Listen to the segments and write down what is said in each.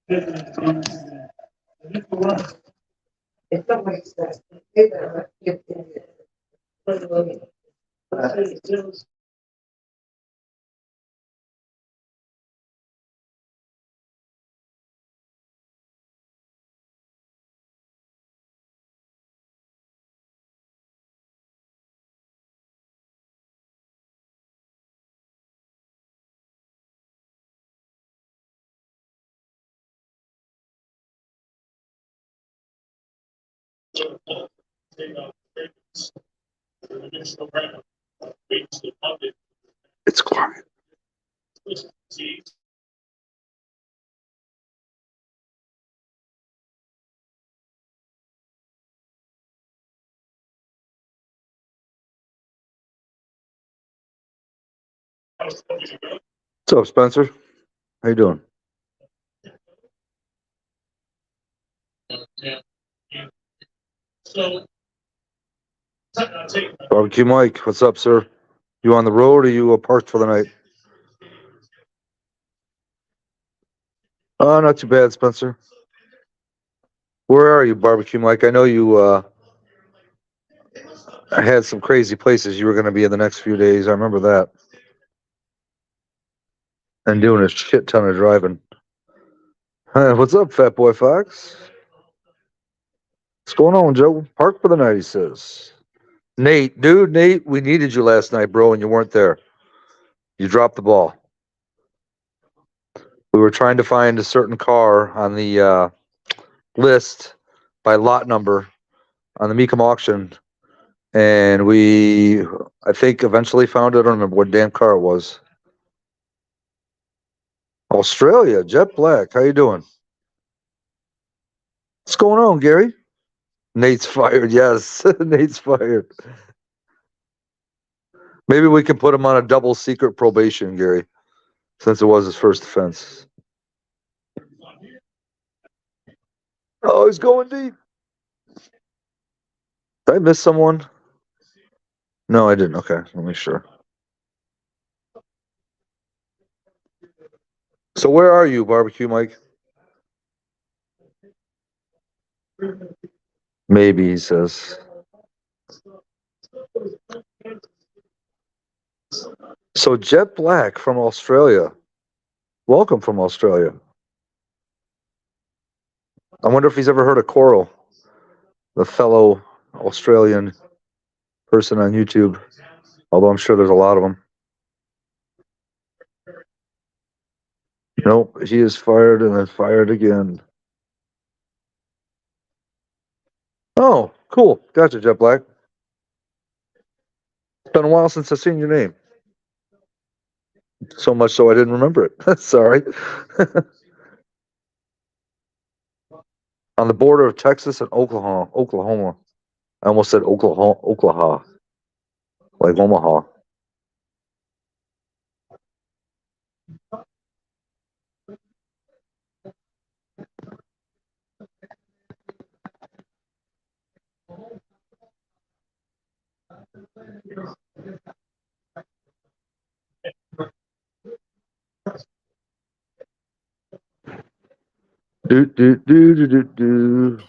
It's quiet. What's up, Spencer? How you doing? Barbecue Mike, what's up, sir? You on the road or you parked for the night? Oh, not too bad, Spencer. Where are you, Barbecue Mike? I know you had some crazy places you were going to be in the next few days. I remember that. And doing a shit ton of driving. What's up, Fat Boy Fox? What's going on, Joe? Park for the night, he says. Nate, we needed you last night, bro, and you weren't there. You dropped the ball. We were trying to find a certain car on the list by lot number on the Mecum auction, and I think, eventually found it. I don't remember what damn car it was. Australia, Jet Black. How you doing? What's going on, Gary? Nate's fired. Yes, Nate's fired. Maybe we can put him on a double secret probation, Gary, since it was his first offense. Oh, he's going deep. Did I miss someone? No, I didn't. Okay, let me make sure. So where are you, Barbecue Mike? Maybe, he says. So Jet Black from Australia. Welcome from Australia. I wonder if he's ever heard of Coral, the fellow Australian person on YouTube. Although I'm sure there's a lot of them. Nope, he is fired and then fired again. Oh, cool. Gotcha, Jet Black. It's been a while since I've seen your name. So much so I didn't remember it. Sorry. On the border of Texas and Oklahoma. I almost said Oklahoma, like Omaha. Do.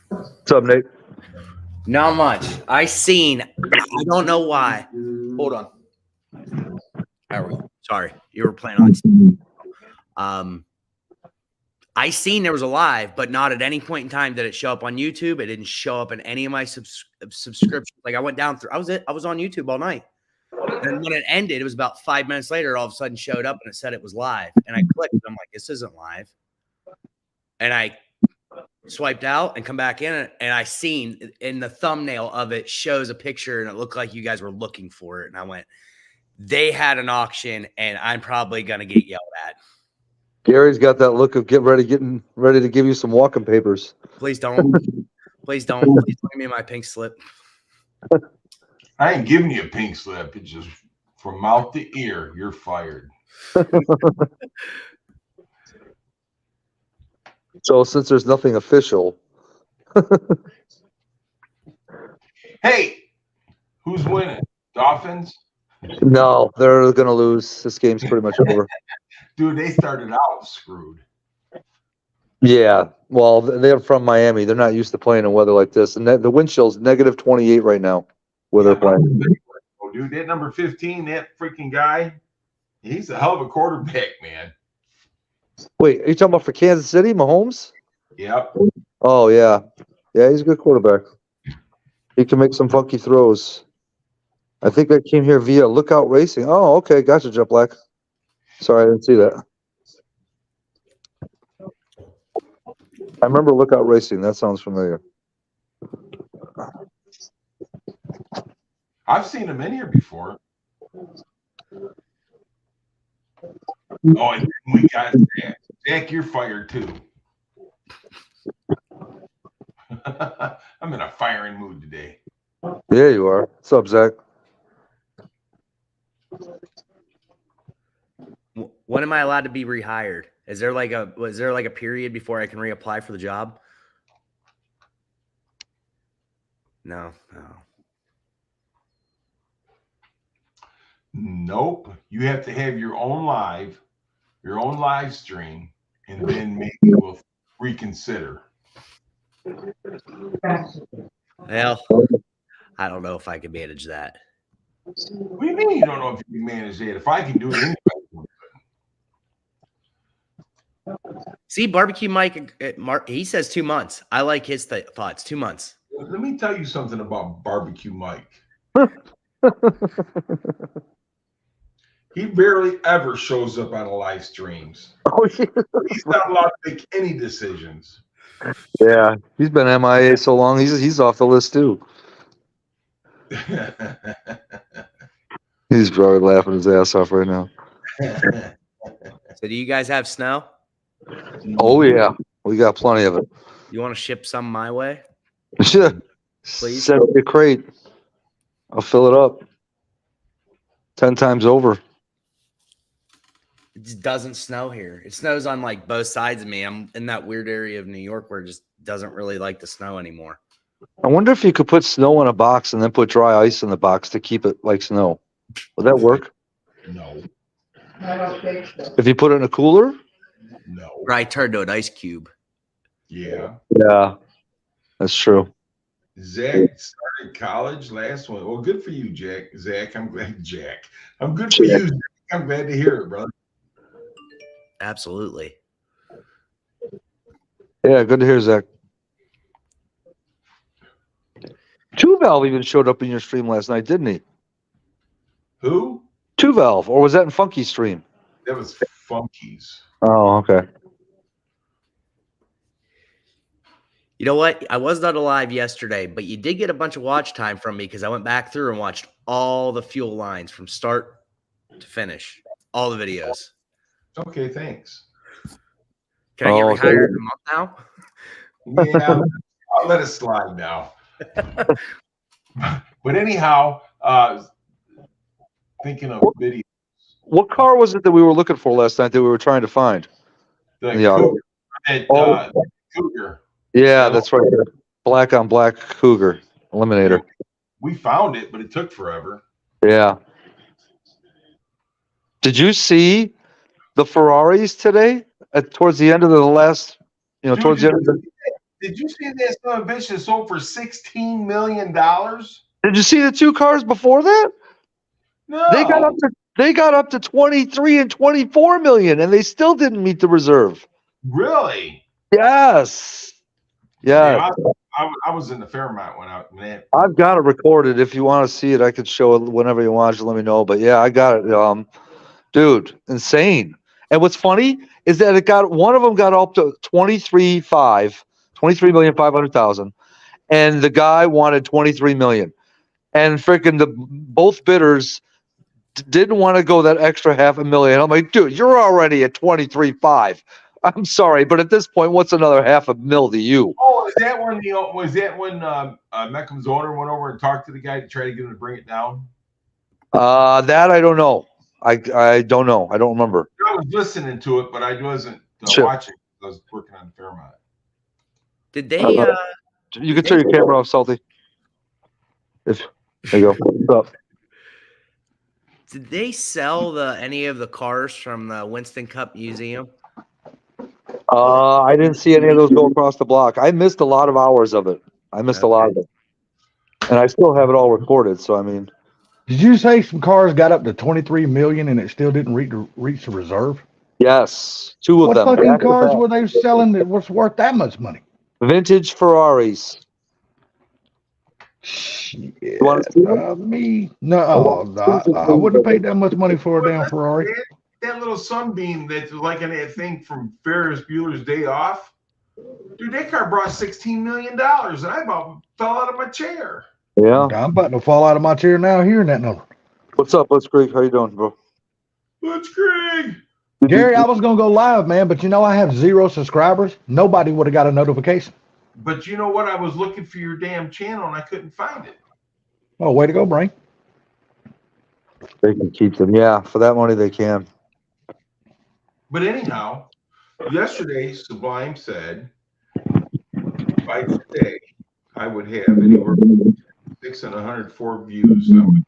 What's up, Nate? Not much. I don't know why. Hold on. Sorry, you were playing on. I seen there was a live, but not at any point in time did it show up on YouTube. It didn't show up in any of my subscriptions. Like I went down through. I was on YouTube all night, and when it ended, it was about 5 minutes later. All of a sudden, showed up and it said it was live, and I clicked. I'm like, this isn't live, and I swiped out and come back in, and I seen in the thumbnail of it shows a picture, and it looked like you guys were looking for it, and I went, they had an auction, and I'm probably gonna get yelled at. Gary's got that look of getting ready to give you some walking papers. Please don't. Please don't. Please give me my pink slip. I ain't giving you a pink slip. It's just from mouth to ear, you're fired. So since there's nothing official. Hey, who's winning? Dolphins? No, they're going to lose. This game's pretty much over. Dude, they started out screwed. Yeah. Well, they're from Miami. They're not used to playing in weather like this. And the wind chill's negative 28 right now where they're playing. Oh, dude, that number 15, that freaking guy, he's a hell of a quarterback, man. Wait, are you talking about for Kansas City, Mahomes? Yep. Oh, yeah. Yeah, he's a good quarterback. He can make some funky throws. I think I came here via Lookout Racing. Oh, okay. Gotcha, Jet Black. Sorry, I didn't see that. I remember Lookout Racing. That sounds familiar. I've seen him in here before. Oh, and we got Zach. Zach, you're fired too. I'm in a firing mood today. Yeah, you are. What's up, Zach? When am I allowed to be rehired? Was there like a period before I can reapply for the job? No. Nope. You have to have your own live stream, and then maybe we'll reconsider. Well, I don't know if I can manage that. What do you mean you don't know if you can manage that? If I can do it, anybody can do it. See, Barbecue Mike, he says 2 months. I like his thoughts. 2 months. Let me tell you something about Barbecue Mike. He barely ever shows up on live streams. Oh, yeah. He's not allowed to make any decisions. Yeah, he's been MIA so long. He's off the list too. He's probably laughing his ass off right now. So do you guys have snow? Oh yeah, we got plenty of it. You want to ship some my way? Please send me a crate. I'll fill it up 10 times over. It just doesn't snow here. It snows on like both sides of me. I'm in that weird area of New York where it just doesn't really like the snow anymore. I wonder if you could put snow in a box and then put dry ice in the box to keep it like snow. Would that work? No. I don't think so. If you put it in a cooler? No. Right, turned to an ice cube. Yeah. Yeah, that's true. Zach started college last one. Well, good for you, Zach. I'm glad, Jack. I'm good for you, Zach. I'm glad to hear it, brother. Absolutely. Yeah, good to hear, Zach. Two Valve even showed up in your stream last night, didn't he? Who? Two Valve, or was that in Funky's stream? That was Funky's. Oh, okay. You know what? I was not alive yesterday, but you did get a bunch of watch time from me because I went back through and watched all the fuel lines from start to finish, all the videos. Okay, thanks. Can I get rehired in a month now? Yeah, I'll let it slide now. But anyhow, thinking of video. What car was it that we were looking for last night that we were trying to find? The Yeah. Cougar. Yeah, that's right. Black on black Cougar Eliminator. We found it, but it took forever. Yeah. Did you see the Ferraris today towards the end of the last, Dude, towards the end of the... Did you see that son of a bitch that sold for $16 million? Did you see the two cars before that? No. They got up to 23 and 24 million, and they still didn't meet the reserve. Really? Yes. Yeah. I was in the Fairmont when man. I've got it recorded. If you want to see it, I could show it whenever you want. Just let me know. But yeah, I got it. Dude, insane. And what's funny is that one of them got up to 23,500,000, and the guy wanted 23 million. And freaking both bidders didn't want to go that extra $500,000. I'm like, dude, you're already at 23.5. I'm sorry, but at this point, what's another $500,000 to you? Oh, is that when Meckham's owner went over and talked to the guy to try to get him to bring it down? That I don't know. I don't know. I don't remember. I was listening to it, but I wasn't watching. I was working on the Fairmont. Did they? You can turn your camera off, Salty. There you go. What's up? Did they sell any of the cars from the Winston Cup Museum? I didn't see any of those go across the block. I missed a lot of hours of it. I missed a lot of it. And I still have it all recorded. So, I mean, Did you say some cars got up to 23 million and it still didn't reach the reserve? yes, two of What them. fucking back to cars back. were they selling that was worth that much money? Vintage Ferraris. Shit, You want to see them? me? No, I wouldn't have paid that much money for a damn Ferrari. That little sunbeam that's like that thing from Ferris Bueller's Day Off. Dude, that car brought $16 million, and I about fell out of my chair. Yeah. I'm about to fall out of my chair now hearing that number. What's up? What's Greg? How you doing, bro? What's Greg? Gary, I was gonna go live, man, but you know I have 0 subscribers. Nobody would have got a notification. But you know what? I was looking for your damn channel, and I couldn't find it. Oh, way to go, Brain. They can keep them. Yeah, for that money they can. But anyhow, yesterday Sublime said by today I would have anywhere between 6 and 104 views. And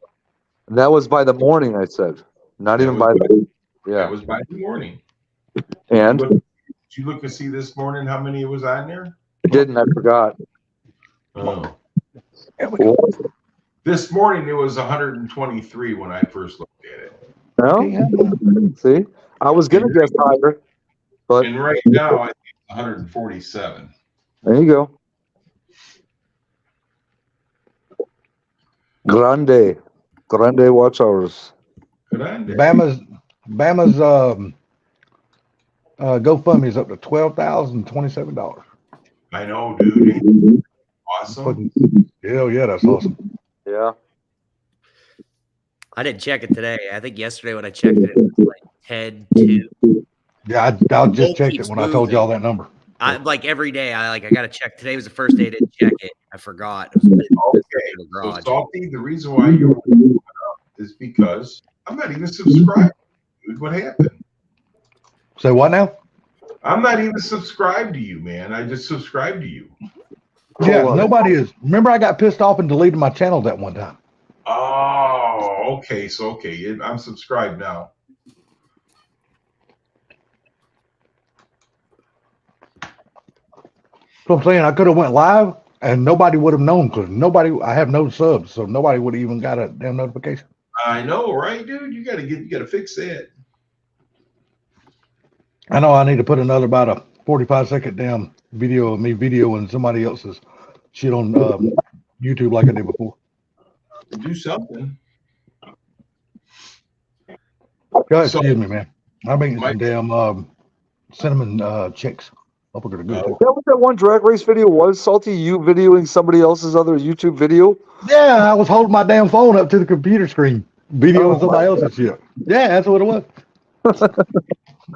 that was by the morning, I said. Not even by the That yeah. was by the morning. And Did you look and see this morning how many it was on there? I didn't. I forgot. Oh. What? This morning it was 123 when I first looked at it. No. See, I was gonna guess higher, but And right now I think it's 147. there you go. Grande watch hours. Good on there. Bama's GoFundMe is up to $12,027. I know, dude. Awesome. Fucking hell yeah, that's awesome. Yeah. I didn't check it today. I think yesterday when I checked it, it was like 10-2. Yeah, I just checked it when I told y'all that number. I like every day. I gotta check. Today was the first day I didn't check it. I forgot. It was in Okay. the So garage. Salty, the reason why you're up is because I'm not even subscribed. Dude, what happened? Say what now? I'm not even subscribed to you, man. I just subscribed to you. Yeah, Hold on. nobody is. Remember, I got pissed off and deleted my channel that one time. Oh, okay. So okay, I'm subscribed now. So I'm saying I could have went live and nobody would have known because I have no subs, so nobody would have even got a damn notification. I know, right, dude? You gotta fix that. I know I need to put another about a 45-second damn video of me videoing somebody else's shit on YouTube like I did before. Do something. God, So- excuse me, man. I'm making Mike- some damn cinnamon chicks. Hope we're gonna go. Oh. Is that what that one drag race video was? Salty, you videoing somebody else's other YouTube video? Yeah, I was holding my damn phone up to the computer screen, videoing Oh, somebody else's shit. Yeah, that's what it was.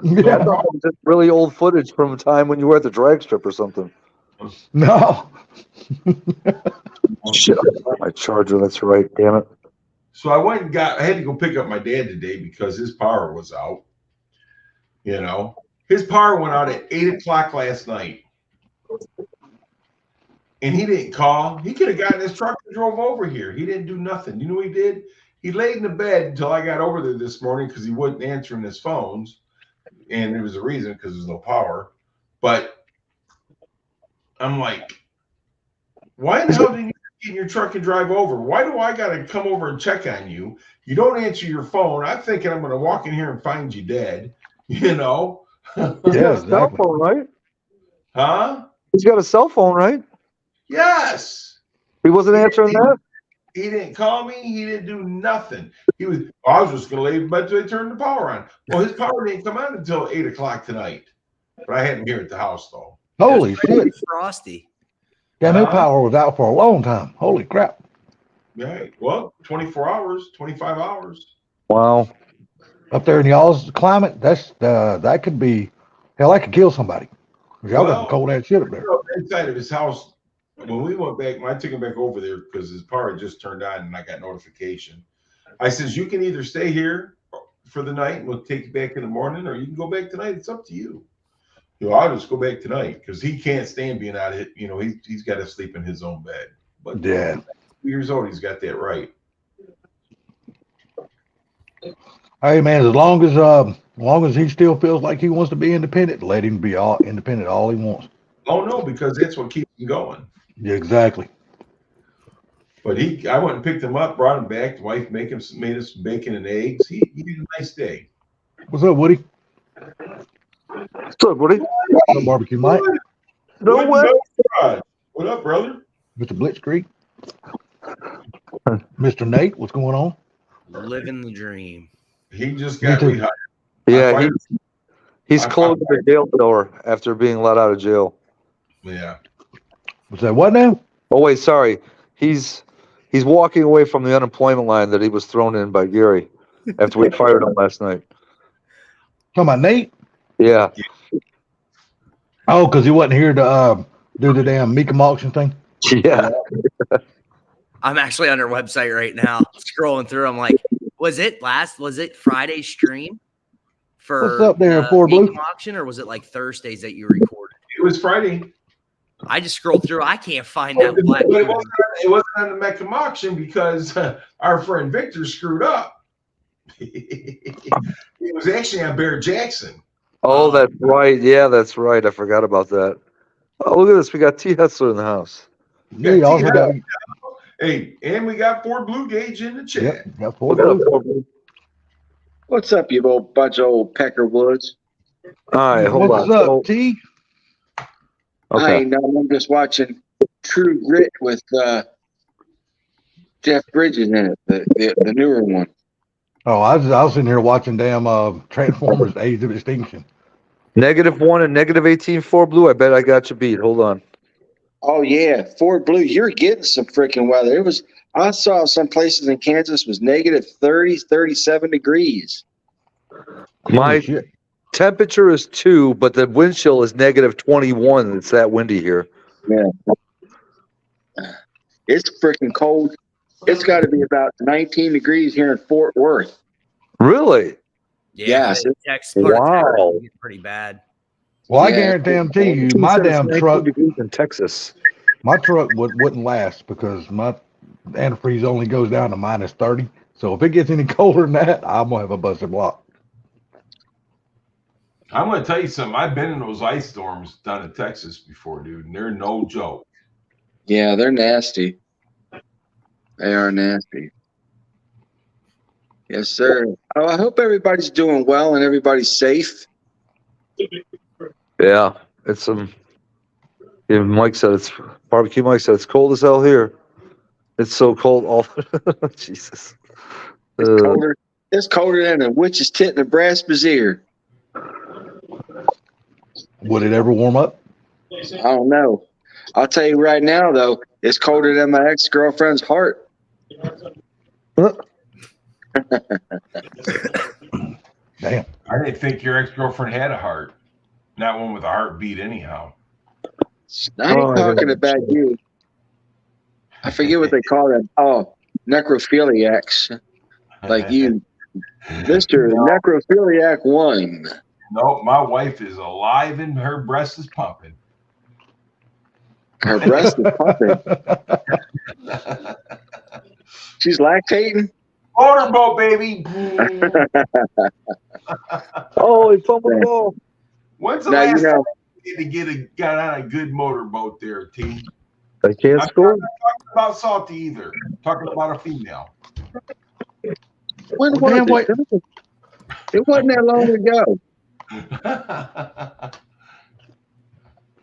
Yeah, I Yeah, thought it was just really old footage from a time when you were at the drag strip or something. no. Shit, I forgot my charger. That's right. Damn it. So I had to go pick up my dad today because his power was out. You know, his power went out at 8:00 last night. And he didn't call. He could have gotten his truck and drove over here. He didn't do nothing. You know what he did? He laid in the bed until I got over there this morning because he wasn't answering his phones. And there was a reason because there's no power. But I'm like, why in the hell didn't you get in your truck and drive over? Why do I got to come over and check on you? You don't answer your phone. I'm thinking I'm going to walk in here and find you dead, you know? Yeah, He's got a cell exactly. phone, right? Huh? He's got a cell phone, right? Yes. He wasn't answering that? He didn't call me. He didn't do nothing. I was just going to lay in bed until they turned the power on. Well, his power didn't come on until 8:00 tonight. But I had him here at the house, though. Holy It was pretty shit. frosty. Yeah, new Uh-huh. power was out for a long time. Holy crap. Right. Well, 24 hours, 25 hours. Wow. Up there in y'all's climate, that could be, hell, that could kill somebody. Y'all got Well, some cold ass shit up there. Inside of his house, when we went back, when I took him back over there because his power had just turned on and I got notification. I says, you can either stay here for the night and we'll take you back in the morning, or you can go back tonight. It's up to you. You know, I'll just go back tonight because he can't stand being out of, you know, he's got to sleep in his own bed. But Yeah. 2 years old, he's got that right. Hey man, as long as he still feels like he wants to be independent, let him be all independent all he wants. Oh no, because that's what keeps him going. Yeah, exactly. But I went and picked him up, brought him back. The wife made us bacon and eggs. He had a nice day. What's up, Woody? What's up, Woody? What's up, Barbecue Mike? No What way. God? What up, brother? Mr. Blitzkrieg? Mr. Nate, what's going on? Living the dream. He just Me got too. rehired. Yeah, he's I closing the jail door after being let out of jail. Yeah. What's that? What now? Oh wait, sorry. He's walking away from the unemployment line that he was thrown in by Gary after we fired him last night. Talking about Nate? Yeah. Oh, because he wasn't here to do the damn Meekum auction thing. Yeah. I'm actually on their website right now, scrolling through. I'm like, was it Friday's stream for What's up there, Ford Blue? Meekum auction, or was it like Thursdays that you recorded? It was Friday. I just scrolled through. I can't find that black. But it wasn't on the Meckham auction because our friend Victor screwed up. It was actually on Bear Jackson. Oh, that's right. Yeah, that's right. I forgot about that. Oh, look at this. We got T. Hessler in the house. Yeah, you also got, Hey, and we got Ford Blue Gauge in the chat. yep, got Ford Look at Blue. Ford Blue. What's up, you old bunch of old Peckerwoods? All right, hold What's on. up, T? I Okay. ain't know. I'm just watching True Grit with Jeff Bridges in it, the newer one. Oh, I was sitting here watching damn Transformers: Age of Extinction. -1 and -18 Ford Blue. I bet I got you beat. Hold on. Oh yeah, Ford Blue. You're getting some freaking weather. It was. I saw some places in Kansas was -30, 37 degrees. My Holy shit. temperature is 2, but the wind chill is -21. It's that windy here. It's freaking cold. It's got to be about 19 degrees here in Fort Worth. Really? Yes, Texas, part of Texas Wow. is pretty bad. Well, I Yeah. guarantee you, my Said it's damn 19 truck, degrees in Texas. my truck wouldn't last because my antifreeze only goes down to -30. So if it gets any colder than that, I'm gonna have a busted block. I'm going to tell you something. I've been in those ice storms down in Texas before, dude, and they're no joke. Yeah, they're nasty. They are nasty. Yes, sir. Oh, I hope everybody's doing well and everybody's safe. Yeah, it's yeah, Mike said it's barbecue. Mike said it's cold as hell here. It's so cold. All Jesus. It's colder than a witch's tit in a brass brazier. Would it ever warm up? I don't know. I'll tell you right now, though, it's colder than my ex-girlfriend's heart. Damn. I didn't think your ex-girlfriend had a heart. Not one with a heartbeat anyhow. I ain't Oh, I talking didn't- about you. I forget what they call them. Oh, necrophiliacs. Like you, Mr. Necrophiliac 1. No, my wife is alive and her breast is pumping. Her breast is pumping. She's lactating. Motorboat, baby. Oh, he fumbled the ball. When's the Now, last you know, time you got on a good motorboat there, T? They can't I'm score. not talking about Salty either. I'm talking about a female. when Well, damn, was it? It wasn't that long ago.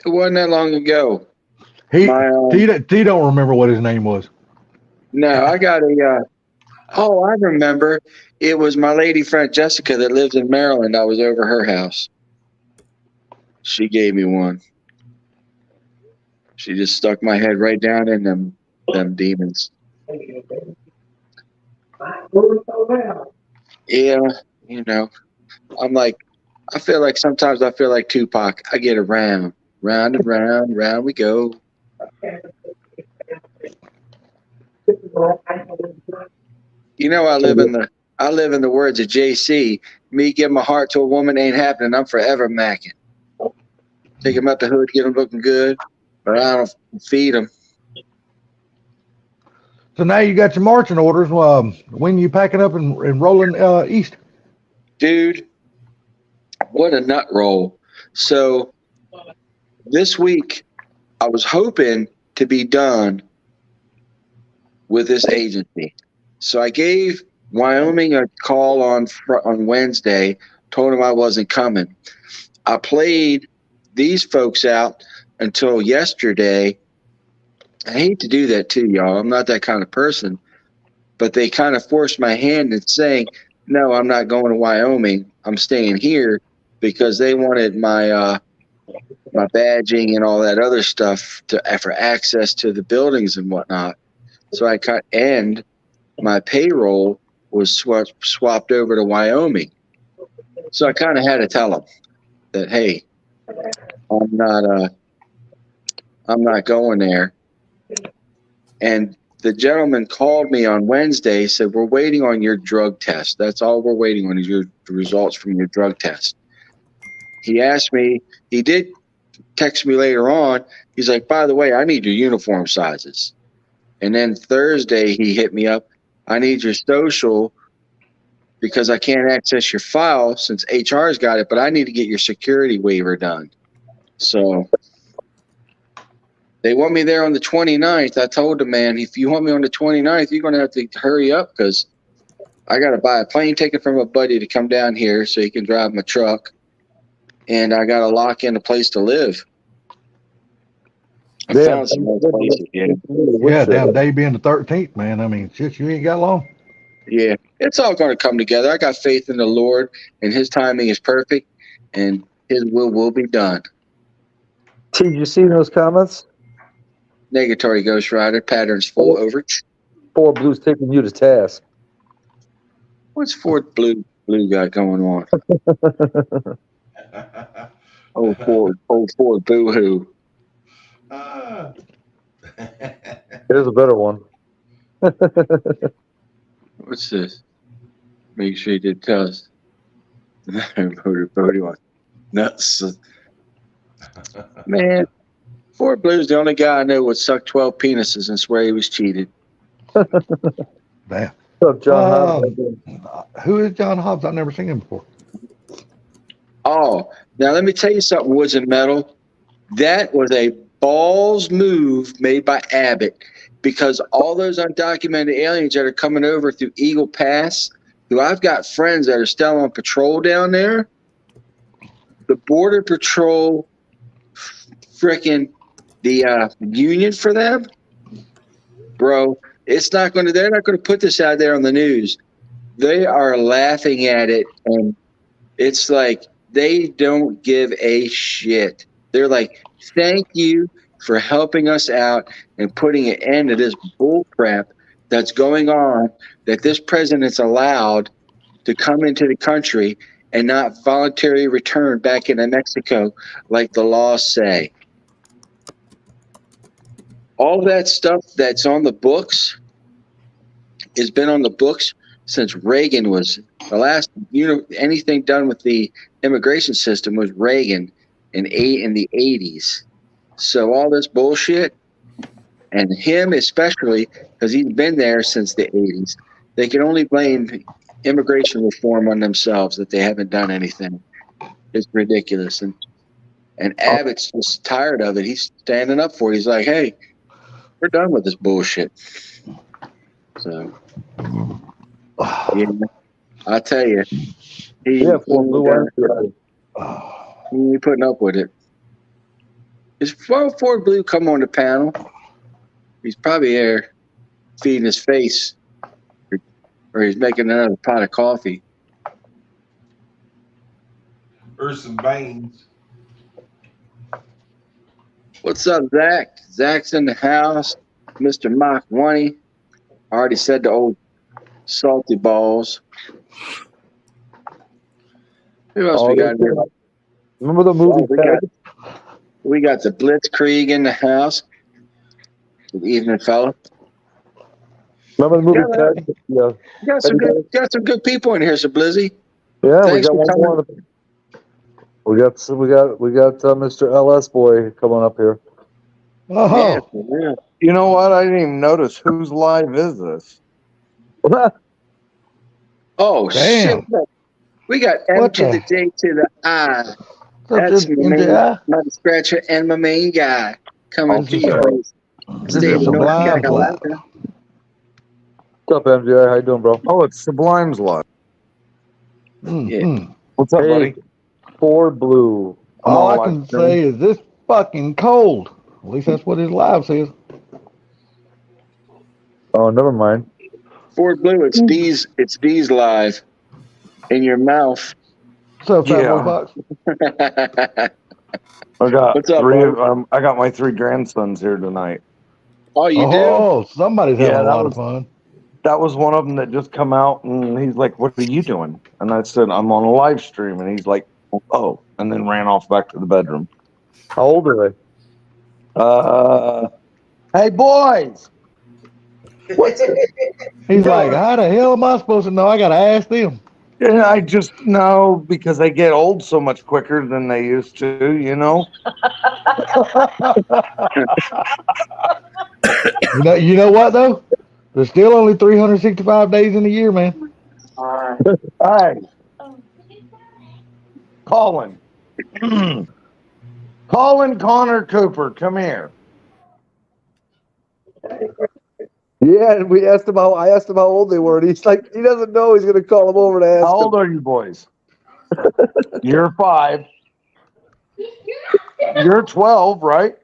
It wasn't that long ago. He My, T don't remember what his name was. no, I got a. Oh, I remember. It was my lady friend Jessica that lives in Maryland. I was over her house. She gave me one. She just stuck my head right down in them demons. Yeah, you know, I'm like, I feel like sometimes I feel like Tupac. I get around, round and round, round we go. You know, I live in the words of JC. Me give my heart to a woman ain't happening. I'm forever macking. Take him out the hood, get him looking good, but I don't feed him. So now you got your marching orders. When you packing up and rolling east? Dude, what a nut roll. So this week, I was hoping to be done with this agency. So I gave Wyoming a call on Wednesday, told them I wasn't coming. I played these folks out until yesterday. I hate to do that too, y'all. I'm not that kind of person. But they kind of forced my hand in saying, no, I'm not going to Wyoming. I'm staying here because they wanted my my badging and all that other stuff for access to the buildings and whatnot. So and my payroll was swapped over to Wyoming. So I kind of had to tell them that, hey, I'm not going there. And the gentleman called me on Wednesday, said, we're waiting on your drug test. That's all we're waiting on is your results from your drug test. He asked me, he did text me later on. He's like, by the way, I need your uniform sizes. And then Thursday he hit me up. I need your social because I can't access your file since HR's got it, but I need to get your security waiver done. So they want me there on the 29th. I told the man, if you want me on the 29th, you're going to have to hurry up because I got to buy a plane ticket from a buddy to come down here so he can drive my truck. And I got to lock in a place to live. I found some more places. Yeah, damn day being the 13th, man. I mean, shit, you ain't got long. Yeah, it's all going to come together. I got faith in the Lord, and His timing is perfect, and His will be done. T, did you see those comments? Negatory Ghost Rider, patterns full over. Four Blues taking you to task. What's Ford Blue got going on? Old Ford Boo-hoo. Here's a better one. What's this? Make sure you did tell us. Bodie one. Nuts. Man, Ford Blue's the only guy I know would suck 12 penises and swear he was cheated. Damn. What's up, John Hobbs? Who is John Hobbs? I've never seen him before. Oh, now let me tell you something, Woods and Metal. That was a balls move made by Abbott because all those undocumented aliens that are coming over through Eagle Pass, who I've got friends that are still on patrol down there, the Border Patrol, frickin' the union for them, bro, they're not going to put this out there on the news. They are laughing at it, and it's like they don't give a shit. They're like, thank you for helping us out and putting an end to this bull crap that's going on, that this president's allowed to come into the country and not voluntarily return back into Mexico like the laws say. All that stuff that's on the books has been on the books since Reagan was the last, anything done with the immigration system was Reagan in the 80s. So all this bullshit, and him especially, because he's been there since the 80s, they can only blame immigration reform on themselves that they haven't done anything. It's ridiculous. And Abbott's just tired of it. He's standing up for it. He's like, hey, we're done with this bullshit. So, yeah, I tell you, he ain't putting up with it. Is Ford Blue come on the panel? He's probably there feeding his face, or he's making another pot of coffee. Or some veins. What's up, Zach? Zach's in the house. Mr. Mach 20. I already said the old salty balls. Who else we got here? Remember the movie? We got the Blitzkrieg in the house. Good evening, fella. Remember the movie? Yeah. Got some good people in here, so Blizzy. Yeah, Thanks we got one more. We got Mr. LS boy coming up here. Yeah, You know what? I didn't even notice whose live is this. oh, Damn. shit. We got M What to the- the J to the I. What's That's up, my main MJI? mother scratcher and my main guy coming This to is- you from This state is of North Sublime's Carolina. Live. What's up, MJ? How you doing, bro? Oh, it's Sublime's live. Mm-hmm. What's up, Hey, buddy? Ford Blue. I'm All on I live can stream. say is this fucking cold. At least that's what his live says. Oh, never mind. Ford Blue, it's D's live in your mouth. What's up, Fat Yeah. Boy Fox? I got What's up, three. bud? I got my 3 grandsons here tonight. Oh, you do? Oh, somebody's having Yeah, a that lot was- of fun. That was one of them that just come out, and he's like, "What are you doing?" And I said, "I'm on a live stream." And he's like, "Oh," and then ran off back to the bedroom. How old are they? Hey boys, He's like, how the hell am I supposed to know? I gotta ask them. yeah, I just know because they get old so much quicker than they used to. You know. You know what though? There's still only 365 days in a year, man. Hey, Colin, Colin Connor Cooper, come here. Yeah, and I asked him how old they were, and he's like, he doesn't know. He's gonna call him over to ask How him. old are you boys? You're 5. You're 12, right?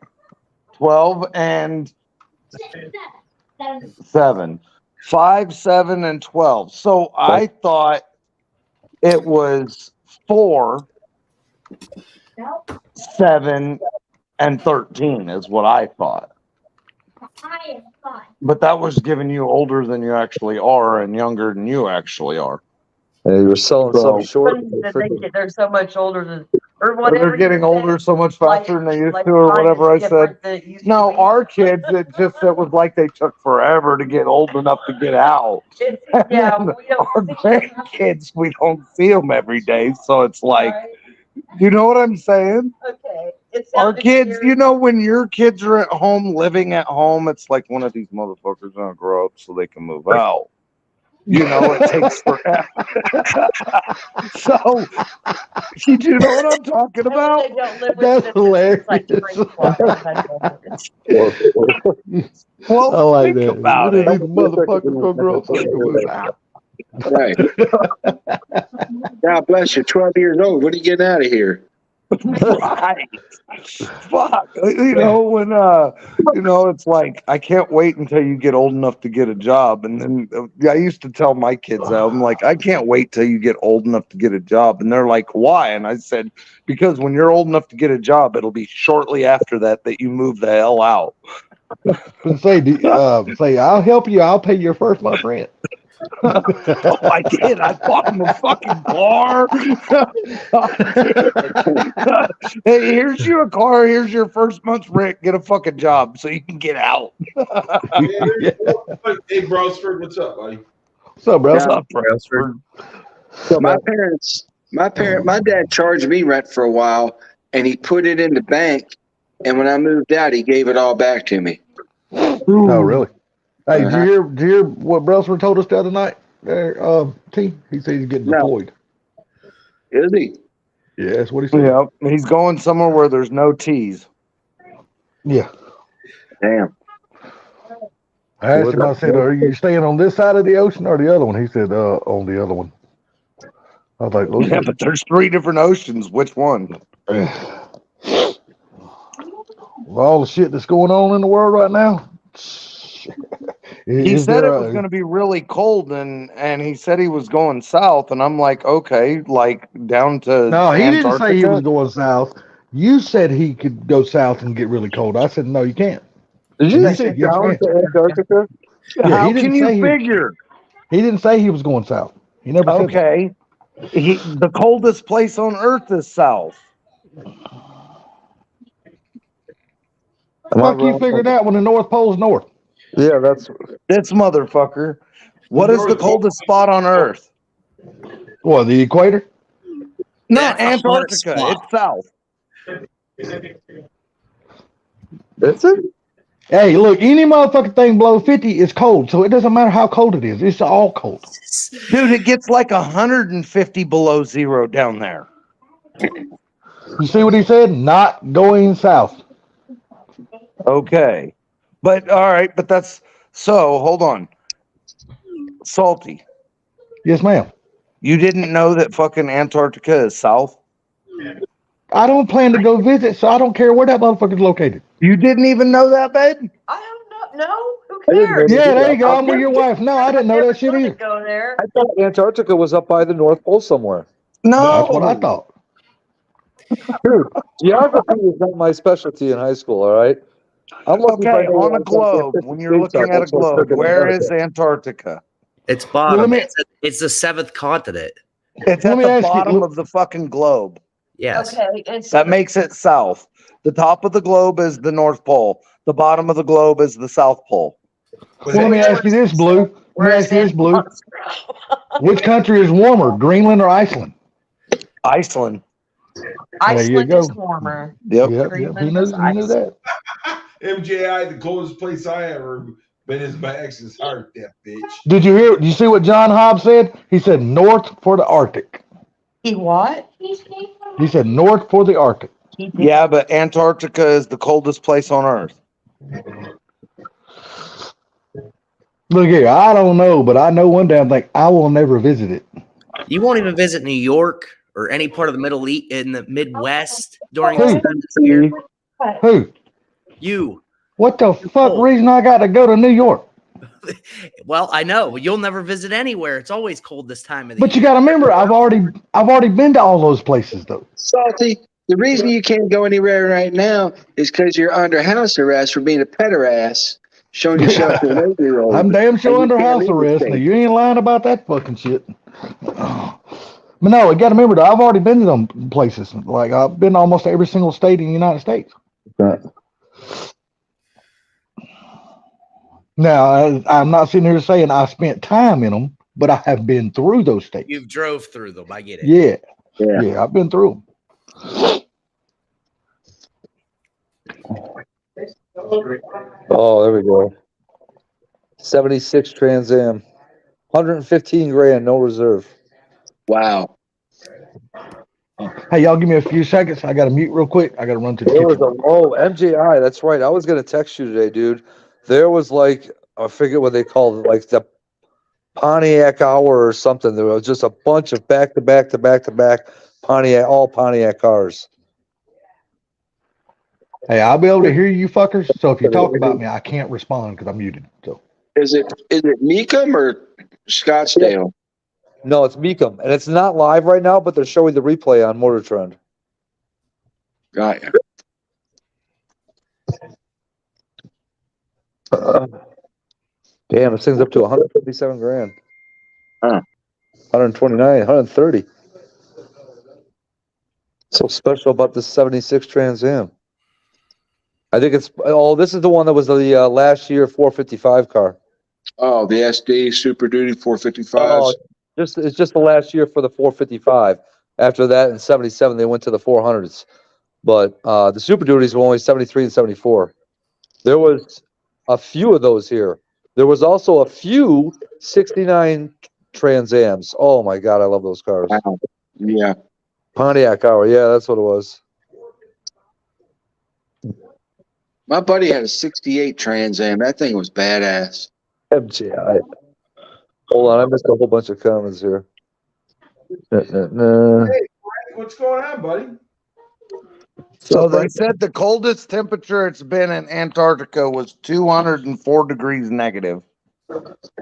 12 and 7. 5, 7, and 12. So I thought it was 4, 7, and 13 is what I thought. But that was giving you older than you actually are and younger than you actually are. And you were selling So- some short. They're so much older than, or But whatever. they're getting you older said. so much faster than they used Like to, or mine is whatever I said. different than it used to No, be. our kids, it was like they took forever to get old enough to get out. Yeah, And we don't our grandkids, we don't see them every day, so it's like, Right. you know what I'm saying? Okay. It Our sounded kids, weird. you know, when your kids are at home, living at home, it's like one of these motherfuckers gonna grow up so they can move out. You know, it takes forever. So, you do know what I'm talking And when about? they don't live with That's us, hilarious. It's like spring clock. Well, I like think that. about You it. know, these motherfuckers gonna grow up so they can move out. Right. God bless you. 12 years old. What are you getting out of here? Right. Fuck. You know, when you know, it's like I can't wait until you get old enough to get a job. And then I used to tell my kids that I'm like, I can't wait till you get old enough to get a job. And they're like, why? And I said, because when you're old enough to get a job, it'll be shortly after that you move the hell out. Say, I'll help you. I'll pay your first month rent. Oh, I did. I bought him a fucking car. Hey, here's you a car. Here's your first month's rent. Get a fucking job so you can get out. Hey, Brosford, what's up, buddy? What's up, bro? What's up, Bradford? My dad charged me rent for a while, and he put it in the bank. And when I moved out, he gave it all back to me. Oh, really? Hey, Uh-huh. did you hear what Brelsford told us the other night? There, T. He said he's getting No. deployed. Is he? Yeah, that's what he said. Yep. He's going somewhere where there's no T's. Yeah. Damn. I asked him, I said, are you staying on this side of the ocean or the other one? He said, on the other one. I was like, Yeah, but there's 3 different oceans. Which one? with all the shit that's going on in the world right now. He said it was going to be really cold, and he said he was going south, and I'm like, okay, like down to No, he didn't Antarctica? say he was going south. You said he could go south and get really cold. I said, no, you can't. Did you They say said, yes, down ma'am. to Antarctica? Yeah, How he didn't can you say he- figure? He didn't say he was going south. He never said that. Okay, the coldest place on Earth is south. How the fuck you figured out when the North Pole's north? Yeah, that's This motherfucker. What is the coldest spot on Earth? What, the equator? Not That's the hottest Antarctica. spot. It's south. is it? Hey, look, any motherfucking thing below 50 is cold, so it doesn't matter how cold it is. It's all cold. Dude, it gets like 150 below zero down there. You see what he said? Not going south. Okay. But all right, but that's so hold on. Salty. Yes, ma'am. You didn't know that fucking Antarctica is south? I don't plan to go visit, so I don't care where that motherfucker's located. You didn't even know that, babe? I don't know. No, who I didn't know cares? that. Yeah, there you go. I'm with your wife. No, I didn't know Never that shit wanted to either. go there. I thought Antarctica was up by the North Pole somewhere. No. That's what I thought. Dude, geography was not my specialty in high school, all right? I'm lucky if I Okay, know on where a globe, when you're looking at a globe, where is Antarctica? It's bottom. me- It's the seventh continent. It's Let at me the ask you, bottom look- of the fucking globe. Yes. Okay, and That makes it south. The top of the globe is the North Pole. The bottom of the globe is the South Pole. Was Well, let me that- ask you this, Blue. Let me where's ask you this, Blue. Antarctica? Which country is warmer, Greenland or Iceland? Iceland. Iceland go. is warmer. Yep, Yep. yep. Greenland He knew is that. MJI, the coldest place I ever been is my ex's heart, that bitch. Did you see what John Hobbs said? He said north for the Arctic. He what? He said north for the Arctic. He did. Yeah, but Antarctica is the coldest place on Earth. Look here, I don't know, but I know one damn thing. I will never visit it. You won't even visit New York or any part of the Middle East in the Midwest during Who? this year. Who? You. What the fuck reason I got to go to New York? Well, I know you'll never visit anywhere. It's always cold this time of the But year. you got to remember, I've already been to all those places though. Salty, the reason you can't go anywhere right now is because you're under house arrest for being a pederass, showing yourself to an 8-year-old. I'm damn sure And you under can't house leave the arrest. state. Now, you ain't lying about that fucking shit. But no, you got to remember, though, I've already been to them places. Like I've been to almost every single state in the United States. Right. Now, I'm not sitting here saying I spent time in them, but I have been through those states. You've drove through them. I get it. Yeah, Yeah. yeah, I've been through them. Oh, there we go. 76 Trans Am. 115 grand, no reserve. Wow. Hey, y'all give me a few seconds. I got to mute real quick. I got to run to the There was kitchen. MJI, that's right. I was gonna text you today, dude. There was like, I forget what they called it, like the Pontiac Hour or something. There was just a bunch of back to back all Pontiac cars. Hey, I'll be able to hear you fuckers. So if you talk about me, I can't respond because I'm muted. So Is it Meekum or Scottsdale? No, it's Meekum, and it's not live right now, but they're showing the replay on Motor Trend. Got ya. Damn, this thing's up to 157 grand. Huh. 129, 130. So special about this 76 Trans Am. I think it's, this is the one that was the last year 455 car. Oh, the SD Super Duty 455s. Oh, it's just the last year for the 455. After that, in 77, they went to the 400s. But the Super Duties were only 73 and 74. There was a few of those here. There was also a few 69 Trans Ams. Oh my God, I love those cars. Wow. Yeah. Pontiac Hour, yeah, that's what it was. My buddy had a 68 Trans Am. That thing was badass. MJI. Hold on, I missed a whole bunch of comments here. What's going on, buddy? So they said the coldest temperature it's been in Antarctica was 204 degrees negative.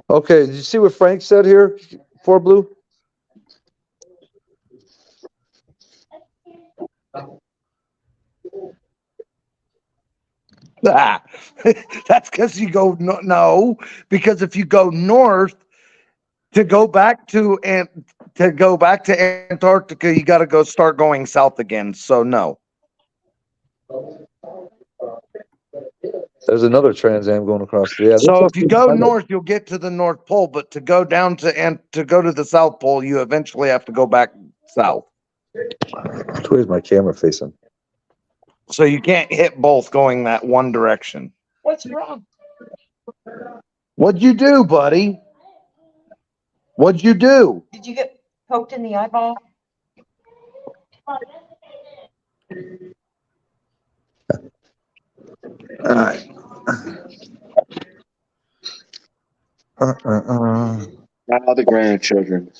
Okay, did you see what Frank said here for Blue? Ah, that's because you go no, because if you go north to go back to Antarctica, you got to go start going south again. So no. There's another Trans Am going across the So if you go north, you'll get to the North Pole, but to go down to go to the South Pole, you eventually have to go back south. Where's my camera facing? So you can't hit both going that one direction. What's wrong? What'd you do, buddy? What'd you do? Did you get poked in the eyeball? All right. Now the grandchildren.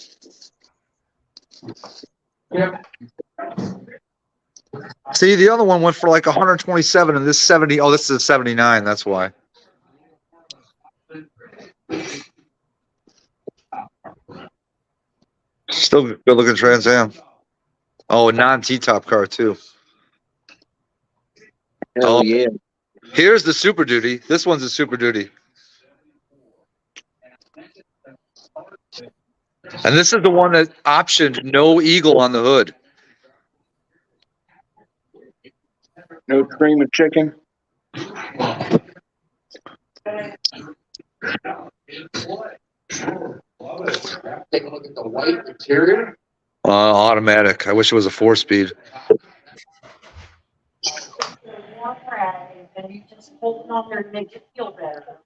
See, the other one went for like 127 and this 70. Oh, this is a 79. That's why. Still good looking Trans Am. Oh, a non T-top car too. Hell Oh. yeah. Here's the Super Duty. This one's a Super Duty. And this is the one that optioned no eagle on the hood. No cream of chicken. Take a look at the white interior. Automatic. I wish it was a 4-speed. And you just hold it on there to make it feel better.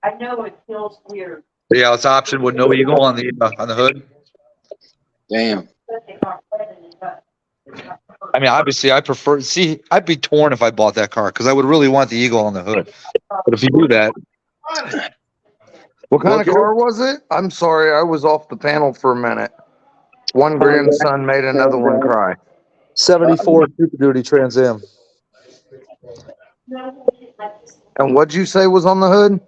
I know it feels weird. Yeah, it's optioned with no eagle on the hood. Damn. I mean, obviously, I prefer. See, I'd be torn if I bought that car because I would really want the eagle on the hood. But if you do that, What kind Look of here. car was it? I'm sorry, I was off the panel for a minute. One grandson made another one cry. 74 Super Duty Trans Am. And what'd you say was on the hood?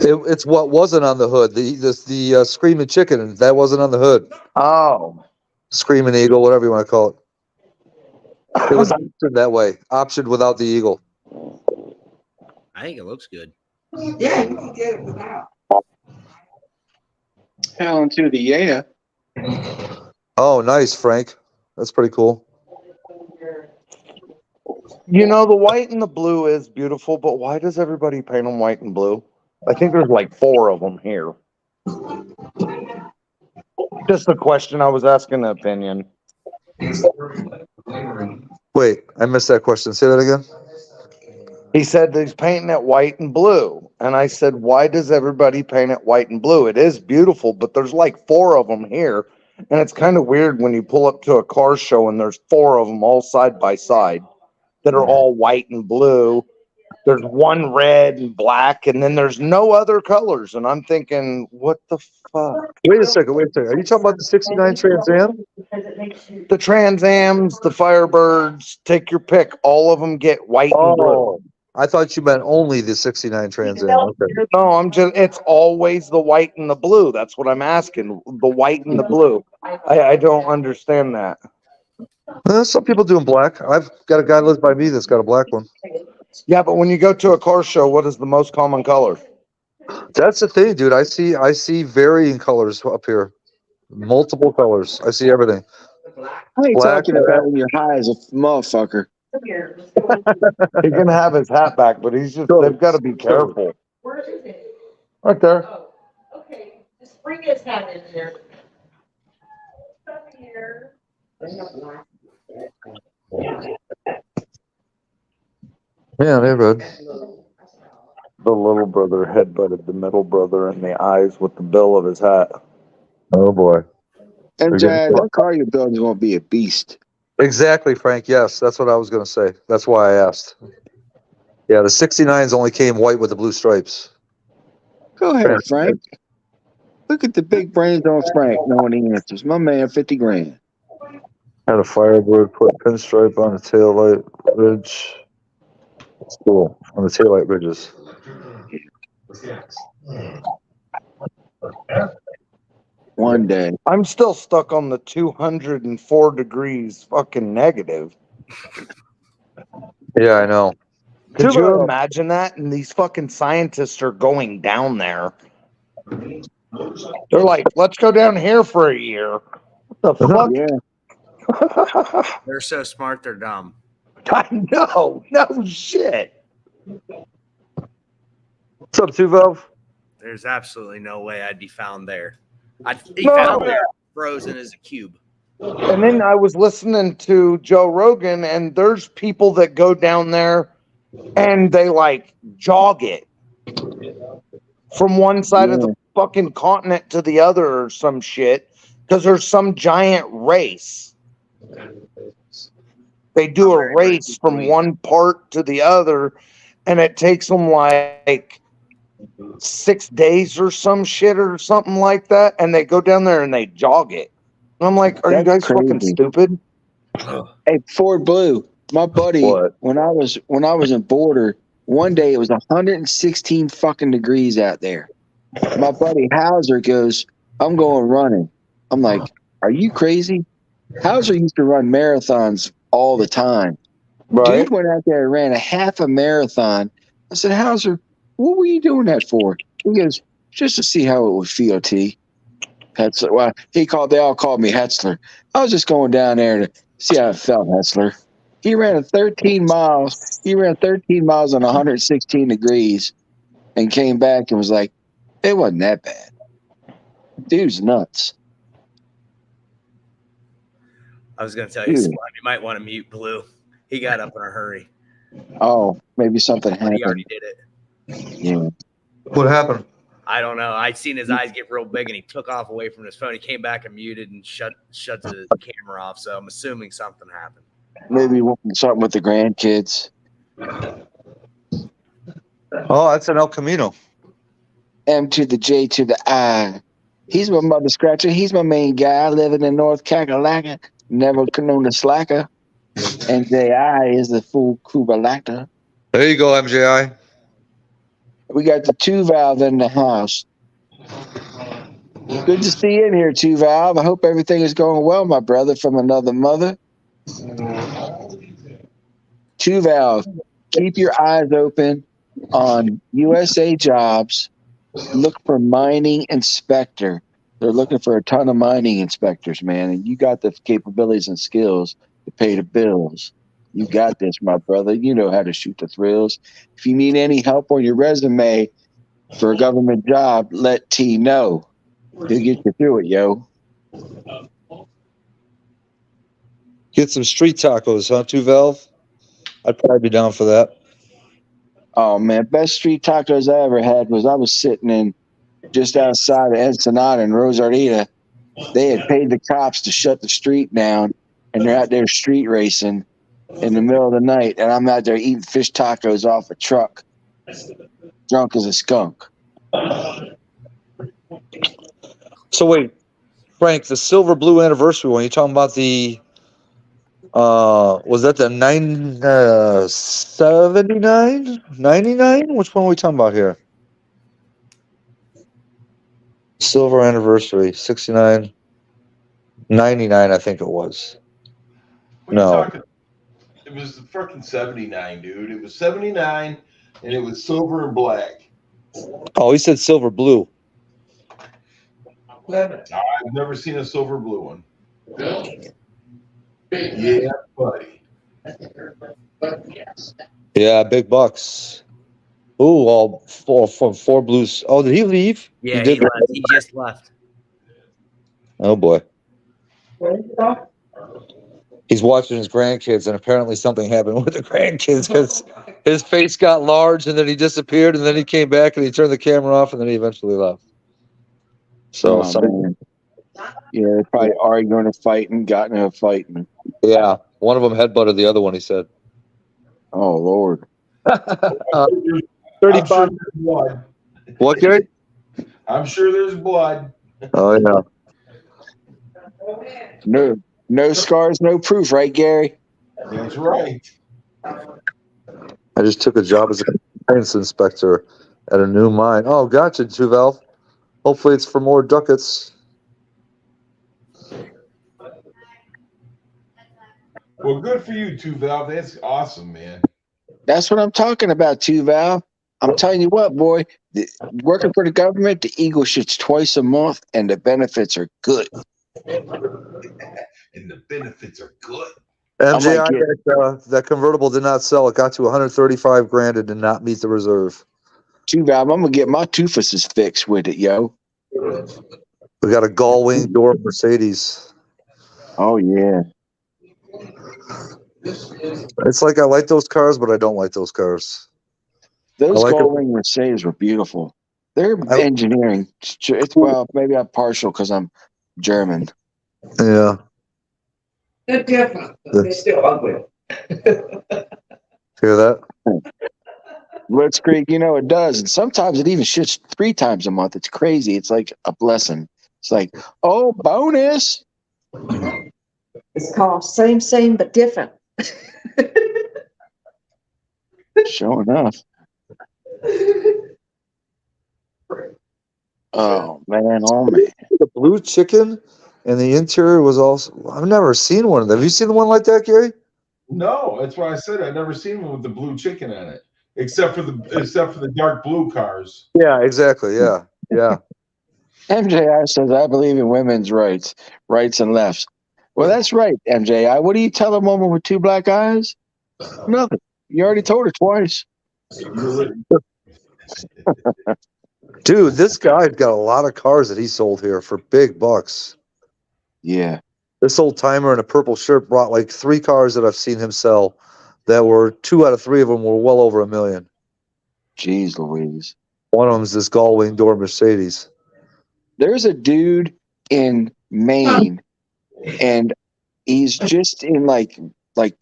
It's what wasn't on the hood. The Screaming Chicken, that wasn't on the hood. Oh. Screaming Eagle, whatever you want to call it. It was optioned that way. Optioned without the eagle. I think it looks good. Yeah, you can get it without. Hell into the yeah. Oh, nice, Frank. That's pretty cool. You know, the white and the blue is beautiful, but why does everybody paint them white and blue? I think there's like 4 of them here. Just a question. I was asking an opinion. Wait, I missed that question. Say that again. He said that he's painting it white and blue. And I said, why does everybody paint it white and blue? It is beautiful, but there's like 4 of them here. And it's kind of weird when you pull up to a car show and there's 4 of them all side by side that are all white and blue. There's one red and black, and then there's no other colors. And I'm thinking, what the fuck? Wait a second. Are you talking about the 69 Trans Am? The Trans Ams, the Firebirds, take your pick. All of them get white and blue. Oh, I thought you meant only the 69 Trans Am. Okay. No, it's always the white and the blue. That's what I'm asking. The white and the blue. I don't understand that. Some people do in black. I've got a guy that lives by me that's got a black one. Yeah, but when you go to a car show, what is the most common color? That's the thing, dude. I see varying colors up here. Multiple colors. I see everything. I ain't Black, talking about when you're high as a motherfucker. He can have his hat back, but they've got to be careful. Where is it? Right there. Oh, okay. Just bring his hat in there. Come here. Yeah, they're good. The little brother headbutted the middle brother in the eyes with the bill of his hat. Oh boy. And They're getting that car you're building is going to be a beast. Exactly, Frank. Yes, that's what I was going to say. That's why I asked. Yeah, the 69s only came white with the blue stripes. Go ahead, Frank. Look at the big brains on Frank knowing the answers. My man, 50 grand. Had a Firebird put pinstripe on the taillight ridge. That's cool. On the taillight ridges. One day. I'm still stuck on the 204 degrees fucking negative. Yeah, I know. Could you imagine that? And these fucking scientists are going down there. They're like, let's go down here for a year. What the fuck? Yeah. They're so smart, they're dumb. I know. No shit. What's up, Two Valve? There's absolutely no way I'd be found there. I'd be found there frozen as a cube. And then I was listening to Joe Rogan, and there's people that go down there and they like jog it from one side of the fucking continent to the other or some shit because there's some giant race. They do a race from one part to the other, and it takes them like 6 days or some shit or something like that. And they go down there and they jog it. And I'm like, are you guys That's fucking crazy. stupid? Hey, Ford Blue, my buddy, What? when I was in Border, one day it was 116 fucking degrees out there. My buddy Hauser goes, I'm going running. I'm like, are you crazy? Hauser used to run marathons all the time. Right? Dude went out there and ran a half a marathon. I said, Hauser, what were you doing that for? He goes, just to see how it would feel, T. Hetzler. Well, they all called me Hetzler. I was just going down there to see how it felt, Hetzler. He ran 13 miles. He ran 13 miles on 116 degrees and came back and was like, it wasn't that bad. Dude's nuts. I was going to tell you, Dude. Squad, you might want to mute Blue. He got up in a hurry. Oh, maybe something But he happened. already did it. Yeah. What happened? I don't know. I'd seen his eyes get real big, and he took off away from his phone. He came back and muted and shut the camera off. So I'm assuming something happened. Maybe something with the grandkids. Oh, that's an El Camino. M to the J to the I. He's my mother scratcher. He's my main guy living in North Carolina. Never known a slacker. MJI is the full Kubalacta. There you go, MJI. We got the 2-valve in the house. Good to see you in here, 2-valve. I hope everything is going well, my brother from another mother. 2-valve, keep your eyes open on USA Jobs. Look for mining inspector. They're looking for a ton of mining inspectors, man. And you got the capabilities and skills to pay the bills. You got this, my brother. You know how to shoot the thrills. If you need any help on your resume for a government job, let T know. He'll get you through it, yo. Get some street tacos, huh, 2-valve? I'd probably be down for that. Oh, man. Best street tacos I ever had was I was sitting in just outside of Ensenada and Rosarita. They had paid the cops to shut the street down, and they're out there street racing in the middle of the night, and I'm out there eating fish tacos off a truck, drunk as a skunk. So wait, Frank, the silver blue anniversary one, you talking about the was that the 79? 99? Which one are we talking about here? Silver anniversary, 69, 99, I think it was. What are you No. talking? It was the freaking 79, dude. It was 79, and it was silver and black. Oh, he said silver blue. I've never seen a silver blue one. Yeah, buddy. Yeah, big bucks. Ooh, all four blues. Oh, did he leave? Yeah, he did. left. He just left. Oh boy. He's watching his grandkids, and apparently something happened with the grandkids because his face got large, and then he disappeared, and then he came back, and he turned the camera off, and then he eventually left. So, Man. Yeah, they're probably arguing and fighting, got in a fight. yeah, one of them headbutted the other one. He said, Oh, Lord. I'm sure 35. there's blood. "What, Gary?" I'm sure there's blood. Oh yeah. No scars, no proof, right, Gary? That's right. I just took a job as a compliance inspector at a new mine. Oh, gotcha, 2-valve. Hopefully, it's for more ducats. Well, good for you, 2-valve. That's awesome, man. That's what I'm talking about, 2-valve. I'm telling you what, boy, working for the government, the Eagle shits twice a month, and the benefits are good. And the benefits are good. MJI, get- that convertible did not sell. It got to 135 grand. It did not meet the reserve. 2-valve, I'm going to get my toofuses fixed with it, yo. We got a gull wing door Mercedes. Oh, yeah. It's like I like those cars, but I don't like those cars. Those I like Goldwing Mercedes were beautiful. Their I- engineering, it's well, maybe I'm partial because I'm German. Yeah. They're different, but they're still ugly. Hear that? Blitzkrieg, it does. And sometimes it even shits 3 times a month. It's crazy. It's like a blessing. It's like, oh, bonus. It's called same, but different. Sure enough. Oh, man. Oh, man. The blue chicken and the interior was also. I've never seen one of them. Have you seen one like that, Gary? No, that's why I said I've never seen one with the blue chicken on it, except for the dark blue cars. Yeah, exactly. Yeah. Yeah. MJI says, I believe in women's rights and lefts. Well, that's right, MJI. What do you tell a woman with 2 black eyes? Nothing. You already told her twice. Dude, this guy's got a lot of cars that he sold here for big bucks. Yeah. This old timer in a purple shirt brought like 3 cars that I've seen him sell that were 2 out of 3 of them were well over $1 million. Jeez Louise. One of them is this Gullwing door Mercedes. There's a dude in Maine, and he's just in like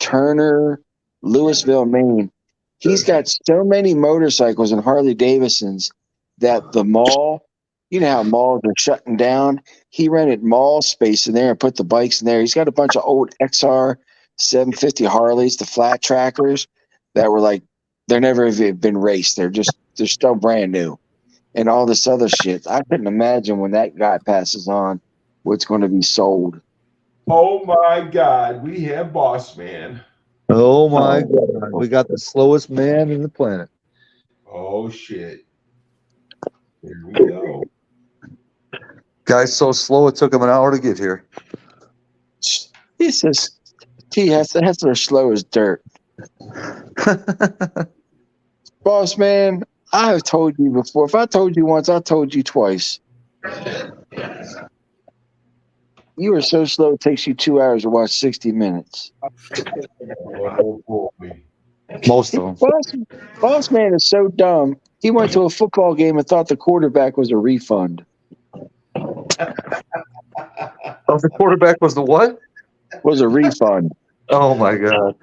Turner, Louisville, Maine. He's got so many motorcycles and Harley Davidsons that the mall, you know how malls are shutting down. He rented mall space in there and put the bikes in there. He's got a bunch of old XR 750 Harleys, the flat trackers that were like, they're never even been raced. They're still brand new. And all this other shit. I couldn't imagine when that guy passes on what's going to be sold. Oh my God, we have Boss Man. Oh my God. We got the slowest man in the planet. Oh shit. Here we go. Guy's so slow it took him an hour to get here. He says, Hessler slow as dirt. Boss man, I have told you before. If I told you once, I told you twice. You are so slow, it takes you 2 hours to watch 60 Minutes. Oh boy. Most of them. Boss man is so dumb. He went to a football game and thought the quarterback was a refund. Oh, the quarterback was the what? Was a refund. Oh my God.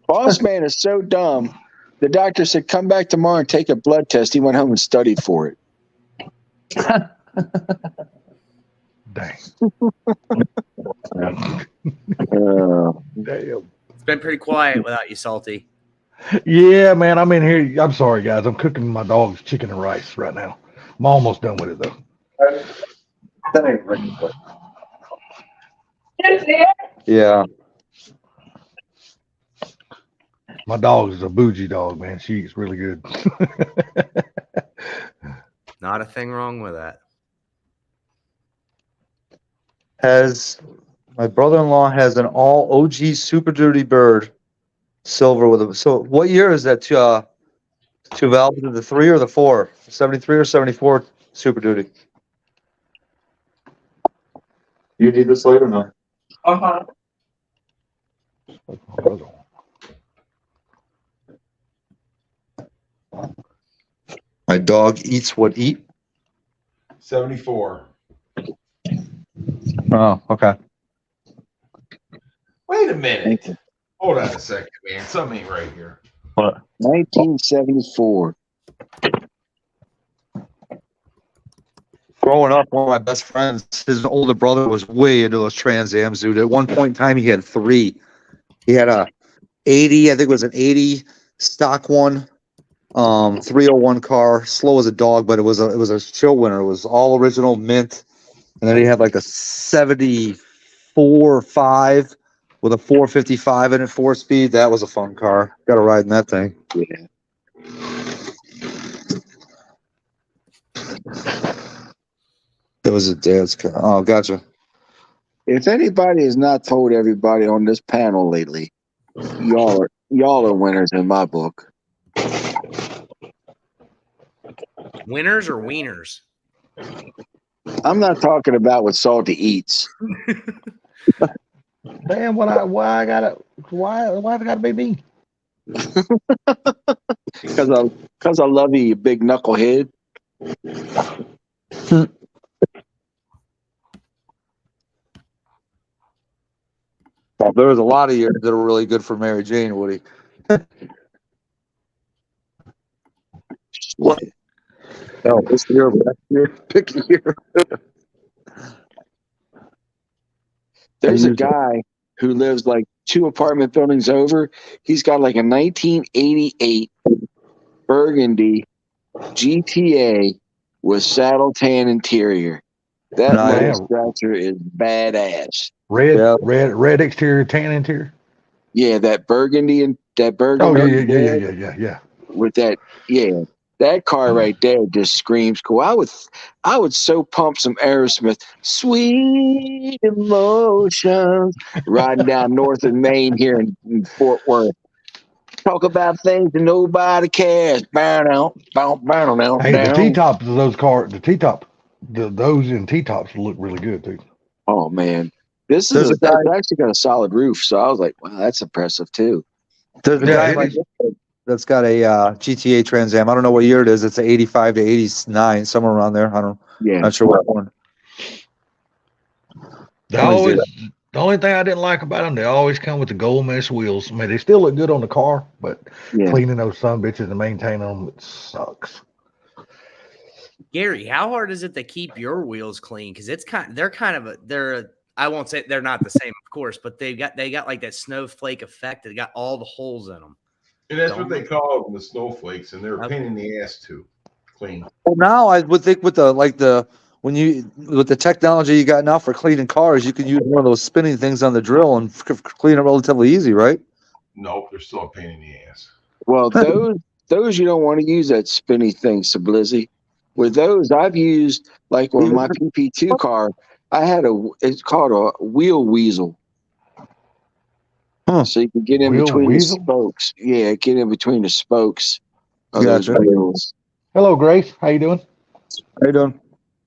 Boss man is so dumb. The doctor said, come back tomorrow and take a blood test. He went home and studied for it. Dang. Damn. It's been pretty quiet without you, Salty. Yeah, man, I'm in here. I'm sorry, guys. I'm cooking my dog's chicken and rice right now. I'm almost done with it, though. Yeah. My dog is a bougie dog, man. She eats really good. Not a thing wrong with that. My brother-in-law has an all OG Super Duty Bird silver with a. So what year is that? Two valves, the 3 or the 4? 73 or 74 Super Duty. You need this later, no? Uh-huh. My dog eats what eat. 74. Oh, okay. Wait a minute. Hold on a second, man. Something ain't right here. What? 1974. Growing up, one of my best friends, his older brother was way into those Trans Ams, dude. At one point in time, he had 3. He had a 80, I think it was an 80 stock one, 301 car, slow as a dog, but it was a show winner. It was all original mint, and then he had like a 74 5 with a 455 in it, 4-speed. That was a fun car. Got to ride in that thing. Yeah. That was a dad's car. Oh, gotcha. If anybody has not told everybody on this panel lately, y'all are winners in my book. Winners or wieners? I'm not talking about what Salty eats. Damn, why have it gotta be me? Because I love you, you big knucklehead. Well, there was a lot of years that were really good for Mary Jane, Woody. What? No, this year, next year, pick a year. There's a guy who lives like 2 apartment buildings over. He's got like a 1988 Burgundy GTA with saddle tan interior. That Nice. motor scratcher is badass. Red exterior, tan interior. Yeah, that burgundy and that Oh burgundy. yeah. With that, yeah, that car right there just screams cool. I would so pump some Aerosmith, Sweet Emotions, riding down North of Main here in Fort Worth. Talk about things that nobody cares. Burn out, burn out. Hey, the T-tops of those cars, those in T-tops look really good too. Oh man, There's it's a guy- actually got a solid roof, so I was like, wow, that's impressive too. There's a Yeah, guy it like is. that's got a GTA Trans Am. I don't know what year it is. It's an 85 to 89, somewhere around there. Yeah, Not sure what one. The only thing I didn't like about them, they always come with the gold mesh wheels. I mean, they still look good on the car, but yeah. cleaning those son bitches and maintaining them, it sucks. Gary, how hard is it to keep your wheels clean? Because I won't say they're not the same, of course, but they got like that snowflake effect. They got all the holes in them. And that's what they call them, the snowflakes, and they're a pain in the ass to clean. Well, now I would think with the technology you got now for cleaning cars, you can use one of those spinning things on the drill and clean it relatively easy, right? Nope, they're still a pain in the ass. Well, those you don't want to use that spinny thing, Sublizzy. With those, I've used like on my PP2 car. I had it's called a wheel weasel. Huh. So you can get in Wheel between weasel? the spokes. Yeah, get in between the spokes of Gotcha. those wheels. Hello, Grace. How you doing? How you doing?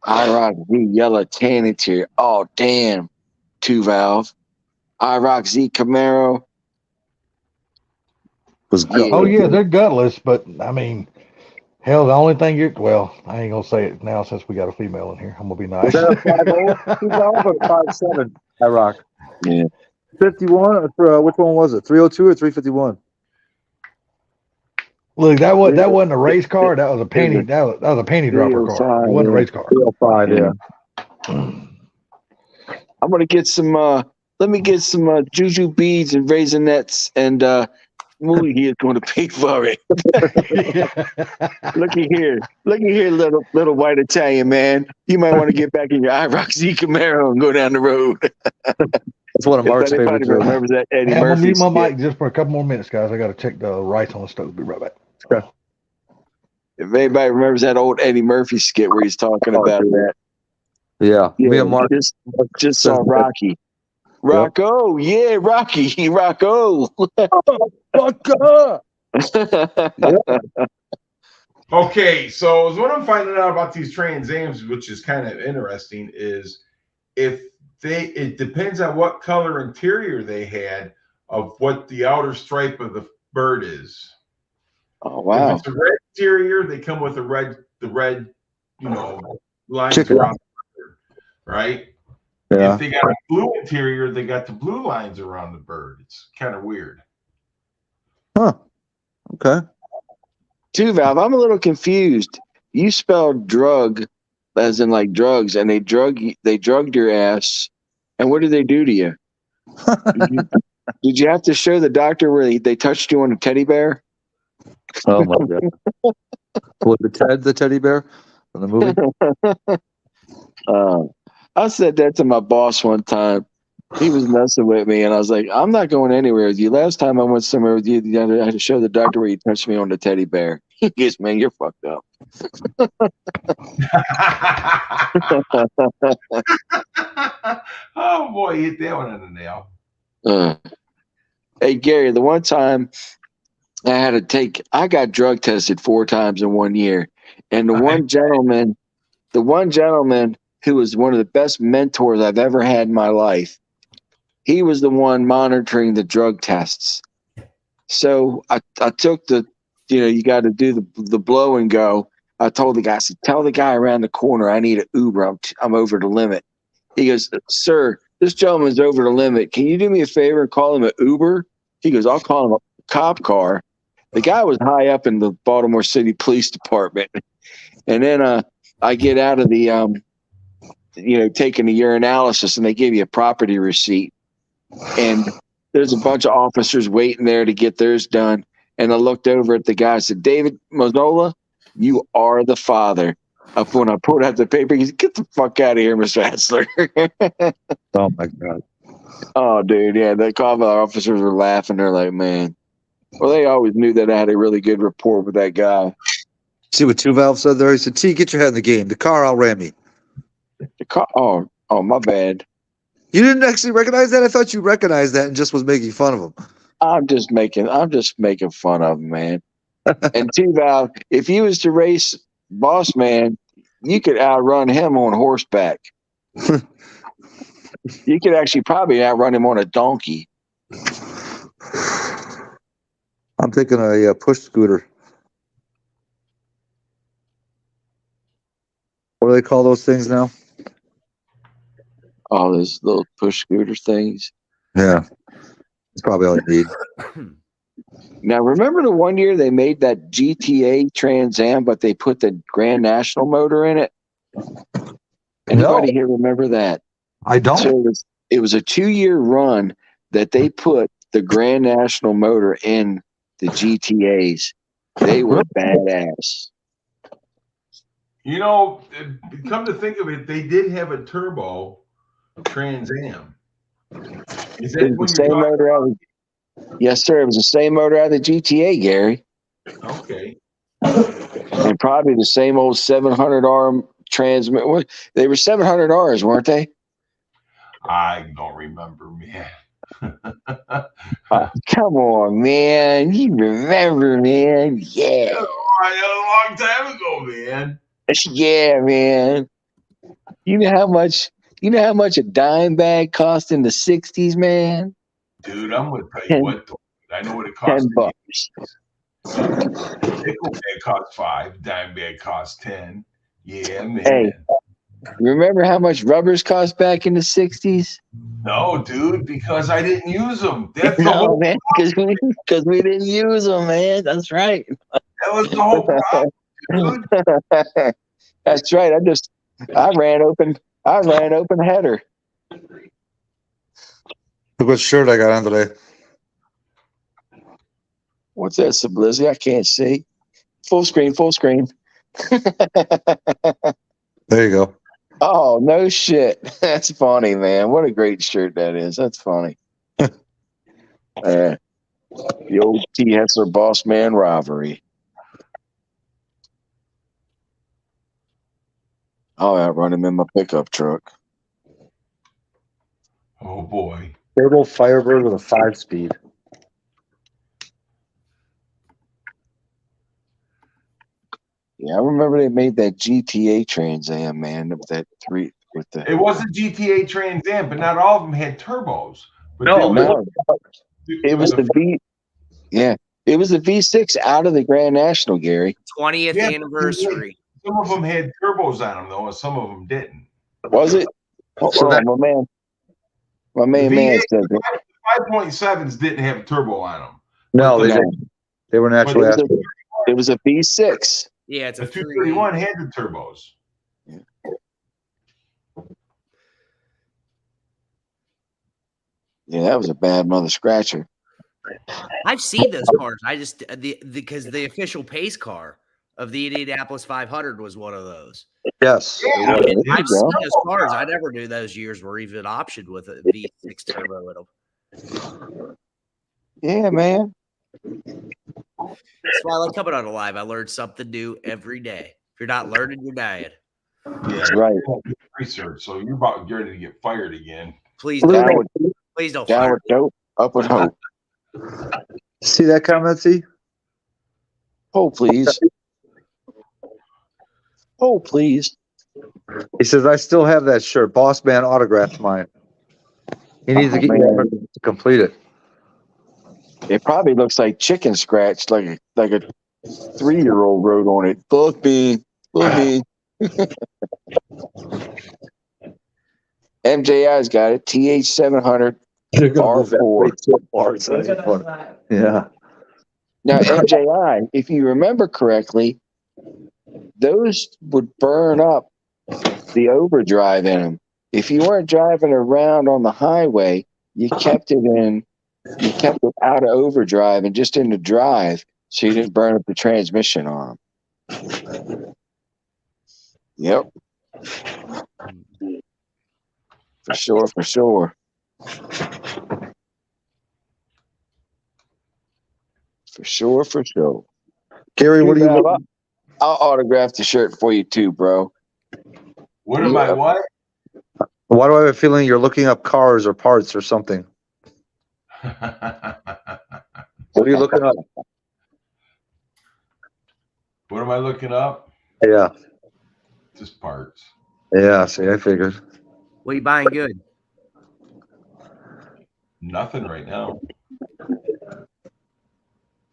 IROC Z yellow tan interior. Oh damn, 2-valve. IROC Z Camaro. Was Yeah. Oh yeah, they're gutless, but I mean, hell, the only thing I ain't gonna say it now since we got a female in here. I'm gonna be nice. Is that a 5.0? 2.0 or 5.7? I rock. Yeah. 51 or which one was it? 302 or 351? Look, that wasn't a race car. That was a panty. That was a panty dropper car. It wasn't a race car. 305, yeah. I'm gonna get some. Let me get some juju beads and raisinets, and Moody is going to pay for it. Looky here, little white Italian man. You might want to get back in your IROC Z Camaro and go down the road. That's one of Mark's If anybody favorite jokes. remembers that Eddie Hey, I'm gonna Murphy mute my skit. mic just for a couple more minutes, guys. I gotta check the rice on the stove. Be right back. If anybody remembers that old Eddie Murphy skit where he's talking about that. Yeah. Me and Mark. Just saw Rocky. Rocco, yeah, Rocky, Rocco. Okay, so what I'm finding out about these Trans Ams, which is kind of interesting, is it depends on what color interior they had of what the outer stripe of the bird is. Oh wow! If it's a red interior, they come with the red, lines Chicken. around the bird, right? Yeah. If they got a blue interior, they got the blue lines around the bird. It's kind of weird. Huh. Okay. 2-valve. I'm a little confused. You spelled drug as in like drugs, and they drugged your ass. And what did they do to you? Did you have to show the doctor where they touched you on a teddy bear? Oh my god. Was the teddy bear in the movie? I said that to my boss one time. He was messing with me, and I was like, I'm not going anywhere with you. Last time I went somewhere with you, I had to show the doctor where you touched me on the teddy bear. He goes, man, you're fucked up. Oh boy, hit that one on the nail. Hey Gary, the one time I got drug tested 4 times in 1 year, and the one gentleman who was one of the best mentors I've ever had in my life, he was the one monitoring the drug tests. So I took the, you got to do the blow and go. I told the guy, I said, tell the guy around the corner I need an Uber. I'm over the limit. He goes, sir, this gentleman's over the limit. Can you do me a favor and call him an Uber? He goes, I'll call him a cop car. The guy was high up in the Baltimore City Police Department. And then I get out of the, taking the urinalysis, and they give you a property receipt. And there's a bunch of officers waiting there to get theirs done. And I looked over at the guy and said, David Mazzola, you are the father. When I pulled out the paper, he said, get the fuck out of here, Mr. Hatzler. Oh my God. Oh, dude, yeah, the combat officers were laughing. They're like, man. Well, they always knew that I had a really good rapport with that guy. See what Two Valve said there? He said, T, get your head in the game. The car outran me. The car, oh, my bad. You didn't actually recognize that? I thought you recognized that and just was making fun of him. I'm just making fun of him, man. And Two Valve, if you was to race Boss Man, you could outrun him on horseback. You could actually probably outrun him on a donkey. I'm thinking a push scooter. What do they call those things now? All those little push scooter things. Yeah. That's probably all you need. Now, remember the one year they made that GTA Trans Am, but they put the Grand National motor in it? Anybody here remember that? I don't. So it was a 2-year run that they put the Grand National motor in the GTAs. They were badass. Come to think of it, they did have a turbo Trans Am. Is that It was the same motor out of, yes, sir. It was the same motor out of the GTA, Gary. Okay. And probably the same old 700R transmit. They were 700Rs, weren't they? I don't remember, man. Come on, man. You remember, man. Yeah. A long time ago, man. Yeah, man. You know how much a dime bag cost in the 60s, man? Dude, I'm gonna tell you what, though. I know what it costs. $10. Nickel bag costs $5, dime bag costs $10. Yeah, man. Hey, remember how much rubbers cost back in the 60s? No, dude, because I didn't use them. That's the No, whole man, because we didn't use them, man. That's right. That was the whole problem, dude. That's right. I ran open header. Look what shirt I got on today. What's that, Sublizzy? I can't see. Full screen. There you go. Oh, no shit. That's funny, man. What a great shirt that is. That's funny. The old T. Hessler Boss Man rivalry. I'll outrun him in my pickup truck. Oh boy. Turbo Firebird with a 5-speed. Yeah, I remember they made that GTA Trans Am, man, with that It was a GTA Trans Am, but not all of them had turbos. But it was the V. Yeah, it was the V6 out of the Grand National, Gary. 20th anniversary. Some of them had turbos on them though, and some of them didn't. Was it? My man said that. 5.7s didn't have a turbo on them. No, they didn't. They were naturally aspirated. It was a V6. Yeah, it's The a 231 had the turbos. Yeah, that was a bad mother scratcher. I've seen those cars. I just because the official pace car of the Indianapolis 500 was one of those. Yes. Yeah. I've seen those cars. I never knew those years were even optioned with a V6 turbo in them. Yeah, man. That's why I like coming on live. I learn something new every day. If you're not learning, you're dying. Yeah, That's right. Research. So you're about ready to get fired again. Please Down don't. with, Please don't down fire with dope, up with hope. See that comment, see? Oh, please. Oh, please. He says, I still have that shirt. Boss Man autographed mine. He needs to get man. to complete it. It probably looks like chicken scratch, like a 3-year-old wrote on it. Fuck me. MJI's got it. TH700 R4. Yeah. Now, MJI, if you remember correctly, those would burn up the overdrive in them. If you weren't driving around on the highway, you kept it out of overdrive and just in the drive, so you didn't burn up the transmission on them. Yep. For sure. Gary, what do you look? I'll autograph the shirt for you too, bro. What am I? What? Why do I have a feeling you're looking up cars or parts or something? What are you looking up? What am I looking up? Yeah. Just parts. Yeah, see, I figured. What are you buying good? Nothing right now.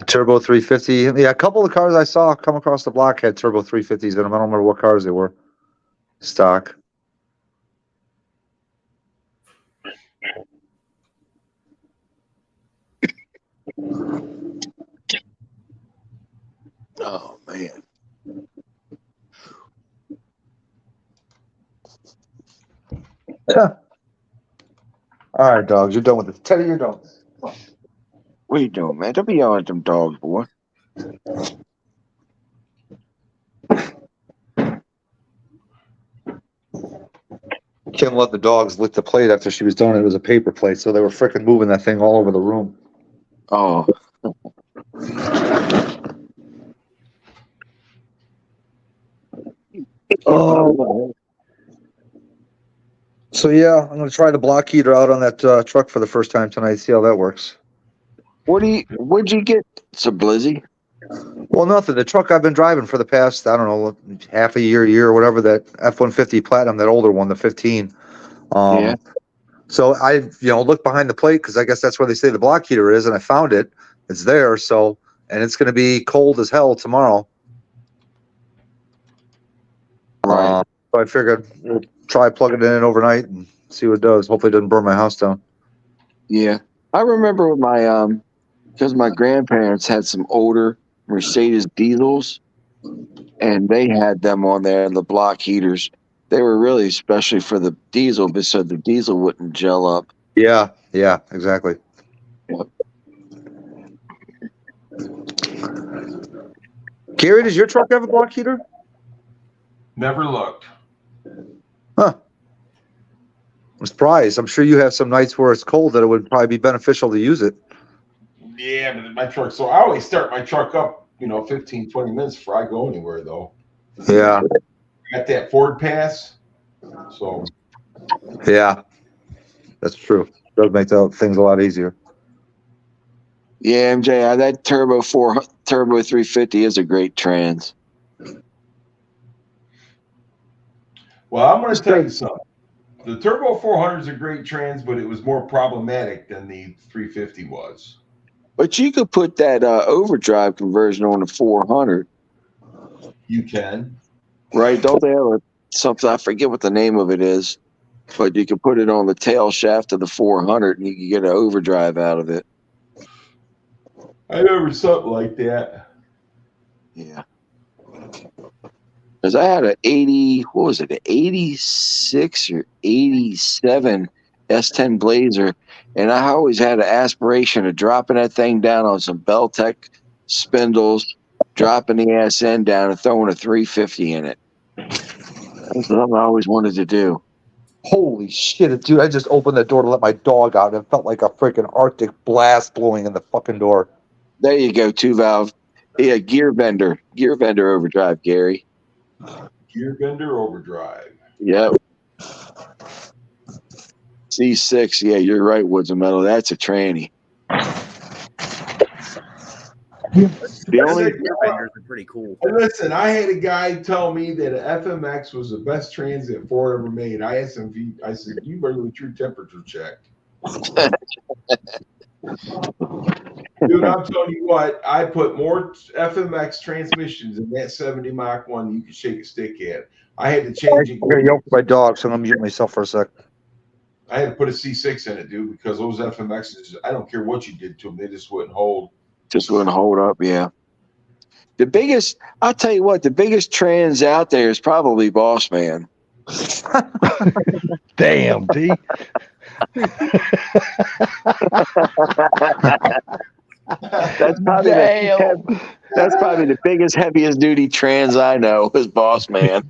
Turbo 350. Yeah, a couple of cars I saw come across the block had turbo 350s in them. I don't remember what cars they were. Stock. Oh man. All right, dogs, you're done with it. Teddy, you're done. What are you doing, man? Don't be yelling at them dogs, boy. Kim let the dogs lick the plate after she was done. It was a paper plate, so they were freaking moving that thing all over the room. Oh. Oh. So yeah, I'm gonna try the block heater out on that truck for the first time tonight. See how that works. What'd you get, Blizzy? Well, nothing. The truck I've been driving for the past, I don't know, half a year or whatever, that F-150 Platinum, that older one, the 15. Yeah. So I, looked behind the plate because I guess that's where they say the block heater is, and I found it. It's there. So, and it's going to be cold as hell tomorrow. Right. So I figured we'll try plugging it in overnight and see what it does. Hopefully it doesn't burn my house down. Yeah. I remember with my because my grandparents had some older Mercedes diesels, and they had them on there, the block heaters. They were really especially for the diesel, but so the diesel wouldn't gel up. Yeah, exactly. Yep. Gary, does your truck have a block heater? Never looked. Huh. I'm surprised. I'm sure you have some nights where it's cold that it would probably be beneficial to use it. Yeah, but my truck. So I always start my truck up, 15, 20 minutes before I go anywhere, though. Yeah. I got that Ford Pass. So. Yeah. That's true. It does make things a lot easier. Yeah, MJ, that Turbo 350 is a great trans. Well, I'm going to tell you something. The Turbo 400 is a great trans, but it was more problematic than the 350 was. But you could put that overdrive conversion on the 400. You can. Right? Don't they have something? I forget what the name of it is, but you can put it on the tail shaft of the 400 and you can get an overdrive out of it. I remember something like that. Yeah. Because I had an 86 or 87 S10 Blazer, and I always had an aspiration of dropping that thing down on some Beltec spindles, dropping the ass end down and throwing a 350 in it. That's something I always wanted to do. Holy shit, dude. I just opened the door to let my dog out and it felt like a freaking Arctic blast blowing in the fucking door. There you go, 2-valve. Yeah, gear bender overdrive, Gary. Gear bender overdrive. Yep. C6, yeah, you're right, Woods and Metal. That's a tranny. The only Gear benders are pretty cool. And listen, I had a guy tell me that an FMX was the best transit Ford ever made. I asked him, I said, you better do a true temperature check. Dude, I'm telling you what, I put more FMX transmissions in that 70 Mach 1 than you could shake a stick at. I had to change it. I gotta yelp at my dog, so I'm gonna mute myself for a sec. I had to put a C6 in it, dude, because those FMXs, I don't care what you did to them, they just wouldn't hold. Just wouldn't hold up. Yeah. I'll tell you what, the biggest trans out there is probably Boss Man. Damn, T. That's probably that's probably the biggest, heaviest duty trans I know is Boss Man.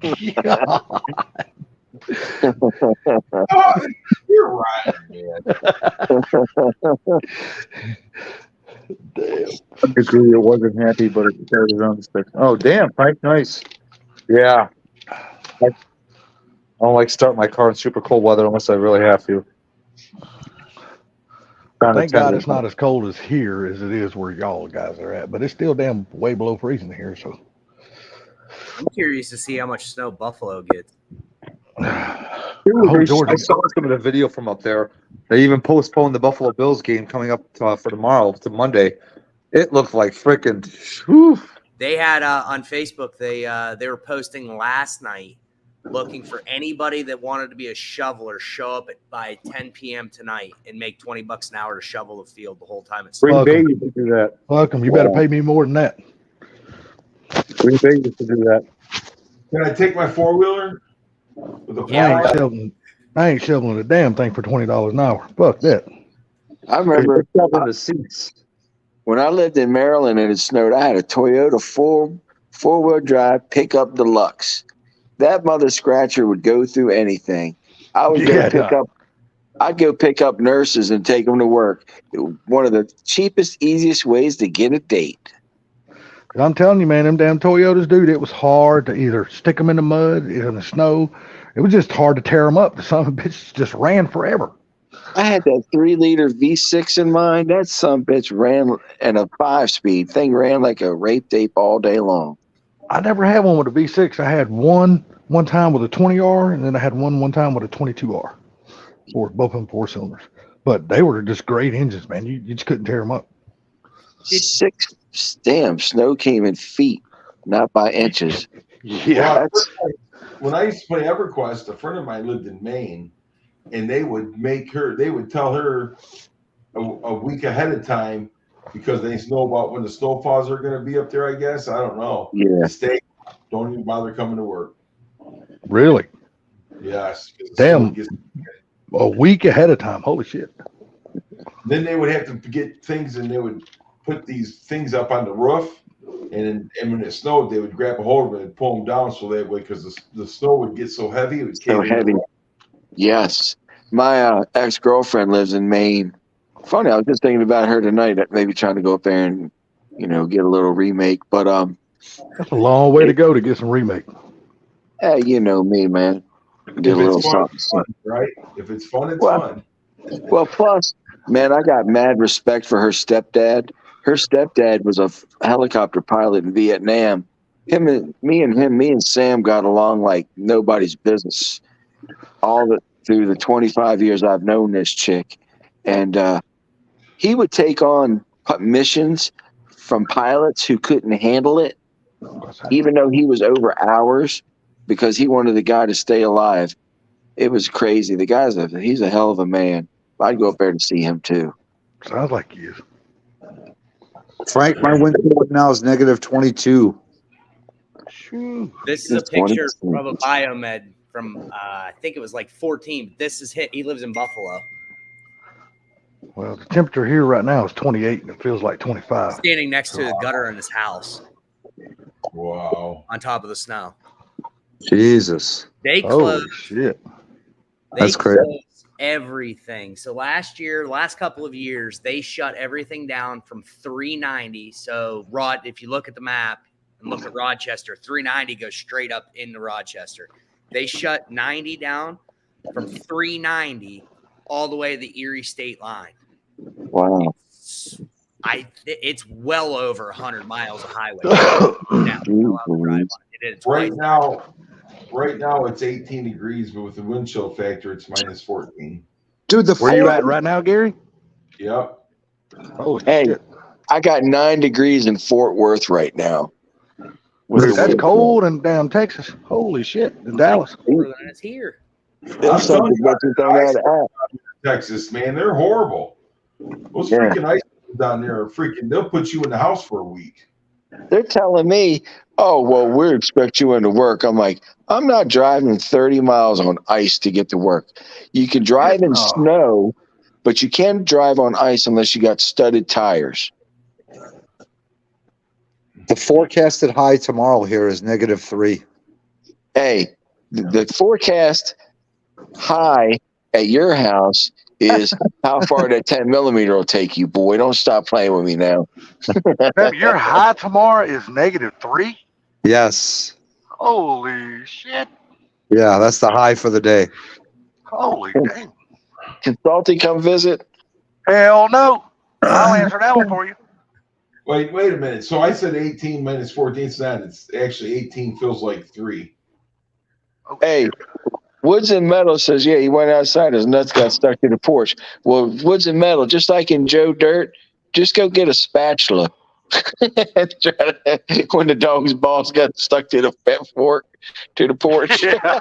Oh, you're right, man. Damn. I agree, it wasn't happy, but it carried on the stick. Oh, damn, Frank, nice. Yeah. I don't like starting my car in super cold weather unless I really have to. Thank God it's not as cold as here as it is where y'all guys are at, but it's still damn way below freezing here. So I'm curious to see how much snow Buffalo gets. Oh, Georgia. I saw some of the video from up there. They even postponed the Buffalo Bills game coming up for tomorrow to Monday. It looked like freaking. They had on Facebook. They were posting last night, looking for anybody that wanted to be a shoveler. Show up by 10 p.m. tonight and make $20 an hour to shovel the field the whole time. It's Green Bay used to do that. Welcome. You better pay me more than that. Green Bay used to do that. Can I take my four-wheeler? With the I ain't shoveling a damn thing for $20 an hour. Fuck that. I remember the seats. when I lived in Maryland and it snowed, I had a Toyota four-wheel drive pickup deluxe. That mother scratcher would go through anything. I'd go pick up nurses and take them to work. One of the cheapest, easiest ways to get a date. I'm telling you, man, them damn Toyotas, dude, it was hard to either stick them in the mud, in the snow. It was just hard to tear them up. The son of a bitch just ran forever. I had that 3-liter V6 in mine. That son of a bitch ran, and a 5-speed thing ran like a rape ape all day long. I never had one with a V6. I had one time with a 20R, and then I had one time with a 22R. Both of them 4 cylinders. But they were just great engines, man. You just couldn't tear them up. 6 damn snow came in feet, not by inches. Yeah. When I used to play EverQuest, a friend of mine lived in Maine, and they would tell her a week ahead of time because they know about when the snowfalls are going to be up there, I guess. I don't know. Yeah. Stay. Don't even bother coming to work. Really? Yes. Damn. A week ahead of time. Holy shit. Then they would have to get things, and they would put these things up on the roof. And when it snowed, they would grab a hold of it and pull them down so that way, because the snow would get so heavy. It would So heavy. Yes. My ex-girlfriend lives in Maine. Funny, I was just thinking about her tonight, maybe trying to go up there and, get a little remake. But that's a long way to go to get some remake. You know me, man. Get a little something. Fun, right? If it's fun, it's fun. Well, plus, man, I got mad respect for her stepdad. Her stepdad was a helicopter pilot in Vietnam. Me and Sam got along like nobody's business. Through the 25 years I've known this chick, and he would take on missions from pilots who couldn't handle it, even though he was over hours, because he wanted the guy to stay alive. It was crazy. The guy's he's a hell of a man. I'd go up there to see him too. Sounds like you. Frank, my wind chill now is -22. This is a picture of a biomed from I think it was like 14. This is he lives in Buffalo. Well, the temperature here right now is 28, and it feels like 25. Standing next to the gutter in his house. Wow. On top of the snow. Jesus. They closed. Oh, shit. That's crazy. Everything. So last couple of years, they shut everything down from 390. So if you look at the map and look at Rochester, 390 goes straight up into Rochester. They shut 90 down from 390 all the way to the Erie state line. Wow. It's well over 100 miles of highway. Right now it's 18 degrees, but with the wind chill factor, it's -14. Dude, the Where you four- at right now, Gary? Yep. Oh, Hey, shit. I got 9 degrees in Fort Worth right now. With the That's wind. cold in damn Texas. Holy shit. In Dallas. Colder than it's here. Them I'm sons telling of you, bitches don't know how to act. Texas, man, they're horrible. Those Yeah. freaking ice down there are freaking. They'll put you in the house for a week. They're telling me, oh, well, we expect you into work. I'm like, I'm not driving 30 miles on ice to get to work. You can drive in No. snow, but you can't drive on ice unless you got studded tires. the forecasted high tomorrow here is -3. Hey, the forecast high at your house is how far that 10 millimeter will take you, boy. Don't stop playing with me now. Baby, your high tomorrow is -3? Yes. Holy shit. Yeah, that's the high for the day. Holy damn. Can Salty come visit? Hell no. I'll answer that one for you. Wait a minute. So I said 18 minus 14. It's not. It's actually 18 feels like 3. Oh, Hey, shit. Woods and Metal says, yeah, he went outside. His nuts got stuck to the porch. Well, Woods and Metal, just like in Joe Dirt, just go get a spatula. When the dog's balls got stuck to the pet fork, to the porch. Yeah,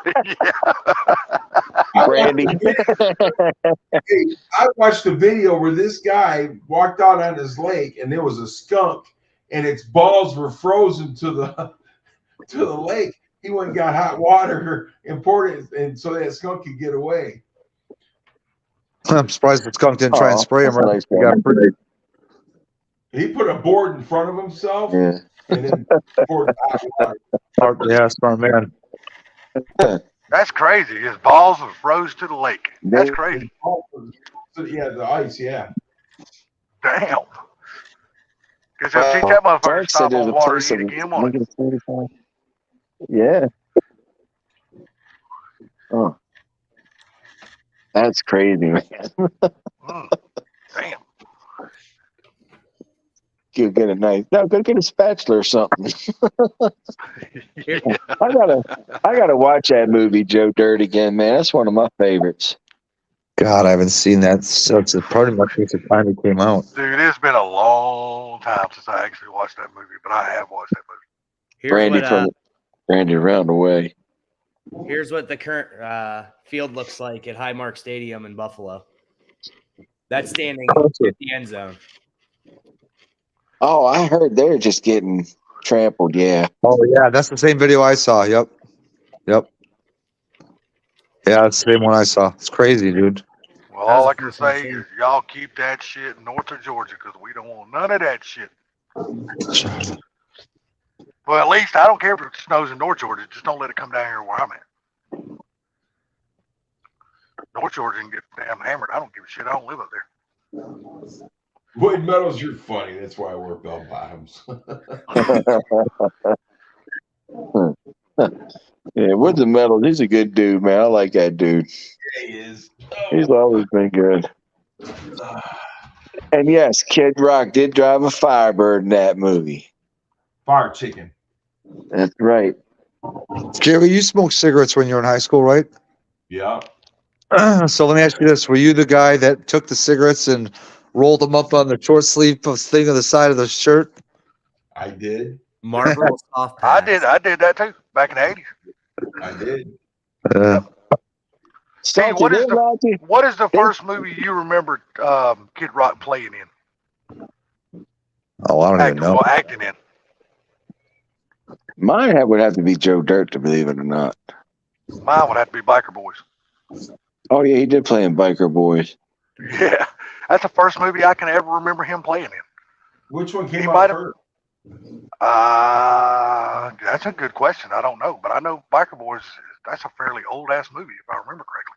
yeah. Brandy. Hey, I watched a video where this guy walked out on his lake and there was a skunk and its balls were frozen to the lake. He went and got hot water and poured it, and so that skunk could get away. I'm surprised the skunk didn't try and spray him. that's Right? nice, He got pretty. He put a board in front of himself Yeah. and then poured hot water. Smart, yeah, smart man. That's crazy. His balls were froze to the lake. That's crazy. So, yeah, the ice, yeah. Damn. Guess I'll teach that motherfucker Frank to stop said there's on a water place and eat that again, won't it? -45. Yeah. Oh. That's crazy, man. Damn. Go get a knife. No, go get a spatula or something. Here, I gotta watch that movie Joe Dirt again, man. That's one of my favorites. God, I haven't seen that since it pretty much since the time it came out. Dude, it's been a long time since I actually watched that movie, but I have watched that movie. here's Brandy around the way. here's what the current field looks like at Highmark Stadium in Buffalo. That's standing at the end zone. Oh, I heard they're just getting trampled. Yeah. Oh yeah, that's the same video I saw. Yep. Yeah, that's the same one I saw. It's crazy, dude. Well, That was all the I can first one say too. is y'all keep that shit north of Georgia because we don't want none of that shit. Well, at least I don't care if it snows in North Georgia. Just don't let it come down here where I'm at. North Georgia can get damn hammered. I don't give a shit. I don't live up there. Wood Meadows, you're funny. That's why I wear bell bottoms. Yeah, Woods and Metal. He's a good dude, man. I like that dude. Yeah, he is. He's always been good. And yes, Kid Rock did drive a Firebird in that movie. Fire chicken. That's right. Jerry, you smoked cigarettes when you were in high school, right? Yeah. So let me ask you this: were you the guy that took the cigarettes and rolled them up on the short sleeve thing on the side of the shirt? I did. Marlboro soft I pass. did that too back in the 80s. I did. Steve, Salty, they're allowed to- what is the first movie you remember Kid Rock playing in? Oh, I don't even know. Acting in. Mine would have to be Joe Dirt, to believe it or not. Mine would have to be Biker Boys. Oh, yeah, he did play in Biker Boys. Yeah, that's the first movie I can ever remember him playing in. Which one He came might out have- first? That's a good question. I don't know, but I know Biker Boys. That's a fairly old ass movie, if I remember correctly.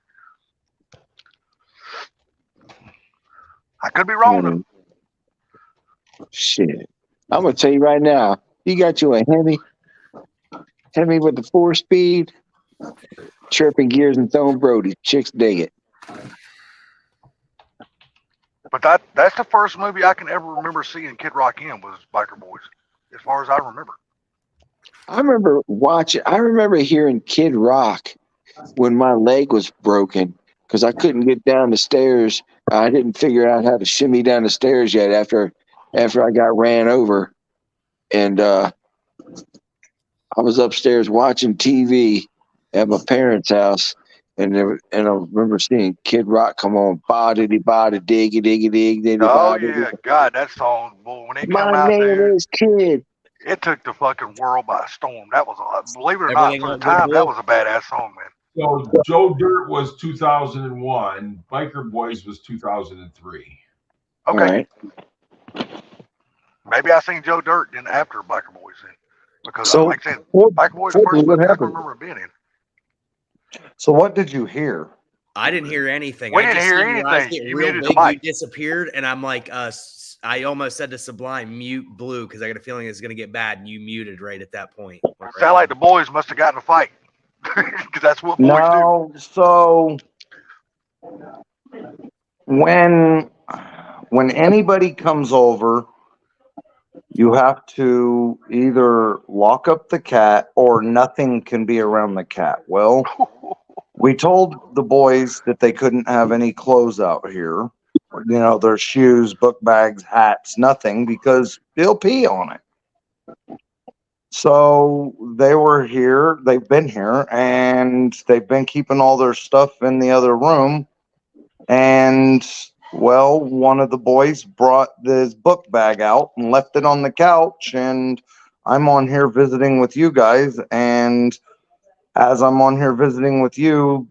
I could be wrong though. Shit. I'm going to tell you right now, you got you a Hemi with the 4-speed, chirping gears and throwing Brody. Chicks dig it. But that's the first movie I can ever remember seeing Kid Rock in was Biker Boys, as far as I remember. I remember hearing Kid Rock when my leg was broken because I couldn't get down the stairs. I didn't figure out how to shimmy down the stairs yet after I got ran over. And I was upstairs watching TV at my parents' house. And I remember seeing Kid Rock come on, ba-diddy, ba-da, diggy, diggy, dig, diggy, Oh ba-diddy. yeah, God, that song, boy, when it come My out, name dude, is Kid. it took the fucking world by storm. That was believe it or not, Everything for the on Good time, that Blue? was a badass song, man. So Joe Dirt was 2001. Biker Boys was 2003. All Okay, right. maybe I seen Joe Dirt then after Biker Boys then, because So, like I said, what, Biker Boys the first what movie I can happened? remember being in. So what did you hear? I didn't hear anything. We I didn't just hear seen your eyes anything. get You real muted the big. You mic. disappeared, and I'm like, I almost said to Sublime, mute Blue, because I got a feeling it's going to get bad, and you muted right at that point. Sound like the boys must have gotten a fight, because that's what boys No, so when anybody comes over, you have to either lock up the cat or nothing can be around the cat. Well, do. we told the boys that they couldn't have any clothes out here. You know, their shoes, book bags, hats, nothing, because they'll pee on it. So they were here, they've been here, and they've been keeping all their stuff in the other room. And, well, one of the boys brought this book bag out and left it on the couch, and I'm on here visiting with you guys, and as I'm on here visiting with you,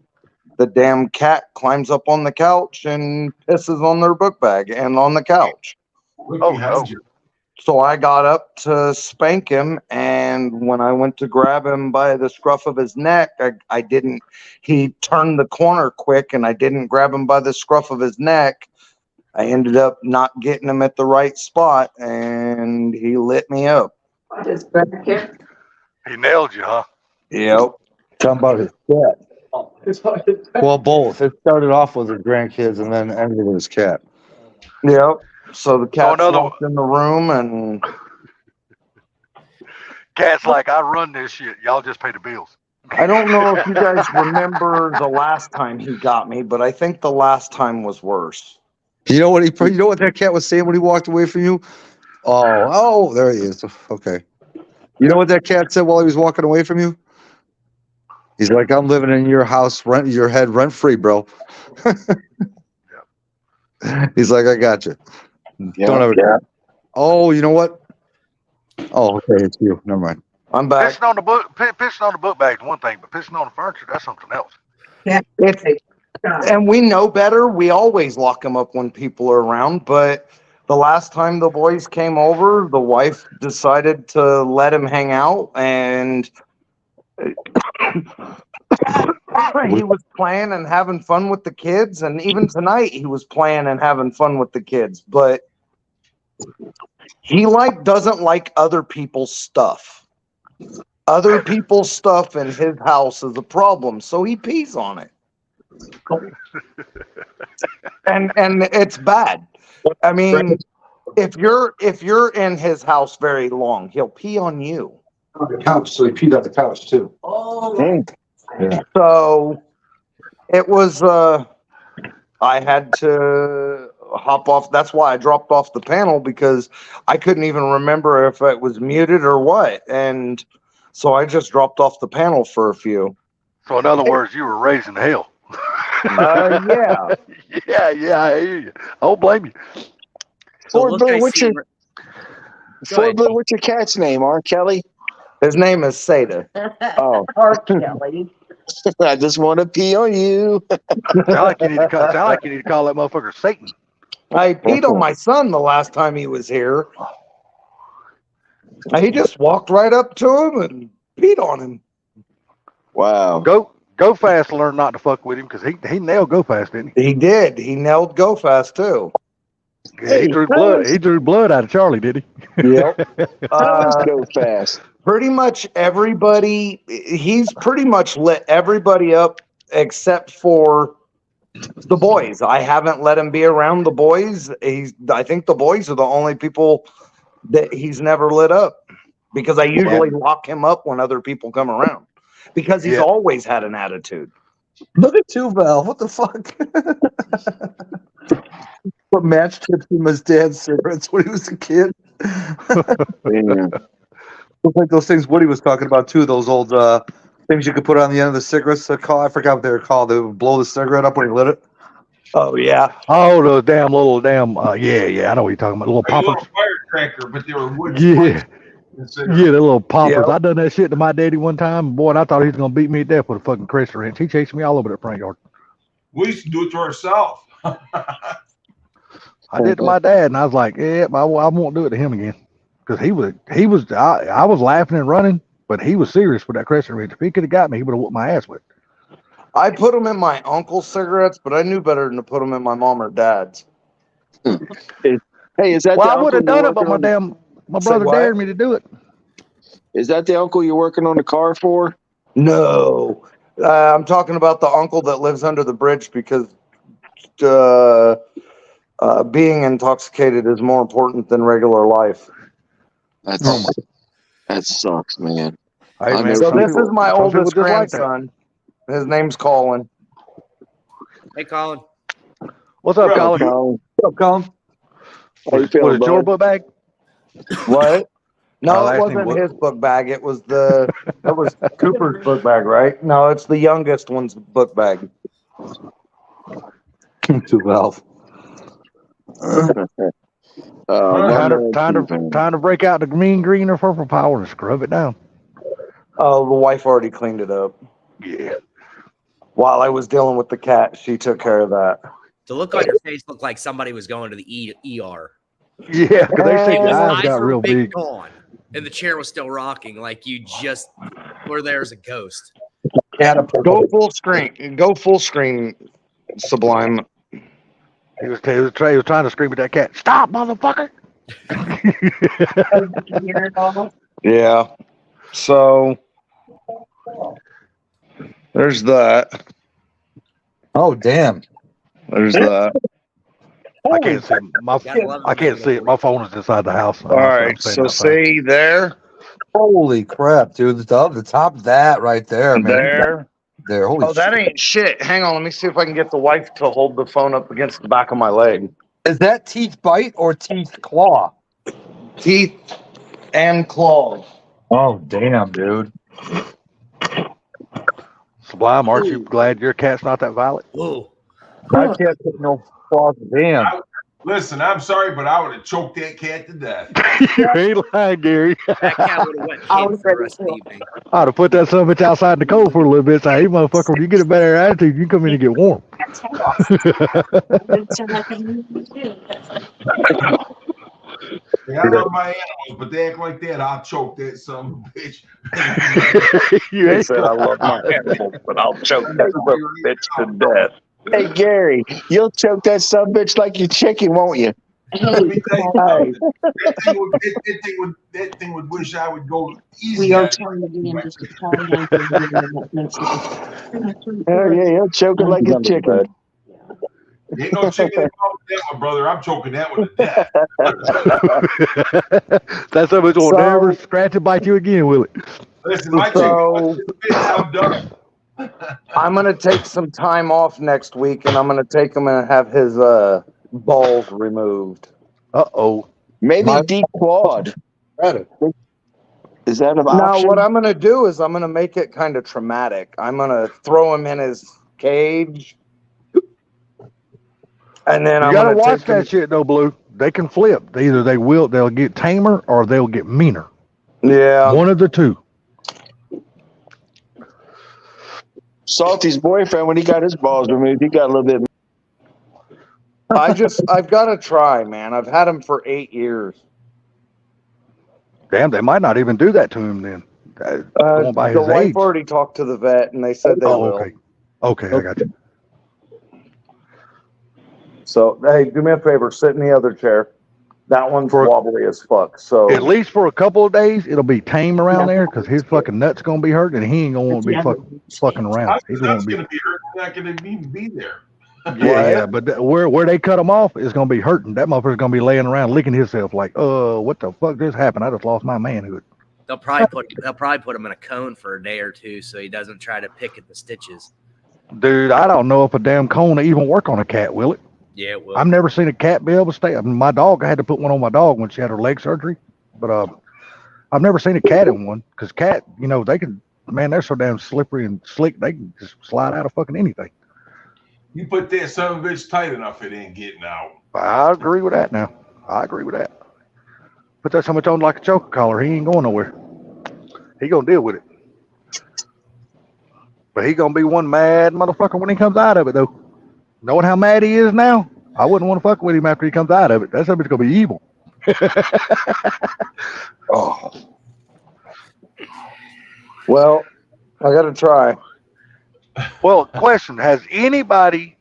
the damn cat climbs up on the couch and pisses on their book bag and on the couch. Look Oh, behind no. you. So I got up to spank him, and when I went to grab him by the scruff of his neck, I didn't. He turned the corner quick, and I didn't grab him by the scruff of his neck. I ended up not getting him at the right spot, and he lit me up. Just back here. He nailed you, huh? Yep. Talking about his cat. It's hard to- Well, both. It started off with his grandkids and then ended with his cat. Yep. So the cat another walked in the room, and Cat's like, I run this shit. Y'all just pay the bills. I don't know if you guys remember the last time he got me, but I think the last time was worse. You know what you know what that cat was saying when he walked away from you? Oh, there he is. Okay. You know what that cat said while he was walking away from you? He's like, I'm living in your house, rent free, bro. He's like, I got you. Don't ever. Oh, you know what? Oh, okay, it's you. Never mind. I'm back. Pissing on the book bag is one thing, but pissing on the furniture, that's something else. And we know better. We always lock them up when people are around. But the last time the boys came over, the wife decided to let him hang out, and he was playing and having fun with the kids. And even tonight, he was playing and having fun with the kids. But he doesn't like other people's stuff. Other people's stuff in his house is a problem, so he pees on it. And it's bad. I mean, if you're in his house very long, he'll pee on you. On the couch, so he peed on the couch too. Oh, So it was I had to hop off. That's why I dropped off the panel, because I couldn't even remember if it was muted or what. And so I just dropped off the panel for a few. So in other words, you were raising hell. Yeah. yeah, I hear you. I don't blame you. So Ford look, Blue, I what's see- your Go Ford ahead. Blue, what's your cat's name? R. Kelly? His name is Seda. Oh, R. Kelly. I just want to pee on you. Sound like you need to call that motherfucker Satan. I peed on my son the last time he was here. He just walked right up to him and peed on him. Wow. Go Fast learned not to fuck with him because he nailed Go Fast, didn't He did. He nailed Go Fast too. he? Yeah, he drew blood. He drew blood out of Charlie, did he? Yep. Let's go fast. Pretty much everybody, he's pretty much lit everybody up except for the boys. I haven't let him be around the boys. I think the boys are the only people that he's never lit up, because I usually lock him up when other people come around, because he's Yeah. always had an attitude. Look at Two Valve. What the fuck? What match tips him his dad's cigarettes when he was a kid? Yeah. Looks like those things Woody was talking about too. Those old things you could put on the end of the cigarettes. I forgot what they were called. They would blow the cigarette up when you lit it. Oh yeah. Oh, those damn little damn. Yeah. I know what you're talking about. Little Like a poppers. little firecracker, but they were wood. Yeah. Yeah, the little poppers. Yeah. I done that shit to my daddy one time. Boy, and I thought he was gonna beat me to death with a fucking Cresta wrench. He chased me all over that front yard. We used to do it to ourselves. I did to my dad, and I was like, "Yeah, I won't do it to him again," because he was. I was laughing and running, but he was serious with that Cresta wrench. If he could have got me, he would have whooped my ass with. I put them in my uncle's cigarettes, but I knew better than to put them in my mom or dad's. Hey, is that Well, the I would have uncle you're done it, but working on- my Say brother what? dared me to do it. Is that the uncle you're working on the car for? No, I'm talking about the uncle that lives under the bridge because being intoxicated is more important than regular life. That sucks, man. Hey, I man, know So some this people- is my some people oldest just like that. grandson. His name's Colin. Hey, Colin. What's up, Colin? Colin, What's up, Colin? how you Was feeling, it your bud? book bag? What? My No, last it name wasn't was- his book bag. It was that was Cooper's book bag, right? No, it's the youngest one's book bag. Two Valve. Time to break out the green, or purple power and scrub it down. Oh, the wife already cleaned it up. Yeah. While I was dealing with the cat, she took care of that. The look on your face looked like somebody was going to the ER. Yeah, because they say It the was eyes eyes got were real big. gone, and the chair was still rocking, like you just were there as a ghost. Go full screen. Go full screen, Sublime. He was trying to scream at that cat. Stop, motherfucker! Yeah. So there's that. Oh damn! There's that. I can't see my. Gotta love I can't see it. My phone is inside the house. All right. So see there, Holy crap, dude! The top of that right there, man. there. There. Holy Oh, that shit. ain't shit. Hang on. Let me see if I can get the wife to hold the phone up against the back of my leg. Is that teeth bite or teeth claw? Teeth and claws. Oh damn, dude! Sublime, aren't you glad your cat's not that violent? Whoa. I can't put no claws. Damn. Listen, I'm sorry, but I would have choked that cat to death. You ain't lying, Gary. That cat would have went hit for the rest of the evening. I'd have put that son of a bitch outside in the cold for a little bit. Say, hey, motherfucker, when you get a better attitude, you come in and get warm. Hey, I love my animals, but they act like that, I'll choke that son of a bitch. You He ain't said, I love my animals, but I'll choke that son of a bitch to death. Hey, Gary, you'll choke that subbitch like your chicken, won't you? Let me tell you something. That thing would wish I would go easy. We are on it. trying to be in just a call down for the Oh, yeah, he'll choke it like a chicken. Ain't no chicken involved with that, my brother. I'm choking that one to death. that son of a bitch will So- never scratch and bite you again, will it? Listen, my So- chicken, I'm done. I'm gonna take some time off next week, and I'm gonna take him and have his balls removed. Uh-oh. Maybe My- declawed. Is that an Now, option? what I'm gonna do is I'm gonna make it kind of traumatic. I'm gonna throw him in his cage, and then You I'm gotta gonna watch take that him. shit, though, Blue. They can flip. Either they'll get tamer or they'll get meaner. Yeah, One of the two. Salty's boyfriend, when he got his balls removed, he got a little bit. I've got to try, man. I've had him for 8 years. Damn, they might not even do that to him then. Going by The his wife age. already talked to the vet, and they said they Oh, will. okay. Okay, I got you. So, hey, do me a favor, sit in the other chair. That one's For- wobbly as fuck. So, At least for a couple of days, it'll be tame around there because his fucking nuts gonna be hurt and he ain't gonna want to be fucking around. He's gonna That's be going to be hurt. They're not going to even be there. yeah. But where they cut him off is gonna be hurting. That motherfucker's gonna be laying around licking himself like, what the fuck just happened? I just lost my manhood. They'll probably put him in a cone for a day or two so he doesn't try to pick at the stitches. Dude, I don't know if a damn cone will even work on a cat, will it? Yeah, it will. I've never seen a cat be able to stay. I mean, my dog, I had to put one on my dog when she had her leg surgery, but I've never seen a cat in one because cat, you know, they can, man, they're so damn slippery and slick, they can just slide out of fucking anything. You put that son of a bitch tight enough, it ain't getting out. I agree with that now. I agree with that. Put that so much on like a choker collar, he ain't going nowhere. He gonna deal with it. But he gonna be one mad motherfucker when he comes out of it, though. Knowing how mad he is now, I wouldn't want to fuck with him after he comes out of it. That somebody's gonna be evil. Oh. Well, I got to try. Well, question: has anybody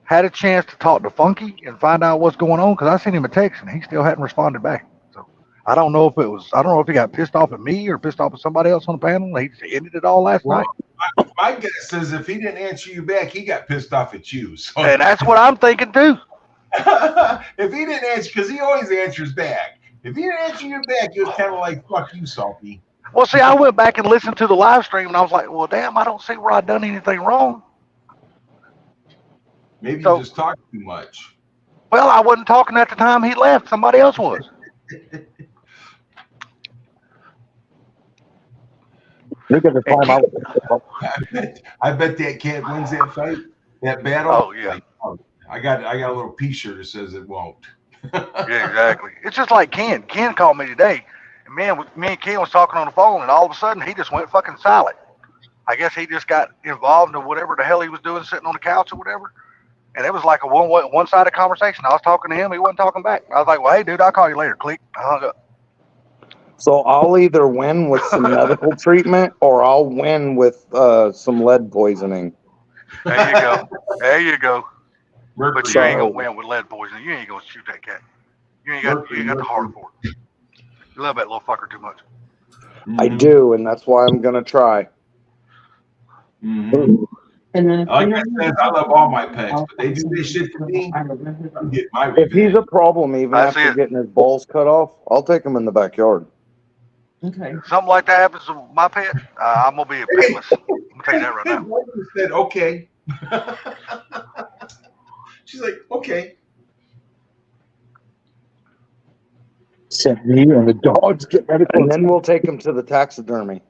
had a chance to talk to Funky and find out what's going on? Because I sent him a text and he still hadn't responded back. So I don't know if it was. I don't know if he got pissed off at me or pissed off at somebody else on the panel. He just ended it all last night. My guess is if he didn't answer you back, he got pissed off at you. So And that's what I'm thinking too. if he didn't answer, because he always answers back. If he didn't answer you back, it was kind of like, fuck you, Salty. Well, see, I went back and listened to the live stream and I was like, well, damn, I don't see where I done anything wrong. Maybe So- you just talk too much. Well, I wasn't talking at the time he left. Somebody else was. Look at the time I bet that cat wins that fight, that battle. Oh, yeah. I got a little P-shirt that says it won't. Yeah, exactly. It's just like Ken. Ken called me today, and me and Ken was talking on the phone, and all of a sudden he just went fucking silent. I guess he just got involved in whatever the hell he was doing, sitting on the couch or whatever. And it was like a one-sided conversation. I was talking to him, he wasn't talking back. I was like, "Well, hey, dude, I'll call you later." Click. I hung up. So I'll either win with some medical treatment or I'll win with some lead poisoning. There you go. There you go. But Mercury. you ain't gonna win with lead poisoning. You ain't gonna shoot that cat. You ain't got the heart for it. You love that little fucker too much. I do, and that's why I'm gonna try. Mhm. And then. Like I said, I love all my pets, but they do this shit to me. I'm getting my If he's revenge. a problem, even I see after it. getting his balls cut off, I'll take him in the backyard. Okay. Something like that happens to my pet, I'm gonna be a petless. I'm gonna tell you that right His now. wife said, okay. She's like, okay. sent me and the dogs get medical. And then we'll take him to the taxidermy.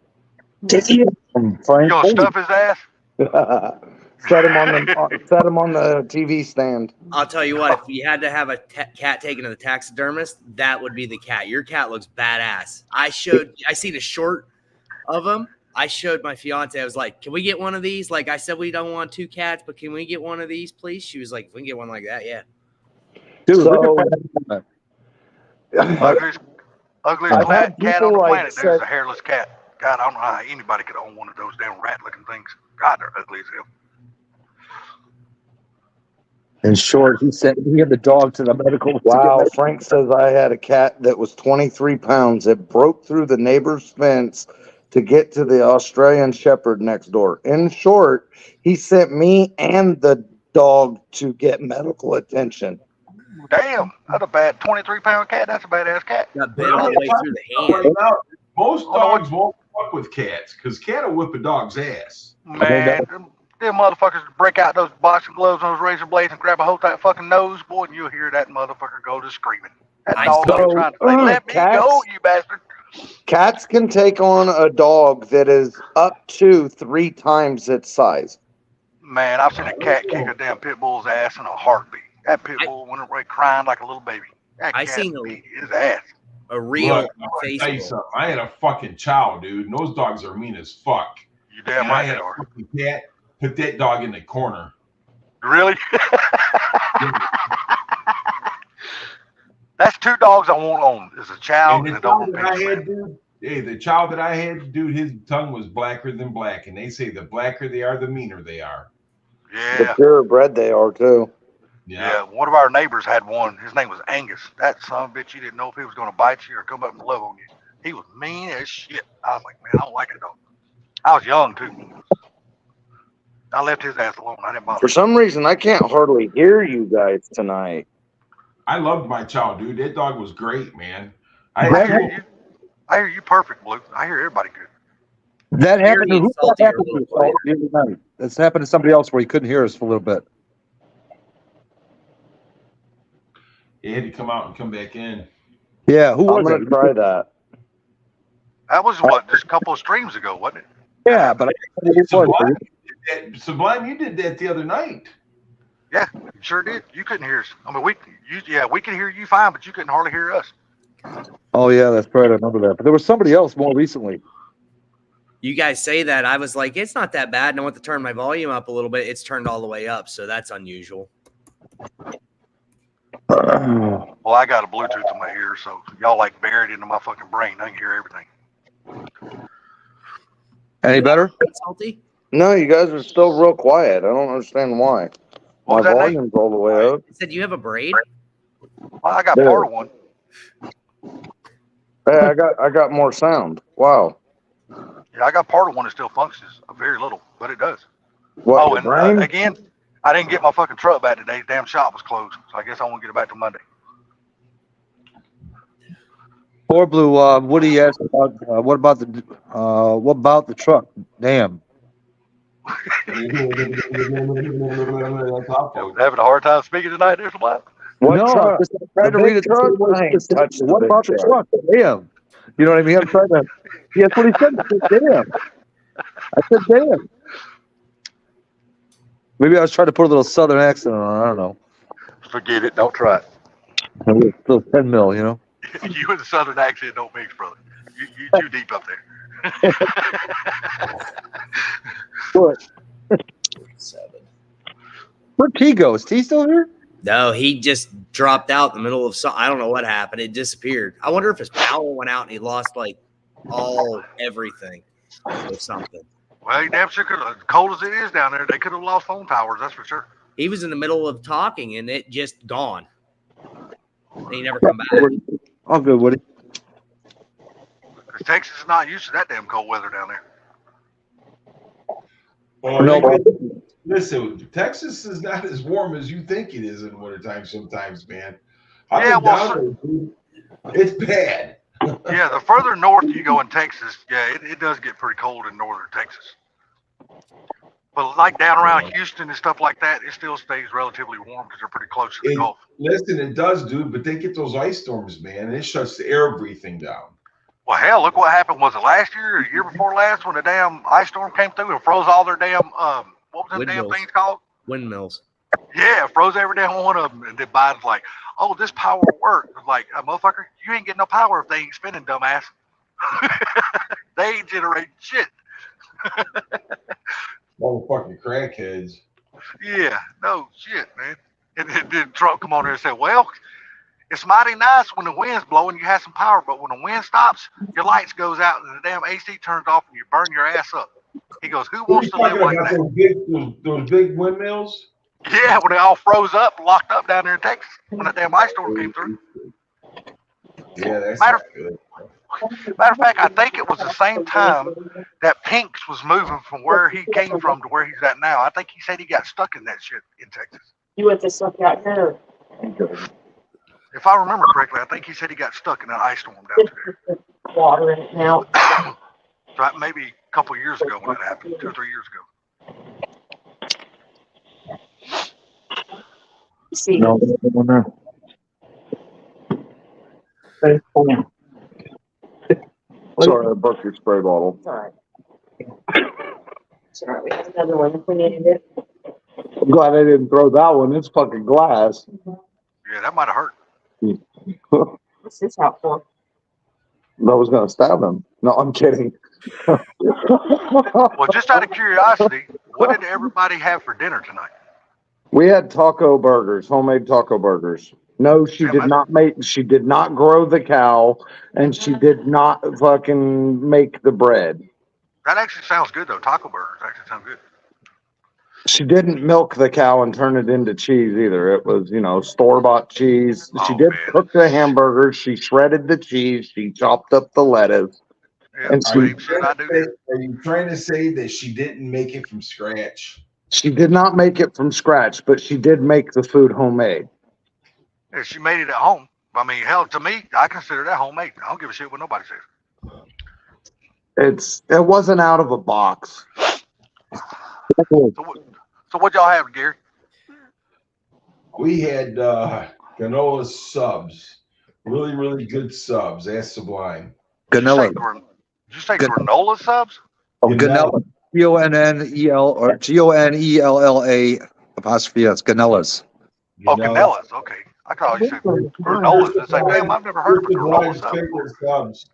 From Frank You gonna Foley. stuff his ass? set him on the TV stand. I'll tell you what, if you had to have a cat taken to the taxidermist, that would be the cat. Your cat looks badass. I seen a short of him. I showed my fiance. I was like, "Can we get one of these?" Like I said, we don't want 2 cats, but can we get one of these, please? She was like, "If we can get one like that, yeah." Dude, So- look at that. Ugliest I've cat had cat on people the like planet. There's say- a hairless cat. God, I don't know how anybody could own one of those damn rat-looking things. God, they're ugly as hell. In short, he had the dog to the medical. Wow, Frank says I had a cat that was 23 pounds. It broke through the neighbor's fence to get to the Australian Shepherd next door. In short, he sent me and the dog to get medical attention. Damn, that's a bad 23-pound cat. That's a badass cat. Got bit all the way through the hand. Most dogs won't fuck with cats because cat will whip a dog's ass. Man, them motherfuckers break out those boxing gloves and those razor blades and grab a hold of that fucking nose, boy, and you'll hear that motherfucker go to screaming. That I dog know. is trying to say, "Let me Cats- go, you bastard." Cats can take on a dog that is up to 3 times its size. Man, I've seen a cat kick a damn pit bull's ass in a heartbeat. That pit bull went away crying like a little baby. That I cat seen beat his ass. A real Look, I'm gonna tell you Facebook. something. I had a fucking chow, dude, and those dogs are mean as fuck. You damn And I right had they a are. fucking cat. Put that dog in the corner. Really? That's 2 dogs I won't own. Is a chow And and the a double chow that I pinch. had, dude. Hey, the chow that I had, dude, his tongue was blacker than black, and they say the blacker they are, the meaner they are. The Yeah. purebred they are too. Yeah, one of our neighbors had one. His name was Angus. That son of a bitch, you didn't know if he was going to bite you or come up and love on you. He was mean as shit. I was like, man, I don't like it, dog. I was young, too. I left his ass alone. I didn't bother. For some reason, I can't hardly hear you guys tonight. I loved my chow, dude. That dog was great, man. I I hear you. I hear you perfect, Blue. I hear everybody good. That You're happened to being who? salty That or happened to a little Salt the other night. It's happened to somebody else where he couldn't hear us for a little bit. He had to come out and come back in. Yeah, who I'm was gonna it? try that. That was what, just a couple of streams ago, wasn't it? Yeah, but I don't know who it was. Sublime, you did that the other night. Yeah, you sure did. You couldn't hear us. I mean, we could hear you fine, but you couldn't hardly hear us. Oh yeah, that's right. I remember that. But there was somebody else more recently. You guys say that. I was like, it's not that bad. And I want to turn my volume up a little bit. It's turned all the way up. So that's unusual. Well, I got a Bluetooth in my ear, so y'all like buried into my fucking brain. I can hear everything. Any better? Salty? No, you guys are still real quiet. I don't understand why. What My was that, Nate? volume's all the way up. You said you have a braid? Well, I got Yeah. part of one. Hey, I got more sound. Wow. Yeah, I got part of one that still functions. Very little, but it does. What, Oh, your and brain? again, I didn't get my fucking truck back today. The damn shop was closed, so I guess I won't get it back till Monday. Poor Blue. Woody asked about what about the truck? Damn. Having a hard time speaking tonight, there's a lot. What no, truck? I'm trying to The read big it. truck? I ain't touched the What big about the truck. truck? Damn. You know what I mean? I'm trying to. Yeah, that's what he said. He said, damn. I said, damn. Maybe I was trying to put a little southern accent on. I don't know. Forget it. Don't try it. Still 10 mil, you know. You and the southern accent don't mix, brother. You too deep up there. What? Where'd T go? Is T still here? No, he just dropped out in the middle of some. I don't know what happened. It disappeared. I wonder if his power went out and he lost like everything or something. Well, he damn sure could have. As cold as it is down there, they could have lost phone towers. That's for sure. He was in the middle of talking and it just gone. And he never come back. All good, Woody. Because Texas is not used to that damn cold weather down there. Well, No, listen, Texas is not as warm as you think it is in wintertime sometimes, man. Yeah, I've been down there, dude. It's bad. Yeah, the further north you go in Texas, yeah, it does get pretty cold in northern Texas. But like down around Houston and stuff like that, it still stays relatively warm because they're pretty close to the Gulf. Listen, it does, dude, but they get those ice storms, man, and it shuts everything down. Well, hell, look what happened. Was it last year or the year before last when the damn ice storm came through and froze all their damn, what was them damn Windmills. things called? Windmills. Yeah, froze every damn one of them. And then Biden's like, oh, this power will work. I'm like, motherfucker, you ain't getting no power if they ain't spinning, dumbass. They ain't generating shit. Motherfucking crackheads. Yeah, no shit, man. And then Trump come on there and said, well, it's mighty nice when the wind's blowing, you have some power, but when the wind stops, your lights goes out and the damn AC turns off and you burn your ass up. He goes, who What are wants you to live talking like about? that? Those big windmills? Yeah, when they all froze up, locked up down there in Texas when that damn ice storm came through. Yeah, that's Matter- not good. Matter of fact, I think it was the same time that Pinks was moving from where he came from to where he's at now. I think he said he got stuck in that shit in Texas. You want this stuff out here? If I remember correctly, I think he said he got stuck in that ice storm down there. Water in it now. So that maybe a couple of years ago when that happened, 2 or 3 years ago. See, No, no. Sorry, I broke your spray bottle. it's all right. It's all right. We have another one if we needed it. I'm glad I didn't throw that one. It's fucking glass. Yeah, that might have hurt. What's this out for? I was gonna stab him. No, I'm kidding. Well, just out of curiosity, what did everybody have for dinner tonight? We had taco burgers, homemade taco burgers. No, she Yeah, did not make. She did not grow the cow, and she did not fucking make the bread. That actually sounds good, though. Taco burgers actually sound good. She didn't milk the cow and turn it into cheese either. It was, store-bought cheese. She Oh, did man. cook the hamburgers. She shredded the cheese. She chopped up the lettuce. Yeah, And same shit I do here. Are you trying to say that she didn't make it from scratch? She did not make it from scratch, but she did make the food homemade. Yeah, she made it at home. I mean, hell, to me, I consider that homemade. I don't give a shit what nobody says. It wasn't out of a box. So what y'all have, Gary? We had Ganola subs. Really, really good subs. Ask Sublime. Did you say, Ganella. did you say granola subs? Oh, Ganella. Ganella. Gonel or Gonella apostrophe S. Ganellas. Oh, Ganellas. Okay. I thought you said granolas. It's like, damn, I've never heard of a granola sub. Favorite subs.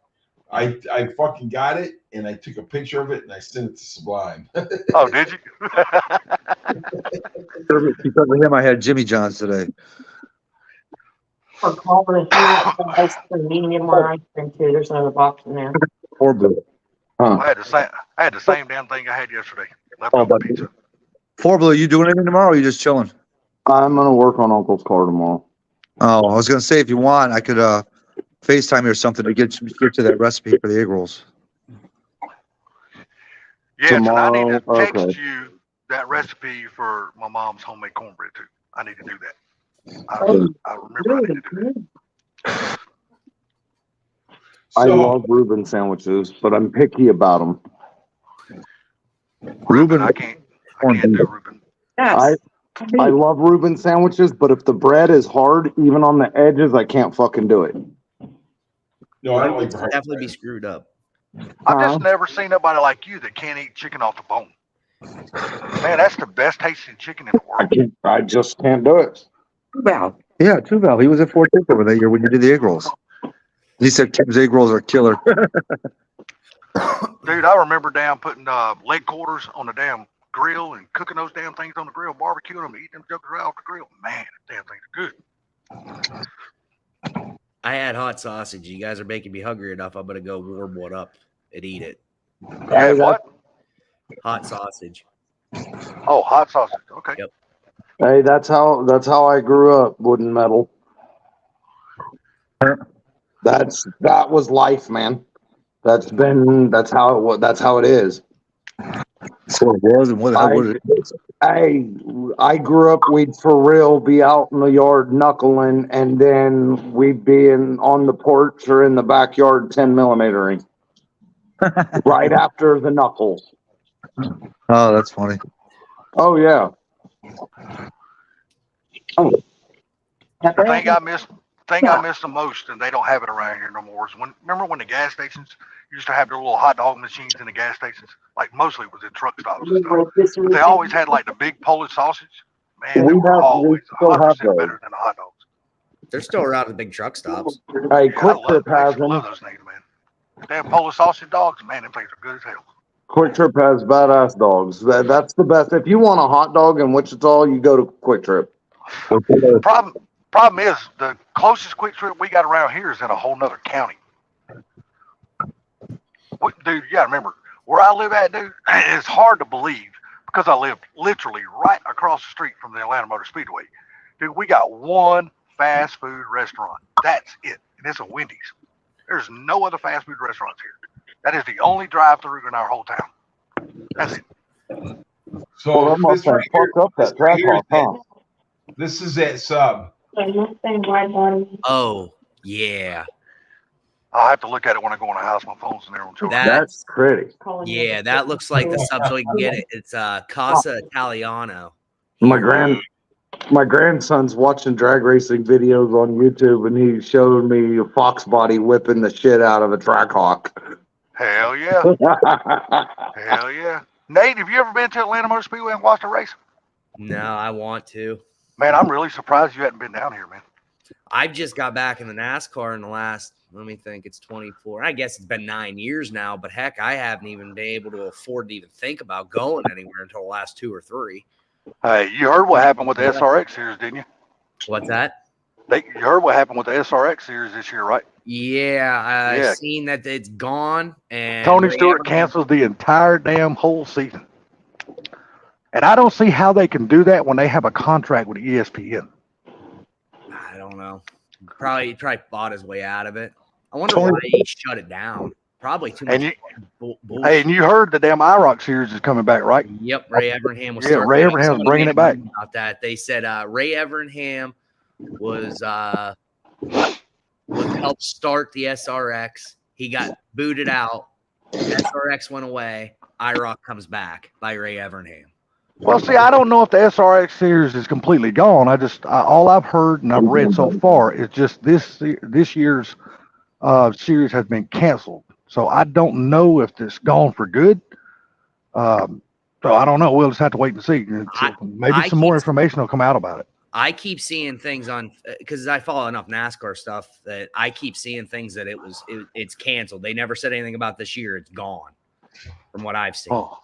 I fucking got it and I took a picture of it and I sent it to Sublime. Oh, did you? Because of him, I had Jimmy John's today. For calling if you want ice cream, medium or ice cream too. There's another box in there. Poor Blue. I had the same damn thing I had yesterday. Leftover pizza. Poor Blue, you doing anything tomorrow or you just chilling? I'm gonna work on Uncle's car tomorrow. Oh, I was gonna say if you want, I could FaceTime you or something to get to that recipe for the egg rolls. Yes, and I need to Tomorrow, text okay. you that recipe for my mom's homemade cornbread too. I need to do that. I remember I need to do that. I So, love Reuben sandwiches, but I'm picky about them. Reuben, I can't do Reuben. I love Reuben sandwiches, but if the bread is hard, even on the edges, I can't fucking do it. no, I don't like the hard Definitely be bread. screwed up. I've just never seen nobody like you that can't eat chicken off the bone. Man, that's the best tasting chicken in the world. I just can't do it. Val. Yeah, two Val. He was at Fort Dix over that year when you did the egg rolls. He said Kim's egg rolls are killer. Dude, I remember damn putting leg quarters on the damn grill and cooking those damn things on the grill, barbecuing them, eating them jokers right off the grill. Man, damn things are good. I had hot sausage. You guys are making me hungry enough. I'm gonna go warm one up and eat it. Hey, what? Hot sausage. Oh, hot sausage. Okay. Yep. Hey, that's how I grew up, wood and metal. That was life, man. That's how it is. So it was, and what it is. I grew up, we'd for real be out in the yard knuckling, and then we'd be on the porch or in the backyard 10 millimetering. Right after the knuckles. Oh, that's funny. Oh yeah. The thing I miss the most, and they don't have it around here no more, is remember when the gas stations used to have their little hot dog machines in the gas stations? Like mostly it was in truck stops and stuff. But they always had like the big Polish sausage. Man, they were always 100% better than the hot dogs. They're still around at the big truck stops. Hey, Yeah, Quick Trip has I love them. those things, man. Damn Polish sausage dogs, man, them things are good as hell. Quick Trip has badass dogs. That's the best. If you want a hot dog in Wichita, you go to Quick Trip. Problem is, the closest Quick Trip we got around here is in a whole nother county. Dude, you gotta remember, where I live at, dude, it's hard to believe because I live literally right across the street from the Atlanta Motor Speedway. Dude, we got one fast food restaurant. That's it. And it's a Wendy's. There's no other fast food restaurants here. That is the only drive-through in our whole town. That's it. So Well, that must this have right here, fucked up that this right track here is off, huh? this is that sub. Oh, yeah. I'll have to look at it when I go in the house. My phone's in there on charge. That's pretty. Yeah, that looks like the sub, so we can get it. It's Casa Italiano. My grandson's watching drag racing videos on YouTube, and he showed me a Fox body whipping the shit out of a track hawk. Hell yeah. Hell yeah. Nate, have you ever been to Atlanta Motor Speedway and watched a race? No, I want to. Man, I'm really surprised you hadn't been down here, man. I've just got back in the NASCAR in the last, let me think, it's 24. I guess it's been 9 years now, but heck, I haven't even been able to afford to even think about going anywhere until the last 2 or 3. Hey, you heard what happened with the SRX series, didn't you? What's that? You heard what happened with the SRX series this year, right? Yeah, I've Yeah. seen that it's gone. And Tony Stewart canceled the entire damn whole season. And I don't see how they can do that when they have a contract with ESPN. I don't know. He probably bought his way out of it. I wonder why he shut it down. Probably too much. And you, bullshit. hey, and you heard the damn IROC series is coming back, right? Yep, Ray Evernham was. Yeah, Ray Evernham's bringing it back. About that, they said Ray Evernham was helped start the SRX. He got booted out. SRX went away. IROC comes back by Ray Evernham. Well, see, I don't know if the SRX series is completely gone. All I've heard and I've read so far is just this year's series has been canceled. So I don't know if it's gone for good. So I don't know. We'll just have to wait and see. Maybe some more information will come out about it. I keep seeing things on because I follow enough NASCAR stuff that I keep seeing things that it's canceled. They never said anything about this year. It's gone from what I've seen. Oh.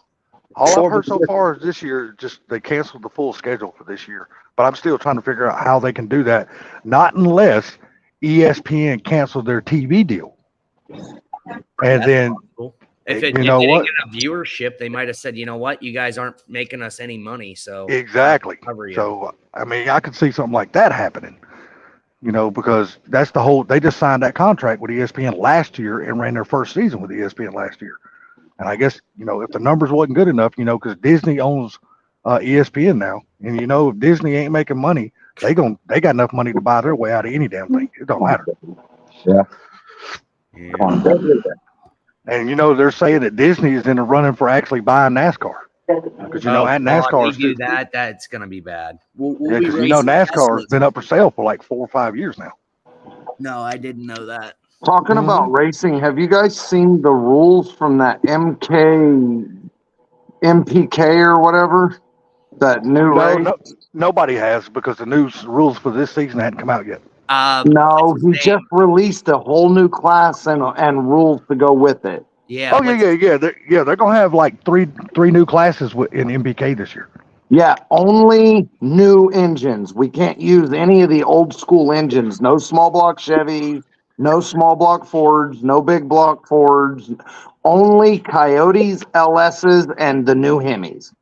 All I've heard so far is this year, just they canceled the full schedule for this year. But I'm still trying to figure out how they can do that. Not unless ESPN canceled their TV deal. And then, possible. If they know didn't what? get a viewership, they might have said, you know what, you guys aren't making us any money. So Exactly. cover you. So, I mean, I could see something like that happening. Because that's they just signed that contract with ESPN last year and ran their first season with ESPN last year. And I guess, if the numbers wasn't good enough, because Disney owns ESPN now. And, if Disney ain't making money, they got enough money to buy their way out of any damn thing. It don't matter. Yeah. And, they're saying that Disney is in the running for actually buying NASCAR. Because, at NASCAR. If they do that, that's going to be bad. Yeah, because, NASCAR has been up for sale for like 4 or 5 years now. No, I didn't know that. Talking about racing, have you guys seen the rules from that MPK or whatever? That new race? No, nobody has, because the new rules for this season hadn't come out yet. No, he just released a whole new class and rules to go with it. Yeah. Oh, yeah. They're going to have like three new classes in MPK this year. Yeah, only new engines. We can't use any of the old school engines. No small block Chevys, no small block Fords, no big block Fords. Only Coyotes, LSs, and the new Hemis.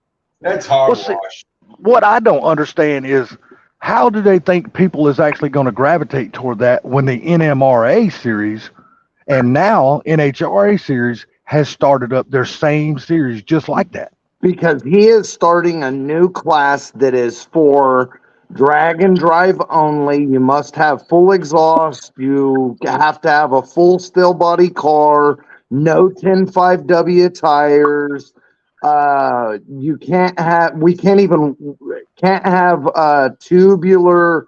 That's hogwash. What I don't understand is how do they think people is actually going to gravitate toward that when the NMRA series and now NHRA series has started up their same series just like that? Because he is starting a new class that is for drag and drive only. You must have full exhaust. You have to have a full still body car, no 10.5W tires. We can't have tubular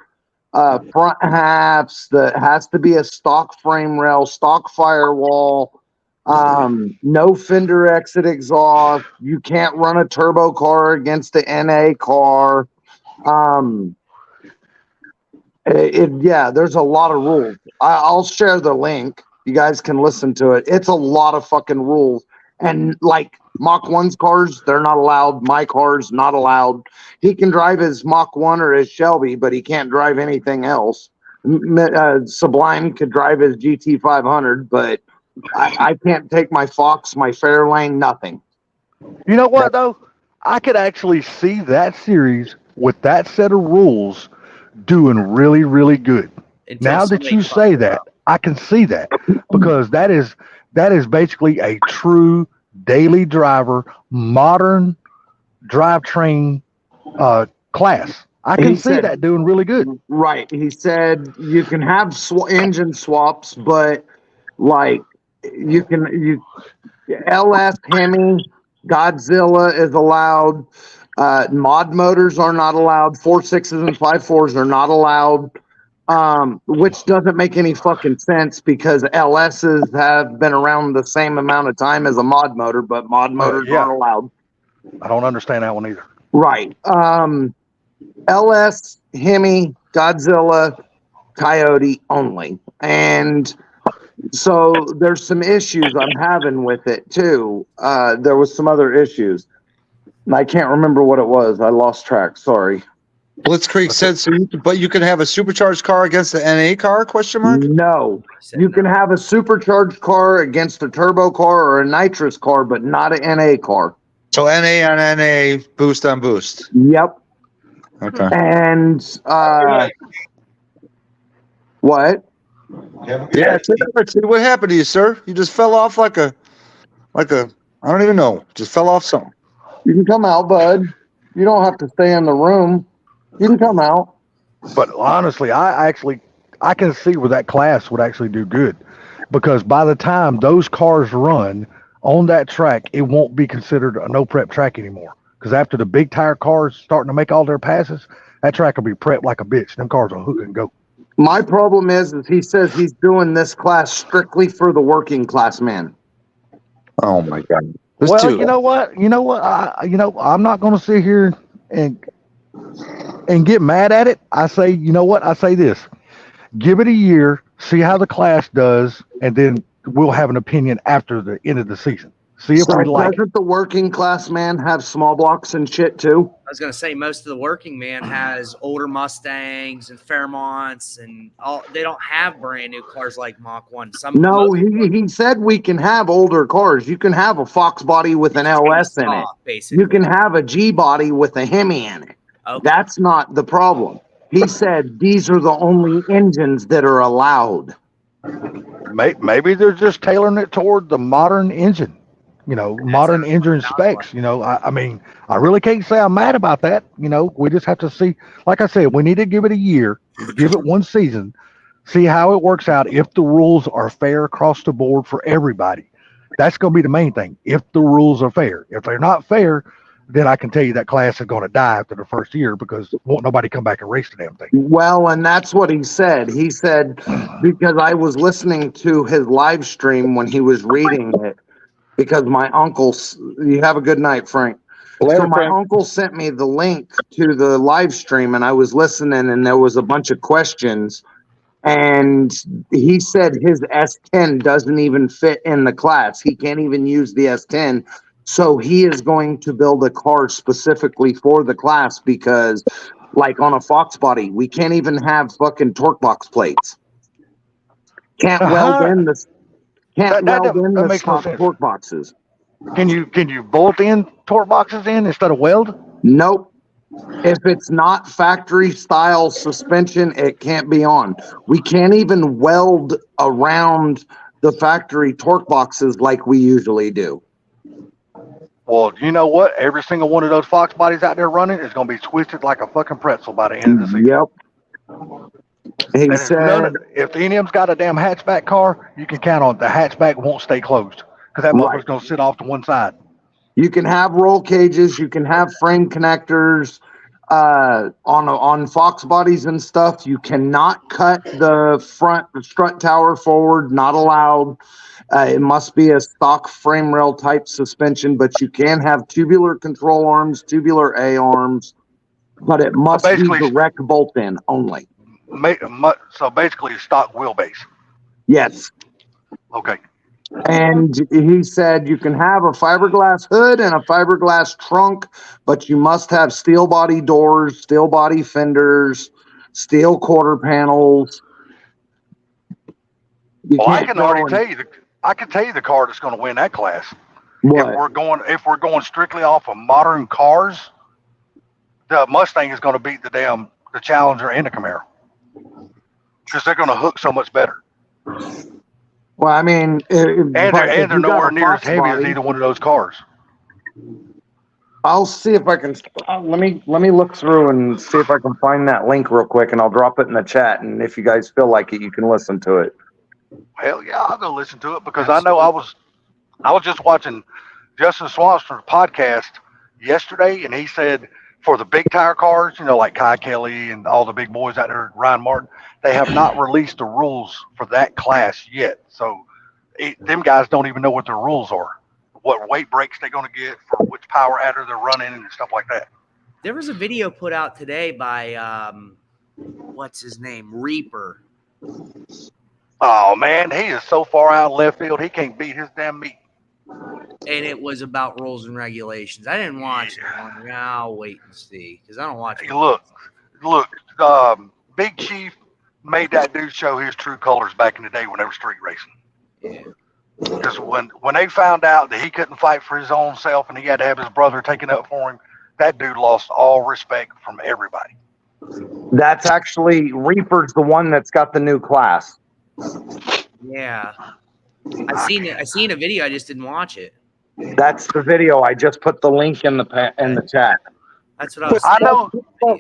front halves. That has to be a stock frame rail, stock firewall. No fender exit exhaust. You can't run a turbo car against the NA car. There's a lot of rules. I'll share the link. You guys can listen to it. It's a lot of fucking rules. And like Mach 1's cars, they're not allowed. My car's not allowed. He can drive his Mach 1 or his Shelby, but he can't drive anything else. Sublime could drive his GT500, but I can't take my Fox, my Fairlane, nothing. You know what, though? I could actually see that series with that set of rules doing really, really good. Now that you say that, I can see that because that is basically a true daily driver, modern drivetrain class. I can see that doing really good. Right. He said you can have engine swaps, but like LS Hemi, Godzilla is allowed. Mod motors are not allowed. 4.6s and 5.4s are not allowed. Which doesn't make any fucking sense because LSs have been around the same amount of time as a mod motor, but mod motors aren't allowed. I don't understand that one either. Right. LS, Hemi, Godzilla, Coyote only. And so there's some issues I'm having with it too. There was some other issues. And I can't remember what it was. I lost track. Sorry. Blitzkrieg said so, but you can have a supercharged car against the NA car? Question mark. No, you can have a supercharged car against a turbo car or a nitrous car, but not an NA car. So NA on NA, boost on boost. Yep. Okay. And what? Yeah. What happened to you, sir? You just fell off like a. I don't even know. Just fell off something. You can come out, bud. You don't have to stay in the room. You can come out. But honestly, I can see where that class would actually do good because by the time those cars run on that track, it won't be considered a no prep track anymore Because after the big tire cars starting to make all their passes, that track will be prepped like a bitch. Them cars will hook and go. My problem is he says he's doing this class strictly for the working class man. Oh my God. Well, you know what? I'm not going to sit here and get mad at it. I say, you know what? I say this: give it a year, see how the class does, and then we'll have an opinion after the end of the season. See if we like it. Doesn't the working class man have small blocks and shit too? I was gonna say most of the working man has older Mustangs and Fairmonts and all. They don't have brand new cars like Mach 1. No, he said we can have older cars. You can have a Fox body with an LS in it. Basically. You can have a G body with a Hemi in it. Okay. That's not the problem. He said these are the only engines that are allowed. Maybe they're just tailoring it toward the modern engine. Modern engine specs. I mean, I really can't say I'm mad about that. We just have to see. Like I said, we need to give it a year, give it one season, see how it works out. If the rules are fair across the board for everybody, that's going to be the main thing. If the rules are fair, if they're not fair, then I can tell you that class is going to die after the first year because won't nobody come back and race the damn thing. Well, and that's what he said. He said, because I was listening to his live stream when he was reading it, because my uncle, you have a good night, Frank. So my uncle sent me the link to the live stream and I was listening and there was a bunch of questions and he said his S10 doesn't even fit in the class. He can't even use the S10. So he is going to build a car specifically for the class because like on a Fox body, we can't even have fucking torque box plates. Can't weld in the torque boxes. Can you bolt in torque boxes in instead of weld? Nope. If it's not factory style suspension, it can't be on. We can't even weld around the factory torque boxes like we usually do. Well, you know what? Every single one of those Fox bodies out there running is going to be twisted like a fucking pretzel by the end of the season. Yep. He said, if any of them's got a damn hatchback car, you can count on it. The hatchback won't stay closed because that motherfucker's going to sit off to one side. You can have roll cages, you can have frame connectors on Fox bodies and stuff. You cannot cut the strut tower forward, not allowed. It must be a stock frame rail type suspension, but you can have tubular control arms, tubular A arms, but it must be direct bolt in only. So basically, stock wheelbase. Yes. Okay. And he said you can have a fiberglass hood and a fiberglass trunk, but you must have steel body doors, steel body fenders, steel quarter panels. I can already tell you the car that's going to win that class. What? If we're going strictly off of modern cars, the Mustang is going to beat the Challenger and the Camaro because they're going to hook so much better. Well, I mean, and they're nowhere near as heavy as either one of those cars. I'll see if I can. Let me look through and see if I can find that link real quick, and I'll drop it in the chat. And if you guys feel like it, you can listen to it. Hell yeah, I'll go listen to it because I know I was just watching Justin Swanster's podcast yesterday, and he said for the big tire cars, like Kai Kelly and all the big boys out there, Ryan Martin, they have not released the rules for that class yet. So them guys don't even know what their rules are, what weight breaks they're going to get for which power adder they're running and stuff like that. There was a video put out today by, what's his name? Reaper. Oh, man, he is so far out left field, he can't beat his damn meat. And it was about rules and regulations. I didn't watch it. I'll wait and see because I don't watch it. Look, Big Chief made that dude show his true colors back in the day when they were street racing. Yeah. Because when they found out that he couldn't fight for his own self and he had to have his brother taken up for him, that dude lost all respect from everybody. That's actually Reaper's the one that's got the new class. Yeah. I seen a video. I just didn't watch it. That's the video. I just put the link in the chat. That's what I was saying. I know.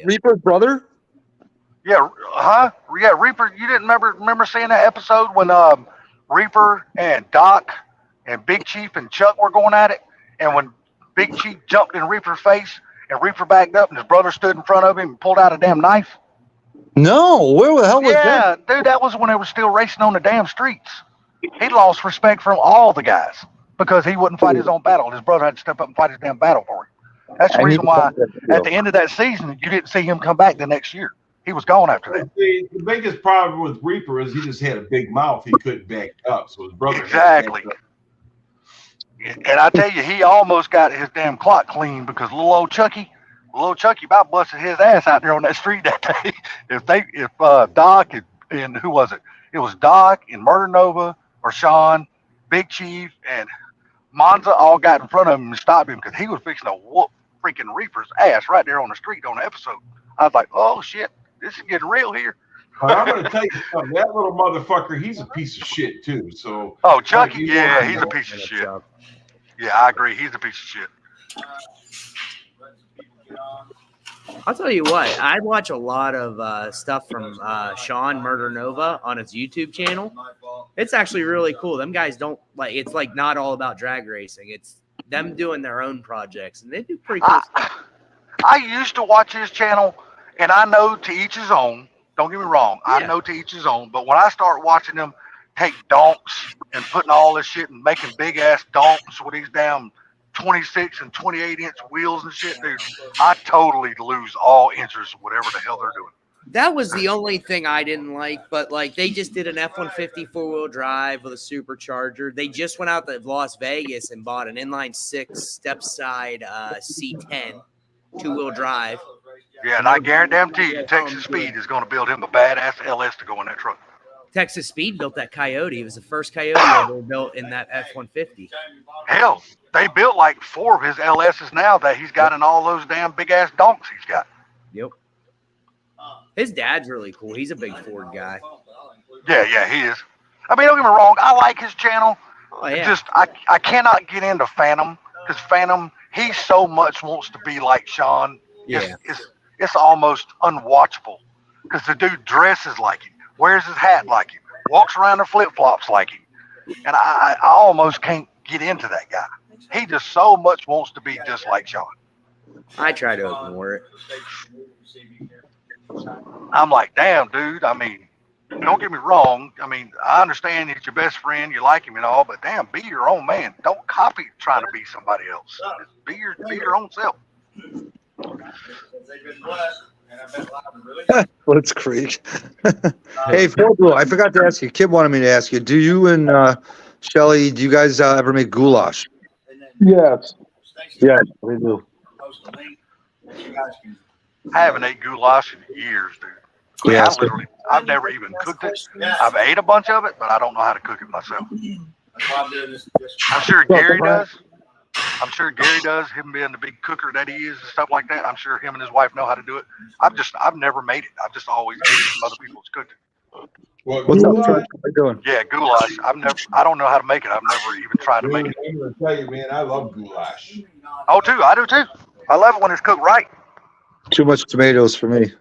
Reaper's brother? Yeah, yeah, Reaper. You didn't remember seeing that episode when Reaper and Doc and Big Chief and Chuck were going at it, and when Big Chief jumped in Reaper's face and Reaper backed up and his brother stood in front of him and pulled out a damn knife? No, where the hell was that? Yeah, dude, that was when they were still racing on the damn streets. He lost respect from all the guys because he wouldn't fight his own battle. His brother had to step up and fight his damn battle for him. That's the reason why at the end of that season, you didn't see him come back the next year. He was gone after that. The biggest problem with Reaper is he just had a big mouth. He couldn't back up. So his brother. Exactly. And I tell you, he almost got his damn clock clean because little old Chucky about busted his ass out there on that street that day. If Doc and who was it? It was Doc and Murder Nova or Sean, Big Chief, and Monza all got in front of him and stopped him because he was fixing to whoop freaking Reaper's ass right there on the street on the episode. I was like, oh shit, this is getting real here. I'm going to tell you something. That little motherfucker, he's a piece of shit too. So. Oh, Chucky, yeah, he's a piece of shit. Yeah, I agree. He's a piece of shit. I'll tell you what, I watch a lot of stuff from Sean Murder Nova on his YouTube channel. It's actually really cool. Them guys don't like, it's like not all about drag racing. It's them doing their own projects, and they do pretty cool stuff. I used to watch his channel, and I know to each his own. Don't get me wrong. Yeah. I know to each his own. But when I start watching them take donks and putting all this shit and making big ass donks with these damn 26 and 28 inch wheels and shit, dude, I totally lose all interest in whatever the hell they're doing. That was the only thing I didn't like, but like they just did an F-150 4-wheel drive with a supercharger. They just went out to Las Vegas and bought an inline 6 step side C10 2-wheel drive. Yeah, and I guarantee you, Texas Speed is going to build him a badass LS to go in that truck. Texas Speed built that Coyote. It was the first Coyote ever built in that F-150. Hell, they built like 4 of his LSs now that he's got in all those damn big ass donks he's got. Yep. His dad's really cool. He's a big Ford guy. Yeah, he is. I mean, don't get me wrong. I like his channel. Oh, yeah. Just I cannot get into Phantom because Phantom, he so much wants to be like Sean. Yeah. It's almost unwatchable because the dude dresses like him, wears his hat like him, walks around in flip-flops like him. And I almost can't get into that guy. He just so much wants to be just like Sean. I try to ignore it. I'm like, damn, dude. I mean, don't get me wrong. I mean, I understand he's your best friend. You like him and all, but damn, be your own man. Don't copy trying to be somebody else. Be your own self. Let's Creek. Hey, Forblo, I forgot to ask you. Kid wanted me to ask you. Do you and Shelly, do you guys ever make goulash? Yes. Yes, we do. I haven't ate goulash in years, dude. Yeah, I've never even cooked it. I've ate a bunch of it, but I don't know how to cook it myself. I'm sure Gary does. Him being the big cooker that he is and stuff like that. I'm sure him and his wife know how to do it. I've never made it. I've just always eaten from other people's cooking. What's up, Chuck? How you doing? Yeah, goulash. I don't know how to make it. I've never even tried to make it. I'm gonna tell you, man, I love goulash. Oh, I do too. I love it when it's cooked right. Too much tomatoes for me.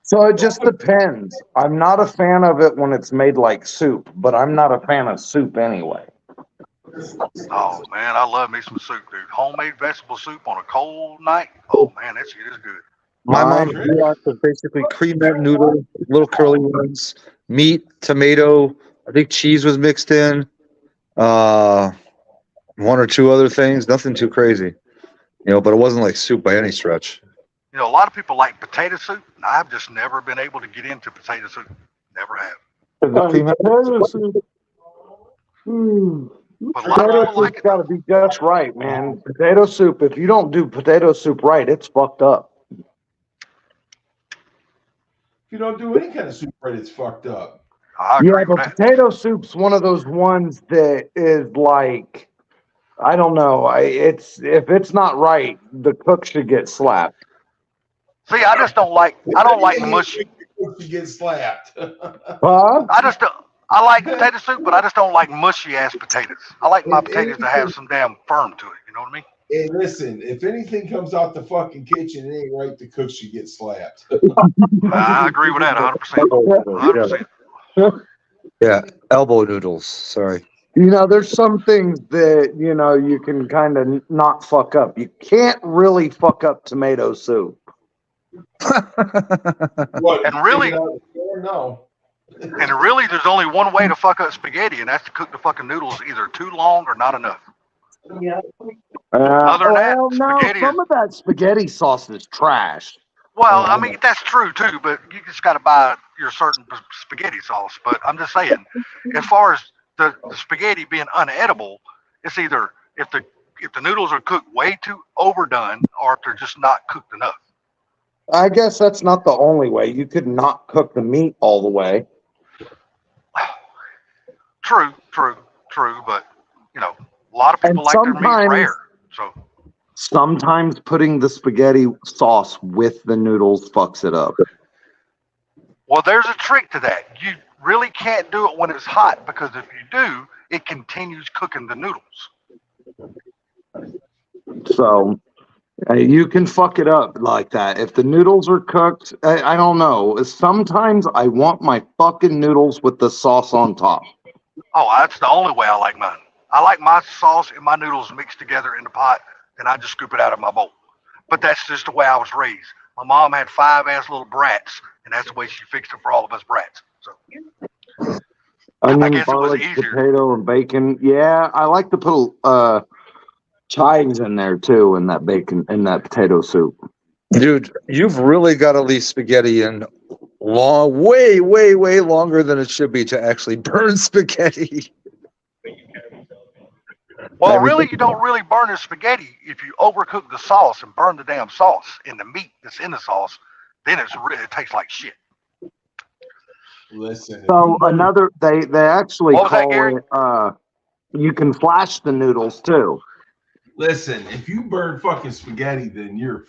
So it just depends. I'm not a fan of it when it's made like soup, but I'm not a fan of soup anyway. Oh man, I love me some soup, dude. Homemade vegetable soup on a cold night. Oh man, that shit is good. My mom's goulash was basically cream-met noodle, little curly ones, meat, tomato. I think cheese was mixed in. 1 or 2 other things. Nothing too crazy, but it wasn't like soup by any stretch. A lot of people like potato soup. I've just never been able to get into potato soup. Never have. Potato soup. But a lot of people like It's it. got to be just right, man. Potato soup. If you don't do potato soup right, it's fucked up. If you don't do any kind of soup right, it's fucked up. I agree Yeah, with but that. potato soup's one of those ones that is like, I don't know. If it's not right, the cook should get slapped. See, I don't like mushy. You get slapped. Huh? I like potato soup, but I just don't like mushy ass potatoes. I like my potatoes to have some damn firm to it. You know what I mean? Hey, listen, if anything comes out the fucking kitchen, it ain't right, the cook should get slapped. I agree with that 100%. 100%. Yeah, elbow noodles. Sorry. You know, there's some things that, you know, you can kind of not fuck up. You can't really fuck up tomato soup. What? And really- No. And really, there's only one way to fuck up spaghetti, and that's to cook the fucking noodles either too long or not enough. Yeah. Other than that, well, no, spaghetti some of that spaghetti sauce is trash. Well, I mean, that's true too, but you just got to buy your certain spaghetti sauce. But I'm just saying, as far as the spaghetti being unedible, it's either if the noodles are cooked way too overdone or if they're just not cooked enough. I guess that's not the only way. You could not cook the meat all the way. True, but you know, a lot of people like their meat rare. So sometimes putting the spaghetti sauce with the noodles fucks it up. Well, there's a trick to that. You really can't do it when it's hot because if you do, it continues cooking the noodles. So you can fuck it up like that. If the noodles are cooked, I don't know. Sometimes I want my fucking noodles with the sauce on top. Oh, that's the only way I like mine. I like my sauce and my noodles mixed together in the pot, and I just scoop it out of my bowl. But that's just the way I was raised. My mom had 5 ass little brats, and that's the way she fixed it for all of us brats. So Onion, guess it was garlic, easier. potato, and bacon. Yeah, I like to put chives in there too, in that bacon, in that potato soup. Dude, you've really got to leave spaghetti in way longer than it should be to actually burn spaghetti. Well, really, you don't really burn the spaghetti if you overcook the sauce and burn the damn sauce in the meat that's in the sauce. Then it tastes like shit. Listen. So another, they actually What was that, call Gary? it. You can flash the noodles too. Listen, if you burn fucking spaghetti, then you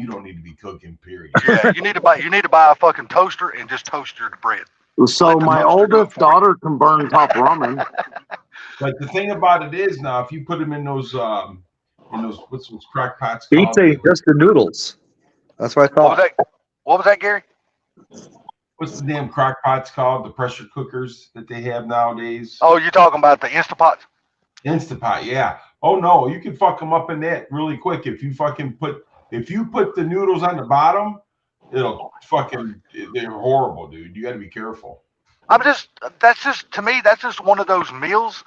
don't need to be cooking, period. Yeah, you need to buy a fucking toaster and just toast your bread. So Let the my toaster do it oldest for you. daughter can burn top ramen. But the thing about it is now, if you put them in those what's those crack pots He's called? saying just the noodles. That's what I What was thought. that? What was that, Gary? What's the damn crack pots called? The pressure cookers that they have nowadays? Oh, you're talking about the Instapots? Instapot, yeah. Oh no, you can fuck them up in that really quick. If you put the noodles on the bottom, they're horrible, dude. You got to be careful. To me, that's just one of those meals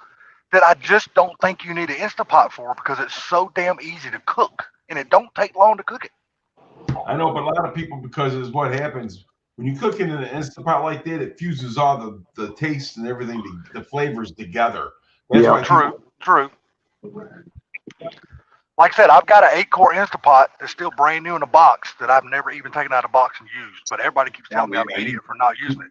that I just don't think you need an Instapot for because it's so damn easy to cook and it don't take long to cook it. I know, but a lot of people, because it's what happens when you cook it in an Instapot like that, it fuses all the taste and everything, the flavors together. That's why True. Like I said, I've got an 8-quart Instapot that's still brand new in a box that I've never even taken out of the box and used. But everybody keeps telling me I'm an idiot for not using it.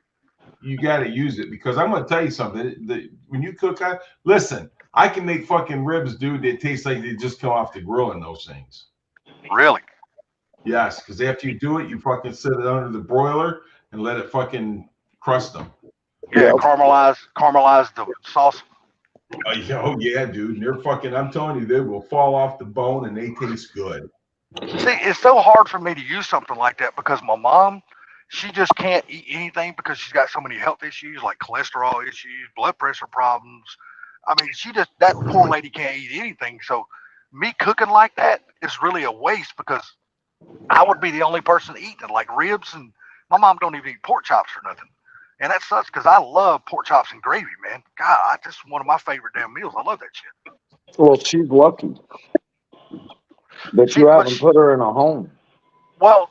You got to use it because I'm going to tell you something. When you cook, listen, I can make fucking ribs, dude, that taste like they just come off the grill in those things. Really? Yes, because after you do it, you fucking set it under the broiler and let it fucking crust them. Yeah, caramelize the sauce. Oh yeah, dude. And they're fucking, I'm telling you, they will fall off the bone and they taste good. See, it's so hard for me to use something like that because my mom, she just can't eat anything because she's got so many health issues like cholesterol issues, blood pressure problems. I mean, that poor lady can't eat anything. So me cooking like that is really a waste because I would be the only person eating it, like ribs, and my mom don't even eat pork chops or nothing. And that sucks because I love pork chops and gravy, man. God, that's one of my favorite damn meals. I love that shit. Well, she's lucky that you haven't put her in a home. Well,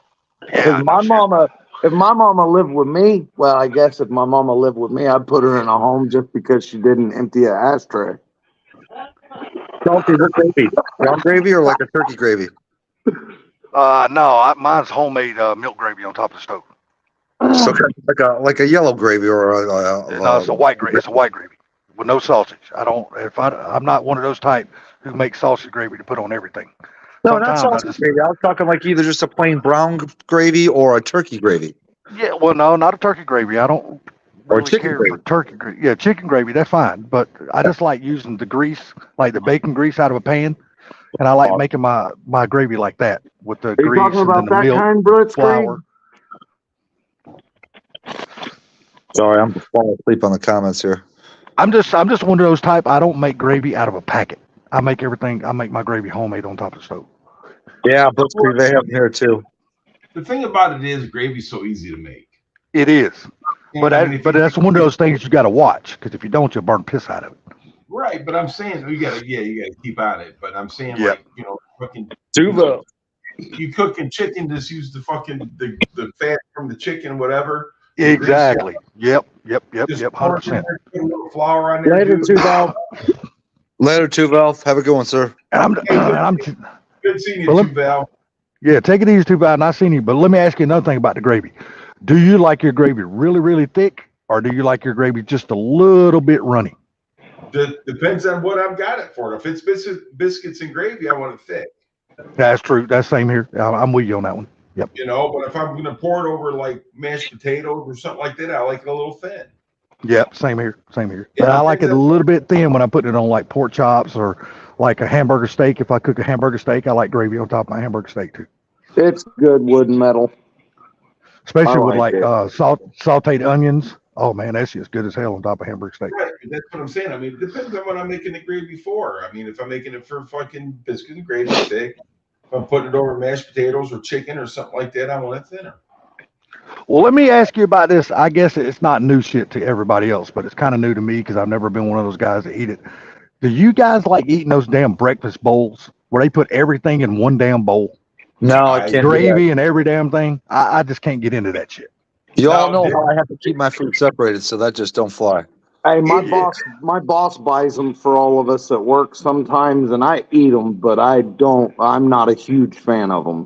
yeah. If my mama lived with me, well, I guess if my mama lived with me, I'd put her in a home just because she didn't empty an ashtray. Salty, what gravy? Brown gravy or like a turkey gravy? No, mine's homemade milk gravy on top of the stove. So like a yellow gravy or No, it's a white gravy. It's a white gravy with no sausage. I'm not one of those type who make sausage gravy to put on everything. No, not sausage gravy. I was talking like either just a plain brown gravy or a turkey gravy. Yeah, well, no, not a turkey gravy. I don't really chicken care gravy. for turkey gravy. Yeah, chicken gravy, that's fine. But I just like using the grease, like the bacon grease out of a pan. And I like making my gravy like that with the grease and then the milk, flour. Sorry, I'm falling asleep on the comments here. I'm just one of those type. I don't make gravy out of a packet. I make my gravy homemade on top of the stove. Yeah, Blitzkrieg, they have them here too. The thing about it is, gravy's so easy to make. It is, And, I mean, if but you- that's one of those things you got to watch, because if you don't, you'll burn the piss out of it. Right, but I'm saying you gotta keep on it. But I'm saying Yeah. like, you know, fucking Duva. you cooking chicken, just use the fucking the fat from the chicken, whatever. Exactly. Yep. Just 100%. put a little flour on there. Later, dude. two Valve. Later, two Valve. Have a good one, sir. And I'm Good seeing you, Well, too, Val. yeah. Take it easy, too bad. Not seen you, but let me ask you another thing about the gravy. Do you like your gravy really, really thick, or do you like your gravy just a little bit runny? Depends on what I've got it for. If it's biscuits and gravy, I want it thick. That's true. That's same here. I'm with you on that one. Yep. You know, but if I'm gonna pour it over like mashed potatoes or something like that, I like it a little thin. Yep. Same here. Same here. Yeah, But I like it a exactly. little bit thin when I'm putting it on like pork chops or like a hamburger steak. If I cook a hamburger steak, I like gravy on top of my hamburger steak too. It's good wood and metal. Especially I with like like it. sauteed onions. Oh man, that's just good as hell on top of hamburger steak. Right, that's what I'm saying. I mean, it depends on what I'm making the gravy for. I mean, if I'm making it for fucking biscuits and gravy thick, if I'm putting it over mashed potatoes or chicken or something like that, I want it thinner. Well, let me ask you about this. I guess it's not new shit to everybody else, but it's kind of new to me because I've never been one of those guys that eat it. Do you guys like eating those damn breakfast bowls where they put everything in one damn bowl? No, I can't. do that. Gravy and every damn thing? I just can't get into that shit. You all No, know how I have to keep my food separated, so that just don't fly. Hey, Yeah. my boss buys them for all of us at work sometimes, and I eat them, but I'm not a huge fan of them.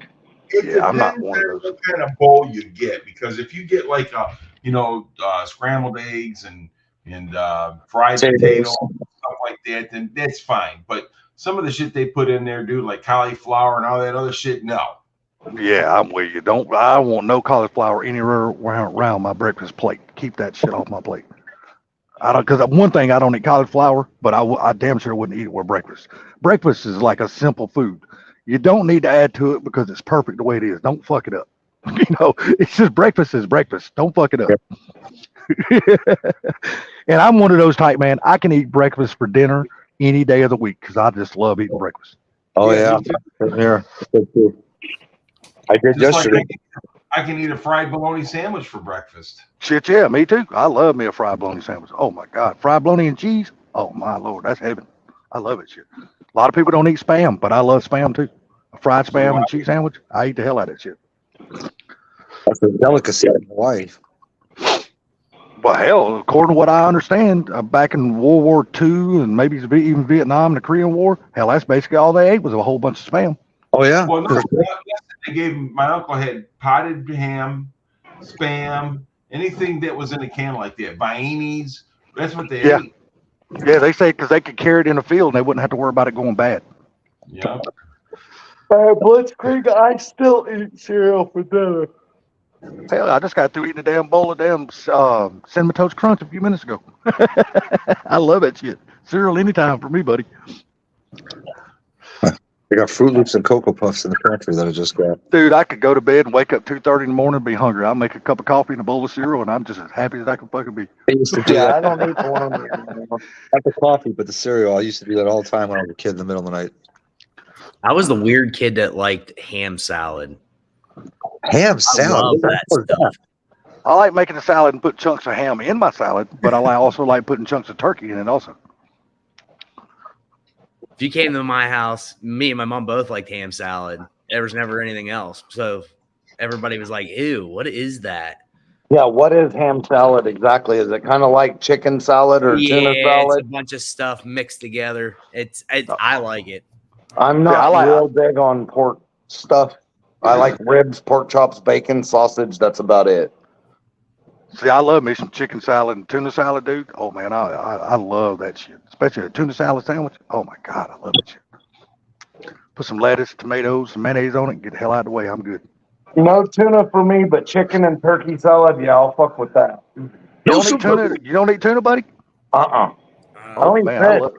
It Yeah, I'm not depends one of on those. what kind of bowl you get, because if you get like scrambled eggs and fried Potatoes. potatoes, stuff like that, then that's fine. But some of the shit they put in there, dude, like cauliflower and all that other shit, no. Yeah, I'm with you. I want no cauliflower anywhere around my breakfast plate. Keep that shit off my plate. I don't, because one thing, I don't eat cauliflower, but I damn sure wouldn't eat it with breakfast. Breakfast is like a simple food. You don't need to add to it because it's perfect the way it is. Don't fuck it up. It's just breakfast is breakfast. Don't fuck it up. And I'm one of those type, man. I can eat breakfast for dinner any day of the week because I just love eating breakfast. Oh Yeah, yeah, me too. Same here. I did Just like yesterday. I can eat a fried bologna sandwich for breakfast. Shit, yeah, me too. I love me a fried bologna sandwich. Oh my God, fried bologna and cheese. Oh my Lord, that's heaven. I love it. Shit. A lot of people don't eat Spam, but I love Spam too. A fried Spam and cheese sandwich. I eat the hell out of that shit. That's a delicacy in Hawaii. Well, hell, according to what I understand, back in World War II and maybe even Vietnam and the Korean War, hell, that's basically all they ate was a whole bunch of Spam. Oh yeah. Well, no, they gave him, my uncle had potted ham, Spam, anything that was in a can like that. Vienes, that's what they Yeah. ate. Yeah, they say because they could carry it in the field and they wouldn't have to worry about it going bad. Yeah. Blitzkrieg, I still eat cereal for dinner. Hell, I just got through eating a damn bowl of damn Cinnamon Toast Crunch a few minutes ago. I love that shit. Cereal anytime for me, buddy. They got Fruit Loops and Cocoa Puffs in the pantry that I just got. Dude, I could go to bed and wake up 2:30 in the morning and be hungry. I'll make a cup of coffee and a bowl of cereal, and I'm just as happy as I can fucking be. I used to do Yeah, I that. don't eat bologna anymore. Not the coffee, but the cereal. I used to do that all the time when I was a kid in the middle of the night. I was the weird kid that liked ham salad. Ham I salad. love that stuff. I like making a salad and put chunks of ham in my salad, but I also like putting chunks of turkey in it also. If you came to my house, me and my mom both liked ham salad. There was never anything else. So everybody was like, ew, what is that? Yeah, what is ham salad exactly? Is it kind of like chicken salad or tuna It's a salad? bunch of stuff mixed together. I like it. I'm not Yeah, I like- real big on pork stuff. I like ribs, pork chops, bacon, sausage. That's about it. See, I love me some chicken salad and tuna salad, dude. Oh man, I love that shit. Especially a tuna salad sandwich. Oh my God, I love that shit. Put some lettuce, tomatoes, some mayonnaise on it, and get the hell out of the way. I'm good. No tuna for me, but chicken and turkey salad, yeah, I'll fuck with that. You don't eat tuna? You don't eat tuna, buddy? I don't eat man, fish.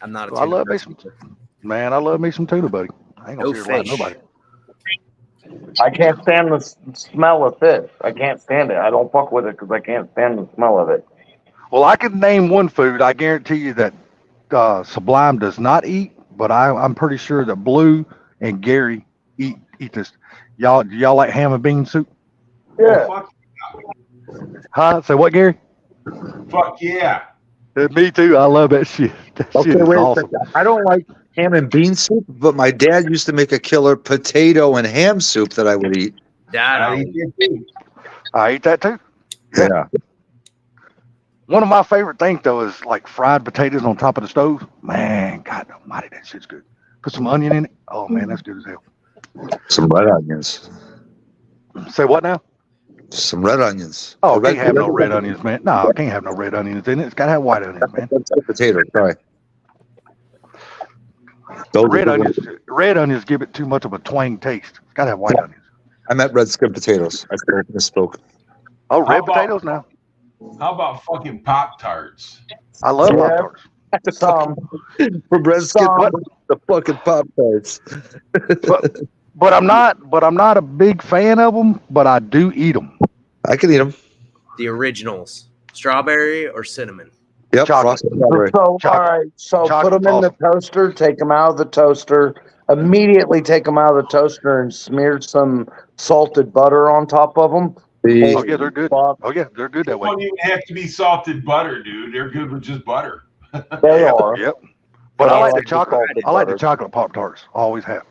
I'm not a I love me person. Man, I love me some tuna, buddy. I ain't gonna No sit here and lie to fish. nobody. I can't stand the smell of fish. I can't stand it. I don't fuck with it because I can't stand the smell of it. Well, I can name one food. I guarantee you that Sublime does not eat, but I'm pretty sure that Blue and Gary eat this. Y'all like ham and bean soup? Yeah. Fuck, Huh? Say what, Gary? fuck yeah. Me too. I love that shit. That Okay, shit is wait a awesome. second. I don't like ham and bean soup, but my dad used to make a killer potato and ham soup that I would eat. Dad, I eat it too. I eat that too. Yeah. One of my favorite things though is like fried potatoes on top of the stove. Man, God almighty, that shit's good. Put some onion in it. Oh man, that's good as hell. Some red onions. Say what now? Some red onions. Oh, The can't have no red onions, man. No, can't have no red onions in it. It's gotta have white onions, man. That's a potato. Try. Those are Red the ones- onions give it too much of a twang taste. It's gotta have white Yeah. onions. I meant red skin potatoes. I misspoke. Oh, red about- potatoes now. How about fucking Pop-Tarts? I love Yeah. Pop-Tarts. Some. For red skin, Some. the fucking Pop Tarts. But I'm not a big fan of them, but I do eat them. I can eat them. the originals, strawberry or cinnamon? Yep. Chocolate. Frosted strawberry. So, all Chocolate. right. So put Chocolate's them in the toaster, take them out of the toaster, immediately take them out of the toaster and smear some salted butter on top of them. The- Oh yeah, they're good. Fuck, Oh yeah, they're good They that way. don't even have to be salted butter, dude. They're good with just butter. they are. Yep. But I like the chocolate. salted I like the butter. chocolate Pop-Tarts. Always have.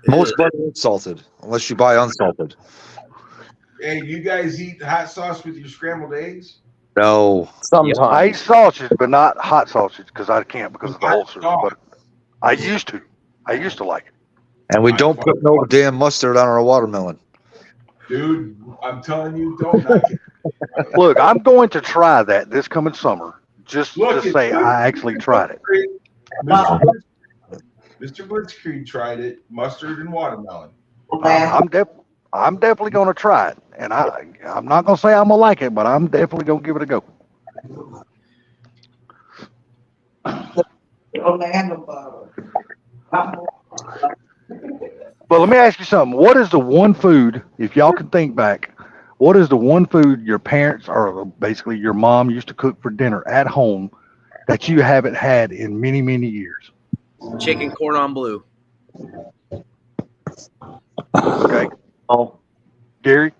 Most butter is salted, unless you buy unsalted. Hey, you guys eat hot sauce with your scrambled eggs? No. Sometimes. I eat sausage, but not hot sausage because I can't because of the ulcers. But I used to. I used to like it. And we don't put no damn mustard on our watermelon. Dude, I'm telling you, don't knock it. Look, I'm going to try that this coming summer. Just Look, to say I actually tried it. Mr. Blitzkrieg tried it, mustard and watermelon. I'm definitely going to try it, and I'm not going to say I'm gonna like it, but I'm definitely going to give it a go. But let me ask you something. What is the one food, if y'all can think back, what is the one food your parents or basically your mom used to cook for dinner at home that you haven't had in many, many years? Chicken cordon bleu. Okay. Oh, Gary?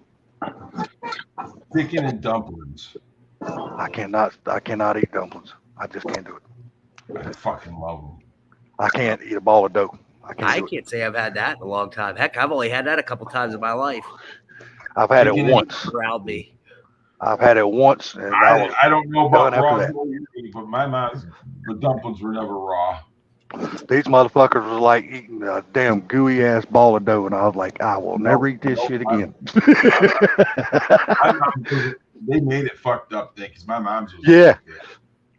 Chicken and dumplings. I cannot eat dumplings. I just can't do it. I fucking love them. I can't eat a ball of dough. I can't say I've had that in a long time. Heck, I've only had that a couple times in my life. I've had it Chicken once. Riled me. I've had it once, and I don't know about done raw, after but my mom's the dumplings were never raw. these motherfuckers was like eating a damn gooey ass ball of dough, and I was like, I will never eat this shit again. My mom, they made it fucked up thing because my mom's was Yeah. like that.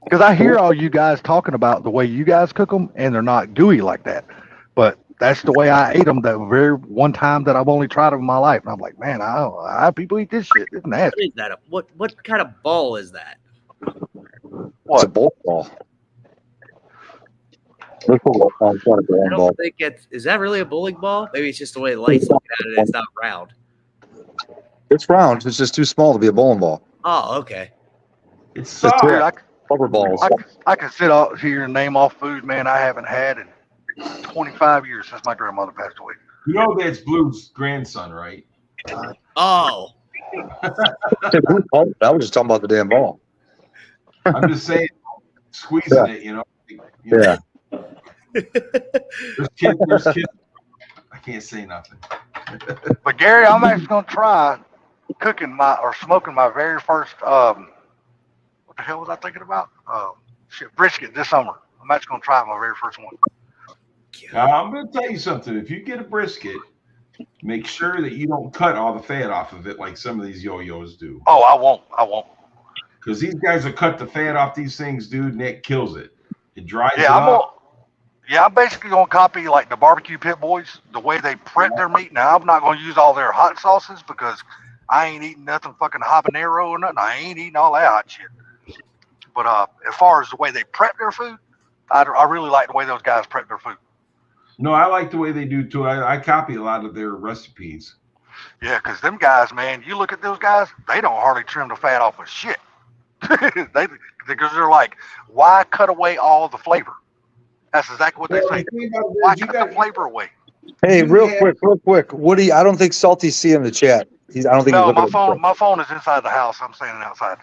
Because I hear all you guys talking about the way you guys cook them, and they're not gooey like that. But that's the way I ate them. The very one time that I've only tried them in my life, and I'm like, man, I people eat this shit. It's What nasty. is that? What kind of ball is that? It's a bowl ball. I don't think is that really a bowling ball? Maybe it's just the way the lights looking at it. It's not round. It's round. It's just too small to be a bowling ball. Oh, okay. It's It's soft. Dude, rubber balls. I can sit out here and name off food, man, I haven't had in 25 years since my grandmother passed away. You know that's Blue's grandson, right? Oh, I was just talking about the damn ball. I'm just saying, squeezing Yeah. it, you know. Yeah. There's kids. I can't say nothing. But Gary, I'm actually gonna try cooking or smoking my very first what the hell was I thinking about? Brisket this summer. I'm actually gonna try my very first one. Now, I'm going to tell you something. If you get a brisket, make sure that you don't cut all the fat off of it like some of these yo-yos do. Oh, I won't. Because these guys will cut the fat off these things, dude, and that kills it. It dries it Yeah, up. I'm basically gonna copy like the barbecue pit boys, the way they prep their meat. Now I'm not gonna use all their hot sauces because I ain't eating nothing fucking habanero or nothing. I ain't eating all that hot shit. But as far as the way they prep their food, I really like the way those guys prep their food. No, I like the way they do too. I copy a lot of their recipes. Yeah, because them guys, man, you look at those guys, they don't hardly trim the fat off of shit. Because they're like, why cut away all the flavor? That's exactly what they Well, say. the thing about it Why is you cut got the flavor away? Hey, You real have- quick. Woody, I don't think Salty's seeing the chat. I don't think No, he's looking at my phone is inside the house. I'm standing outside.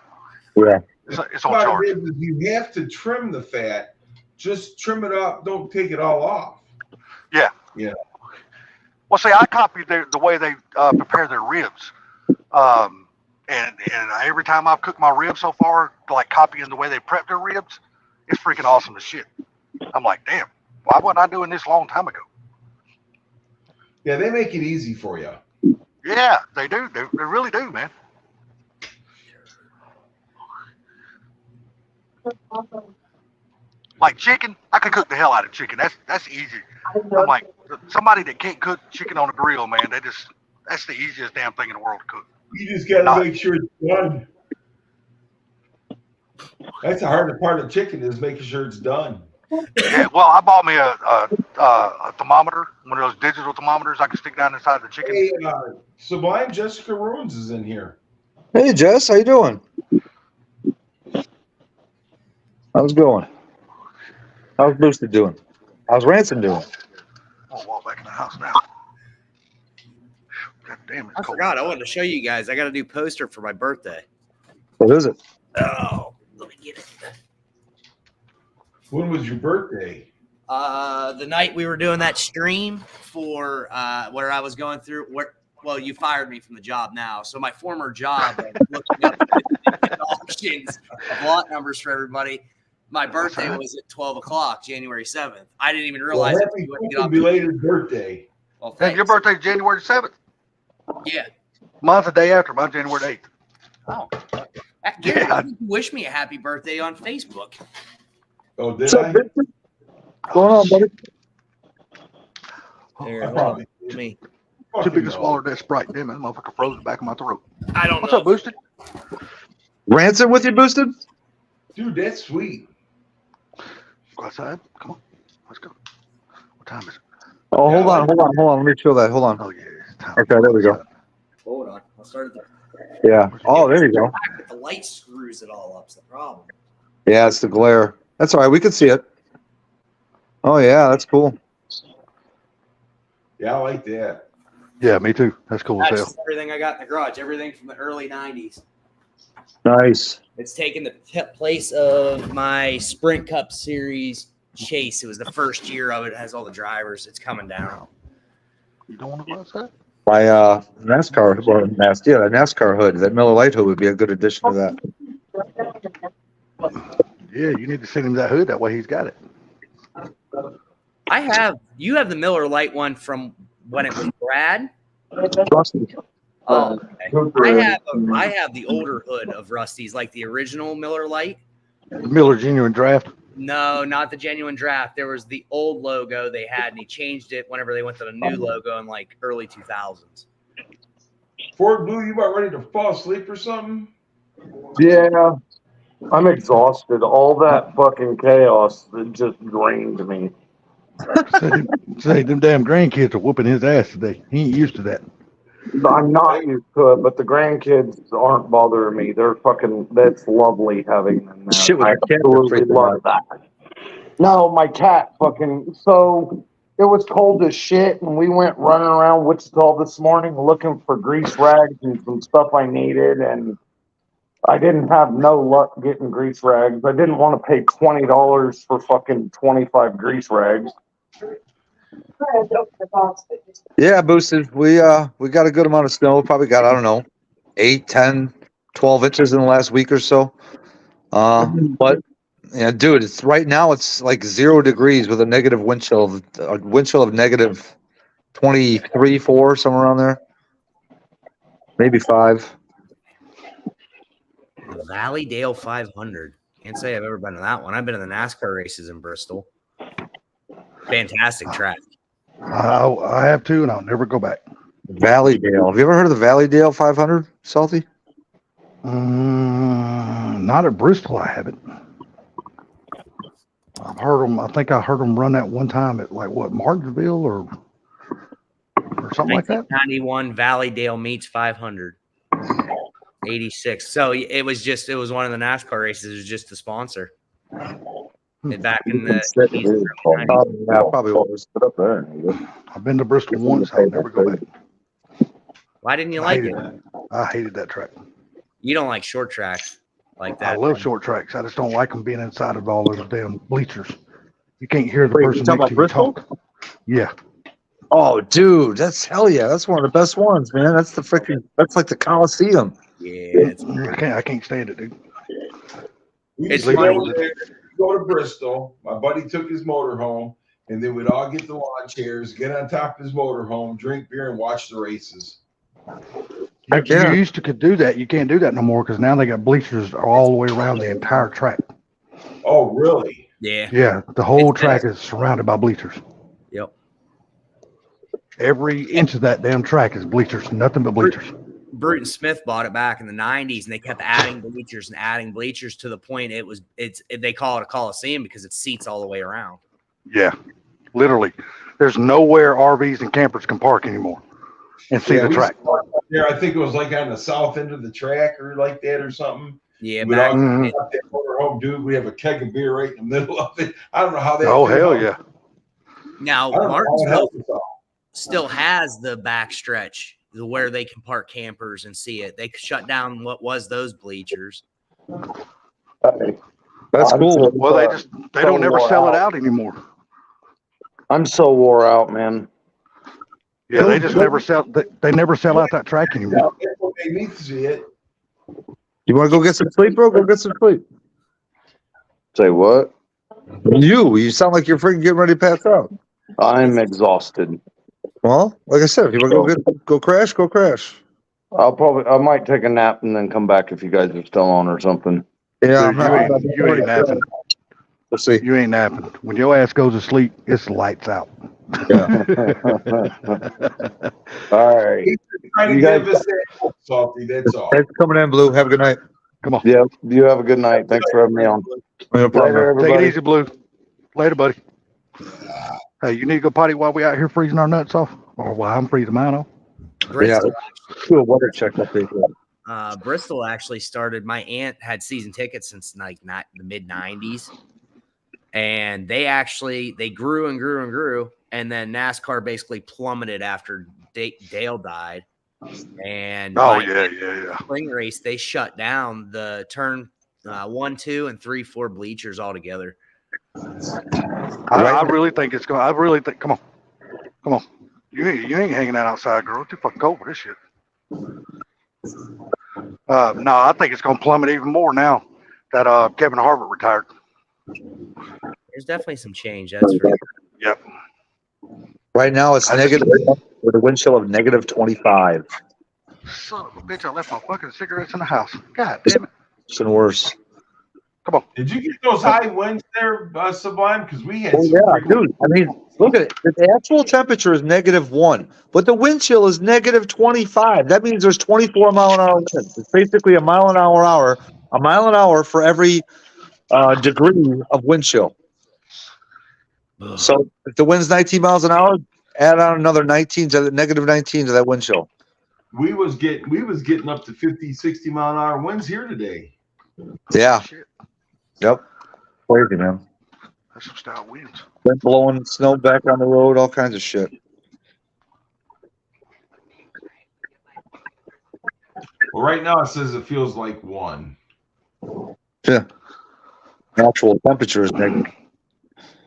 Yeah. It's on about charge. it is you have to trim the fat. Just trim it up. Don't take it all off. Yeah. Yeah. Well, see, I copied the way they prepare their ribs. And every time I've cooked my ribs so far, like copying the way they prep their ribs, it's freaking awesome as shit. I'm like, damn, why wasn't I doing this a long time ago? Yeah, they make it easy for you. Yeah, they do. They really do, man. Like chicken, I can cook the hell out of chicken. That's easy. I'm like, somebody that can't cook chicken on a grill, man, that's the easiest damn thing in the world to cook. You just got to make sure it's done. That's the hardest part of chicken is making sure it's done. Yeah, well, I bought me a thermometer, one of those digital thermometers I can stick down inside the chicken. Hey, Sublime Jessica Ruins is in here. Hey, Jess, how you doing? How's it going? How's Boosted doing? How's Ransom doing? I'll walk back in the house now. God damn, it's I cold. forgot. I wanted to show you guys. I got a new poster for my birthday. What is it? Oh, let me get it. When was your birthday? The night we were doing that stream for where I was going through well, you fired me from the job now. So my former job, looking up auctions of lot numbers for everybody. My birthday was at 12 o'clock, January 7th. I didn't even realize Well, it. happy You wouldn't get off- belated birthday. Well, Hey, your thanks. birthday's January 7th. Yeah. Mine's the day after. Mine's January 8th. Oh. Gary, Yeah. you wish me a happy birthday on Facebook. Oh, did What's up, I? Vincent? What's going on, buddy? Here, I hold probably on. Let me. Too big to fucking swallow that Sprite. Damn, that motherfucker froze the back of my throat. I don't What's know. up, Boosted? Ransom with you, Boosted? Dude, that's sweet. Go outside. Come on. Let's go. What time is it? Oh, Yeah, hold on. Let me show that. Hold on. Oh, yeah. It's time. Okay, there we go. Hold on. I'll start at Yeah. Oh, there you go. the light screws it all up. It's the problem. Yeah, it's the glare. That's all right. We can see it. Oh, yeah, that's cool. Yeah, I like that. Yeah, me too. That's cool as That's hell. everything I got in the garage. Everything from the early 90s. Nice. It's taken the place of my Sprint Cup Series chase. It was the first year of it. It has all the drivers. It's coming down. You don't want to go outside? My NASCAR, well, that NASCAR hood, that Miller Lite hood would be a good addition to that. Yeah, you need to send him that hood. That way he's got it. You have the Miller Lite one from when it was Brad. Rusty. Oh, okay. I have the older hood of Rusty's, like the original Miller Lite. The Miller Genuine Draft. No, not the genuine draft. There was the old logo they had, and he changed it whenever they went to the new logo in like early 2000s. Ford Blue, you about ready to fall asleep or something? Yeah, I'm exhausted. All that fucking chaos that just drained me. Say them damn grandkids are whooping his ass today. He ain't used to that. I'm not used to it, but the grandkids aren't bothering me. They're fucking, that's lovely having them there. Shit with I your cat absolutely freaking love that. No, my cat fucking, so it was cold as shit, and we went running around Wichita this morning looking for grease rags and some stuff I needed, and I didn't have no luck getting grease rags. I didn't want to pay $20 for fucking 25 grease rags. Yeah, Boosted. We got a good amount of snow. Probably got, I don't know, 8, 10, 12 inches in the last week or so. But yeah, dude, it's right now it's like 0 degrees with a negative wind chill of negative 23, 4, somewhere around there. Maybe 5. The Valley Dale 500. Can't say I've ever been to that one. I've been in the NASCAR races in Bristol. Fantastic track. I have to, and I'll never go back. Valleydale. Have you ever heard of the Valleydale 500, Salty? Not at Bristol, I haven't. I've heard them. I think I heard them run that one time at like what, Martinsville or something like that. 91 Valleydale meets 500. 86. So it was one of the NASCAR races. It was just a sponsor. And back in the 80s, Yeah, probably was. Put up there. I've been to Bristol once. I'll never go back. why didn't you I like hated it? it. I hated that track. You don't like short tracks like I that. love short tracks. I just don't like them being inside of all those damn bleachers. You can't hear the Wait, person you talking next to you about Bristol? talk. Yeah. Oh, dude, that's hell yeah. That's one of the best ones, man. That's that's like the Coliseum. Yeah, it's I can't stand it, dude. We It's used to funny. go to Bristol. My buddy took his motorhome, and then we'd all get the lawn chairs, get on top of his motorhome, drink beer, and watch the races. Heck yeah. You used to could do that. You can't do that no more because now they got bleachers all the way around the entire track. Oh, really? yeah. Yeah, the whole It's track is surrounded by bleachers. Yep. Every inch of that damn track is bleachers, nothing but bleachers. Bruton Smith bought it back in the 90s, and they kept adding bleachers to the point they call it a Coliseum because it seats all the way around. Yeah, literally. There's nowhere RVs and campers can park anymore and see the we track. used to park up there. I think it was like on the south end of the track or like that or something. Yeah, We'd back all Mhm. get up that motorhome, dude. We have a keg of beer right in the middle of it. I don't know how that. Oh, came hell out. yeah. now I don't know how it Martinsville helped us all. still has the back stretch where they can park campers and see it. They shut down what was those bleachers. That's cool. Well, they don't ever sell it out anymore. I'm so wore out, man. Yeah, they just never sell. They never sell out that track anymore. That's what made me see it. You want to go get some sleep, bro? Go get some sleep. Say what? You sound like you're freaking getting ready to pass out. I'm exhausted. Well, like I said, if you want to go crash, go crash. I might take a nap and then come back if you guys are still on or something. Yeah, Dude, you ain't napping. Let's see. You ain't napping. When your ass goes to sleep, it's lights out. All right. Trying to You guys- give us that hope, Salty. That's all. Thanks for coming in, Blue. Have a good night. Come on. Yeah, you have a good night. Thanks for having me on. No problem. Later, Take it everybody. easy, Blue. Later, buddy. Hey, you need to go potty while we out here freezing our nuts off? Or while I'm freezing mine off? Bristol, Do a weather check up there. Bristol actually started. My aunt had season tickets since like not the mid 90s, and they grew and grew and grew, and then NASCAR basically plummeted after Dale died. And spring race, they shut down the turn 1, 2, and 3, 4 bleachers altogether. I really think it's going. I really think. Come on. You ain't hanging out outside, girl. It's too fucking cold for this shit. No, I think it's going to plummet even more now that Kevin Harvick retired. There's definitely some change. That's for sure. Yep. Right now, it's negative with a wind chill of negative 25. Son of a bitch! I left my fucking cigarettes in the house. God damn it! It's been worse. Did you get those high winds there, Sublime? Because we had. Oh, some yeah, pretty- dude. I mean, look at it. The actual temperature is -1, but the wind chill is negative 25. That means there's 24 mile an hour winds. It's basically a mile an hour for every degree of wind chill. So if the wind's 19 miles an hour, add on another 19 to negative 19 to that wind chill. We was getting up to 50, 60 mile an hour winds here today. Yeah. Yep. Crazy, man. That's some stout winds. Wind blowing snow back on the road, all kinds of shit. Well, right now it says it feels like 1. Yeah. Actual temperature is negative.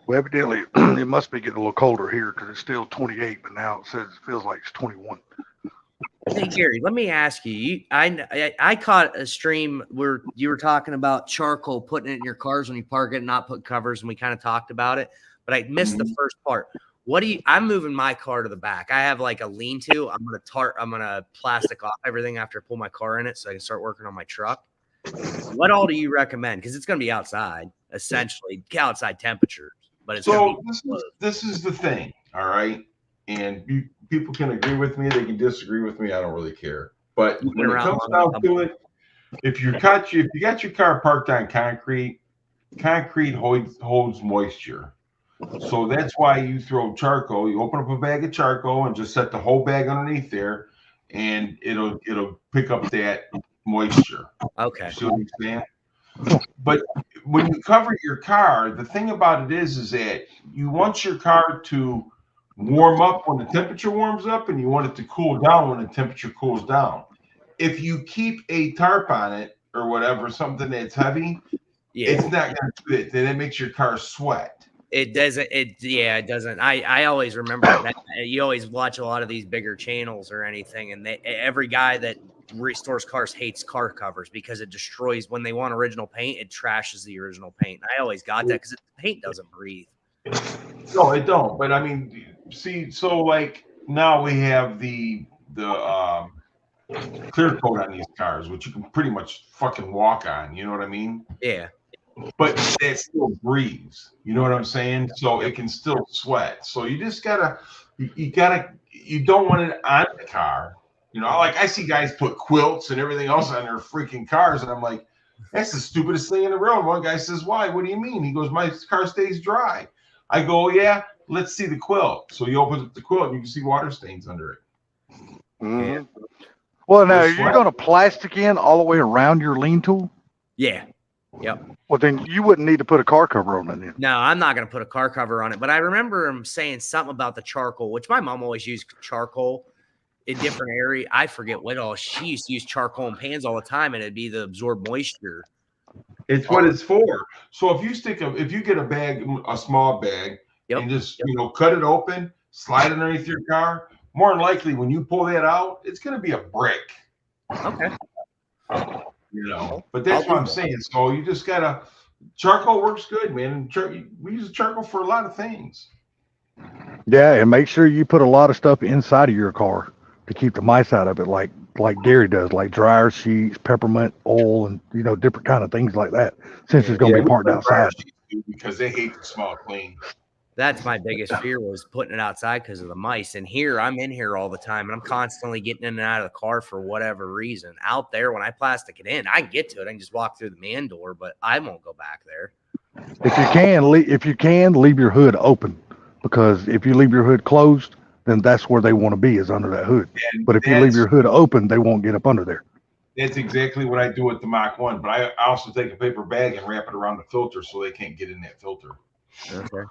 Well, evidently, it must be getting a little colder here because it's still 28, but now it says it feels like it's 21. Hey Gary, let me ask you. I caught a stream where you were talking about charcoal, putting it in your cars when you park it, and not put covers, and we kind of talked about it. But I missed the first part. I'm moving my car to the back. I have like a lean-to. I'm gonna plastic off everything after I pull my car in it, so I can start working on my truck. What all do you recommend? Because it's gonna be outside, essentially outside temperatures. But it's So this is the thing, all right. And people can agree with me, they can disagree with me. I don't really care. But when it comes down to it, if you got your car parked on concrete holds moisture. So that's why you throw charcoal. You open up a bag of charcoal and just set the whole bag underneath there, and it'll pick up that moisture. Okay. You see what I'm saying? But when you cover your car, the thing about it is that you want your car to warm up when the temperature warms up, and you want it to cool down when the temperature cools down. If you keep a tarp on it or whatever, something that's heavy, it's not going to do it. Then it makes your car sweat. It doesn't. It doesn't. I always remember that. You always watch a lot of these bigger channels or anything, and every guy that restores cars hates car covers because it destroys when they want original paint. It trashes the original paint. I always got that because the paint doesn't breathe. No, it don't. But I mean, see, so like now we have the clear coat on these cars, which you can pretty much fucking walk on. You know what I mean? Yeah. But it still breathes. You know what I'm saying? So it can still sweat. So you just gotta, you don't want it on the car. You know, like I see guys put quilts and everything else on their freaking cars, and I'm like, that's the stupidest thing in the world. One guy says, why? What do you mean? He goes, my car stays dry. I go, yeah, let's see the quilt. So he opens up the quilt and you can see water stains under it. Mm-hmm. Well, now you're going to plastic in all the way around your lean tool? Yeah. Yep. Well, then you wouldn't need to put a car cover on it then. No, I'm not going to put a car cover on it. But I remember him saying something about the charcoal, which my mom always used charcoal in different area. I forget what all. She used to use charcoal in pans all the time, and it'd be to absorb moisture. It's what it's for. So if you get a bag, a small bag, and just cut it open, slide it underneath your car, more than likely when you pull that out, it's going to be a brick. Okay. But that's what I'm saying. So you just gotta, charcoal works good, man. We use charcoal for a lot of things. Yeah, and make sure you put a lot of stuff inside of your car to keep the mice out of it, like Gary does, like dryer sheets, peppermint oil, and different kind of things like that. Since it's going to be parked outside, because they hate to smell clean. That's my biggest fear, was putting it outside because of the mice. And here, I'm in here all the time, and I'm constantly getting in and out of the car for whatever reason. Out there, when I plastic it in, I can get to it. I can just walk through the man door, but I won't go back there. If you can, leave your hood open, because if you leave your hood closed, then that's where they want to be, is under that hood. But if you leave your hood open, they won't get up under there. That's exactly what I do with the Mach 1. But I also take a paper bag and wrap it around the filter so they can't get in that filter. Okay.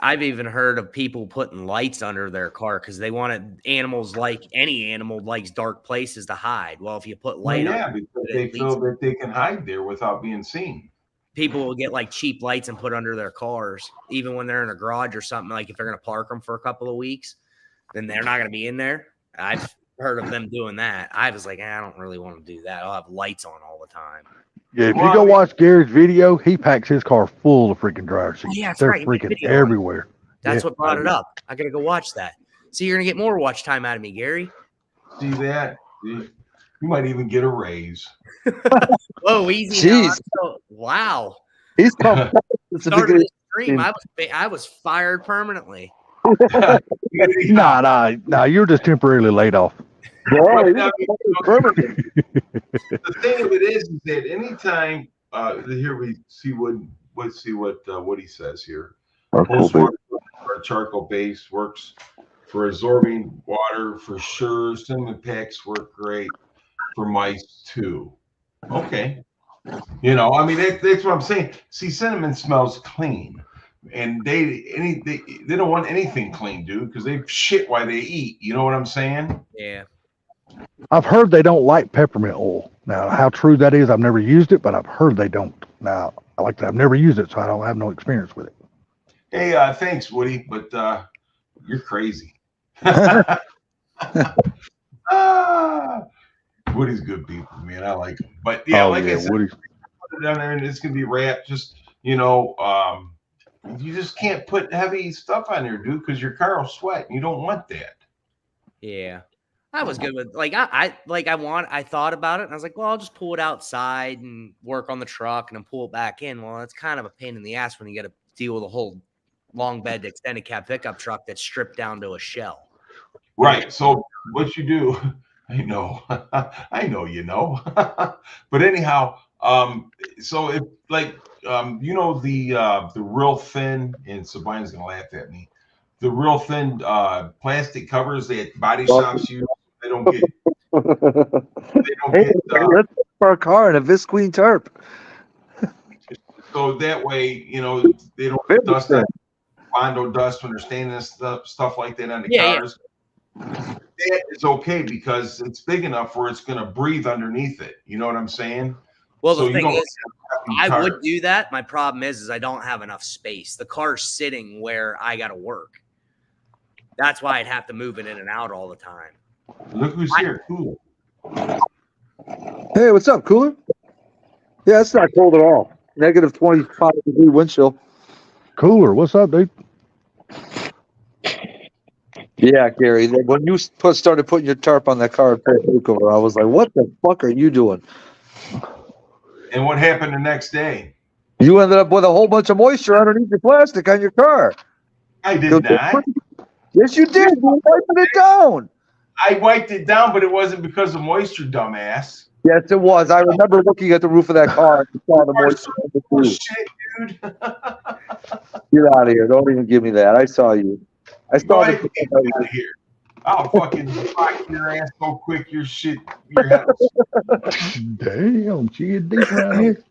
I've even heard of people putting lights under their car because they wanted animals, like any animal likes dark places to hide. Well, if you put light on, because they feel that they can hide there without being seen. People will get like cheap lights and put under their cars, even when they're in a garage or something. Like if they're going to park them for a couple of weeks, then they're not going to be in there. I've heard of them doing that. I was like, I don't really want to do that. I'll have lights on all the time. Yeah, if you go watch Gary's video, he packs his car full of freaking dryer sheets. Yeah, that's they're right. freaking everywhere. That's what brought it up. I gotta go watch that. So you're gonna get more watch time out of me, Gary. See that? You might even get a raise. Whoa, easy. Jeez. Wow. He's come. Started the stream. I was fired permanently. Nah. You're just temporarily laid off. The thing of it is that anytime here we see let's see what he says here. Charcoal base works for absorbing water for sure. Cinnamon packs work great for mice too. Okay, I mean that's what I'm saying. See, cinnamon smells clean, and they don't want anything clean, dude, because they shit while they eat. You know what I'm saying? Yeah. I've heard they don't like peppermint oil. Now, how true that is, I've never used it, but I've heard they don't. Now, I've never used it, so I don't have no experience with it. Hey, thanks, Woody, but you're crazy. Woody's good people, man. I like him. But yeah, I said, Woody's. put it down there and it's gonna be wrapped. Just you just can't put heavy stuff on there, dude, because your car will sweat. And you don't want that. Yeah. I was good with I thought about it and I was like, well, I'll just pull it outside and work on the truck and then pull it back in. Well, it's kind of a pain in the ass when you got to deal with a whole long bed extended cab pickup truck that's stripped down to a shell. Right. So what you do, I know, but anyhow, so if the real thin, and Sabine's gonna laugh at me, the real thin plastic covers that body shops use, they don't get don't Hey, get, let's put our car in a Visqueen tarp. so that way, they don't get dust on Bondo dust when they're standing and stuff like that on the Yeah, cars. That is okay because it's big enough where it's going to breathe underneath it. You know what I'm saying? Well, So the you thing don't is, have I to would do that. My problem is I don't have enough space. The car's sitting where I got to work. That's why I'd have to move it in and out all the time. Look who's here. Cool. Hey, what's up, Cooler? Yeah, it's not cold at all. Negative 25-degree wind chill. Cooler. What's up, dude? Yeah, Gary. When you started putting your tarp on that car at takeover, I was like, "What the fuck are you doing?" And what happened the next day? You ended up with a whole bunch of moisture underneath your plastic on your car. I did not. Yes, you did. You wiped it down. I wiped it down, but it wasn't because of moisture, dumbass. Yes, it was. I remember looking at the roof of that car and saw the moisture. Oh, shit, dude. Get out of here. Don't even give me that. I saw you. I Go saw ahead and get out of here. I'll fucking fuck your ass so quick, your shit. Your head. Damn, she get deep around here.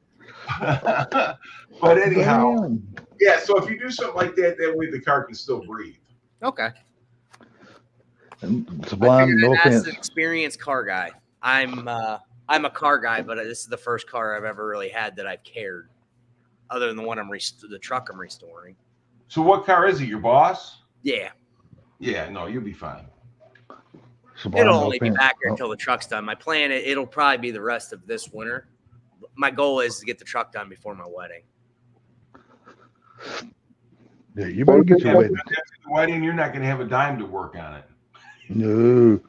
But anyhow, Damn. yeah, so if you do something like that, that way the car can still breathe. Okay. Sublime, no That's offense. an experienced car guy. I'm a car guy, but this is the first car I've ever really had that I've cared, other than the one the truck I'm restoring. So what car is it? Your boss? Yeah. Yeah, no, you'll be fine. Sublime, It'll no only be offense. back here until the truck's done. My plan, it'll probably be the rest of this winter. My goal is to get the truck done before my wedding. Yeah, you better get your wedding. After the wedding, you're not going to have a dime to work on it. No,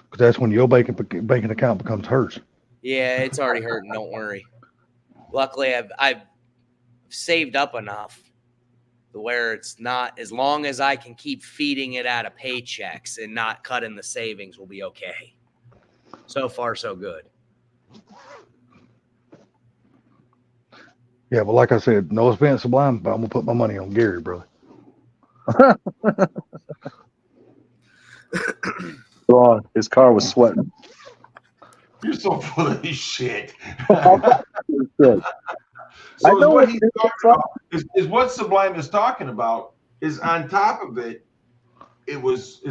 because that's when your banking account becomes hers. Yeah, it's already hurting. Don't worry. Luckily, I've saved up enough to where it's not, as long as I can keep feeding it out of paychecks and not cutting the savings, will be okay. So far, so good. Yeah, but like I said, no offense, Sublime, but I'm gonna put my money on Gary, brother. Wrong. His car was sweating. You're so full of shit. I So know what he's talking about is what Sublime is talking about is on top of it. It was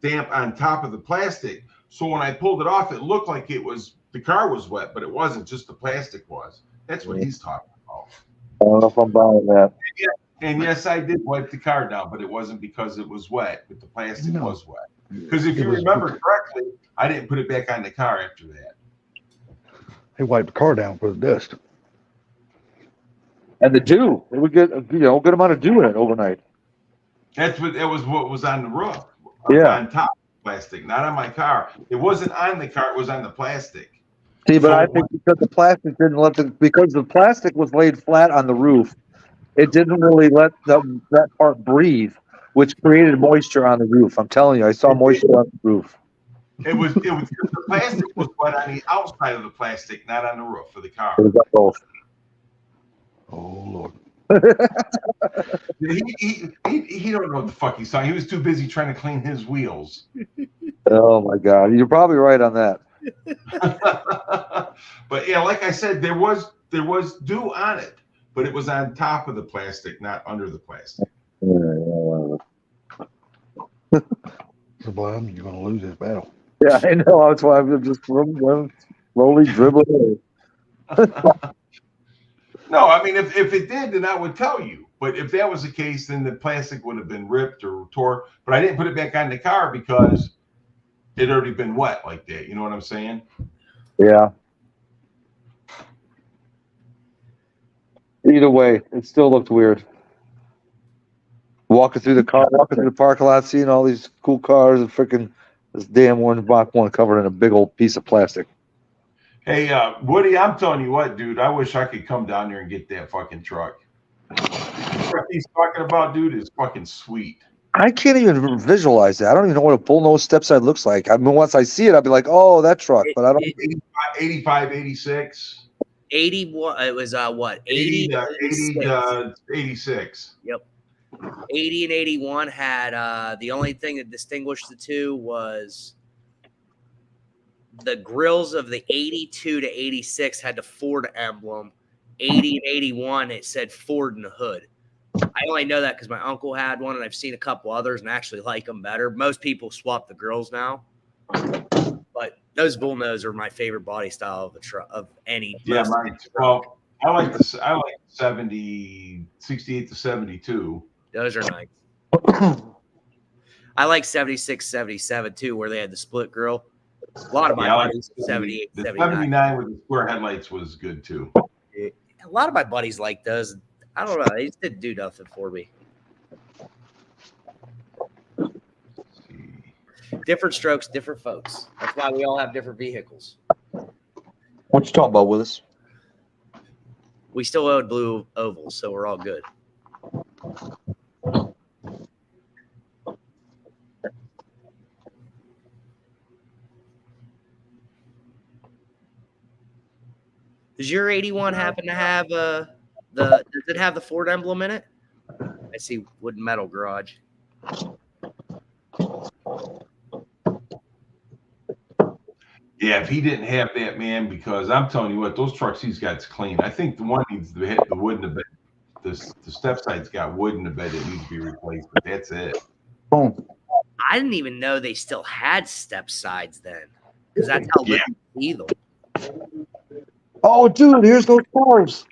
damp on top of the plastic. So when I pulled it off, it looked like the car was wet, but it wasn't. Just the plastic was. That's what he's talking about. I don't know if I'm buying that. And yes, I did wipe the car down, but it wasn't because it was wet, but the plastic was wet. Because if you remember correctly, I didn't put it back on the car after that. He wiped the car down for the dust. And the dew. It would get good amount of dew in it overnight. That was what was on the roof. Yeah. On top of the plastic, not on my car. It wasn't on the car, it was on the plastic. See, but I think because the plastic because the plastic was laid flat on the roof, it didn't really let that part breathe, which created moisture on the roof. I'm telling you, I saw moisture on the roof. It was the plastic was wet on the outside of the plastic, not on the roof of the car. It was on both. Oh Lord. He don't know what the fuck he's talking. He was too busy trying to clean his wheels. Oh my God, you're probably right on that. But yeah, like I said, there was dew on it, but it was on top of the plastic, not under the plastic. Sublime, you're gonna lose this battle. Yeah, I know. That's why I'm just slowly dribbling. No, I mean, if it did, then I would tell you. But if that was the case, then the plastic would have been ripped or tore. But I didn't put it back on the car because it had already been wet like that. You know what I'm saying? Yeah. Either way, it still looked weird. Walking through the parking lot, seeing all these cool cars and freaking this damn orange Mach 1 covered in a big old piece of plastic. Hey, Woody, I'm telling you what, dude, I wish I could come down there and get that fucking truck. The truck he's talking about, dude, is fucking sweet. I can't even visualize that. I don't even know what a bull-nosed stepside looks like. I mean, once I see it, I'll be like, oh, that truck. But I don't. 85, 86. 81. It was what? 80 to 86. Yep. 80 and 81 had the only thing that distinguished the two was the grills of the 82 to 86 had the Ford emblem. 80 and 81, it said Ford in the hood. I only know that because my uncle had one, and I've seen a couple others and actually like them better. Most people swap the grills now, but those bullnose are my favorite body style of of any. Yeah, mine. Well, I like 68 to 72. Those are nice. I like 76, 77 too, where they had the split grill. A lot of my buddies, 78, the 79. 79 with the square headlights was good too. A lot of my buddies like those. I don't know. They just didn't do nothing for me. Different strokes, different folks. That's why we all have different vehicles. What you talking about, Willis? We still own blue ovals, so we're all good. Does your 81 happen to have does it have the Ford emblem in it? I see wood and metal garage. Yeah, if he didn't have that, man, because I'm telling you what, those trucks he's got's clean. I think the one needs to hit the wood in the bed. The step side's got wood in the bed that needs to be replaced, but that's it. Boom. I didn't even know they still had step sides then, because that's how little you see them. Oh, dude, here's those cars.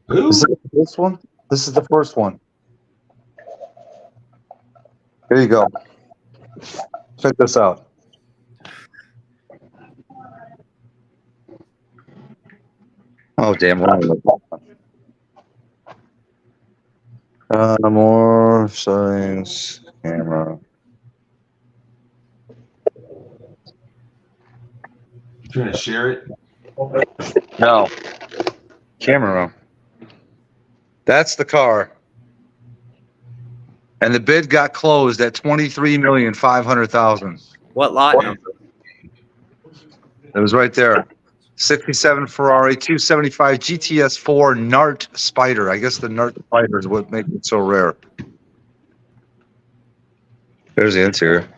Who? Is it this one? This is the first one. Here you go. Check this out. Oh, damn. More settings, camera. You trying to share it? No. Camera. That's the car. And the bid got closed at $23,500,000. What lot number? It was right there. 67 Ferrari, 275 GTS 4 Nart Spider. I guess the Nart Spider is what makes it so rare. There's the interior.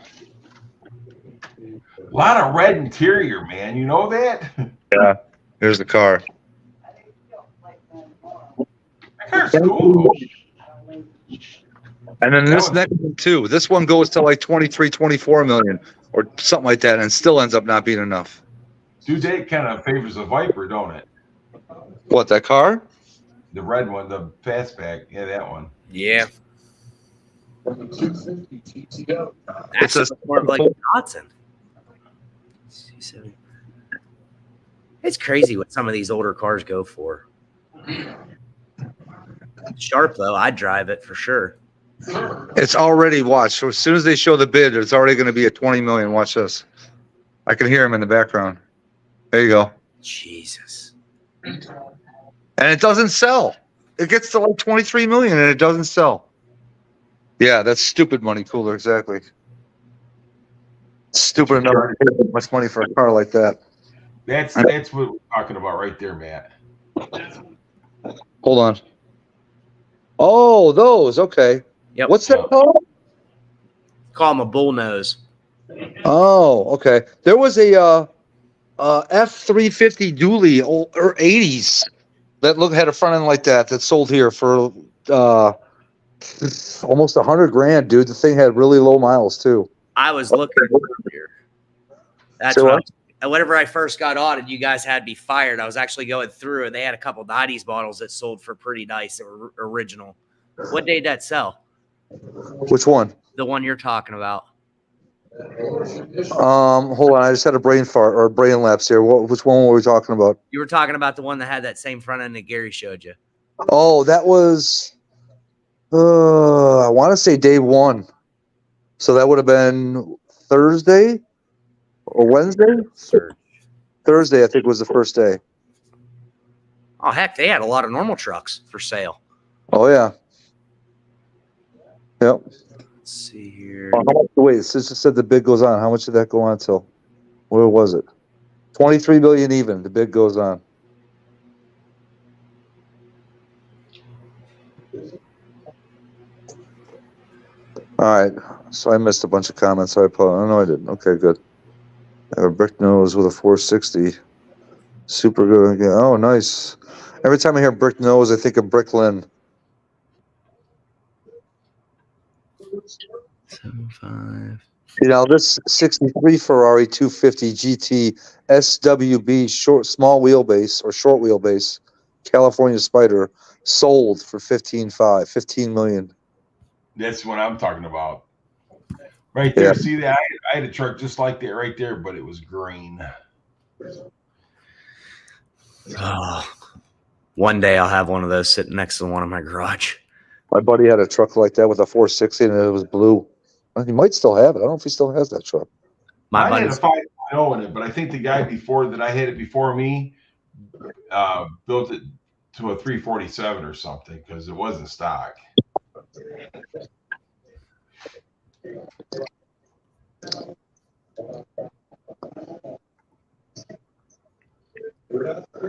A lot of red interior, man. You know that? Yeah. Here's the car. That car's cool. And then this next one too. This one goes to like 23, 24 million or something like that, and still ends up not being enough. Dude, that kind of favors the Viper, don't it? What, that car? The red one, the fastback. Yeah, that one. Yeah. It's a more like Dotson. It's crazy what some of these older cars go for. Sharp though, I'd drive it for sure. It's already watched. So as soon as they show the bid, it's already going to be at 20 million. Watch this. I can hear him in the background. There you go. Jesus. And it doesn't sell. It gets to like 23 million and it doesn't sell. Yeah, that's stupid money, Cooler. Exactly. Stupid enough to pay that much money for a car like that. That's what we're talking about right there, Matt. Hold on. Oh, those. Okay. Yep. What's that called? Call him a bullnose. Oh, okay. There was a F-350 dually or 80s that had a front end like that sold here for almost $100,000, dude. The thing had really low miles too. I was looking earlier. That's So what whenever I first got on and you guys had me fired, I was actually going through and they had a couple 90s models that sold for pretty nice or original. What day did that sell? Which one? The one you're talking about. Hold on. I just had a brain fart or a brain lapse here. Which one were we talking about? You were talking about the one that had that same front end that Gary showed you. Oh, that was, I want to say day one. So that would have been Thursday or Wednesday? Thursday, I think, was the first day. Oh, heck, they had a lot of normal trucks for sale. Oh, yeah. Yep. Let's see here. Oh, how much, wait, it just said the bid goes on. How much did that go on till? Where was it? 23 million even. The bid goes on. All right. So I missed a bunch of comments. I apologize. No, I didn't. Okay, good. I have a brick nose with a 460. Super good. Again. Oh, nice. Every time I hear brick nose, I think of Bricklin. 7.5. You know, this 63 Ferrari 250 GT SWB small wheelbase or short wheelbase California Spider sold for 15 million. That's what I'm talking about. Right there. Yeah. See that? I had a truck just like that right there, but it was green. Oh, one day I'll have one of those sitting next to one in my garage. My buddy had a truck like that with a 460 and it was blue. He might still have it. I don't know if he still has that truck. My I had a buddy's 5.0 in it, but I think the guy before that I had it before me built it to a 347 or something because it wasn't stock.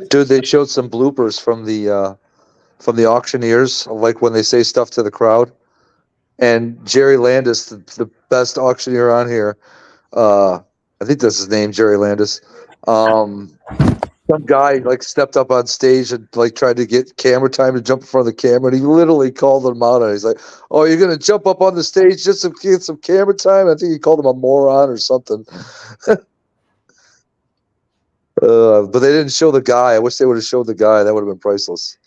Dude, they showed some bloopers from the auctioneers, like when they say stuff to the crowd. And Jerry Landis, the best auctioneer on here, I think that's his name, Jerry Landis. Some guy like stepped up on stage and like tried to get camera time to jump in front of the camera, and he literally called him out. And he's like, "Oh, you're gonna jump up on the stage just to get some camera time?" I think he called him a moron or something. But they didn't show the guy. I wish they would have showed the guy. That would have been priceless.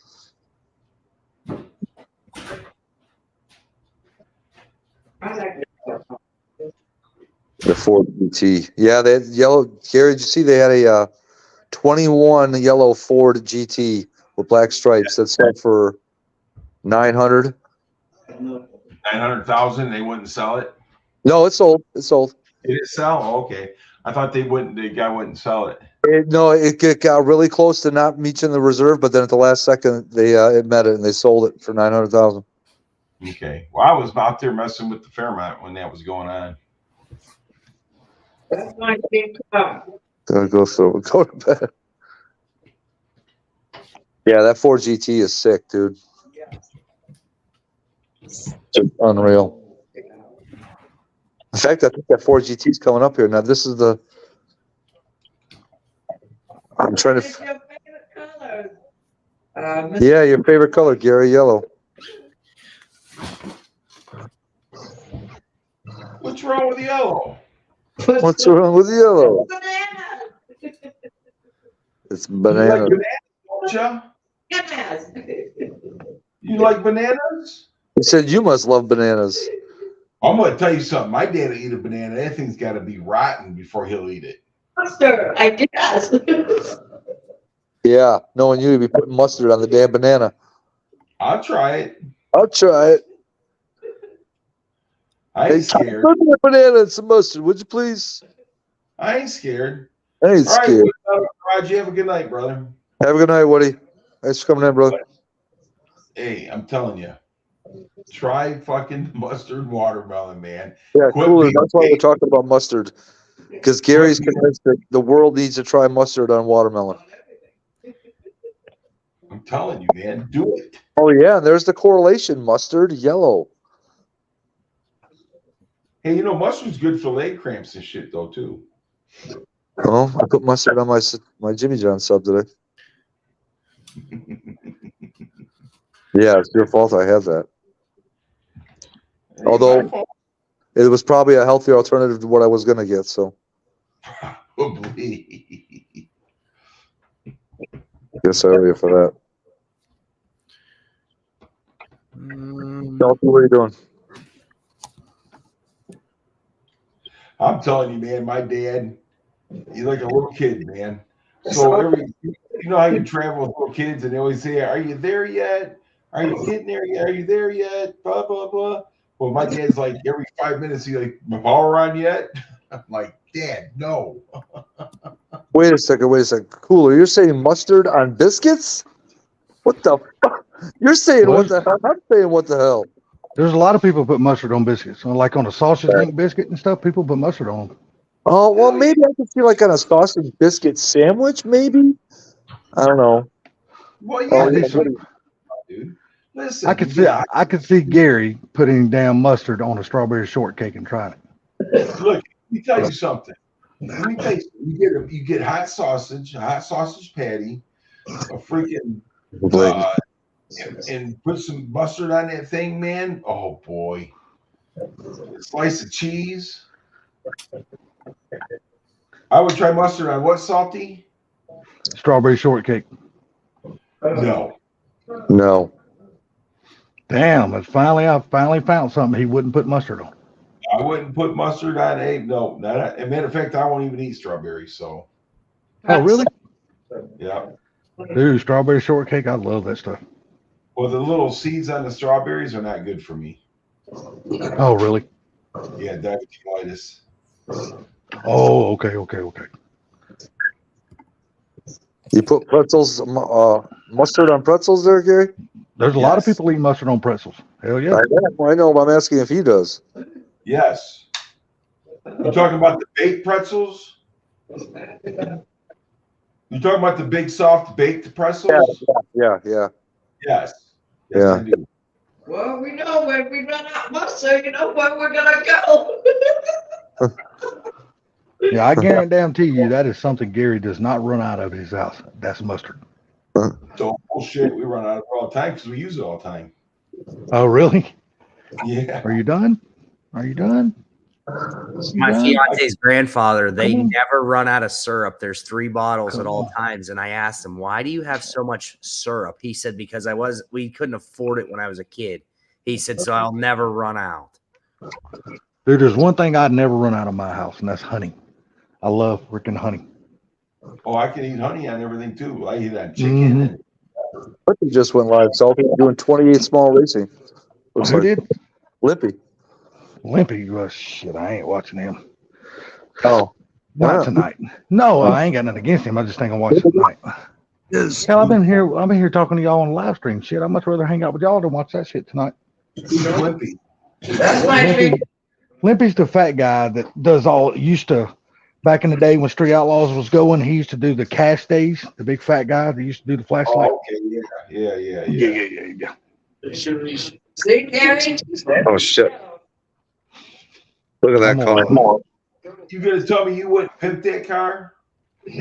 The Ford GT. Yeah, they had yellow. Gary, did you see they had a 21 yellow Ford GT with black stripes that sold for 900? 900,000. They wouldn't sell it. No, it's sold. It's sold. Did it sell? Oh, okay. I thought they wouldn't. The guy wouldn't sell it. It got really close to not reaching the reserve, but then at the last second, it met it and they sold it for 900,000. Okay. Well, I was out there messing with the Fairmont when that was going on. That's my big car. Gotta go to bed. Yeah, that Ford GT is sick, dude. It's unreal. In fact, I think that Ford GT is coming up here. Now, this is the. I'm trying What's to. your favorite color? Yeah, your favorite color, Gary, yellow. What's wrong with yellow? What's wrong with yellow? Banana. It's You banana. like bananas, don't ya? Yes. You like bananas? He said you must love bananas. I'm going to tell you something. My dad will eat a banana. That thing's got to be rotten before he'll eat it. Mustard, I guess. Yeah, knowing you, you'd be putting mustard on the damn banana. I'll try it. I'll try it. I ain't scared. Put me a banana and some mustard, would you please? I ain't scared. I ain't All right, scared. Raj, you have a good night, brother. Have a good night, Woody. Thanks for coming in, brother. Hey, I'm telling you. Try fucking mustard watermelon, man. Yeah, Quit cooler. being That's why we're fake. talking about mustard. Because Gary's convinced that the world needs to try mustard on watermelon. I'm telling you, man. Do it. Oh, yeah, and there's the correlation. Mustard, yellow. Hey, you know, mustard's good for leg cramps and shit, though, too. Oh, I put mustard on my Jimmy John sub today. Yeah, it's your fault I had that. Although it was probably a healthier alternative to what I was going to get, so. Probably. Guess I owe you for that. Chelsea, what are you doing? I'm telling you, man, my dad, he's like a little kid, man. So you know how you travel with little kids and they always say, "Are you there yet? Are you getting there yet? Are you there yet?" Blah, blah, blah. Well, my dad's like every 5 minutes, he's like, "My power on yet?" I'm like, "Dad, no." Wait a second. Cooler, you're saying mustard on biscuits? What the fuck? You're saying what the hell? I'm saying what the hell? There's a lot of people put mustard on biscuits. Like on a sausage link biscuit and stuff, people put mustard on them. Oh, well, maybe I could see like on a sausage biscuit sandwich, maybe? I don't know. Well, yeah, Oh, they yeah, should, dude. Listen, I could see Gary putting damn mustard on a strawberry shortcake and trying it. Look, let me tell you something. You get hot sausage, a hot sausage patty, a freaking and put some mustard on that thing, man. Oh boy. A slice of cheese. I would try mustard on what, Salty? Strawberry shortcake. No. No. Damn, I finally found something he wouldn't put mustard on. I wouldn't put mustard on no. As a matter of fact, I won't even eat strawberries. So. Oh, really? Yeah. Dude, strawberry shortcake, I love that stuff. Well, the little seeds on the strawberries are not good for me. Oh, really? Yeah, diverticulitis. Oh, okay. You put pretzels, mustard on pretzels there, Gary? There's a lot of people eat mustard on pretzels. Hell yeah. I know, but I'm asking if he does. Yes. You talking about the baked pretzels? You talking about the big soft baked pretzels? Yeah. Yes. Yeah. I do. Well, we know when we run out of mustard, you know where we're gonna go. Yeah, I guarantee you that is something Gary does not run out of his house. That's mustard. So bullshit, we run out of it all the time because we use it all the time. Oh, really? Yeah. Are you done? My fiance's grandfather, they never run out of syrup. There's 3 bottles at all times. And I asked him, why do you have so much syrup? He said, because we couldn't afford it when I was a kid. He said, so I'll never run out. Dude, there's one thing I'd never run out of my house, and that's honey. I love freaking honey. Oh, I can eat honey on everything too. I eat that chicken. Lippy just went live, Salty, doing 28 small racing. Looks Who like did? Limpy. Well, shit, I ain't watching him. Oh. Not tonight. No, I ain't got nothing against him. I just think I'm watching tonight. Hell, I've been here talking to y'all on live stream. Shit, I'd much rather hang out with y'all than watch that shit tonight. Limpy. That's my dream. Limpy's the fat guy that used to, back in the day when Street Outlaws was going, he used to do the cash days, the big fat guy that used to do the flashlight. Oh, okay, yeah. See, Gary? Oh, shit. Look at that car. You gonna tell me you wouldn't pimp that car?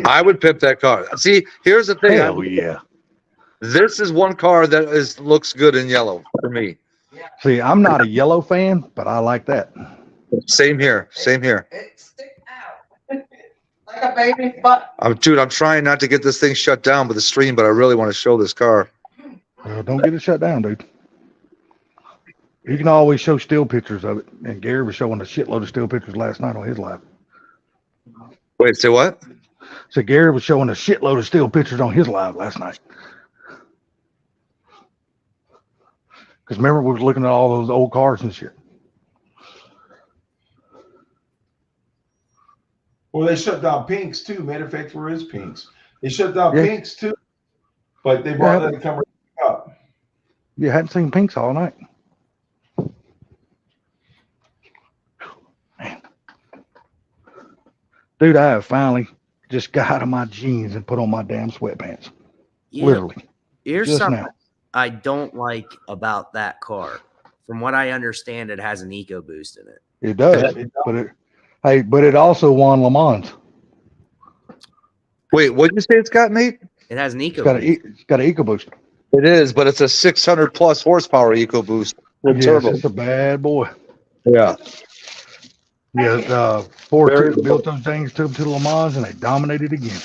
I would pimp that car. See, here's the thing. Hell yeah. This is one car that looks good in yellow for me. See, I'm not a yellow fan, but I like that. Same here. It sticks out. Like a baby's butt. I'm trying not to get this thing shut down with the stream, but I really want to show this car. Well, don't get it shut down, dude. You can always show still pictures of it. And Gary was showing a shitload of still pictures last night on his live. Wait, say what? So Gary was showing a shitload of still pictures on his live last night. Because remember, we was looking at all those old cars and shit. Well, they shut down Pinks too. Matter of fact, where is Pinks? They shut down Pinks too, but they brought that camera up. You hadn't seen Pinks all night. Man. Dude, I have finally just got out of my jeans and put on my damn sweatpants. Yeah. Literally. Here's Just something now. I don't like about that car. From what I understand, it has an EcoBoost in it. It does. But it also won Le Mans. Wait, what did you say it's got, Nate? It has an EcoBoost. It's got an EcoBoost. It is, but it's a 600 plus horsepower EcoBoost with turbo. It's a bad boy. Yeah. Yeah, Ford built those things, took them to Le Mans, and they dominated again.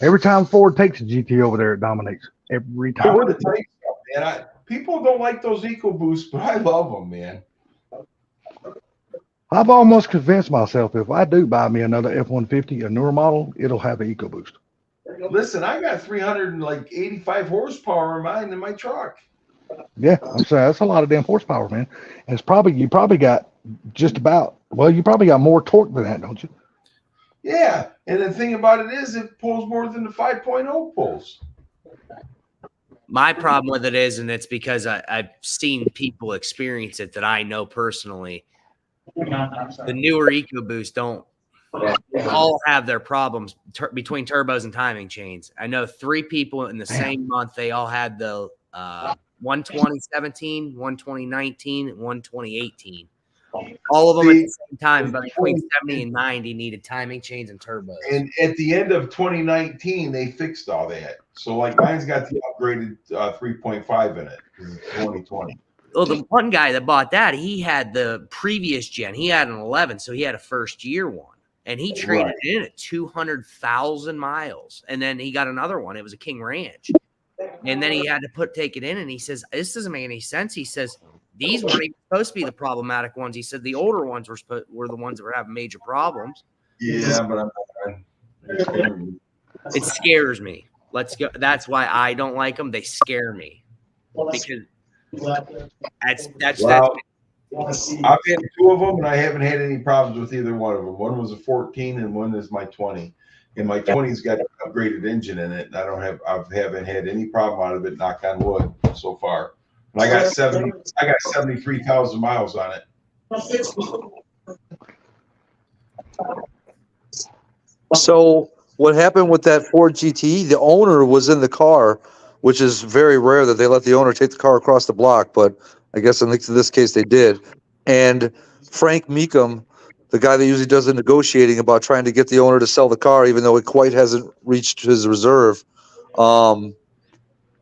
Every time Ford takes a GT over there, it dominates. Every time. We're the type stuff, man. People don't like those EcoBoosts, but I love them, man. I've almost convinced myself if I do buy me another F-150, a newer model, it'll have an EcoBoost. Listen, I got 385 horsepower in mine in my truck. Yeah, I'm saying that's a lot of damn horsepower, man. And you probably got you probably got more torque than that, don't you? Yeah, and the thing about it is it pulls more than the 5.0 pulls. My problem with it is, and it's because I've seen people experience it that I know personally. The newer EcoBoost They all have their problems between turbos and timing chains. I know 3 people in the same month. They all had the 12017, 12019, and 12018. All of them at the same time, about between 70 and 90 needed timing chains and turbos. And at the end of 2019, they fixed all that. So like mine's got the upgraded 3.5 in it. 2020. Well, the one guy that bought that, he had the previous gen. He had an 11, so he had a first year one. And he traded it in at 200,000 miles. And then he got another one. It was a King Ranch. And then he had to take it in. And he says, this doesn't make any sense. He says, these weren't even supposed to be the problematic ones. He said the older ones were the ones that were having major problems. Yeah, but it scares me. Let's go. That's why I don't like them. They scare me. Because that's I've had 2 of them, and I haven't had any problems with either one of them. One was a 14, and one is my 20. And my 20's got an upgraded engine in it, and I haven't had any problem out of it. Knock on wood, so far. And I got 73,000 miles on it. So what happened with that Ford GT? The owner was in the car, which is very rare that they let the owner take the car across the block, but I guess in this case they did. And Frank Meekum, the guy that usually does the negotiating about trying to get the owner to sell the car, even though it quite hasn't reached his reserve,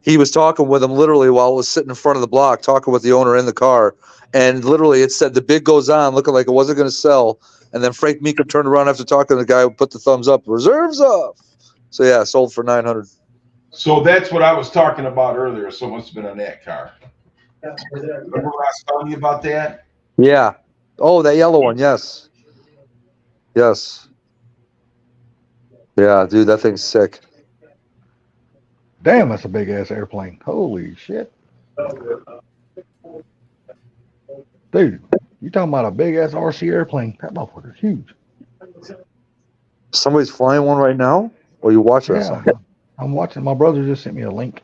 he was talking with him literally while it was sitting in front of the block, talking with the owner in the car. And literally it said the bid goes on, looking like it wasn't going to sell. And then Frank Meekum turned around after talking to the guy who put the thumbs up, reserves up. So yeah, sold for 900. So that's what I was talking about earlier. So it must have been on that car. Remember when I was telling you about that? Yeah. Oh, that yellow one. Yes. Yes. Yeah, dude, that thing's sick. Damn, that's a big ass airplane. Holy shit. Dude, you talking about a big ass RC airplane. That motherfucker's huge. Somebody's flying one right now? Or you watching Yeah, something? I'm watching. My brother just sent me a link.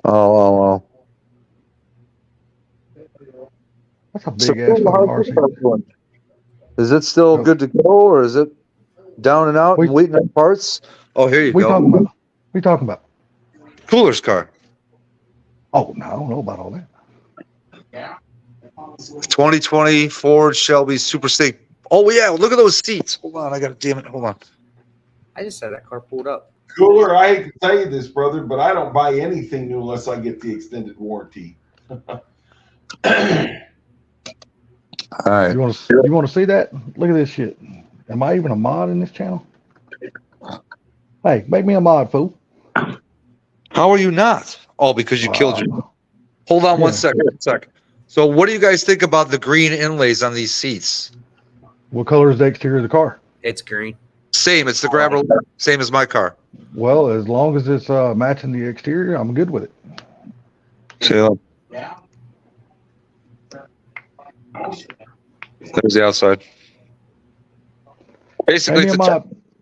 Oh. That's a big ass fucking RC. Is it still good to go, or is it down and out and waiting on parts? Oh, here you go. We talking about? Cooler's car. Oh, no, I don't know about all that. 2020 Ford Shelby Super Snake. Oh, yeah, look at those seats. Hold on, hold on. I just had that car pulled up. Cooler, I hate to tell you this, brother, but I don't buy anything new unless I get the extended warranty. All right. You want to see that? Look at this shit. Am I even a mod in this channel? Hey, make me a mod, fool. How are you not? Oh, because you killed your. Hold on one second. So, what do you guys think about the green inlays on these seats? What color is the exterior of the car? It's green. Same. It's the grabber, same as my car. Well, as long as it's matching the exterior, I'm good with it. So, there's the outside. Basically,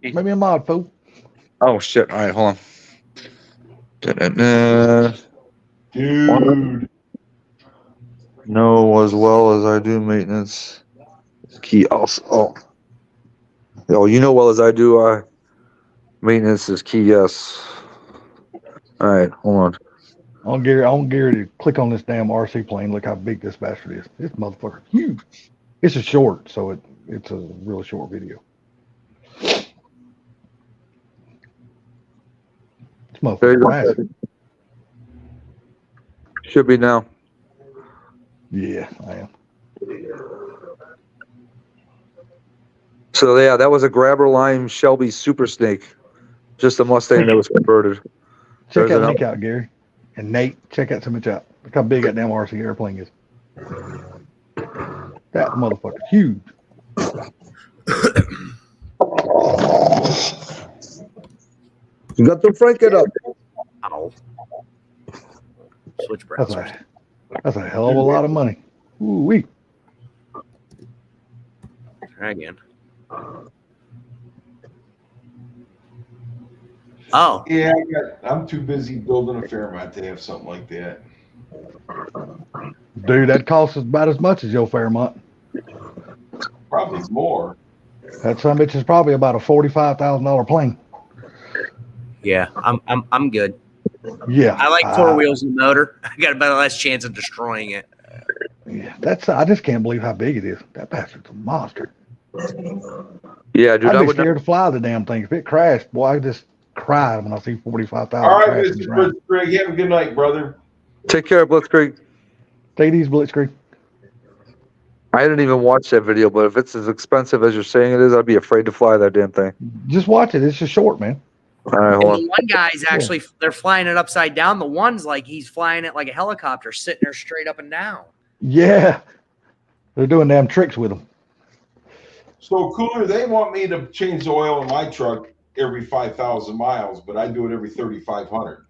make me a mod, fool. Oh shit! All right, hold on. Dude. Know as well as I do maintenance. Key also. Oh, you know well as I do. Maintenance is key. Yes. All right, hold on. I want Gary to click on this damn RC plane. Look how big this bastard is. This motherfucker huge. It's a short, so it's a real short video. This motherfucker massive. Should be now. Yeah, I am. So yeah, that was a grabber line Shelby Super Snake, just a Mustang that was converted. Check that link out, Gary. And Nate, check that image out. Look how big that damn RC airplane is. That motherfucker's huge. You got to crank it up. Ow. Switch browsers. That's a hell of a lot of money. Ooh-wee. Try again. Oh. Yeah, I'm too busy building a Fairmont to have something like that. Dude, that costs about as much as your Fairmont. Probably more. That son bitch is probably about a $45,000 plane. Yeah, I'm good. Yeah, I like four wheels and motor. I got about less chance of destroying it. Yeah, I just can't believe how big it is. That bastard's a monster. Yeah, dude, I'd I be would scared to fly the damn thing. If it crashed, boy, I just cried when I see 45,000. All right, crash in the Mr. ground. Greg, you have a good night, brother. take care of Blitzkrieg. Take these Blitzkrieg. I didn't even watch that video, but if it's as expensive as you're saying it is, I'd be afraid to fly that damn thing. Just watch it. It's just short, man. All right, And hold on. the one guy's actually they're flying it upside down. The one's like he's flying it like a helicopter, sitting there straight up and down. Yeah. They're doing damn tricks with them. So, Cooler, they want me to change the oil in my truck every 5,000 miles, but I do it every 3,500.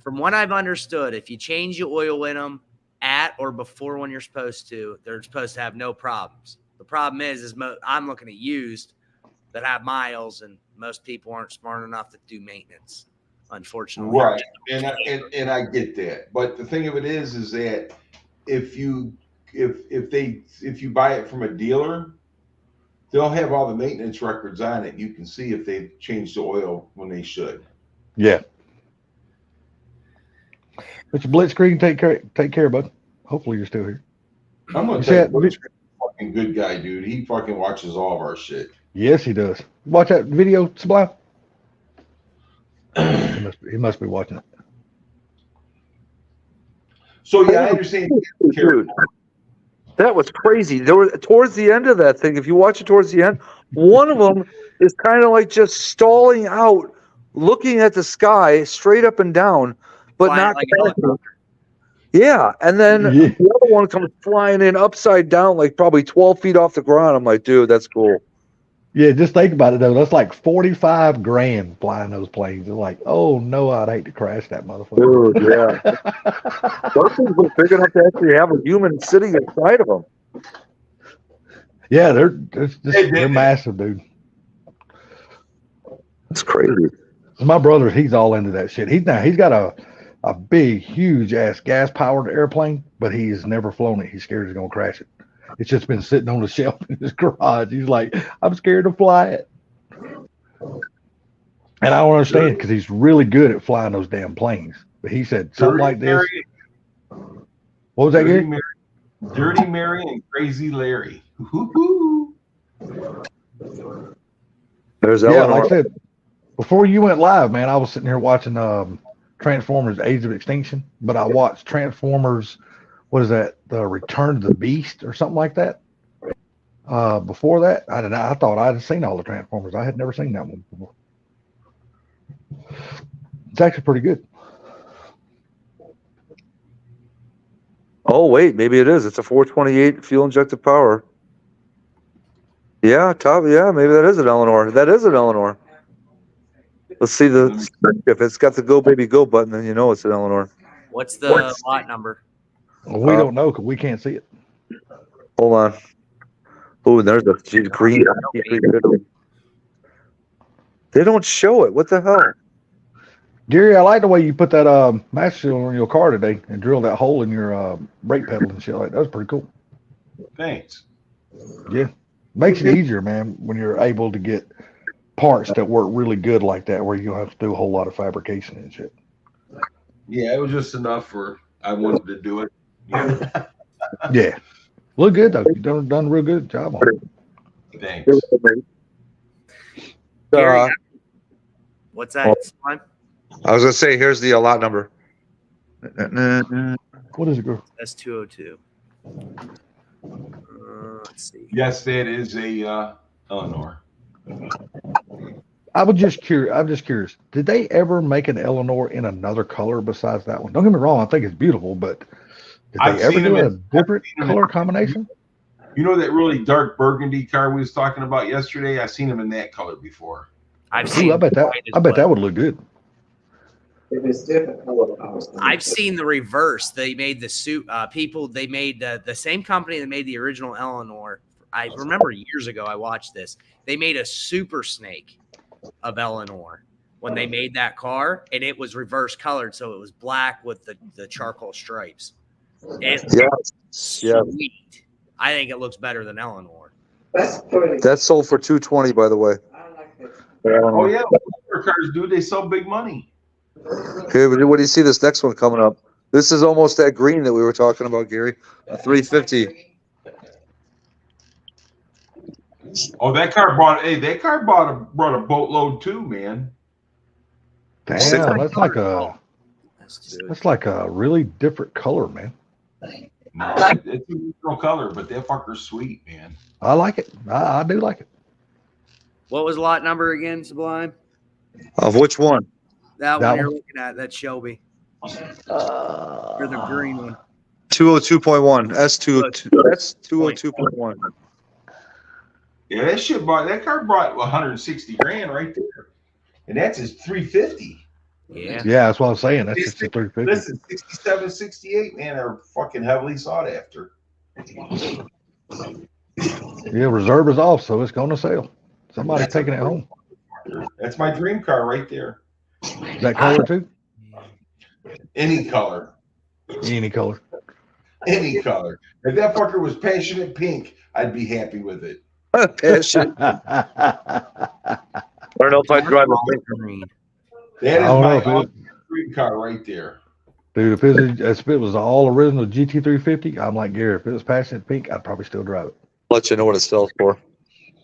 From what I've understood, if you change the oil in them at or before when you're supposed to, they're supposed to have no problems. The problem is I'm looking at used that have miles, and most people aren't smart enough to do maintenance, unfortunately. Right, and I get that, but the thing of it is that if you buy it from a dealer, they'll have all the maintenance records on it. You can see if they've changed the oil when they should. Yeah. Mr. Blitzkrieg, take care, bud. Hopefully you're still here. I'm gonna You tell you, said- Butch is a fucking good guy, dude. He fucking watches all of our shit. Yes, he does. Watch that video, Sublime. He must be watching it. So yeah, I understand. Dude, that was crazy. There was towards the end of that thing. If you watch it towards the end, one of them is kind of like just stalling out, looking at the sky straight up and down, but Flying not. like a helicopter. Yeah, and then Yeah. the other one comes flying in upside down, like probably 12 feet off the ground. I'm like, dude, that's cool. Yeah, just think about it though. That's like 45 grand flying those planes. It's like, oh no, I'd hate to crash that motherfucker. Dude, yeah. Those things were big enough to actually have a human sitting inside of them. Yeah, they're massive, dude. It's crazy. My brother, he's all into that shit. He's got a big, huge ass gas powered airplane, but he's never flown it. He's scared he's gonna crash it. It's just been sitting on the shelf in his garage. He's like, I'm scared to fly it. And I don't understand because he's really good at flying those damn planes. But he said something like this. What was that, Gary? Dirty Mary and Crazy Larry. Woo-hoo. There's Yeah, Eleanor. like I said, before you went live, man, I was sitting here watching Transformers Age of Extinction, but I watched Transformers, what is that, the Return of the Beast or something like that. Before that, I thought I had seen all the Transformers. I had never seen that one before. It's actually pretty good. Oh, wait, maybe it is. It's a 428 fuel injected power. Yeah, yeah, maybe that is an Eleanor. That is an Eleanor. Let's see if it's got the go baby go button, then you know it's an Eleanor. What's the lot number? Well, we don't know because we can't see it. Hold on. Oh, there's a green. They don't show it. What the hell? Gary, I like the way you put that master cylinder in your car today and drill that hole in your brake pedal and shit like that. That was pretty cool. Thanks. Yeah. Makes it easier, man, when you're able to get parts that work really good like that, where you don't have to do a whole lot of fabrication and shit. Yeah, it was just enough for I wanted to do it. Yeah. Yeah. Look good, though. You've done a real good job on it. Thanks. Gary, what's that? Slime? I was gonna say, here's the lot number. What is it, girl? That's 202. Let's see. Yes, that is a Eleanor. I'm just curious. Did they ever make an Eleanor in another color besides that one? Don't get me wrong. I think it's beautiful, but did I've they ever seen do them a different color combination? You know that really dark burgundy car we was talking about yesterday? I've seen them in that color before. I've Ooh, seen. I bet that would look good. If it's different color, I've seen the reverse. They made the suit. They made the same company that made the original Eleanor. I remember years ago I watched this. They made a super snake of Eleanor when they made that car, and it was reverse colored, so it was black with the charcoal stripes. It was sweet. I think it looks better than Eleanor. That's pretty. That's sold for $220, by the way. I like it. Oh yeah, cars, dude, they sell big money. Okay, but what do you see this next one coming up? This is almost that green that we were talking about, Gary. A 350. Oh, that car brought brought a boatload too, man. Damn, that's like a really different color, man. No, it's a neutral color, but that fucker's sweet, man. I like it. I do like it. What was lot number again, Sublime? Of which one? That That one you're one? looking at, that Shelby. Or the green one. 202.1. S202. That's 202.1. Yeah, that car brought 160 grand right there, and that's his 350. Yeah. Yeah, that's what I'm saying. That's just a 350. Listen, 67, 68, man, are fucking heavily sought after. Yeah, reserve is off, so it's going to sell. Somebody's taking it home. That's my dream car right there. Is that color too? Any color. Any color. Any color. If that fucker was passionate pink, I'd be happy with it. Passion. I don't know if I'd drive a pink. Green. That is I don't know my if it- ultimate dream car right there. Dude, if it was all original GT350, I'm like Gary. If it was passionate pink, I'd probably still drive it. Let you know what it sells for.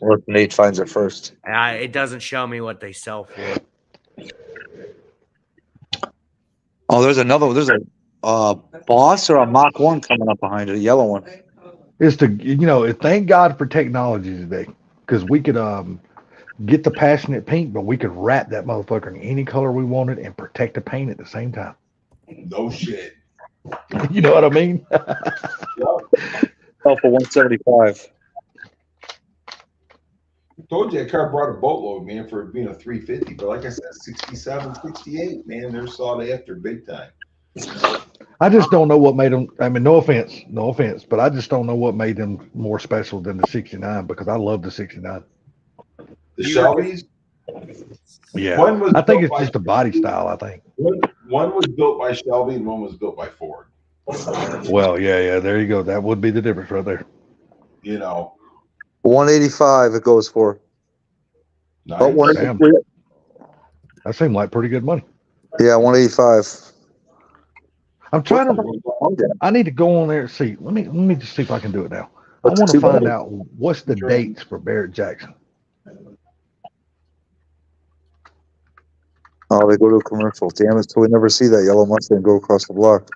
Or if Nate finds it first. It doesn't show me what they sell for. Oh, there's another one. There's a Boss or a Mach 1 coming up behind it, a yellow one. It's thank God for technology today, because we could get the passionate pink, but we could wrap that motherfucker in any color we wanted and protect the paint at the same time. No shit. You know what I mean? Oh, for 175. Told you that car brought a boatload, man, for being a 350. But like I said, 67, 68, man, they're sought after big time. I just don't know what made them. I mean, no offense, but I just don't know what made them more special than the 69, because I love the 69. The Shelby's, Yeah, one was I think built it's just the body style. I think. one was built by Shelby and one was built by Ford. Well, yeah. There you go. That would be the difference right there. You know, 185 it goes for. nice. Oh, 183. That seemed like pretty good money. Yeah, 185. I'm trying to. I need to go on there and see. Let me just see if I can do it now. I want to find out what's the dates for Barrett Jackson. Oh, they go to a commercial. Damn it, so we never see that yellow Mustang go across the block.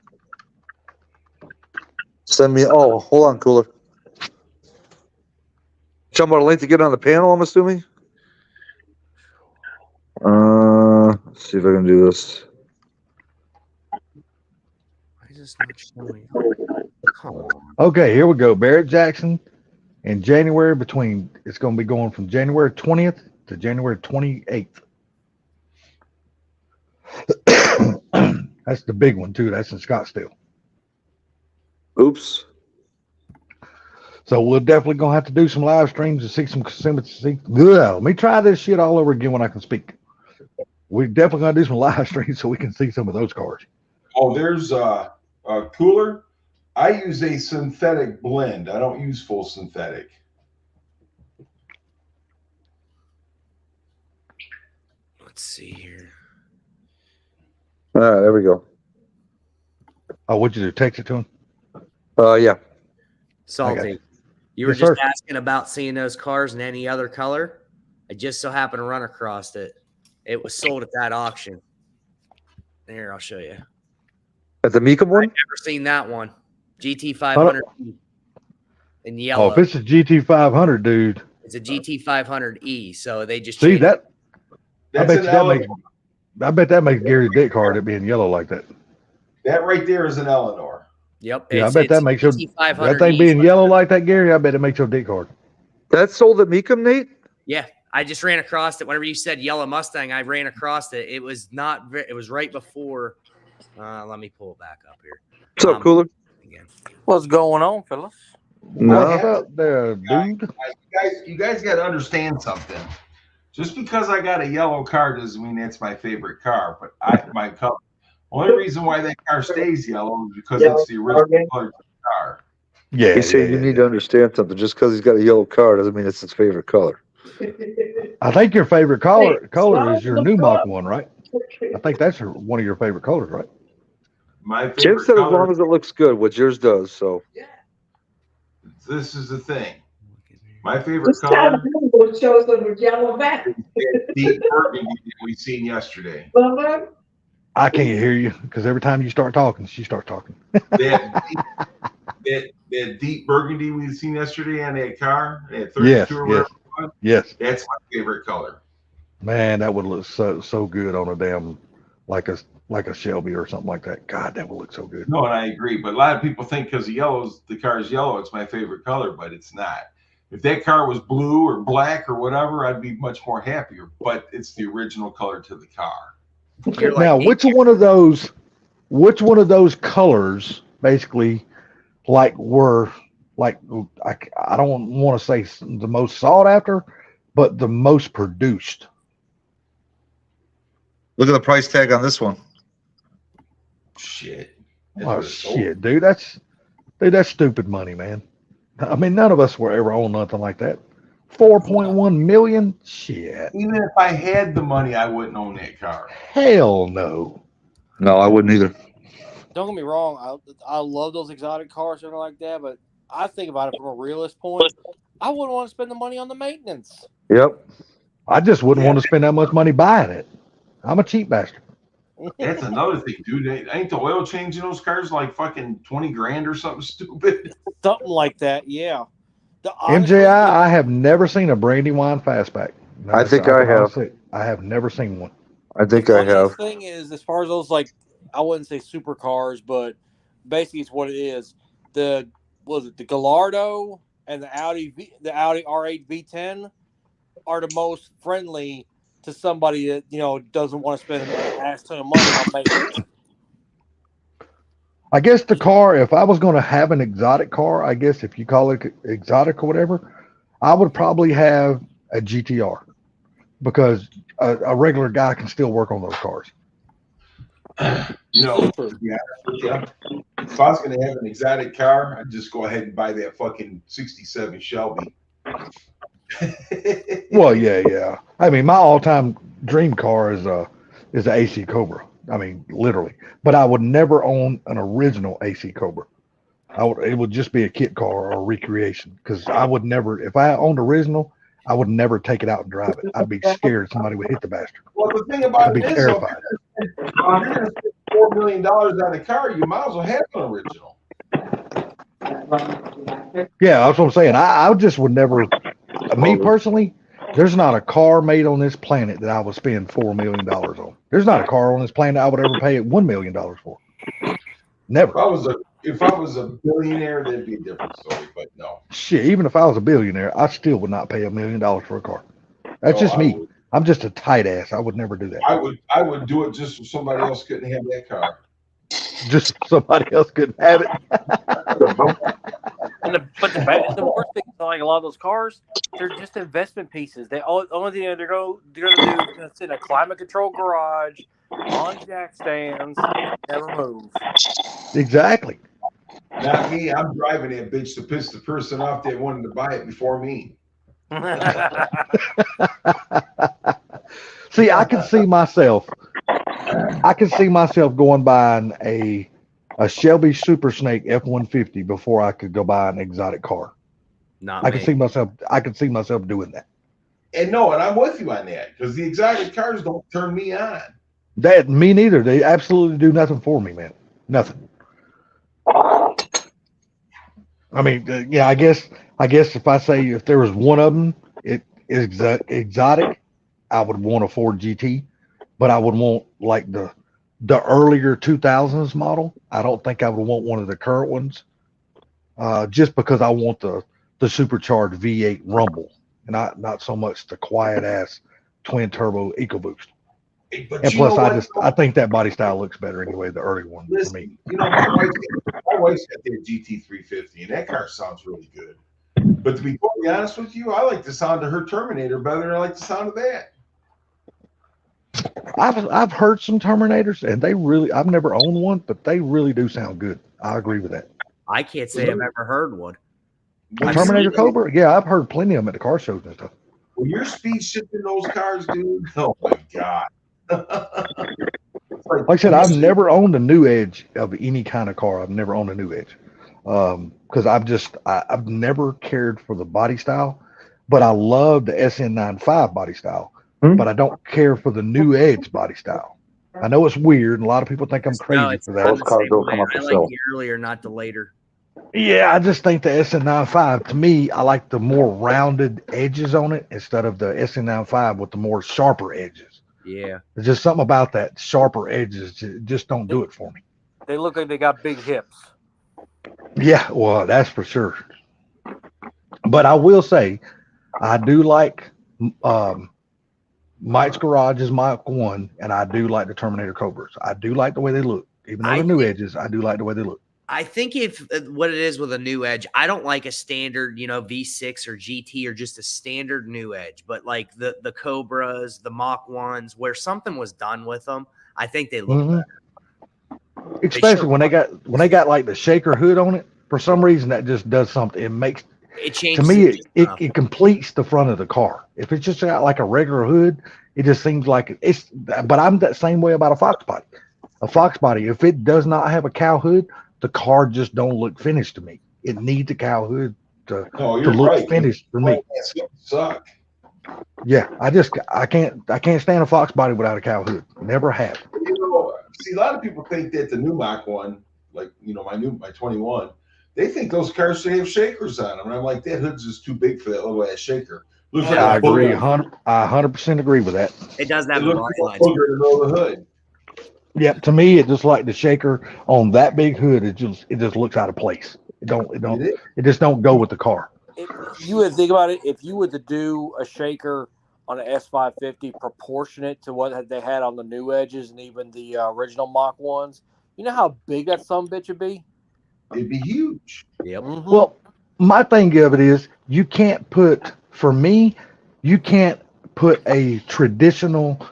Send me. Oh, hold on, Cooler. Talking about a link to get on the panel, I'm assuming. Let's see if I can do this. Why is this not showing? Come on. Okay, here we go. Barrett Jackson in January it's going to be going from January 20th to January 28th. That's the big one too. That's in Scottsdale. Oops. So we're definitely gonna have to do some live streams and see some. Let me try this shit all over again when I can speak. We're definitely gonna do some live streams so we can see some of those cars. Oh, there's a Cooler. I use a synthetic blend. I don't use full synthetic. Let's see here. All right, there we go. Oh, what'd you do? Text it to him? Yeah. Salty. You were Yes, just sir. asking about seeing those cars in any other color. I just so happened to run across it. It was sold at that auction. Here, I'll show you. At the Mecum one? Never seen that one. GT 500 in yellow. Oh, if it's a GT 500, dude. It's a GT 500E. So they just See changed- that? I That's bet an you that Eleanor. makes. I bet that makes Gary's dick hard at being yellow like that. That right there is an Eleanor. Yep. Yeah, I it's- bet that it's makes your GT 500E. that thing being yellow like that, Gary. I bet it makes your dick hard. That's sold at Mecum, Nate? Yeah, I just ran across it. Whenever you said yellow Mustang, I ran across it. It was not. It was right before. Let me pull it back up here. What's up, Cooler? Again. What's going on, fellas? What's up there, dude? You guys got to understand something. Just because I got a yellow car doesn't mean that's my favorite car. But my color. Only reason why that car stays yellow is because it's the original color of the car. Yeah, He said you need to understand something. Just because he's got a yellow car doesn't mean it's his favorite color. I think your favorite color Hey, is your Newmark one, right? I think that's one of your favorite colors, right? My Jim favorite said as color. long as it looks good, which yours does. So This is the thing. My favorite This time color will show some with yellow back. is that deep burgundy that we seen yesterday. Bubba, I can't hear you because every time you start talking, she starts talking. That deep burgundy we seen yesterday on that car, that 32 Yes, or whatever yes, it was, yes. that's my favorite color. Man, that would look so good on a damn like a Shelby or something like that. God, that would look so good. No, and I agree. But a lot of people think because the car is yellow, it's my favorite color, but it's not. If that car was blue or black or whatever, I'd be much more happier. But it's the original color to the car. You're like Now, me. which one of those colors basically like were like I don't want to say the most sought after, but the most produced? Look at the price tag on this one. Shit. Oh shit, dude, that's stupid money, man. I mean, none of us were ever own nothing like that. 4.1 million? Shit. Even if I had the money, I wouldn't own that car. Hell no. No, I wouldn't either. Don't get me wrong. I love those exotic cars, something like that. But I think about it from a realist point. I wouldn't want to spend the money on the maintenance. yep. I just wouldn't want to spend that much money buying it. I'm a cheap bastard. That's another thing, dude. Ain't the oil change in those cars like fucking 20 grand or something stupid? Something like that, yeah. MJI, I have never seen a Brandywine Fastback. No, I think I have. honestly, I have never seen one. I think I have. The thing is, as far as those, like, I wouldn't say supercars, but basically it's what it is. The Gallardo and the Audi R8 V10 are the most friendly to somebody that, you know, doesn't want to spend an ass ton of money on maintenance. I guess the car, if I was going to have an exotic car, I guess if you call it exotic or whatever, I would probably have a GTR because a regular guy can still work on those cars. You know, to be honest with you, if I was going to have an exotic car, I'd just go ahead and buy that fucking 67 Shelby. Well, yeah. I mean, my all-time dream car is a AC Cobra. I mean, literally. But I would never own an original AC Cobra. It would just be a kit car or a recreation because I would never, if I owned original, I would never take it out and drive it. I'd be scared somebody would hit the bastard. Well, the thing about I'd be it is, terrified. if you're going to spend $4 million on a car, you might as well have an original. Yeah, that's what I'm saying. I just would never, me personally, there's not a car made on this planet that I would spend $4 million on. There's not a car on this planet I would ever pay $1 million for. Never. If I was a billionaire, that'd be a different story, but no. Shit, even if I was a billionaire, I still would not pay $1 million for a car. That's No, just me. I'm just a tight ass. I would never do that. I would do it just so somebody else couldn't have that car. Just so somebody else couldn't have it. But the worst thing is, like, a lot of those cars, they're just investment pieces. The only thing they're going to do is sit in a climate control garage on jack stands, never move. Exactly. Not me. I'm driving that bitch to piss the person off that wanted to buy it before me. See, I can see myself going buying a Shelby Super Snake F-150 before I could go buy an exotic car. I can see myself doing that. And I'm with you on that because the exotic cars don't turn me on. That me neither. They absolutely do nothing for me, man. Nothing. I mean, yeah. I guess if I say if there was one of them, it is exotic, I would want a Ford GT, but I would want like the earlier 2000s model. I don't think I would want one of the current ones, just because I want the supercharged V8 rumble and not so much the quiet ass twin turbo EcoBoost. But and plus, I think that body style looks better anyway. The early one for me. My wife's got that GT350, and that car sounds really good. But to be totally honest with you, I like the sound of her Terminator better than I like the sound of that. I've heard some Terminators, and I've never owned one, but they really do sound good. I agree with that. I can't say I've ever heard one. A Terminator Cobra? Yeah, I've heard plenty of them at the car shows and stuff. When you're speed shifting those cars, dude, oh my God. Like I said, I've never owned a new Edge of any kind of car. I've never owned a new Edge. Because I've never cared for the body style, but I love the SN95 body style, but I don't care for the new Edge body style. I know it's weird, and a lot of people think I'm crazy for that. Those cars don't come off the shelf. I like the earlier, not the later. Yeah, I just think the SN95, to me, I like the more rounded edges on it instead of the SN95 with the more sharper edges. Yeah. There's just something about that sharper edges just don't do it for me. They look like they got big hips. Yeah, well, that's for sure. But I will say, I do like Mike's Garage's Mach 1, and I do like the Terminator Cobras. I do like the way they look. Even though they're new edges, I do like the way they look. I think if what it is with a new Edge, I don't like a standard, V6 or GT or just a standard new Edge, but like the Cobras, the Mach 1s, where something was done with them, I think they look better. Especially when they got like the shaker hood on it. For some reason, that just does something. It changes. To me, it completes the front of the car. If it's just got like a regular hood, it just seems like it's. But I'm that same way about a Fox body. A Fox body, if it does not have a cow hood, the car just don't look finished to me. It needs a cow hood to look finished for me. Suck. Yeah, I can't stand a Fox body without a cow hood. Never have. See, a lot of people think that the new Mach 1, like my 21, they think those cars should have shakers on them, and I'm like, that hood's just too big for that little ass shaker. Looks like I agree. I 100% agree with that. It doesn't have a the hood. Yeah, to me, it just like the shaker on that big hood. It just looks out of place. It just don't go with the car. If you would think about it, if you were to do a shaker on an S550 proportionate to what they had on the new Edges and even the original Mach 1s, you know how big that sumbitch would be? It'd be huge. Yep. Mm-hmm. Well, my thing of it is you can't put a traditional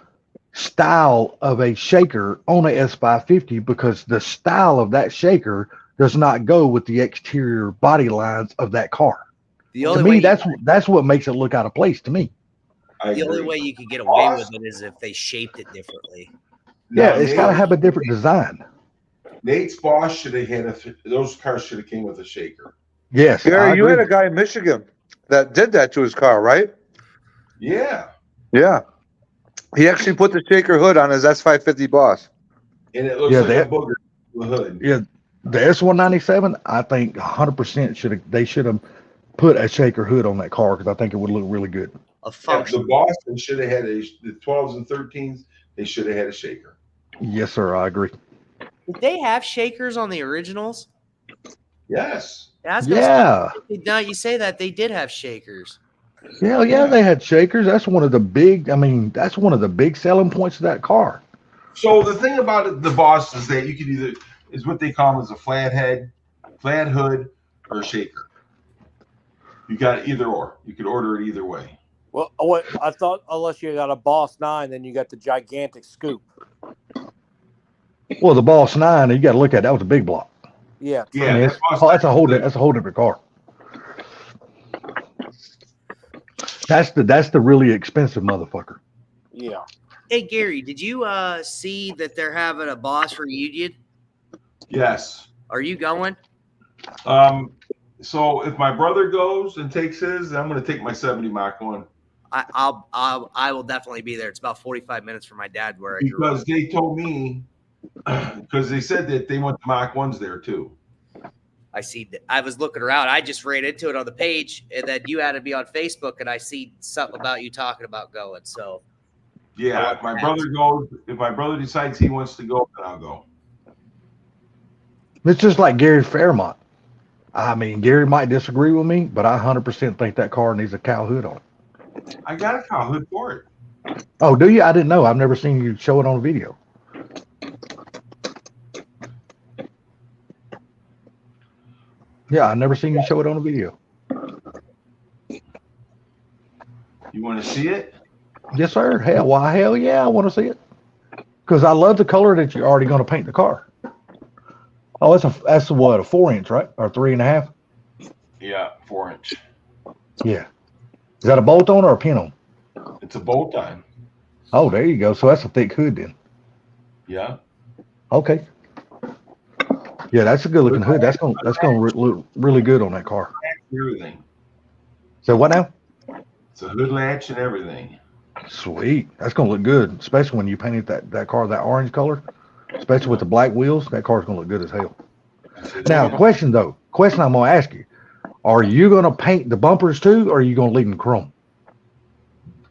style of a shaker on a S550 because the style of that shaker does not go with the exterior body lines of that car. To me, that's what makes it look out of place to me. The only way you could get away with it is if they shaped it differently. Yeah, it's got to have a different design. Nate's boss should have had those cars should have came with a shaker. Yes, Gary, you had a guy in Michigan that did that to his car, right? Yeah. Yeah. He actually put the shaker hood on his S550 Boss. And it looks like a booger hood. Yeah, the S197, I think 100% they should have put a shaker hood on that car because I think it would look really good. The Boston should have had the 12s and 13s. They should have had a shaker. Yes, sir. I agree. Did they have shakers on the originals? Yes. Yeah. Now you say that they did have shakers. Yeah, they had shakers. That's one of the big selling points of that car. So the thing about the Boss is that you can is what they call them as a flat hood, or a shaker. You got either or. You could order it either way. Well, what I thought, unless you got a Boss 9, then you got the gigantic scoop. Well, the Boss 9, you got to look at that was a big block. Yeah. Yeah. I mean, that's a whole different car. That's the really expensive motherfucker. Yeah. Hey Gary, did you see that they're having a Boss reunion? Yes. Are you going? So if my brother goes and takes his, I'm going to take my 70 Mach 1. I will definitely be there. It's about 45 minutes from my dad where I grew up. Because they told me, because they said that they want the Mach 1s there too. I see. I was looking around. I just ran into it on the page, and then you added me on Facebook, and I see something about you talking about going. So, yeah, if my brother goes, if my brother decides he wants to go, then I'll go. It's just like Gary Fairmont. I mean, Gary might disagree with me, but I 100% think that car needs a cow hood on it. I got a cow hood for it. Oh, do you? I didn't know. I've never seen you show it on video. Yeah, I've never seen you show it on a video. You want to see it? Yes, sir. Hell yeah, I want to see it. Because I love the color that you're already going to paint the car. Oh, that's what, a 4-inch, right? Or 3.5? Yeah, 4-inch. Yeah. Is that a bolt on or a pin on? It's a bolt on. Oh, there you go. So that's a thick hood then. Yeah. Okay. Yeah, that's a good looking hood. That's gonna look really good on that car. Everything. So what now? It's a hood latch and everything. Sweet. That's gonna look good, especially when you painted that car that orange color, especially with the black wheels. That car's gonna look good as hell. Now, question I'm gonna ask you: are you gonna paint the bumpers too, or are you gonna leave them chrome?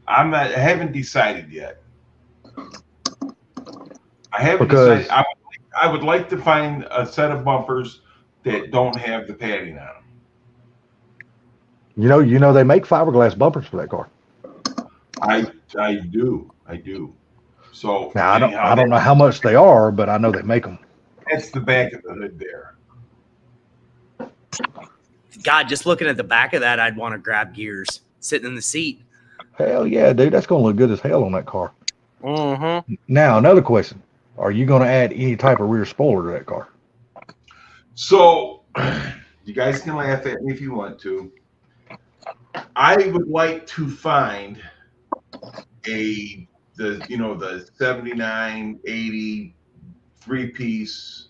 I haven't decided yet. I haven't decided. I would like to find a set of bumpers that don't have the padding on them. You know they make fiberglass bumpers for that car. I do. So now I don't know how much they are, but I know they make them. That's the back of the hood there. God, just looking at the back of that, I'd want to grab gears sitting in the seat. Hell yeah, dude, that's gonna look good as hell on that car. Mm-hmm. Now another question: are you gonna add any type of rear spoiler to that car? So you guys can laugh at me if you want to. I would like to find the 79, 80 3-piece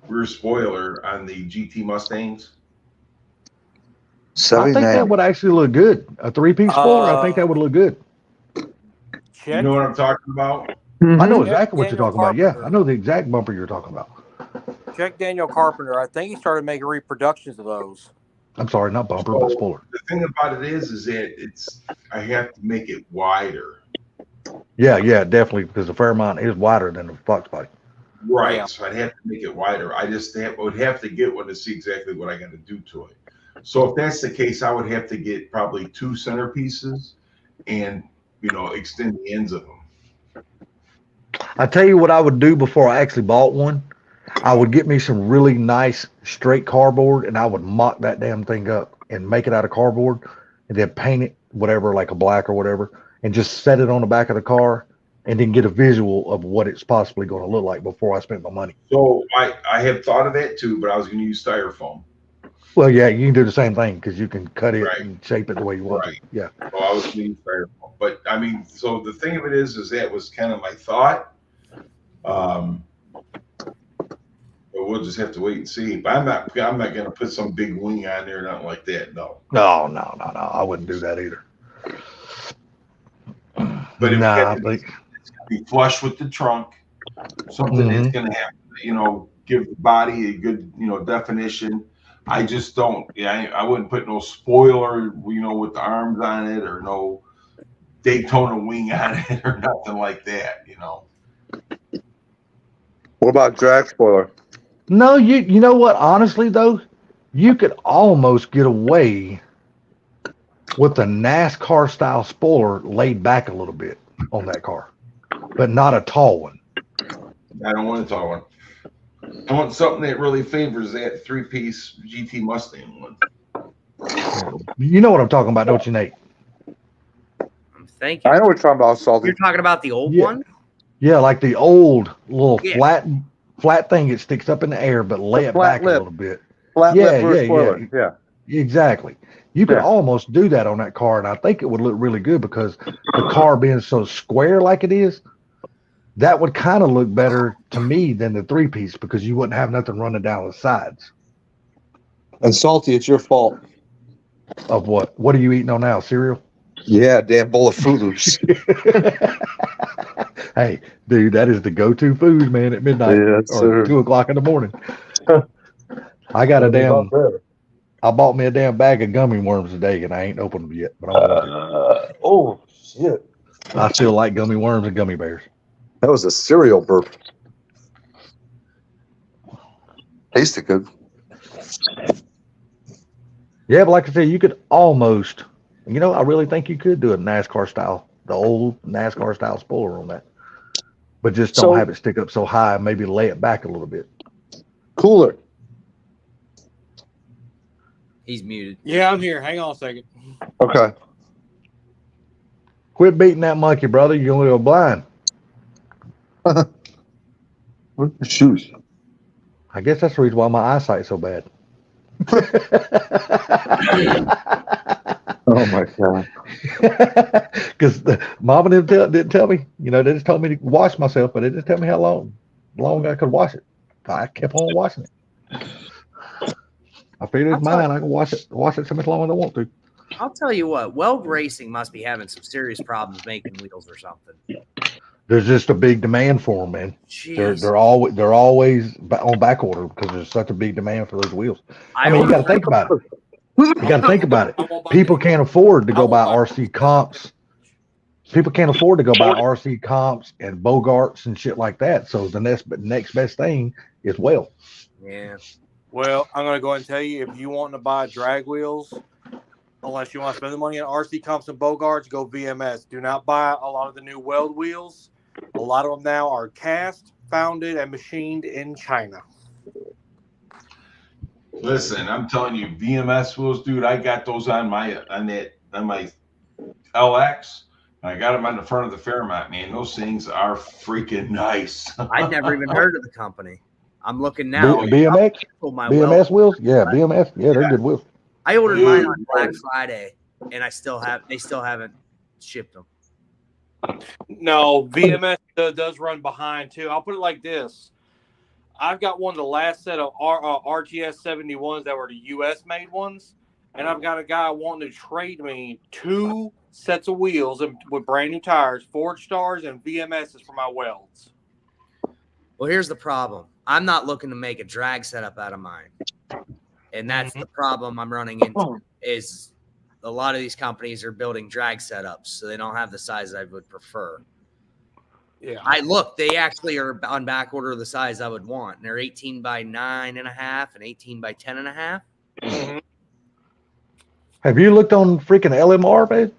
rear spoiler on the GT Mustangs. I think that would actually look good. A 3-piece spoiler, I think that would look good. You know what I'm talking about? I know exactly what you're talking about. Yeah, I know the exact bumper you're talking about. Check Daniel Carpenter. I think he started making reproductions of those. I'm sorry, not bumper, but spoiler. The thing about it is that I have to make it wider. Yeah, definitely, because the Fairmont is wider than the Fox body. Right, Yeah. so I'd have to make it wider. I just would have to get one to see exactly what I got to do to it. So if that's the case, I would have to get probably 2 centerpieces and extend the ends of them. I tell you what I would do before I actually bought one. I would get me some really nice straight cardboard and I would mock that damn thing up and make it out of cardboard and then paint it whatever, like a black or whatever, and just set it on the back of the car and then get a visual of what it's possibly going to look like before I spend my money. So I have thought of that too, but I was going to use styrofoam. Well, yeah, you can do the same thing because you can cut it and shape it the way you want to. Yeah. Well, I was going to use styrofoam, but I mean, so the thing of it is that was kind of my thought. But we'll just have to wait and see. But I'm not going to put some big wing on there, nothing like that. No. No. I wouldn't do that either. But it's nah, going to be flush with the trunk. Something that's going to have, give the body a good, definition. I just don't. Yeah, I wouldn't put no spoiler, with the arms on it, or no Daytona wing on it, or nothing like that. What about drag spoiler? No, you know what? Honestly, though, you could almost get away with the NASCAR style spoiler laid back a little bit on that car, but not a tall one. I don't want a tall one. I want something that really favors that 3-piece GT Mustang one. You know what I'm talking about, don't you, Nate? Thank you. I know what you're talking about, Salty. You're talking about the old one? Yeah, like the old little flat thing that sticks up in the air, but lay it back a little bit. Flat lip rear spoiler. Yeah. Exactly. You could almost do that on that car, and I think it would look really good because the car being so square like it is, that would kind of look better to me than the 3-piece because you wouldn't have nothing running down the sides. And Salty, it's your fault. Of what? What are you eating on now? Cereal? Yeah, damn bowl of Fruit Loops. Hey, dude, that is the go-to food, man, at midnight or 2 o'clock in the morning. I got I bought me a damn bag of gummy worms today, and I ain't opened them yet. But oh, shit. I still like gummy worms and gummy bears. That was a cereal burp. Tasted good. Yeah, but like I said, you could almost, I really think you could do a NASCAR style, the old NASCAR style spoiler on that. But just don't have it stick up so high, maybe lay it back a little bit. Cooler. He's muted. Yeah, I'm here. Hang on a second. Okay. Quit beating that monkey, brother. You're going to go blind. Where's the shoes? I guess that's the reason why my eyesight's so bad. Oh my god. Because mom and them didn't tell me. You know, they just told me to wash myself, but they didn't tell me how long I could wash it. I kept on washing it. I figured it's mine. I can wash it so much longer as I want to. I'll tell you what, Weld Racing must be having some serious problems making wheels or something. There's just a big demand for them, man. Jeez. They're always on back order because there's such a big demand for those wheels. I mean, you got to think about it. You got to think about it. People can't afford to go buy RC comps. People can't afford to go buy RC comps and Bogarts and shit like that. So the next best thing is Weld. Yeah. Well, I'm going to go ahead and tell you, if you want to buy drag wheels, unless you want to spend the money on RC comps and Bogarts, go VMS. Do not buy a lot of the new Weld wheels. A lot of them now are cast, founded, and machined in China. Listen, I'm telling you, VMS wheels, dude. I got those on my LX. I got them on the front of the Fairmont, man. Those things are freaking nice. I'd never even heard of the company. I'm looking now. BMX? BMS wheels? Yeah, BMS. Yeah, they're good wheels. I ordered mine on Black Friday, and they still haven't shipped them. No, VMS does run behind too. I'll put it like this: I've got one of the last set of RTS 71s that were the U.S. made ones, and I've got a guy wanting to trade me 2 sets of wheels with brand new tires, Forge Stars and VMSs for my welds. Well, here's the problem: I'm not looking to make a drag setup out of mine, and that's the problem I'm running into. Is a lot of these companies are building drag setups, so they don't have the size I would prefer. Yeah. They actually are on back order of the size I would want. And they're 18 by 9.5 and 18 by 10.5. Mm-hmm. Have you looked on freaking LMR, man?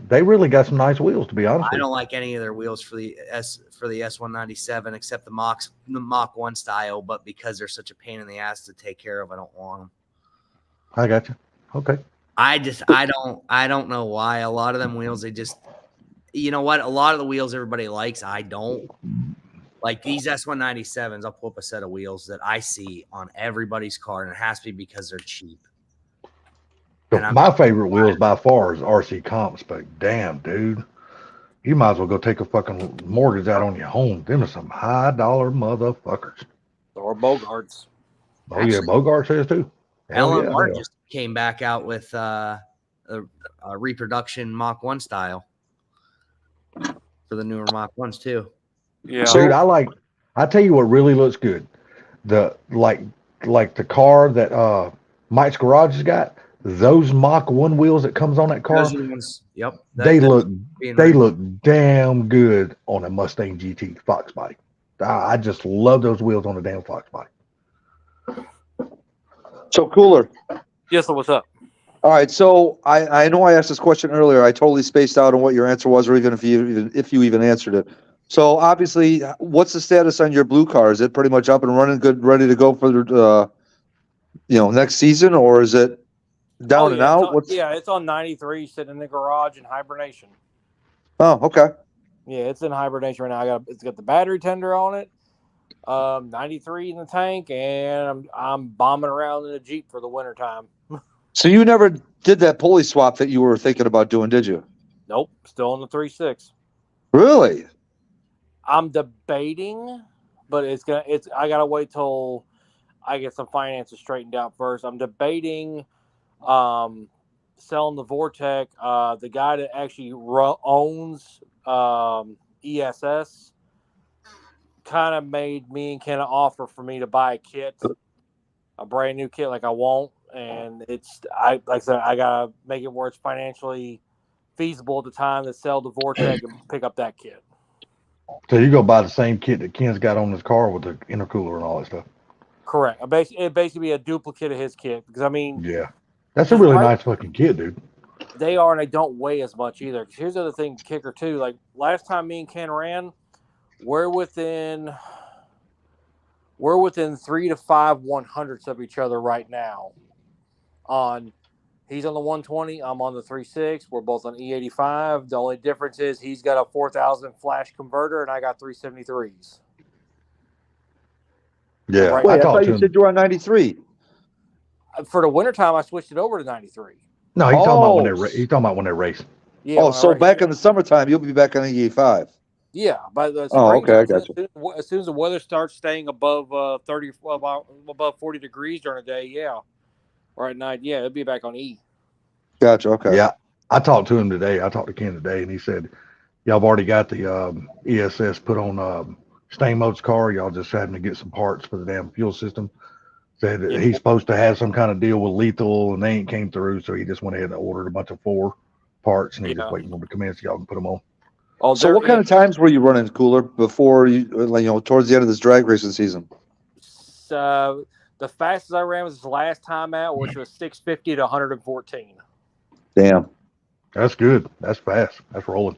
They really got some nice wheels, to be honest. I don't like any of their wheels for the S197 except the Mach 1 style, but because they're such a pain in the ass to take care of, I don't want them. I got you. Okay. I don't know why a lot of them wheels, you know what? A lot of the wheels everybody likes, I don't. Like these S197s, I'll pull up a set of wheels that I see on everybody's car, and it has to be because they're cheap. My favorite wheels by far is RC comps, but damn, dude, you might as well go take a fucking mortgage out on your home. Them are some high dollar motherfuckers. Or Bogarts. Oh, yeah, Bogarts is too. LMR just came back out with a reproduction Mach 1 style for the newer Mach 1s too. Yeah, dude, I tell you what really looks good. The like the car that Mike's Garage has got, those Mach 1 wheels that comes on that car. Those ones, yep. They look damn good on a Mustang GT Fox bike. I just love those wheels on a damn Fox bike. So Cooler. Yes, what's up? All right, so I know I asked this question earlier. I totally spaced out on what your answer was, or even if you even answered it. So obviously, what's the status on your blue car? Is it pretty much up and running, good, ready to go for the next season, or is it down and out? It's on 93, sitting in the garage in hibernation. Oh, okay. Yeah, it's in hibernation right now. It's got the battery tender on it, 93 in the tank, and I'm bombing around in a Jeep for the wintertime. So you never did that pulley swap that you were thinking about doing, did you? Nope, still on the 3.6. Really? I'm debating, but I gotta wait till I get some finances straightened out first. I'm debating selling the Vortec. The guy that actually owns ESS kind of made me and Ken an offer for me to buy a brand new kit like I won't. And like I said, I gotta make it where it's financially feasible at the time to sell the Vortec and pick up that kit. So you go buy the same kit that Ken's got on his car with the intercooler and all that stuff. Correct. It basically be a duplicate of his kit because yeah, that's a really nice fucking kit, dude. They are, and they don't weigh as much either. Here's the other thing, kicker too. Like last time me and Ken ran, we're within 3 to 5 100ths of each other right now. He's on the 120, I'm on the 3.6. We're both on E85. The only difference is he's got a 4000 flash converter and I got 373s. Yeah. Right. I Wait, I talked thought to you him. said you were on 93. For the wintertime, I switched it over to 93. No, he's talking about when Oh, he's talking about when they're racing. Yeah. oh, when I so race. back in the summertime, you'll be back on the E85. Yeah, by the Oh, okay, I springtime, got you. as soon as the weather starts staying above 30, above 40 degrees during the day, yeah, or at night, yeah, it'll be back on E. Gotcha. Okay. Yeah. I talked to him today. I talked to Ken today, and he said, y'all have already got the ESS put on Stainmode's car. Y'all just having to get some parts for the damn fuel system. Said that Yeah. he's supposed to have some kind of deal with Lethal, and they ain't came through, so he just went ahead and ordered a bunch of 4 parts, and he's just waiting for them to come in so y'all can put them on. Oh, So what kind of times were you running, Cooler, before you, like, towards the end of this drag racing season? The fastest I ran was the last time out, which was 650 to 114. Damn. That's good. That's fast. That's rolling.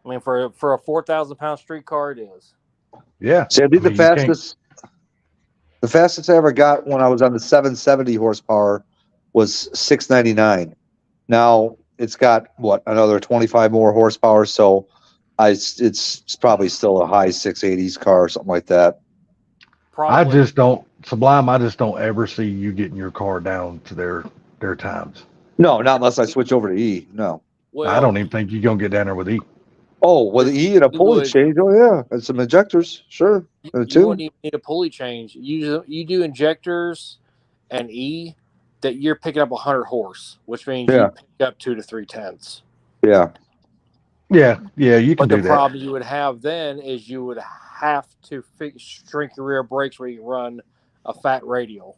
I mean, for a 4,000-pound street car, it is. Yeah. See, I did mean, the fastest. The fastest I ever got when I was on the 770 horsepower was 699. Now it's got another 25 more horsepower, so it's probably still a high 680s car or something like that. I just don't, Sublime, I just don't ever see you getting your car down to their times. No, not unless I switch over to E. No. Well, I don't even think you're going to get down there with E. Oh, with E and a pulley change. Oh, yeah. And some injectors. Sure. You wouldn't even need a pulley change. You do injectors and E, that you're picking up 100 horse, which means you pick up 2 to 3 tenths. Yeah. Yeah, you can But do the that. problem you would have then is you would have to shrink your rear brakes where you can run a fat radial.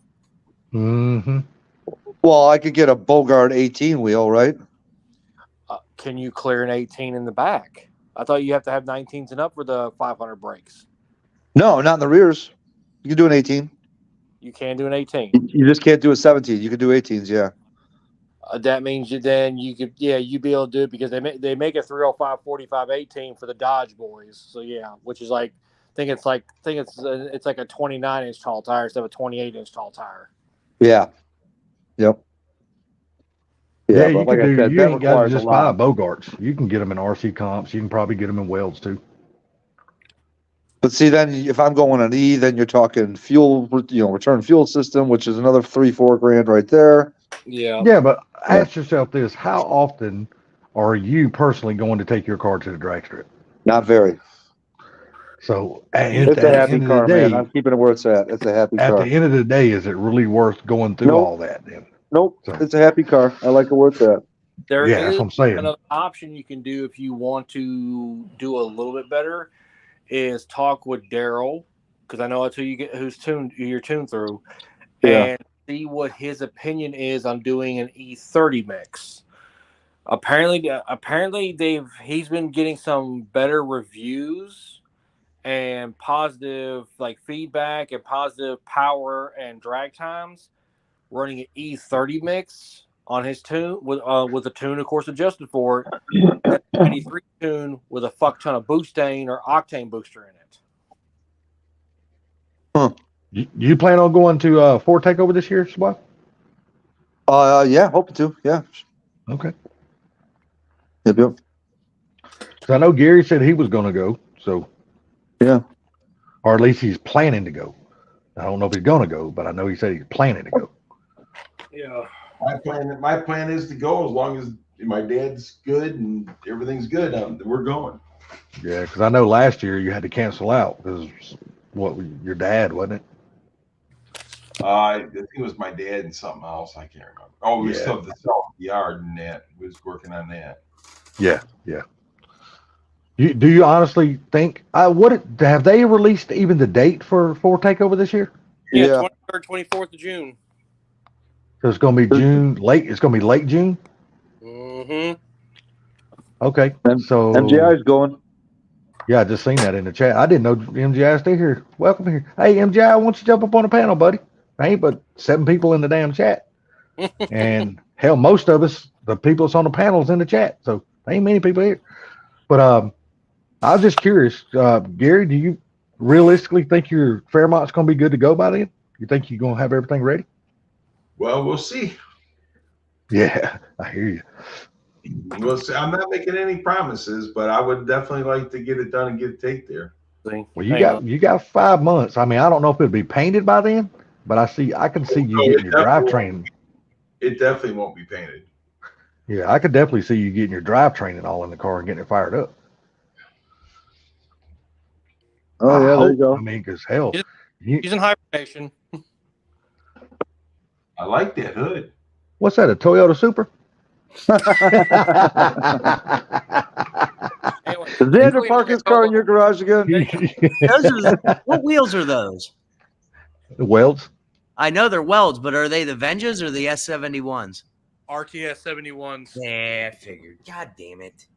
Mm-hmm. Well, I could get a Bogart 18 wheel, right? Can you clear an 18 in the back? I thought you have to have 19s and up for the 500 brakes. No, not in the rears. You can do an 18. You can do an 18. You just can't do a 17. You can do 18s, yeah. That means you'd be able to do it because they make a 305 45 18 for the Dodge boys. So yeah, which is like it's like a 29-inch tall tire instead of a 28-inch tall tire. Yeah. Yep. Yeah, but you like can I do. said, You that ain't got to requires a just buy lot. Bogarts. You can get them in RC comps. You can probably get them in Welds too. But see, then if I'm going on E, then you're talking fuel, return fuel system, which is another $3-4 grand right there. Yeah. Yeah, but ask yourself this: how often are you personally going to take your car to the drag strip? Not very. So It's a happy car, man. I'm keeping it where it's at. It's a happy at car. the end of the day, is it really worth going through all that? Then Nope. It's a happy car. I like it where it's at. There Yeah, that's is what I'm saying. another option you can do if you want to do a little bit better is talk with Daryl, because I know that's who you're tuned through, and see what his opinion is on doing an E30 mix. Apparently he's been getting some better reviews and positive feedback and positive power and drag times running an E30 mix on his tune with a tune, of course, adjusted for it. That 93 tune with a fuck ton of butane or octane booster in it. Huh. You plan on going to Ford Takeover this year, Swat? Yeah, hoping to. Yeah. Okay. Yep. So I know Gary said he was going to go. So yeah, or at least he's planning to go. I don't know if he's going to go, but I know he said he's planning to go. Yeah. My plan is to go as long as my dad's good and everything's good. We're going. Yeah, because I know last year you had to cancel out because your dad, wasn't it? I think it was my dad and something else. I can't remember. Oh, we still have the yard and that. We was working on that. Yeah. Do you honestly think have they released even the date for Takeover this year? Yeah, 23rd, 24th of June. So it's going to be June late. It's going to be late June. Mm-hmm. Okay. So MGI is going. Yeah, I just seen that in the chat. I didn't know MGI stay here. Welcome here. Hey, MGI, why don't you jump up on the panel, buddy? There ain't but 7 people in the damn chat. And hell, most of us, the people that's on the panels in the chat. So there ain't many people here. But I was just curious, Gary, do you realistically think your Fairmont's going to be good to go by then? You think you're going to have everything ready? Well, we'll see. Yeah, I hear you. We'll see. I'm not making any promises, but I would definitely like to get it done and get a take there. See, Well, hang you got 5 months. I mean, I don't know if it'll be painted by then, but I can see you getting your drivetrain. It definitely won't be painted. Yeah, I could definitely see you getting your drivetrain all in the car and getting it fired up. Oh yeah, there you go. I mean, because hell, He's in hibernation. I like that hood. What's that? A Toyota Supra? Does Xander park his car in your garage again? What wheels are those? The Welds. I know they're Welds, but are they the Venges or the S71s? RTS 71s. Yeah, I figured. God damn it.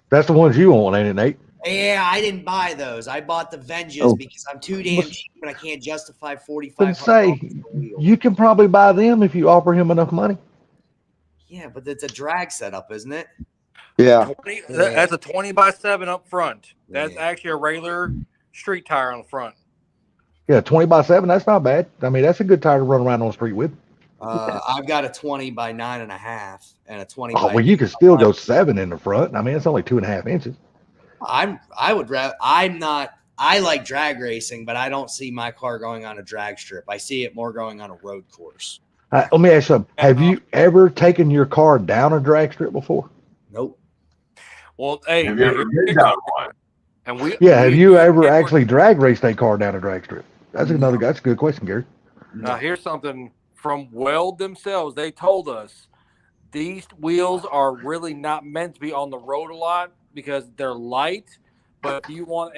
That's the ones you want, ain't it, Nate? Yeah, I didn't buy those. I bought the Venges Oh. because I'm too damn cheap and I can't justify But $4,500. say, you can probably buy them if you offer him enough money. Yeah, but it's a drag setup, isn't it? Yeah. That's a 20x7 up front. That's actually a regular street tire on the front. Yeah, 20x7, that's not bad. I mean, that's a good tire to run around on the street with. I've got a 20x9.5 and a 20 Oh, by. well, you can still go 7 in the front. I mean, it's only 2.5 inches. I would rather. I'm not. I like drag racing, but I don't see my car going on a drag strip. I see it more going on a road course. Let me ask you something. Have you ever taken your car down a drag strip before? Nope. Well, hey, Have you ever been down one? and we Have you ever actually drag raced a car down a drag strip? That's a good question, Gary. Now, here's something from Weld themselves. They told us these wheels are really not meant to be on the road a lot because they're light. But if you want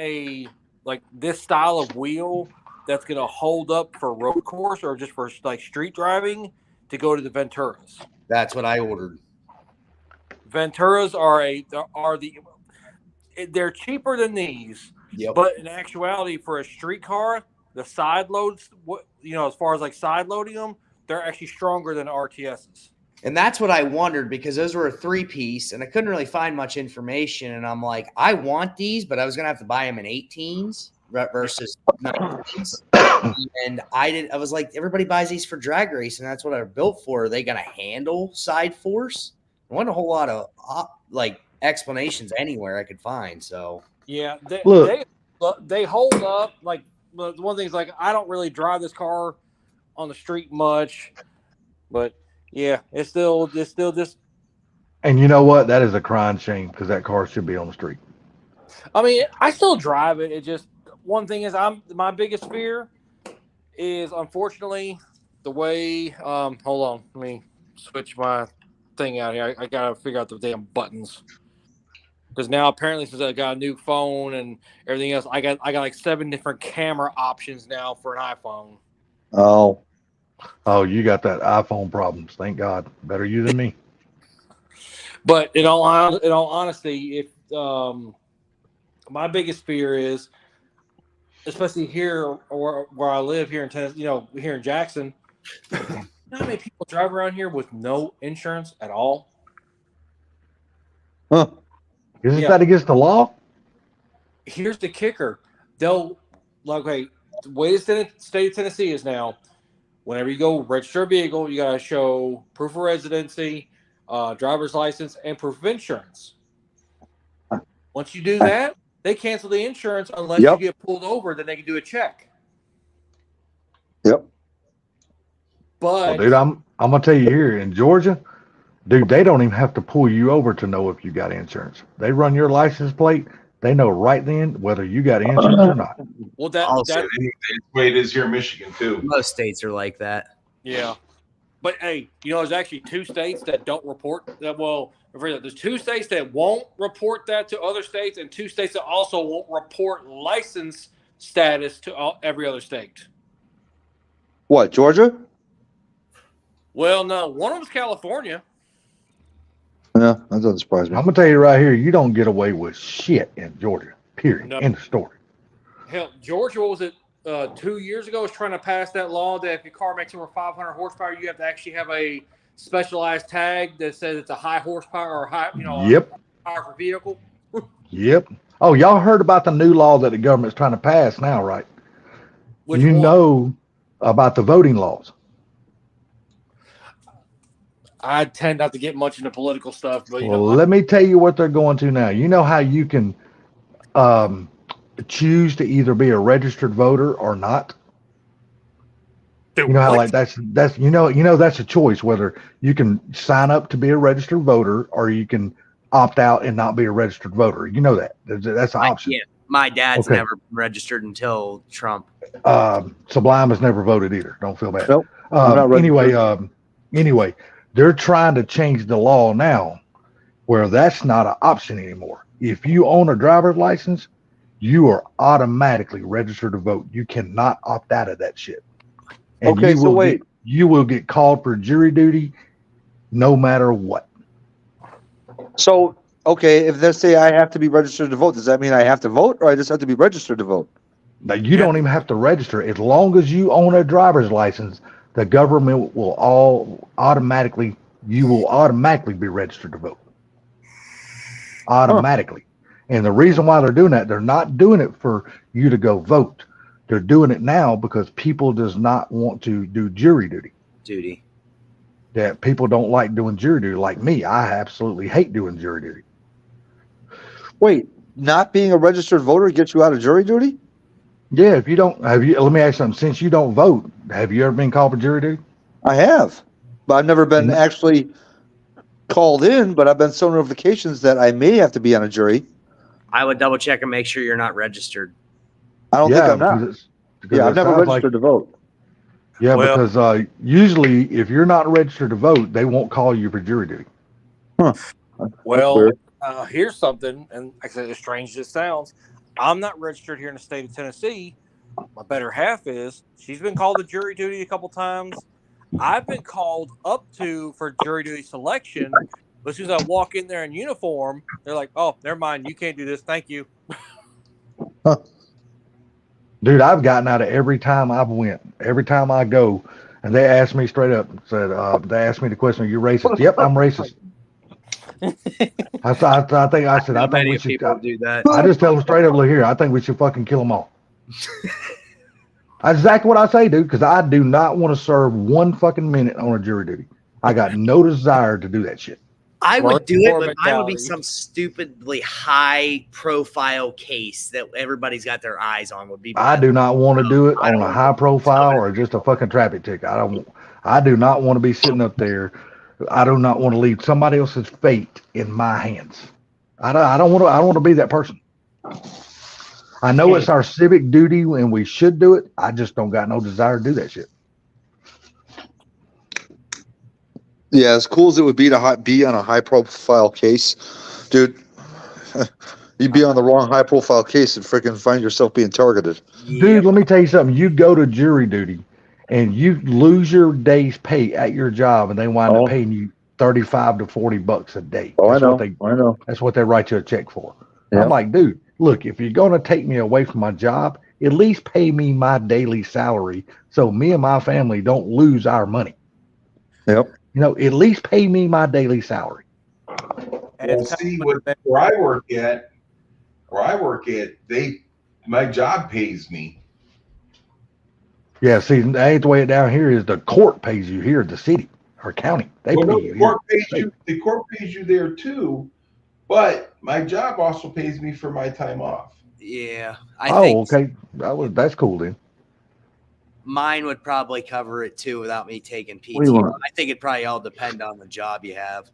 this style of wheel that's going to hold up for road course or just for like street driving, to go to the Venturas. That's what I ordered. Venturas they're cheaper than these. Yep. But in actuality, for a street car, the side loads, as far as like side loading them, they're actually stronger than RTSs. And that's what I wondered because those were a 3-piece and I couldn't really find much information. And I'm like, I want these, but I was going to have to buy them in 18s versus 19s. And I was like, everybody buys these for drag race and that's what they're built for. Are they going to handle side force? There wasn't a whole lot of explanations anywhere I could find. So yeah, they hold up. Like one thing is like I don't really drive this car on the street much, but yeah, it's still just. And you know what? That is a crying shame because that car should be on the street. I mean, I still drive it. It just one thing is my biggest fear is unfortunately the way. Hold on, let me switch my thing out here. I gotta figure out the damn buttons. Because now apparently since I got a new phone and everything else, I got like 7 different camera options now for an iPhone. Oh, you got that iPhone problems. Thank God. Better you than me. But in all honesty, if my biggest fear is, especially here where I live here in Tennessee, here in Jackson, you know how many people drive around here with no insurance at all? Huh? Isn't that against the law? Here's the kicker. The way the state of Tennessee is now, whenever you go register a vehicle, you got to show proof of residency, driver's license, and proof of insurance. Once you do that, they cancel the insurance unless you get pulled over. Then they can do a check. Yep. But dude, I'm gonna tell you here in Georgia, dude, they don't even have to pull you over to know if you got insurance. They run your license plate. They know right then whether you got insurance or not. Well, that's the way it is here in Michigan too. Most states are like that. Yeah. But hey, there's actually 2 states that don't report that. Well, there's 2 states that won't report that to other states, and 2 states that also won't report license status to every other state. What, Georgia? Well, no, one of them's California. Yeah, that doesn't surprise me. I'm gonna tell you right here, you don't get away with shit in Georgia. Period. No. End of story. Hell, Georgia, what was it? 2 years ago, was trying to pass that law that if your car makes over 500 horsepower, you have to actually have a specialized tag that says it's a high horsepower or high, powerful vehicle. Yep. Oh, y'all heard about the new law that the government's trying to pass now, right? Which you one? know about the voting laws. I tend not to get much into political stuff, but Let me tell you what they're going to now. You know how you can choose to either be a registered voter or not. Dude, You know how what? like that's that's a choice whether you can sign up to be a registered voter or you can opt out and not be a registered voter. You know that that's an option. Yeah, my dad's Okay. never registered until Trump. Sublime has never voted either. Don't feel bad. Nope. I'm not Anyway, they're trying to change the law now where that's not an option anymore. If you own a driver's license, you are automatically registered to vote. You cannot opt out of that shit. And Okay, so wait. You will get called for jury duty no matter what. So, okay, if they say I have to be registered to vote, does that mean I have to vote or I just have to be registered to vote? Now, you don't even have to register. As long as you own a driver's license, the government will automatically be registered to vote. Automatically. And the reason why they're doing that, they're not doing it for you to go vote. They're doing it now because people does not want to do jury duty. That people don't like doing jury duty. Like me, I absolutely hate doing jury duty. Wait, not being a registered voter gets you out of jury duty? Yeah, if you don't, let me ask you something. Since you don't vote, have you ever been called for jury duty? I have, but I've never been actually called in, but I've been sent notifications that I may have to be on a jury. I would double check and make sure you're not registered. I don't think I'm not. Yeah, I've never registered to vote. Yeah, because usually if you're not registered to vote, they won't call you for jury duty. Well, here's something, and like I said, as strange as it sounds, I'm not registered here in the state of Tennessee. My better half is. She's been called to jury duty a couple times. I've been called up for jury duty selection, but as soon as I walk in there in uniform, they're like, "Oh, never mind, you can't do this. Thank you." Dude, I've gotten out of every time I've went. Every time I go, and they ask me straight up, they asked me the question, "Are you racist?" Yep, I'm racist. I think we should do that. I just tell them straight up, look here, I think we should fucking kill them all. That's exactly what I say, dude, because I do not want to serve 1 fucking minute on a jury duty. I got no desire to do that shit. I would do it, but mine would be some stupidly high profile case that everybody's got their eyes on. I do not want to do it on a high profile or just a fucking traffic ticket. I do not want to be sitting up there. I do not want to leave somebody else's fate in my hands. I don't want to be that person. I know it's our civic duty and we should do it. I just don't got no desire to do that shit. Yeah, as cool as it would be to be on a high-profile case, dude, you'd be on the wrong high-profile case and freaking find yourself being targeted. Dude, let me tell you something. You go to jury duty, and you lose your day's pay at your job, and they wind up paying you $35 to $40 a day. Oh, I know. That's what they write you a check for. Yeah. I'm like, dude, look, if you're going to take me away from my job, at least pay me my daily salary so me and my family don't lose our money. Yep. You know, at least pay me my daily salary. Well, see, where I work at, my job pays me. Yeah, see, that ain't the way it down here is. The court pays you here, the city or county. They pay you. The court pays you there too, but my job also pays me for my time off. Yeah. Okay. That's cool then. Mine would probably cover it too without me taking PTO. What do you want? I think it probably all depend on the job you have.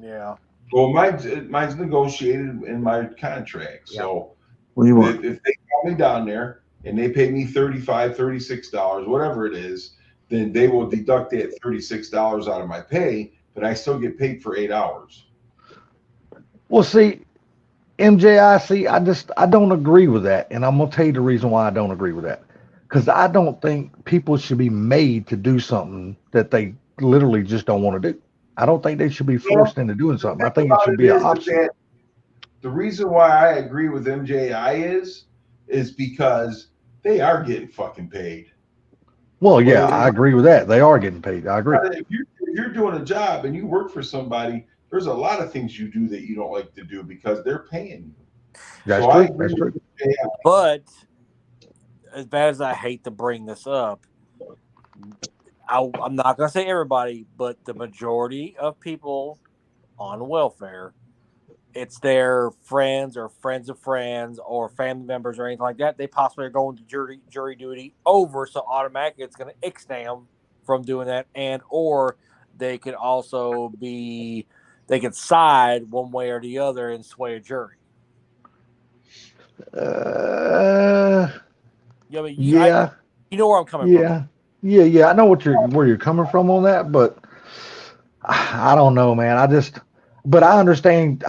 Yeah. Well, mine's negotiated in my contract. So What do you want? if they call me down there and they pay me $35, $36, whatever it is, then they will deduct that $36 out of my pay, but I still get paid for 8 hours. Well, see, MJIC, I don't agree with that. And I'm going to tell you the reason why I don't agree with that. Because I don't think people should be made to do something that they literally just don't want to do. I don't think they should be forced into doing something. I think it should be an option. The reason why I agree with MJI is because they are getting fucking paid. Well, yeah, I agree with that. They are getting paid. I agree. If you're doing a job and you work for somebody, there's a lot of things you do that you don't like to do because they're paying you. That's So true. That's true. But as bad as I hate to bring this up, I'm not going to say everybody, but the majority of people on welfare it's their friends or friends of friends or family members or anything like that, they possibly are going to jury duty over. So automatically it's going to ix them from doing that. And or they could also be, they could side one way or the other and sway a jury. You know, Yeah. You know where I'm coming from. Yeah. I know where you're coming from on that, but I don't know, man. But I understand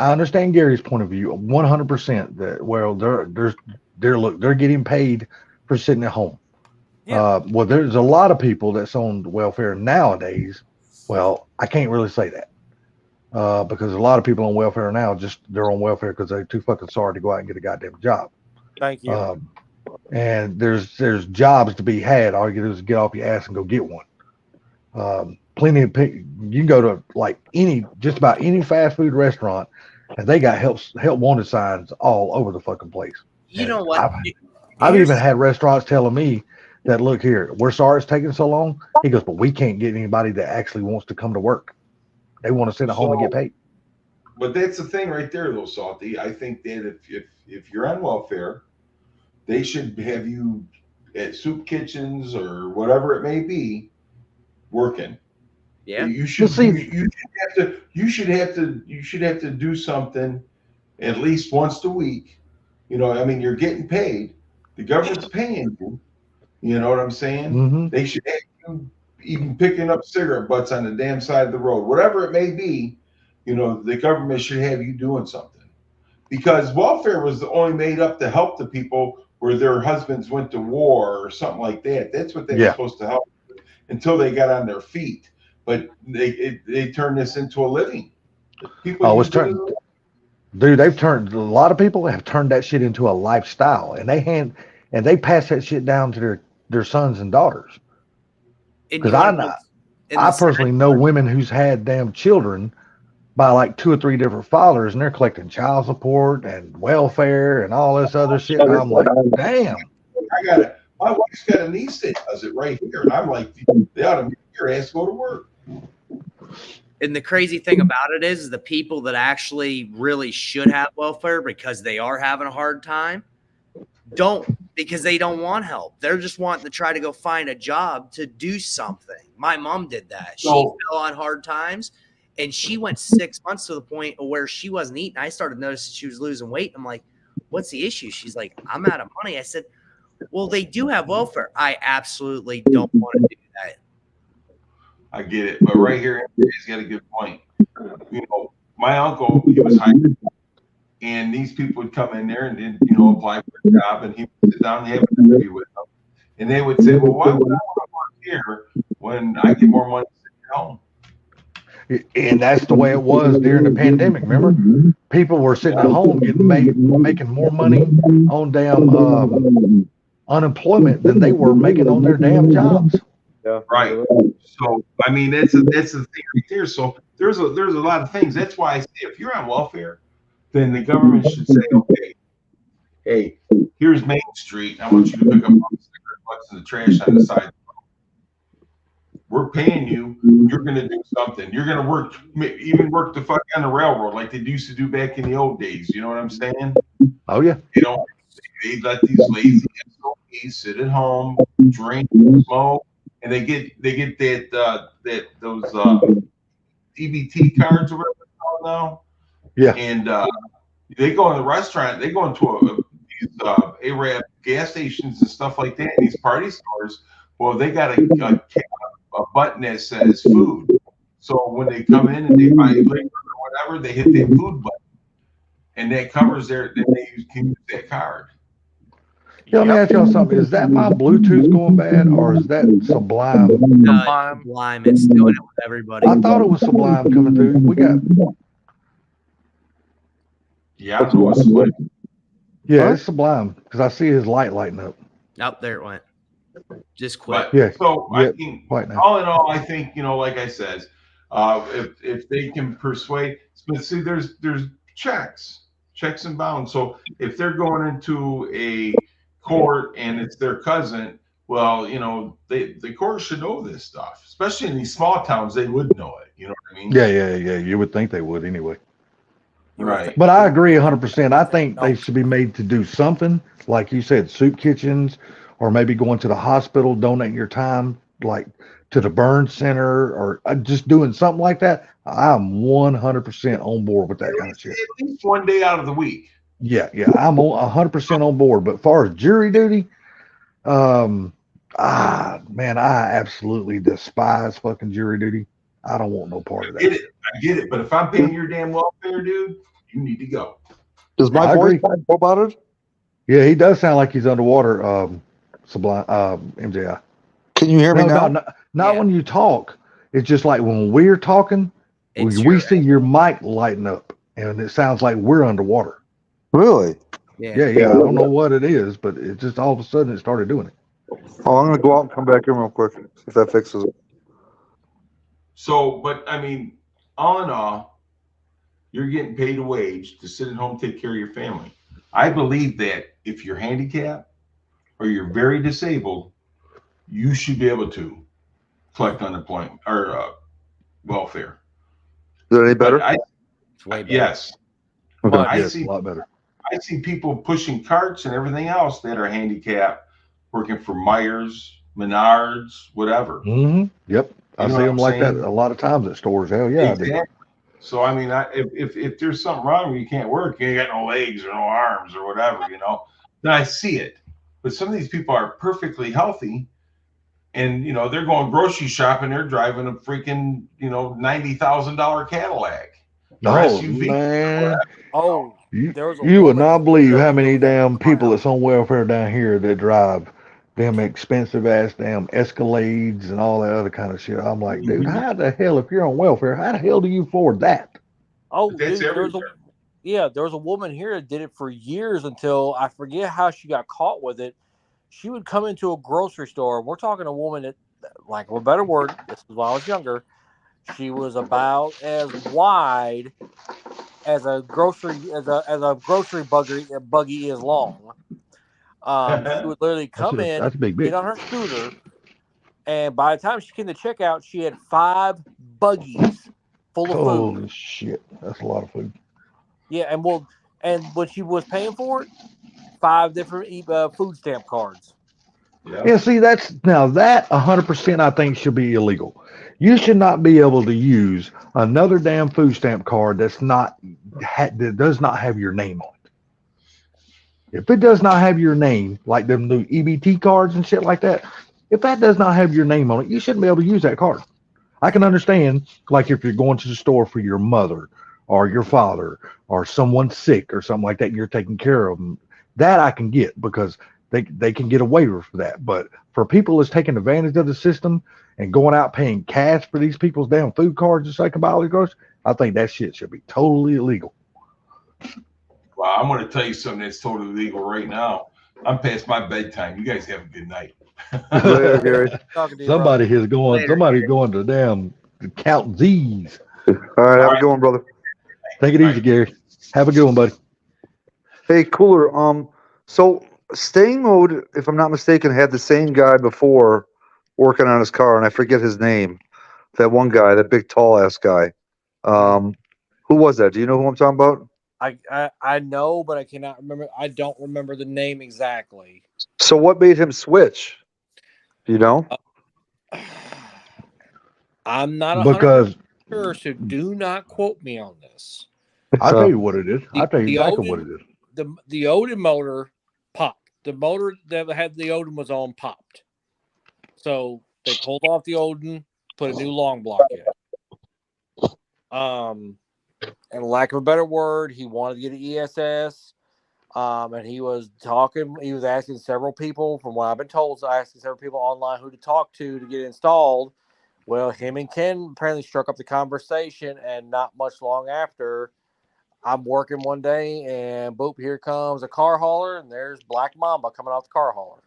Gary's point of view 100%. That well, they're getting paid for sitting at home. Yeah. Well, there's a lot of people that's on welfare nowadays. Well, I can't really say that because a lot of people on welfare now they're on welfare because they're too fucking sorry to go out and get a goddamn job. Thank you. And there's jobs to be had. All you do is get off your ass and go get one. Plenty of you can go to like just about any fast food restaurant, and they got help wanted signs all over the fucking place. You know what? I've even had restaurants telling me that, look here, we're sorry it's taking so long. He goes, but we can't get anybody that actually wants to come to work. They want to sit at home and get paid. But that's the thing right there, though, Salty. I think that if you're on welfare, they should have you at soup kitchens or whatever it may be working. Yeah. You should have to do something at least once a week. You know, I mean, you're getting paid. The government's paying you. You know what I'm saying? Mm-hmm. They should have you even picking up cigarette butts on the damn side of the road, whatever it may be. You know, the government should have you doing something, because welfare was only made up to help the people where their husbands went to war or something like that. That's what they were supposed to help with until they got on their feet. But they turned this into a living. People it's turned. Dude, a lot of people have turned that shit into a lifestyle, and they pass that shit down to their sons and daughters. Because I personally know women who's had damn children by like 2 or 3 different fathers, and they're collecting child support and welfare and all this other shit. And I'm like, damn. My wife's got a niece that does it right here, and I'm like, they ought to make your ass go to work. And the crazy thing about it is the people that actually really should have welfare because they are having a hard time don't, because they don't want help. They're just wanting to try to go find a job to do something. My mom did that. She fell on hard times, and she went 6 months to the point where she wasn't eating. I started noticing she was losing weight. I'm like, what's the issue? She's like, I'm out of money. I said, well, they do have welfare. I absolutely don't want to do that. I get it, but right here, he's got a good point. You know, my uncle, he was hired, and these people would come in there and then, you know, apply for a job, and he would sit down and have an interview with them, and they would say, well, why would I want to work here when I get more money sitting at home? And that's the way it was during the pandemic. Remember, people were sitting at home making more money on damn unemployment than they were making on their damn jobs. Yeah. Right. So I mean, that's the thing right there. So there's a lot of things. That's why I say if you're on welfare, then the government should say, okay, hey, here's Main Street. I want you to pick up all the cigarette butts and the trash on the side. We're paying you. You're going to do something. You're going to work the fuck on the railroad like they used to do back in the old days. You know what I'm saying? Oh yeah. You know, they let these lazy SOBs sit at home, drink, smoke, and they get those EBT cards or whatever it's called now. Yeah. And they go in the restaurant. They go into these Arab gas stations and stuff like that. And these party stores. Well, they got a button that says food. So when they come in and they buy liquor or whatever, they hit that food button, and that covers then they can use that card. Yeah, let me ask y'all something. Is that my Bluetooth going bad, or is that Sublime? Sublime. It's doing it with everybody. I thought it was Sublime coming through. We got. Yeah, I know it's Sublime. Yeah, it's Sublime because I see his light lighting up. Up there it went. Just quit. Yeah. So I think right now. all in all, I think, you know, like I said, if they can persuade, but see, there's checks and bounds. So if they're going into a court and it's their cousin, well, you know, the court should know this stuff, especially in these small towns. They would know it. You know what I mean? Yeah. You would think they would anyway. Right. But I agree 100%. I think they should be made to do something, like you said, soup kitchens, or maybe going to the hospital, donating your time, like to the burn center, or just doing something like that. I'm 100% on board with that kind of shit. At least one day out of the week. Yeah, I'm 100% on board. But as far as jury duty, man, I absolutely despise fucking jury duty. I don't want no part of that. I get it. But if I'm paying your damn welfare, dude, you need to go. Does my voice sound about it? Yeah, he does sound like he's underwater, Sublime, MJI. Can you hear me now? Not when you talk. It's just like when we're talking, we see your mic lighting up, and it sounds like we're underwater. Really? Yeah. I don't know what it is, but it just all of a sudden it started doing it. Oh, I'm gonna go out and come back in real quick, see if that fixes it. So, but I mean, all in all, you're getting paid a wage to sit at home, take care of your family. I believe that if you're handicapped or you're very disabled, you should be able to collect unemployment or welfare. Is it any better? It's way better. Yes. Okay. But It's a lot better. I see people pushing carts and everything else that are handicapped, working for Myers, Menards, whatever. Mm-hmm. Yep. I You know see what them I'm like that saying? a lot of times at stores. Hell yeah, I do. Exactly. So I mean, if there's something wrong where you can't work, you ain't got no legs or no arms or whatever, then I see it. But some of these people are perfectly healthy, and they're going grocery shopping. They're driving a freaking $90,000 Cadillac. Or Oh SUV. man, Oh, you would not believe how many damn people that's on welfare down here that drive them expensive ass damn Escalades and all that other kind of shit. I'm like, dude, how the hell, if you're on welfare, how the hell do you afford that? Oh, That's dude, everywhere. there was a woman here that did it for years until I forget how she got caught with it. She would come into a grocery store. We're talking a woman that, like a better word, this is when I was younger. She was about as wide as a grocery buggy is long. She would literally come in, that's a big get bitch. on her scooter, and by the time she came to checkout, she had 5 buggies full of food. Holy shit, that's a lot of food. Yeah, and when she was paying for it, 5 different food stamp cards. Yeah, see, that 100% I think should be illegal. You should not be able to use another damn food stamp card that does not have your name on it. If it does not have your name, like them new EBT cards and shit like that, if that does not have your name on it, you shouldn't be able to use that card. I can understand, like if you're going to the store for your mother or your father or someone sick or something like that, and you're taking care of them. That I can get because they can get a waiver for that. But for people that's taking advantage of the system and going out paying cash for these people's damn food cards just so they can buy all the groceries, I think that shit should be totally illegal. Well, I'm going to tell you something that's totally legal right now. I'm past my bedtime. You guys have a good night. Later, Gary. Somebody's going to damn count Z's. All right, have a good one, brother. Take it easy, Gary. Have a good one, buddy. Hey, Cooler. So Staying Mode, if I'm not mistaken, had the same guy before working on his car, and I forget his name. That one guy, that big tall ass guy. Who was that? Do you know who I'm talking about? I know, but I cannot remember. I don't remember the name exactly. So what made him switch? Do you know? I'm not Because sure, so do not quote me on this. I'll tell you what it is. I'll tell you exactly what it is. The Odin motor popped. The motor that had the Odin was on popped. So they pulled off the Odin, put a new long block in. And lack of a better word, he wanted to get an ESS. And he was asking several people, from what I've been told, asking several people online who to talk to get it installed. Well, him and Ken apparently struck up the conversation, and not much long after, I'm working one day, and boop, here comes a car hauler, and there's Black Mamba coming off the car hauler.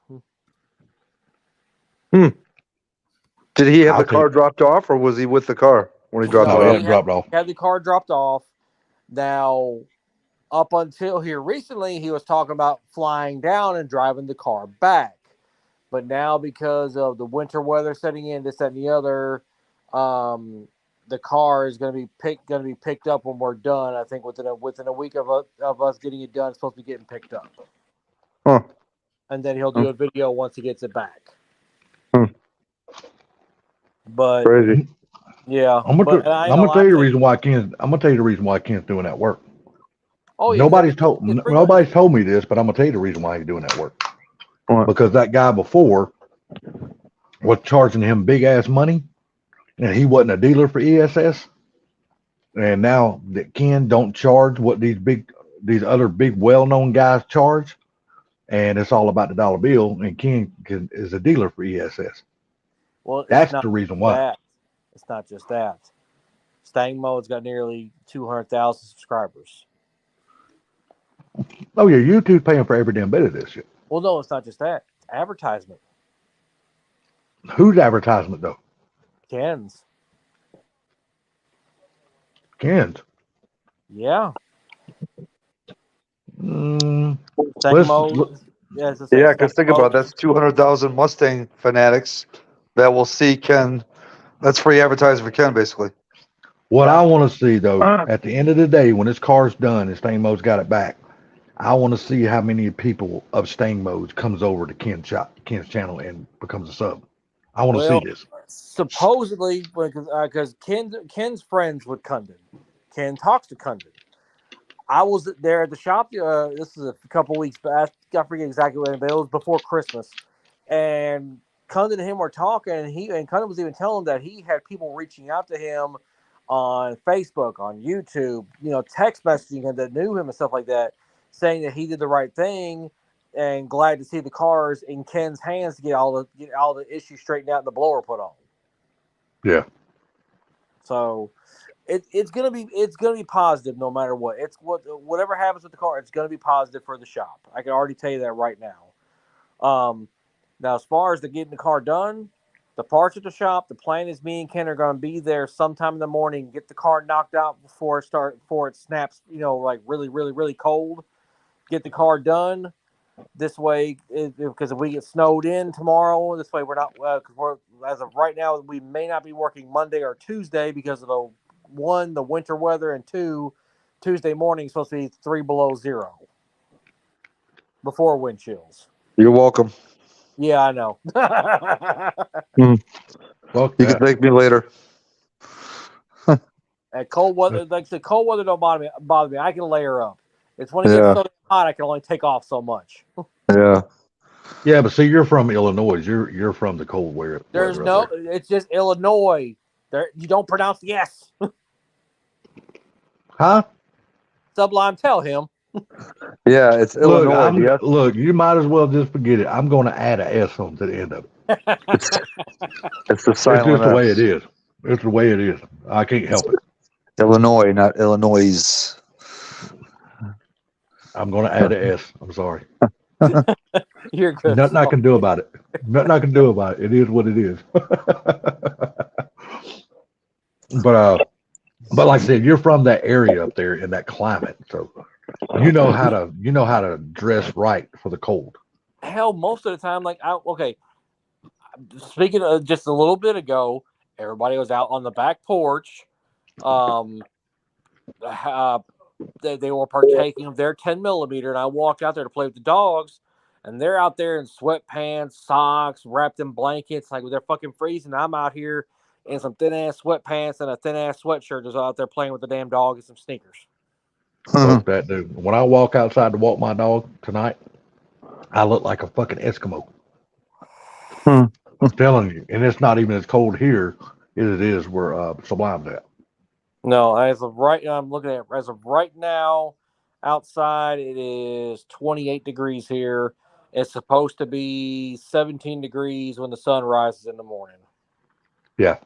Did he have the car dropped off, or was he with the car when he dropped it off? He dropped off. Had the car dropped off. Now, up until here recently, he was talking about flying down and driving the car back. But now, because of the winter weather setting in, this, that, and the other, the car is going to be picked up when we're done. I think within a week of us getting it done, it's supposed to be getting picked up. Huh. And then he'll do a video once he gets it back. Hmm. But Crazy. yeah, I'm gonna tell you the reason why Ken's doing that work. Oh yeah, Nobody's told me this, but I'm gonna tell you the reason why he's doing that work. What? Because that guy before was charging him big ass money, and he wasn't a dealer for ESS. And now that Ken don't charge what these other big well-known guys charge, and it's all about the dollar bill. And Ken is a dealer for ESS. Well, that's the reason why. It's not just that. Stang Mode's got nearly 200,000 subscribers. Oh yeah, YouTube's paying for every damn bit of this shit. Well, no, it's not just that. It's advertisement. Whose advertisement though? Ken's. Ken's. Yeah. Yeah, Yeah, because think about it, that's 200,000 Mustang fanatics that will see Ken. That's free advertising for Ken, basically. What I want to see though, at the end of the day, when this car's done and Stang Mode's got it back, I want to see how many people of Stang Mode's comes over to Ken's channel and becomes a sub. I want to see this. Supposedly, because Ken's friends with Cundon. Ken talks to Cundon. I was there at the shop. This is a couple weeks back. I forget exactly when, but it was before Christmas. And Cundon and him were talking, and Cundon was even telling him that he had people reaching out to him on Facebook, on YouTube, text messaging him that knew him and stuff like that, saying that he did the right thing and glad to see the cars in Ken's hands to get all the issues straightened out and the blower put on. Yeah. So it's gonna be positive no matter what. It's whatever happens with the car, it's gonna be positive for the shop. I can already tell you that right now. Now as far as getting the car done, the parts at the shop, the plan is me and Ken are gonna be there sometime in the morning, get the car knocked out before it snaps, like really, really, really cold. Get the car done. This way, because if we get snowed in tomorrow, this way we're not, because as of right now, we may not be working Monday or Tuesday because of the winter weather, and 2, Tuesday morning is supposed to be 3 below zero before wind chills. You're welcome. Yeah, I know. You can thank me later. And cold weather, like the cold weather don't bother me. I can layer up. It's when it gets so hot, I can only take off so much. Yeah. Yeah, but see, you're from Illinois. You're from the cold weather. There's no. It's just Illinois. There, you don't pronounce the S. Huh? Sublime, tell him. Yeah, it's Illinois. Look, you might as well just forget it. I'm going to add an S on to the end of it. It's the silent. It's just the way S. it is. It's the way it is. I can't help it. Illinois, not Illinois. I'm going to add an S. I'm sorry. You're good. Nothing I can do about it. Nothing I can do about it. It is what it is. But like I said, you're from that area up there in that climate, so you know how to dress right for the cold. Hell, most of the time, speaking of just a little bit ago, everybody was out on the back porch. They were partaking of their 10 millimeter, and I walked out there to play with the dogs, and they're out there in sweatpants, socks, wrapped in blankets, like they're fucking freezing. I'm out here in some thin ass sweatpants and a thin ass sweatshirt, just out there playing with the damn dog and some sneakers. Fuck that, dude. When I walk outside to walk my dog tonight, I look like a fucking Eskimo. I'm telling you, and it's not even as cold here as it is where Sublime's at. No, as of right now, I'm looking at as of right now, outside it is 28 degrees here. It's supposed to be 17 degrees when the sun rises in the morning. Yeah.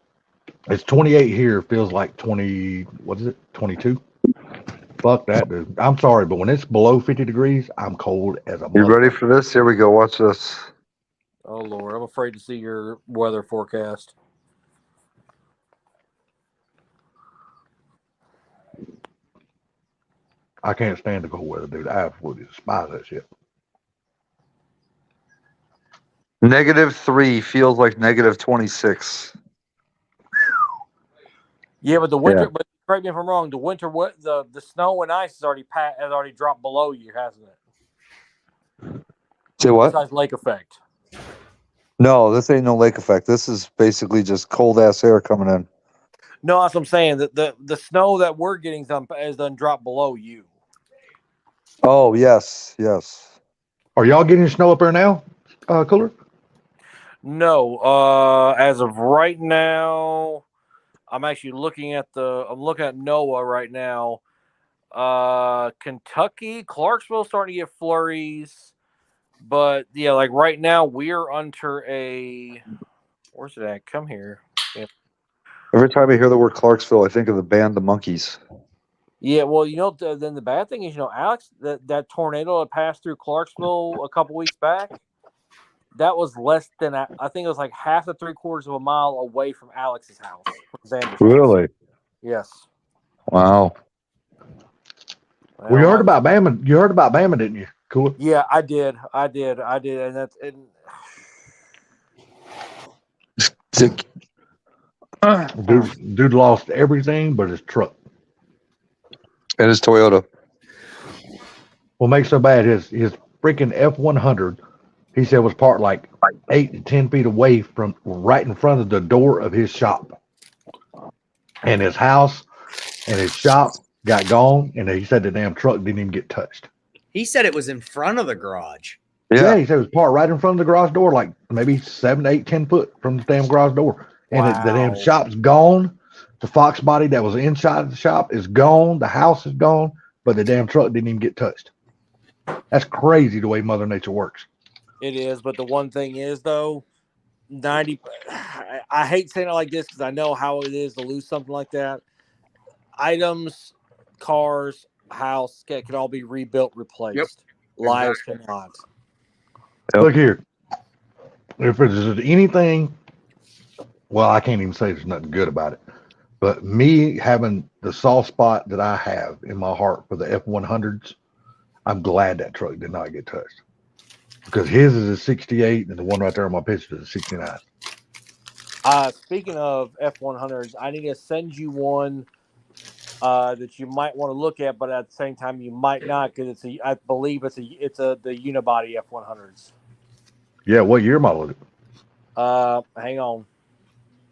It's 28 here. Feels like 20, what is it? 22? Fuck that, dude. I'm sorry, but when it's below 50 degrees, I'm cold as a You ready for this? Here we go. Watch this. Oh, Lord. I'm afraid to see your weather forecast. I can't stand the cold weather, dude. I absolutely despise that shit. -3 feels like -26. Yeah, but the winter. But correct me if I'm wrong. The winter, the snow and ice has already dropped below you, hasn't it? Say what? Besides lake effect. No, this ain't no lake effect. This is basically just cold ass air coming in. No, that's what I'm saying. The snow that we're getting has done dropped below you. Oh yes. Are y'all getting snow up there now, Cooler? No, as of right now, I'm actually looking at NOAA right now. Kentucky, Clarksville starting to get flurries, but yeah, like right now we're under a. Where's it at? Come here. Yeah. Every time I hear the word Clarksville, I think of the band The Monkees. Yeah, well, then the bad thing is, Alex, that tornado that passed through Clarksville a couple weeks back, that was less than, I think it was like half to 3/4 of a mile away from Alex's house. From Xander's Really? house. Yes. Wow. Well, you heard about Bama. You heard about Bama, didn't you? Cool. Yeah, I did, and that's Dude lost everything but his truck and his Toyota. What makes so bad is his freaking F-100. He said was parked like 8 to 10 feet away from right in front of the door of his shop, and his house and his shop got gone. And he said the damn truck didn't even get touched. He said it was in front of the garage. Yeah, he said it was parked right in front of the garage door, like maybe 7, 8, 10 foot from the damn garage door. And the damn shop's gone. The Fox body that was inside the shop is gone. The house is gone, but the damn truck didn't even get touched. That's crazy the way Mother Nature works. It is, but the one thing is though, 90. I hate saying it like this because I know how it is to lose something like that. Items, cars, house can all be rebuilt, replaced. Yep. Lives cannot. Look here. If there's anything, well, I can't even say there's nothing good about it. But me having the soft spot that I have in my heart for the F-100s, I'm glad that truck did not get touched. Because his is a 68 and the one right there on my picture is a 69. Speaking of F-100s, I need to send you one that you might want to look at, but at the same time you might not, because I believe it's the unibody F-100s. Yeah, what year model is it? Hang on.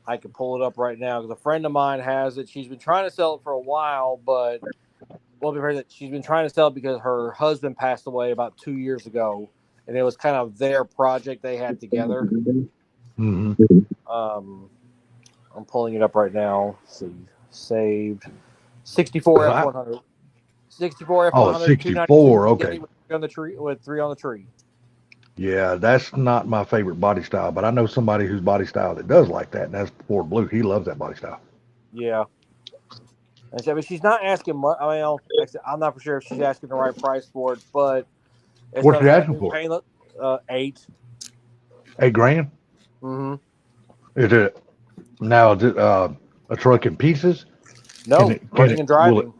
I can pull it up right now because a friend of mine has it. She's been trying to sell it for a while, but she's been trying to sell it because her husband passed away about 2 years ago, and it was kind of their project they had together. Mm-hmm. I'm pulling it up right now. Let's see, saved 64 F-100. 64 F-100. Oh, 64. Okay. With 3 on the tree. Yeah, that's not my favorite body style, but I know somebody whose body style that does like that, and that's Ford Blue. He loves that body style. Yeah. I said, but she's not asking much. I mean, I'm not for sure if she's asking the right price for it, but what's she asking for? 8. $8,000. Mm-hmm. Is it a truck in pieces? No, running and driving.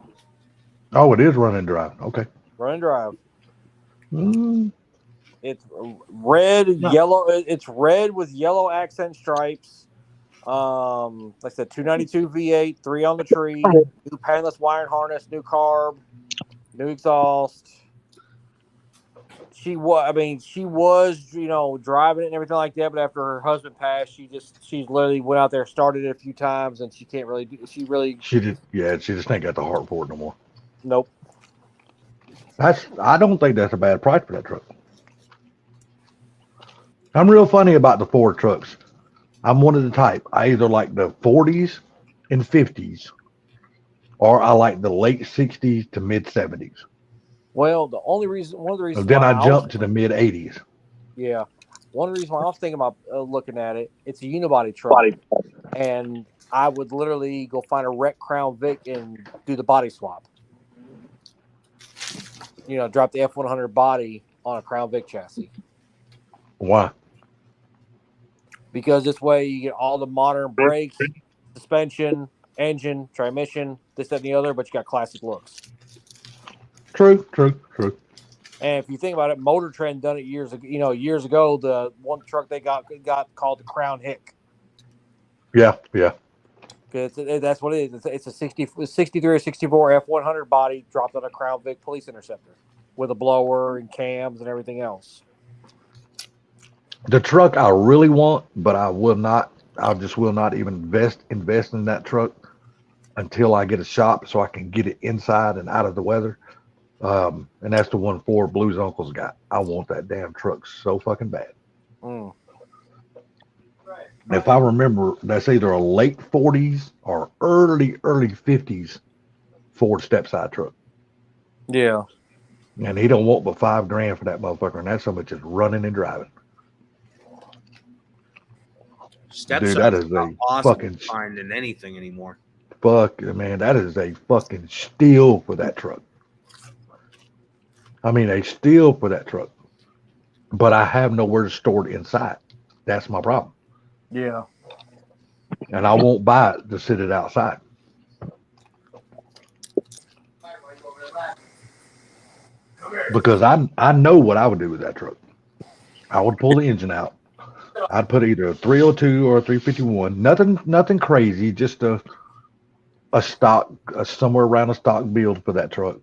It is running and driving. Okay. Run and drive. Mm. It's red, yellow. It's red with yellow accent stripes. Like I said, 292 V8, 3 on the tree, new panless wiring harness, new carb, new exhaust. She was, driving it and everything like that. But after her husband passed, she literally went out there, started it a few times, and she can't really do. She just ain't got the heart for it no more. Nope. I don't think that's a bad price for that truck. I'm real funny about the Ford trucks. I'm one of the type. I either like the 40s and 50s, or I like the late 60s to mid 70s. Well, one of the reasons. Then I jumped to the mid 80s. Yeah, one of the reasons why I was thinking about looking at it, it's a unibody truck, and I would literally go find a wrecked Crown Vic and do the body swap. Drop the F-100 body on a Crown Vic chassis. Why? Because this way you get all the modern brakes, suspension, engine, transmission, this, that, and the other, but you got classic looks. True. And if you think about it, Motor Trend done it years ago. The one truck they got called the Crown Hick. Yeah. That's what it is. It's a 63 or 64 F100 body dropped on a Crown Vic Police Interceptor with a blower and cams and everything else. The truck I really want, but I just will not even invest in that truck until I get a shop so I can get it inside and out of the weather. And that's the one Ford Blues Uncle's got. I want that damn truck so fucking bad. Mm. If I remember, that's either a late 40s or early 50s Ford step-side truck. Yeah. And he don't want but $5,000 for that motherfucker, and that's so much just running and driving. Dude, that is a awesome fucking finding anything anymore. fuck, man. That is a fucking steal for that truck. I mean, a steal for that truck. But I have nowhere to store it inside. That's my problem. Yeah. And I won't buy it to sit it outside. Because I know what I would do with that truck. I would pull the engine out. I'd put either a 302 or a 351. Nothing crazy, just a stock, somewhere around a stock build for that truck.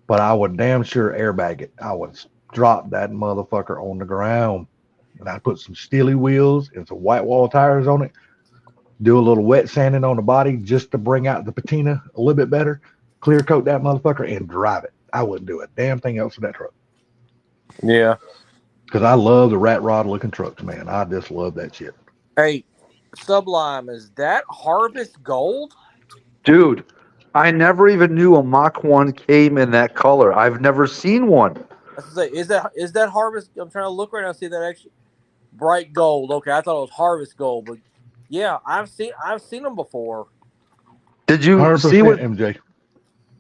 But I would damn sure airbag it. I would drop that motherfucker on the ground. And I'd put some steely wheels and some white wall tires on it. Do a little wet sanding on the body just to bring out the patina a little bit better. Clear coat that motherfucker and drive it. I wouldn't do a damn thing else with that truck. Yeah. Because I love the rat rod looking trucks, man. I just love that shit. Hey, Sublime, is that Harvest Gold? Dude, I never even knew a Mach 1 came in that color. I've never seen one. I was gonna say, is that Harvest? I'm trying to look right now and see that actually bright gold. Okay, I thought it was Harvest Gold, but yeah, I've seen them before. Did you see what MJ?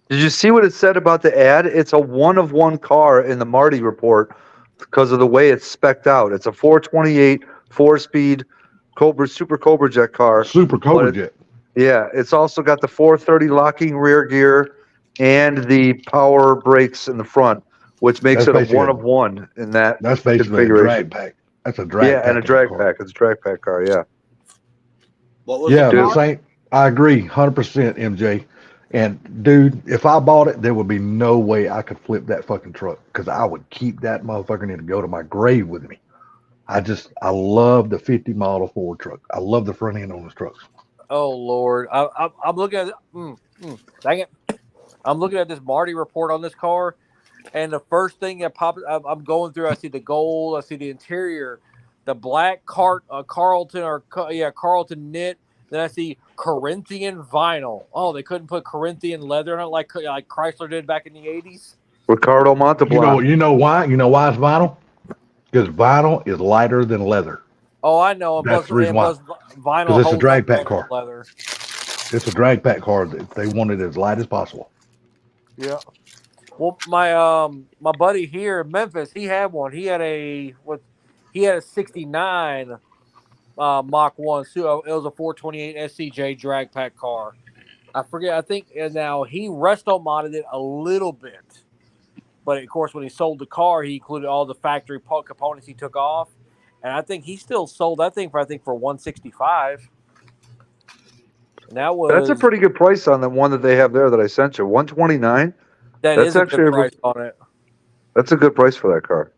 Did you see what it said about the ad? It's a one-of-one car in the Marty report because of the way it's specced out. It's a 428 4-speed Super Cobra Jet car. Super Cobra Jet. Yeah, it's also got the 430 locking rear gear and the power brakes in the front, which makes it a one-of-one in that. That's basically a drag pack. That's a drag pack. Yeah, and a drag pack. It's a drag pack car, yeah. What was yeah, it? Saint, I agree 100%, MJ. And dude, if I bought it, there would be no way I could flip that fucking truck because I would keep that motherfucker and it'd go to my grave with me. I love the 50 model Ford truck. I love the front end on those trucks. Oh Lord, I'm looking at dang it. I'm looking at this Marty report on this car, and the first thing that pops, I'm going through. I see the gold. I see the interior, the black Carlton knit. Then I see Corinthian vinyl. Oh, they couldn't put Corinthian leather on it like Chrysler did back in the 80s. Ricardo Montalban. You know why? You know why it's vinyl? Because vinyl is lighter than leather. Oh, I know. That's the reason why. Vinyl. Because it's a drag pack car. Leather. It's a drag pack car. They want it as light as possible. Yeah. Well, my buddy here in Memphis, he had one. He had a 69 Mach 1. So it was a 428 SCJ drag pack car. I forget. I think now he resto modded it a little bit, but of course when he sold the car, he included all the factory components he took off, and I think he still sold that thing for $165. That's a pretty good price on the one that they have there that I sent you. $129. That's actually a good price on it. That's a good price for that car.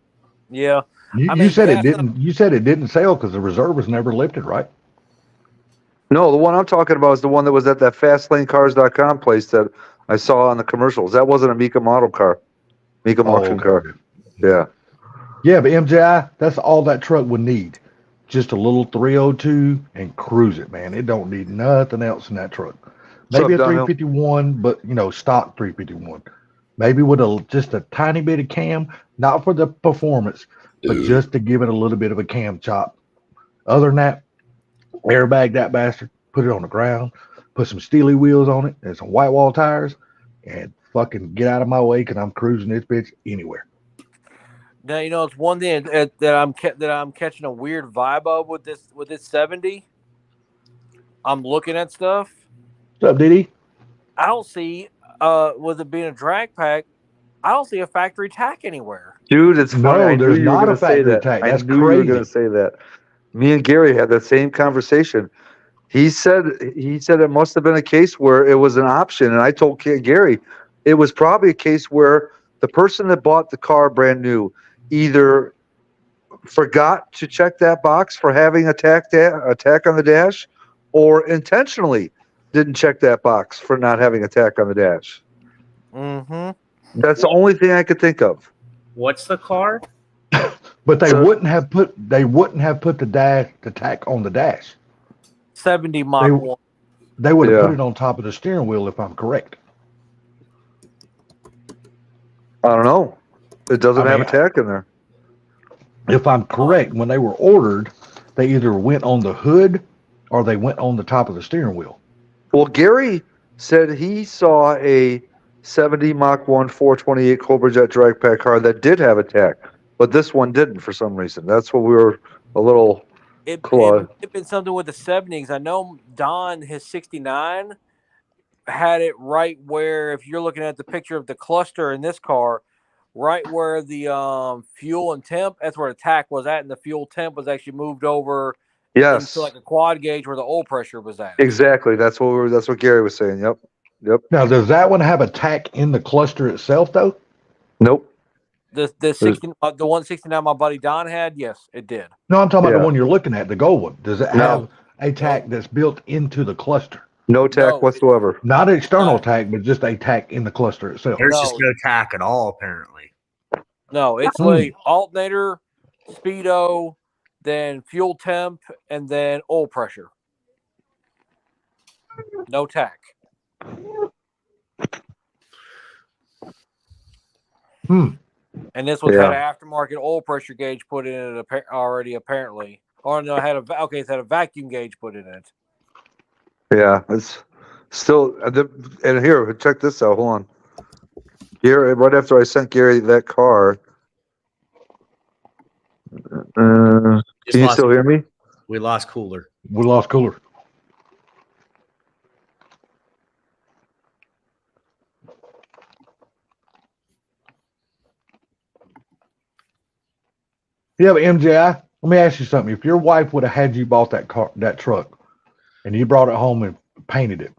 Yeah. You said it didn't. You said it didn't sell because the reserve was never lifted, right? No, the one I'm talking about is the one that was at that FastLaneCars.com place that I saw on the commercials. That wasn't a Mika model car, Mika auction car. Yeah. Yeah, but MJI, that's all that truck would need. Just a little 302 and cruise it, man. It don't need nothing else in that truck. Maybe a 351, but stock 351. Maybe with just a tiny bit of cam, not for the performance, but just to give it a little bit of a cam chop. Other than that, airbag that bastard, put it on the ground, put some steely wheels on it and some white wall tires, and fucking get out of my way because I'm cruising this bitch anywhere. Now it's one thing that I'm catching a weird vibe of with this 70. I'm looking at stuff. What's up, Diddy? I don't see with it being a drag pack, I don't see a factory tack anywhere. Dude, it's funny. No, there's not a factory tack. That's crazy. You were going to say that. Me and Gary had that same conversation. He said it must have been a case where it was an option, and I told Gary it was probably a case where the person that bought the car brand new either forgot to check that box for having a tack on the dash, or intentionally didn't check that box for not having a tack on the dash. Mm-hmm. That's the only thing I could think of. What's the car? But they wouldn't have put the tack on the dash. 70 Mach 1. They would have put it on top of the steering wheel, if I'm correct. I don't know. It doesn't have a tack in there. If I'm correct, when they were ordered, they either went on the hood or they went on the top of the steering wheel. Well, Gary said he saw a 70 Mach 1 428 Cobra Jet drag pack car that did have a tack, but this one didn't for some reason. That's what we were a little clawed. It been something with the 70s. I know Don, his 69, had it right where, if you're looking at the picture of the cluster in this car, right where the fuel and temp, that's where the tack was at, and the fuel temp was actually moved over into like a quad gauge where the oil pressure was at. Exactly. That's what Gary was saying. Yep. Now, does that one have a tack in the cluster itself, though? Nope. The 169 my buddy Don had, yes, it did. No, I'm talking about the one you're looking at, the gold one. Does it have a tack that's built into the cluster? No tack whatsoever. Not an external tack, but just a tack in the cluster itself. There's just no tack at all, apparently. No, it's like alternator, speedo, then fuel temp, and then oil pressure. No tack. And this one had an aftermarket oil pressure gauge put in it already, apparently. Or no, it had it had a vacuum gauge put in it. Yeah, it's still. And here, check this out. Hold on. Here, right after I sent Gary that car. Can you still hear me? We lost Cooler. We lost Cooler. Yeah, but MJI, let me ask you something. If your wife would have had you bought that truck, and you brought it home and painted it,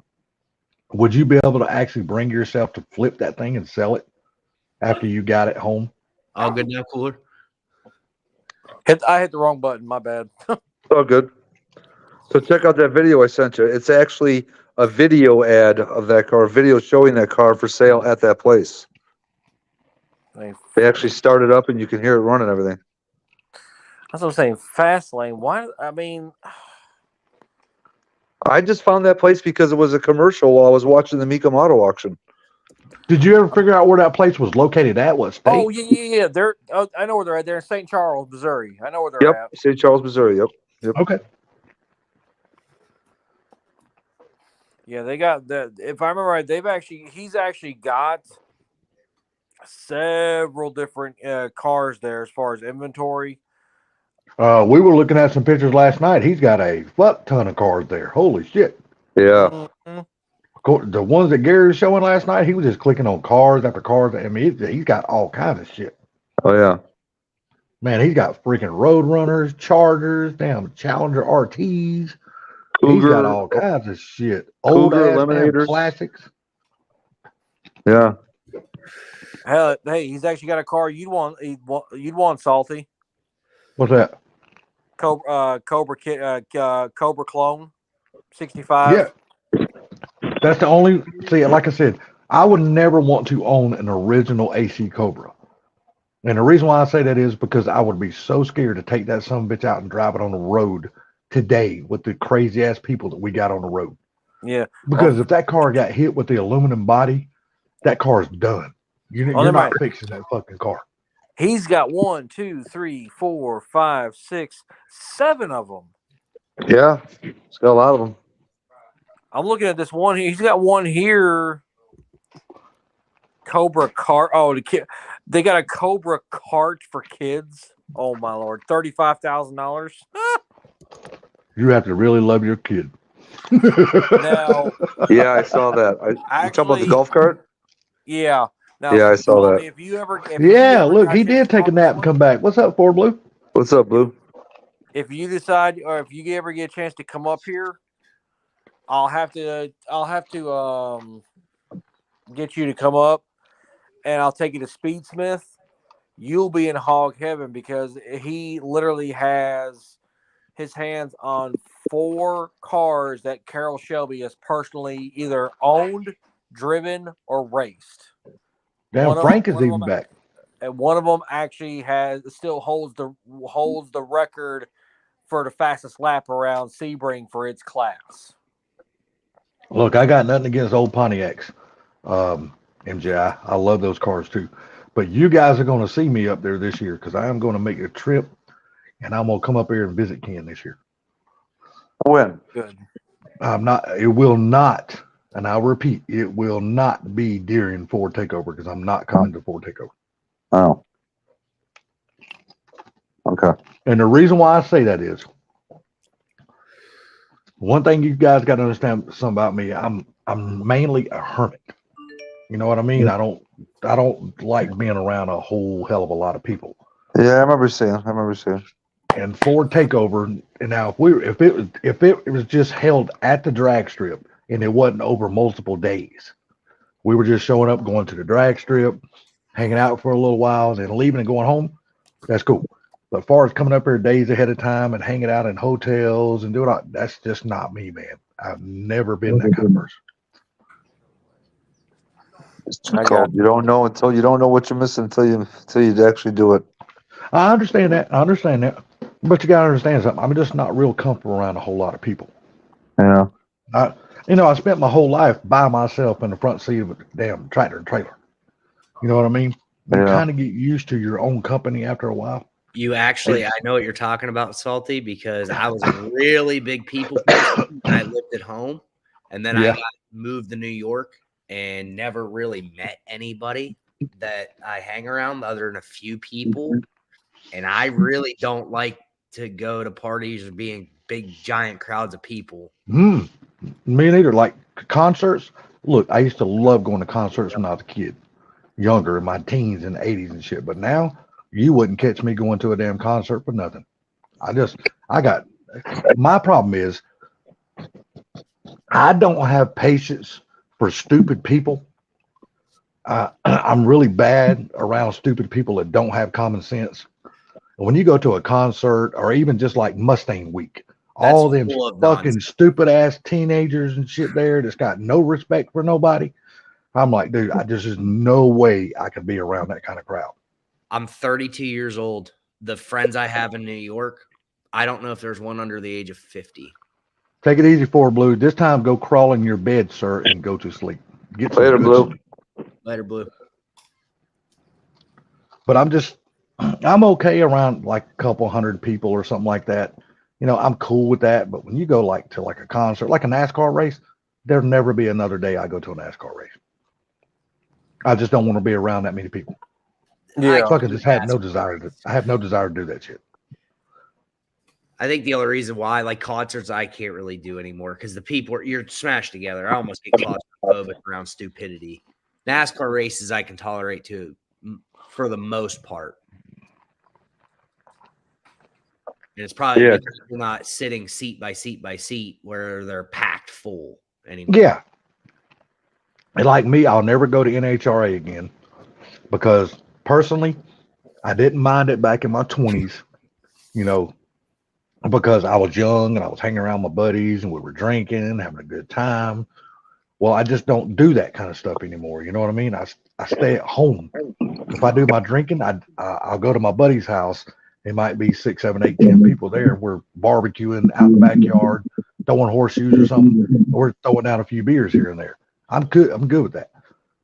would you be able to actually bring yourself to flip that thing and sell it after you got it home? All good now, Cooler? I hit the wrong button. My bad. Oh, good. So check out that video I sent you. It's actually a video ad of that car, video showing that car for sale at that place. They actually start it up and you can hear it running and everything. That's what I'm saying. Fast lane. Why? I mean, I just found that place because it was a commercial while I was watching the Mecum Auto auction. Did you ever figure out where that place was located at? What state? oh yeah. They're. I know where they're at. They're in St. Charles, Missouri. I know where they're at. St. Charles, Missouri. Yep. Okay. Yeah, they got the. If I remember right, he's actually got several different cars there as far as inventory. We were looking at some pictures last night. He's got a fuck ton of cars there. Holy shit. Yeah. Mm-hmm. The ones that Gary was showing last night, he was just clicking on cars after cars. I mean, he's got all kinds of shit. Oh, yeah. Man, he's got freaking Road Runners, Chargers, damn Challenger RTs. Cougar, he's got all kinds of shit. Cougar Old Eliminators. Classics. Yeah. Hell, hey, he's actually got a car you'd want, Salty. What's that? Cobra Clone 65. Yeah. That's the only, see, like I said, I would never want to own an original AC Cobra. And the reason why I say that is because I would be so scared to take that son of a bitch out and drive it on the road today with the crazy ass people that we got on the road. Yeah. Because if that car got hit with the aluminum body, that car's done. You're not fixing that fucking car. He's got 1, 2, 3, 4, 5, 6, 7 of them. Yeah. He's got a lot of them. I'm looking at this one here. He's got one here. Cobra cart. Oh, they got a Cobra cart for kids. Oh my Lord, $35,000. You have to really love your kid. Now, yeah, I saw that. You talking about the golf cart? Yeah. Now, yeah, I saw that. If you ever look, he did take a nap and come back. What's up, Ford Blue? What's up, Blue? If you decide, or if you ever get a chance to come up here, I'll have to get you to come up, and I'll take you to Speedsmith. You'll be in hog heaven because he literally has his hands on 4 cars that Carroll Shelby has personally either owned, driven, or raced. Damn, Frank is even back. And one of them actually still holds the record for the fastest lap around Sebring for its class. Look, I got nothing against old Pontiacs, MJI. I love those cars too. But you guys are going to see me up there this year because I am going to make a trip, and I'm going to come up here and visit Ken this year. When? Good. It will not, and I'll repeat, it will not be during Ford Takeover because I'm not coming to Ford Takeover. Oh. Okay. And the reason why I say that is, one thing you guys got to understand something about me. I'm mainly a hermit. You know what I mean? I don't like being around a whole hell of a lot of people. Yeah, I remember seeing. And Ford Takeover, and now if it was just held at the drag strip and it wasn't over multiple days, we were just showing up, going to the drag strip, hanging out for a little while, and then leaving and going home. That's cool. But as far as coming up here days ahead of time and hanging out in hotels and doing all, that's just not me, man. I've never been that kind of person. It's too cold. You don't know what you're missing until you actually do it. I understand that. But you gotta understand something. I'm just not real comfortable around a whole lot of people. Yeah. I spent my whole life by myself in the front seat of a damn tractor and trailer. You know what I mean? You kind of get used to your own company after a while. You actually, I know what you're talking about, Salty, because I was a really big people person and I lived at home. And then I got moved to New York and never really met anybody that I hang around other than a few people. And I really don't like to go to parties or be in big, giant crowds of people. Me neither. Like concerts. Look, I used to love going to concerts when I was a kid, younger, in my teens and 80s and shit. But now, you wouldn't catch me going to a damn concert for nothing. My problem is I don't have patience for stupid people. I'm really bad around stupid people that don't have common sense. And when you go to a concert or even just like Mustang Week, all them fucking stupid ass teenagers and shit there that's got no respect for nobody. I'm like, dude, there's no way I could be around that kind of crowd. I'm 32 years old. The friends I have in New York, I don't know if there's one under the age of 50. Take it easy, Four Blue. This time, go crawl in your bed, sir, and go to sleep. Get Later, Blue. Later, Blue. But I'm okay around like a couple hundred people or something like that. You know, I'm cool with that. But when you go to a concert, like a NASCAR race, there'll never be another day I go to a NASCAR race. I just don't want to be around that many people. Yeah, I just have no desire to do that shit. I think the only reason why, like concerts, I can't really do anymore because the people you're smashed together. I almost get claustrophobic around stupidity. NASCAR races I can tolerate too, for the most part. And it's probably because you're not sitting seat by seat by seat where they're packed full anymore. Yeah. And like me, I'll never go to NHRA again because personally, I didn't mind it back in my 20s, you know, because I was young and I was hanging around my buddies and we were drinking, having a good time. Well, I just don't do that kind of stuff anymore. You know what I mean? I stay at home. If I do my drinking, I'll go to my buddy's house. It might be 6, 7, 8, 10 people there. We're barbecuing out in the backyard, throwing horseshoes or something. We're throwing down a few beers here and there. I'm good with that.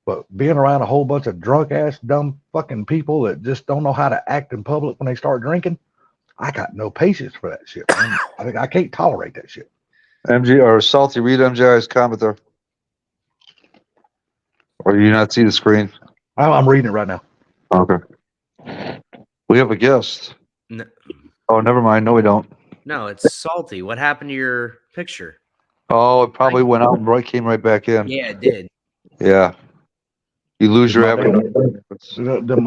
But being around a whole bunch of drunk ass, dumb fucking people that just don't know how to act in public when they start drinking, I got no patience for that shit, man. I can't tolerate that shit. MG or Salty, read MJI's comment there. Or do you not see the screen? I'm reading it right now. Okay. We have a guest. No. Oh, never mind. No, we don't. No, it's Salty. What happened to your picture? Oh, it probably went out and came right back in. Yeah, it did. Yeah. You lose your avatar.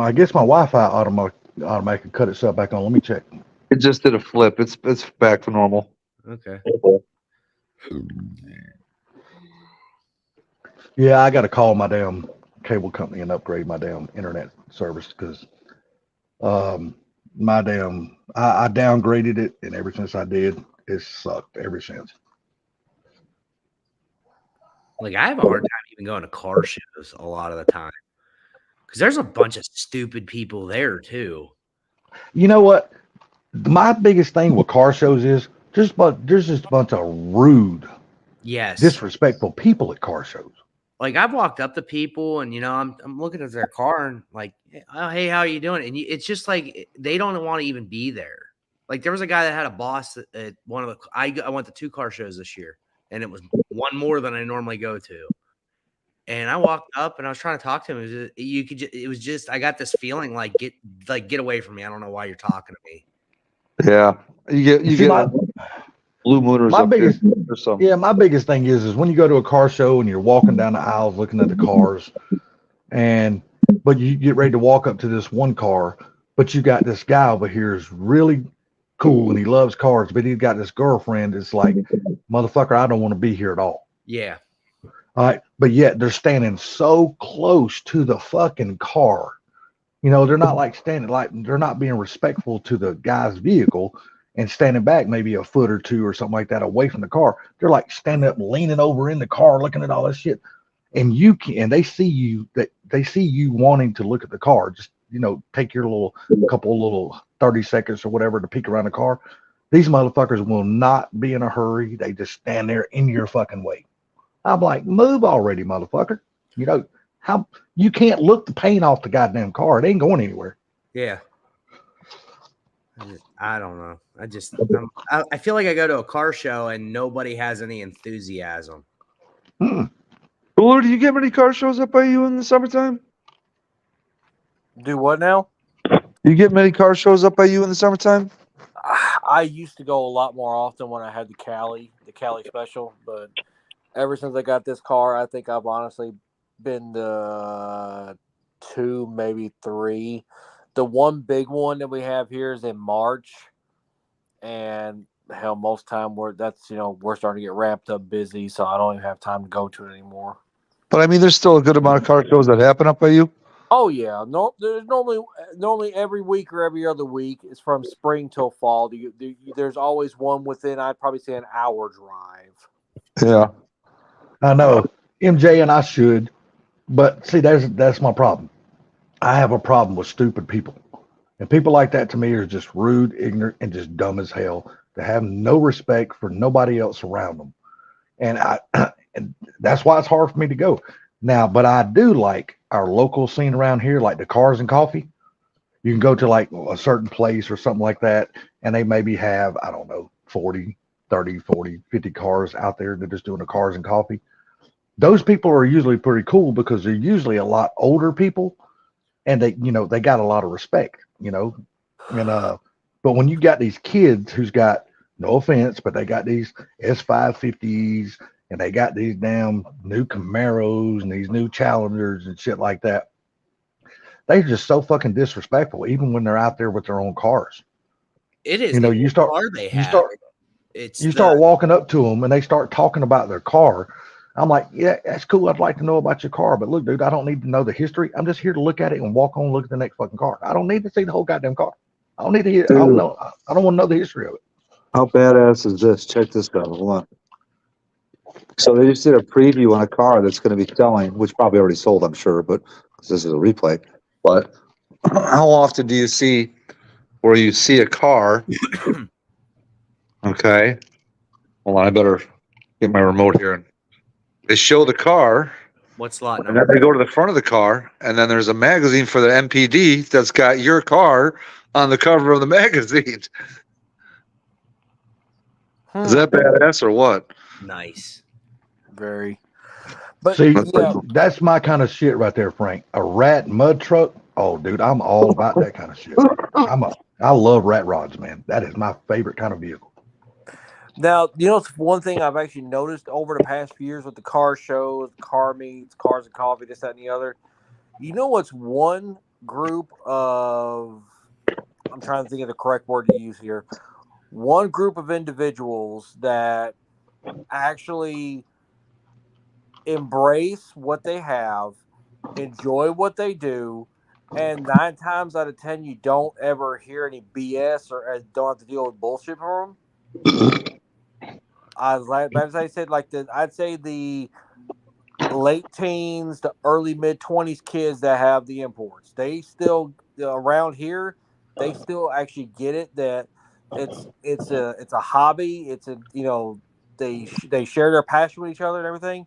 I guess my Wi-Fi automatically cut itself back on. Let me check. It just did a flip. It's back to normal. Okay. Yeah, I got to call my damn cable company and upgrade my damn internet service because my damn I downgraded it, and ever since I did, it's sucked ever since. Like I have a hard time even going to car shows a lot of the time because there's a bunch of stupid people there too. You know what? My biggest thing with car shows is there's just a bunch of rude, Yes, disrespectful people at car shows. like I've walked up to people and I'm looking at their car and like, oh hey, how are you doing? And it's just like they don't want to even be there. Like there was a guy that had a boss at one of the I went to 2 car shows this year, and it was one more than I normally go to. And I walked up and I was trying to talk to him. It was just I got this feeling like get away from me. I don't know why you're talking to me. Yeah, you get Blue Mooners My up biggest, here or something. yeah, my biggest thing is when you go to a car show and you're walking down the aisles looking at the cars, but you get ready to walk up to this one car, but you got this guy over here is really cool and he loves cars, but he's got this girlfriend that's like, motherfucker, I don't want to be here at all. Yeah. All right, but yet they're standing so close to the fucking car. You know, they're not like standing like they're not being respectful to the guy's vehicle and standing back maybe a foot or two or something like that away from the car. They're like standing up, leaning over in the car, looking at all this shit. And they see you wanting to look at the car. Just, take your couple 30 seconds or whatever to peek around the car. These motherfuckers will not be in a hurry. They just stand there in your fucking way. I'm like, move already, motherfucker. How you can't look the paint off the goddamn car. It ain't going anywhere. Yeah. I don't know. I feel like I go to a car show and nobody has any enthusiasm. Buller, do you get many car shows up by you in the summertime? Do what now? You get many car shows up by you in the summertime? I used to go a lot more often when I had the Cali special, but ever since I got this car, I think I've honestly been to 2, maybe 3. The one big one that we have here is in March, and hell, most time we're starting to get wrapped up busy, so I don't even have time to go to it anymore. But I mean, there's still a good amount of car shows that happen up by you. Oh yeah, no. There's normally every week or every other week. It's from spring till fall. There's always one within, I'd probably say, an hour drive. Yeah, I know, MJ, and I should, but see, that's my problem. I have a problem with stupid people, and people like that to me are just rude, ignorant, and just dumb as hell. They have no respect for nobody else around them, and and that's why it's hard for me to go now. But I do like our local scene around here, like the Cars and Coffee. You can go to like a certain place or something like that, and they maybe have, I don't know, 40, 30, 40, 50 cars out there. They're just doing the Cars and Coffee. Those people are usually pretty cool because they're usually a lot older people, and they got a lot of respect, and but when you got these kids who's got, no offense, but they got these S550s and they got these damn new Camaros and these new Challengers and shit like that. They're just so fucking disrespectful, even when they're out there with their own cars. It is. You start walking up to them and they start talking about their car. I'm like, yeah, that's cool. I'd like to know about your car, but look, dude, I don't need to know the history. I'm just here to look at it and walk on, look at the next fucking car. I don't need to see the whole goddamn car. I don't need to hear. I don't want to know the history of it. How badass is this? Check this out. Hold on. So they just did a preview on a car that's going to be selling, which probably already sold, I'm sure, but this is a replay. But how often do you see where you see a car? Okay. Hold on, I better get my remote here. And they show the car. What's lot And number? then they go to the front of the car, and then there's a magazine for the MPD that's got your car on the cover of the magazine. Is that badass or what? Nice. Very. But see, yeah, that's my kind of shit right there, Frank. A rat mud truck. Oh, dude, I'm all about that kind of shit. I love rat rods, man. That is my favorite kind of vehicle. now, it's one thing I've actually noticed over the past few years with the car shows, car meets, Cars and Coffee, this, that, and the other. What's one group of, I'm trying to think of the correct word to use here. One group of individuals that actually embrace what they have, enjoy what they do, and 9 times out of 10, you don't ever hear any BS or don't have to deal with bullshit from them. As I said, I'd say the late teens to early mid 20s kids that have the imports, they still around here, they still actually get it that it's a hobby. It's a they share their passion with each other and everything.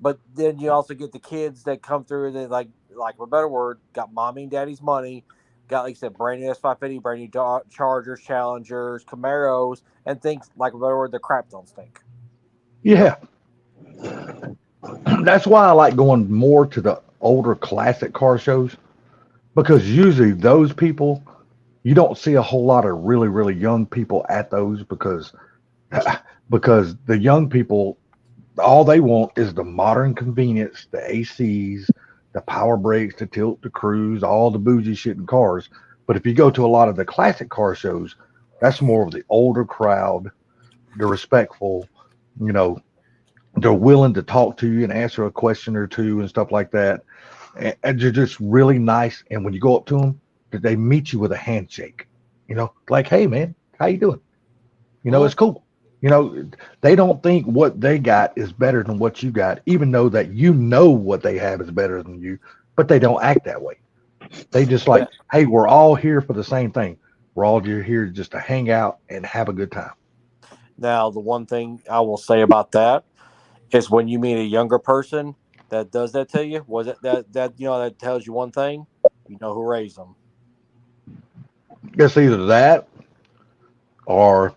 But then you also get the kids that come through and they like for a better word, got mommy and daddy's money, got like I said, brand new S550, brand new Chargers, Challengers, Camaros, and things like a better word, the crap don't stink. Yeah. That's why I like going more to the older classic car shows, because usually those people, you don't see a whole lot of really, really young people at those because the young people, all they want is the modern convenience, the ACs, the power brakes, the tilt, the cruise, all the bougie shit in cars. But if you go to a lot of the classic car shows, that's more of the older crowd. They're respectful, they're willing to talk to you and answer a question or two and stuff like that. And they're just really nice. And when you go up to them, they meet you with a handshake, like, hey man, how you doing? It's cool. They don't think what they got is better than what you got, even though that what they have is better than you, but they don't act that way. They just like, hey, we're all here for the same thing. We're all here just to hang out and have a good time. Now, the one thing I will say about that is when you meet a younger person that does that to you, that tells you one thing, who raised them. It's either that or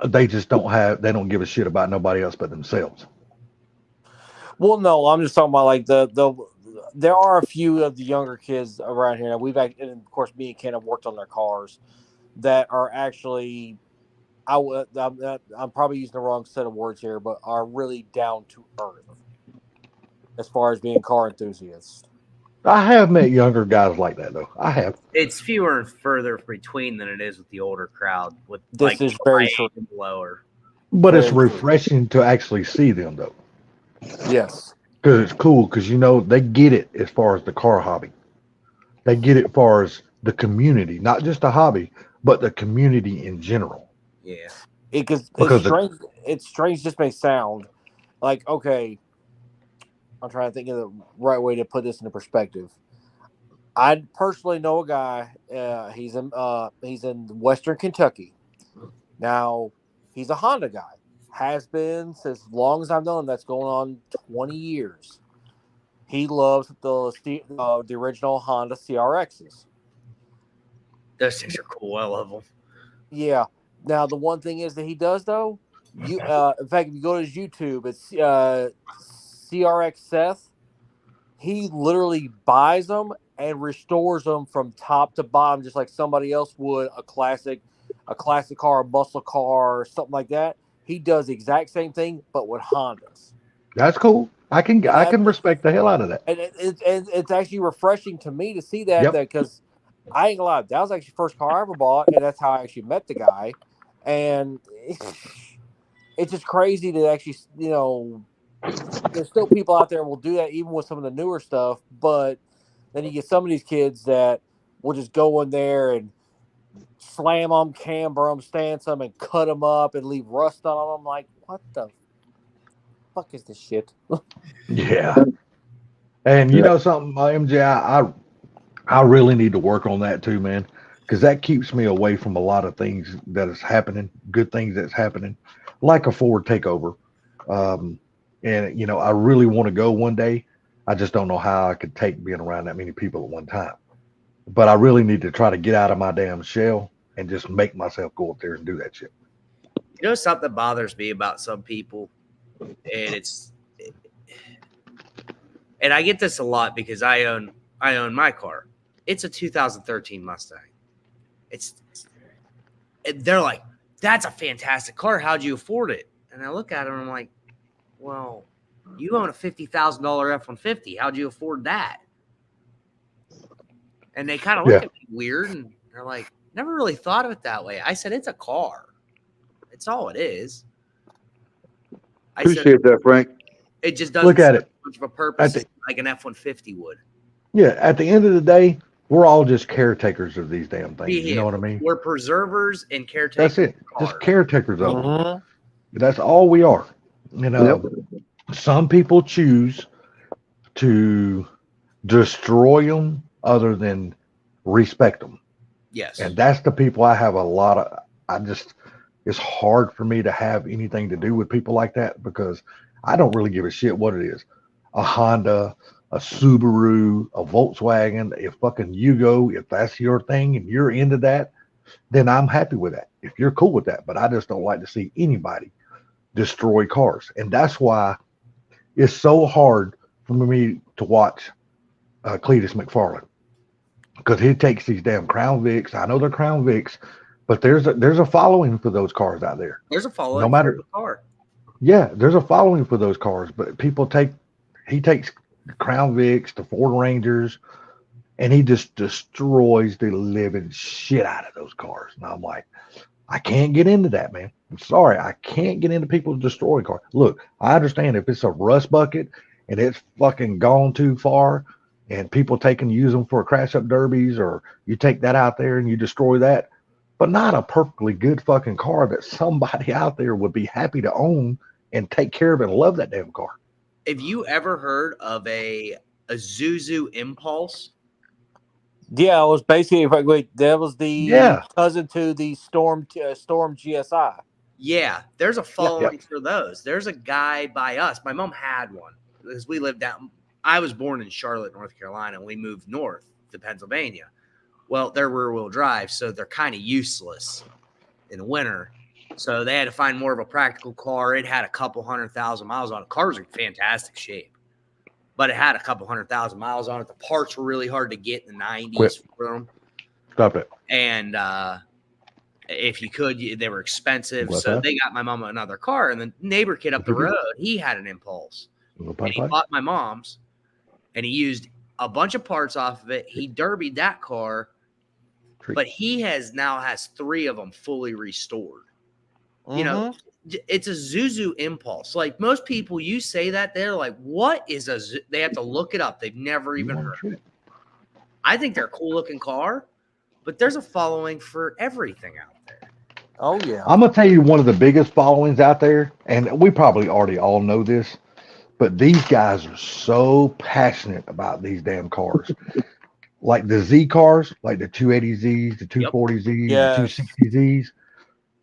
they just they don't give a shit about nobody else but themselves. Well, no, I'm just talking about like there are a few of the younger kids around here. And of course, me and Ken have worked on their cars that are actually, I'm probably using the wrong set of words here, but are really down to earth as far as being car enthusiasts. I have met younger guys like that, though. I have. It's fewer and further between than it is with the older crowd. With this is very true. Lower. But it's refreshing to actually see them, though. Yes. Because it's cool, because they get it as far as the car hobby. They get it as far as the community, not just the hobby, but the community in general. Yeah. Because it's strange. Just may sound like, okay, I'm trying to think of the right way to put this into perspective. I personally know a guy. He's in Western Kentucky. Now, he's a Honda guy. Has been since as long as I've known him. That's going on 20 years. He loves the original Honda CRXs. Those things are cool. I love them. Yeah. Now, the one thing is that he does, though, in fact, if you go to his YouTube, it's CRX Seth. He literally buys them and restores them from top to bottom, just like somebody else would a classic car, a muscle car, or something like that. He does the exact same thing, but with Hondas. That's cool. I can respect the hell out of that. And it's actually refreshing to me to see that, because I ain't gonna lie, that was actually the first car I ever bought, and that's how I actually met the guy. And it's just crazy to actually, there's still people out there who will do that even with some of the newer stuff, but then you get some of these kids that will just go in there and slam them, camber them, stance them, and cut them up and leave rust on them. I'm like, what the fuck is this shit? Yeah. And you know something, MJ, I really need to work on that too, man, because that keeps me away from a lot of things that is happening, good things that's happening, like a Ford takeover. And, I really want to go one day. I just don't know how I could take being around that many people at one time. But I really need to try to get out of my damn shell and just make myself go up there and do that shit. Something that bothers me about some people, and and I get this a lot because I own my car. It's a 2013 Mustang. They're like, that's a fantastic car. How'd you afford it? And I look at them and I'm like, well, you own a $50,000 F-150. How'd you afford that? And they kind of look at me weird, and they're like, never really thought of it that way. I said, it's a car. It's all it is. Appreciate that, Frank. It just doesn't Look at serve it. much of a purpose At like an F-150 would. Yeah, at the end of the day, we're all just caretakers of these damn things. You know what I mean? We're preservers and caretakers. That's it. of Just cars. caretakers of them. Mhm. That's all we are. You know, some people choose to destroy them other than respect them. Yes. And that's the people I have a lot of. It's hard for me to have anything to do with people like that because I don't really give a shit what it is. A Honda, a Subaru, a Volkswagen, if fucking Yugo, if that's your thing and you're into that, then I'm happy with that. If you're cool with that, but I just don't like to see anybody destroy cars. And that's why it's so hard for me to watch Cletus McFarland because he takes these damn Crown Vics. I know they're Crown Vics, but there's a following for those cars out there. There's a following No matter- for the car. Yeah, there's a following for those cars, but he takes Crown Vics, the Ford Rangers, and he just destroys the living shit out of those cars. And I'm like, I can't get into that, man. I'm sorry, I can't get into people destroying cars. Look, I understand if it's a rust bucket and it's fucking gone too far, and people use them for crash up derbies, or you take that out there and you destroy that, but not a perfectly good fucking car that somebody out there would be happy to own and take care of and love that damn car. Have you ever heard of a Zuzu Impulse? Yeah, it was basically wait. That was the Yeah. cousin to the Storm GSI. Yeah, there's a following for those. There's a guy by us. My mom had one because we lived down. I was born in Charlotte, North Carolina, and we moved north to Pennsylvania. Well, they're rear-wheel drive, so they're kind of useless in the winter. So they had to find more of a practical car. It had a couple 100,000 miles on it. Cars are in fantastic shape, but it had a couple 100,000 miles on it. The parts were really hard to get in the 90s for them. Stop it. And if you could, they were expensive. What's So that? they got my mom another car. And the neighbor kid up the road, he had an Impulse. And he bought my mom's, and he used a bunch of parts off of it. He derbied that car, but he now has 3 of them fully restored. You know, it's a Zuzu Impulse. Like most people, you say that, they're like, what is a Zuzu? They have to look it up. They've never even heard of it. I think they're a cool looking car, but there's a following for everything out there. Oh, yeah. I'm gonna tell you one of the biggest followings out there, and we probably already all know this, but these guys are so passionate about these damn cars. Like the Z cars, like the 280Zs, the 240Zs, Yes. the 260Zs.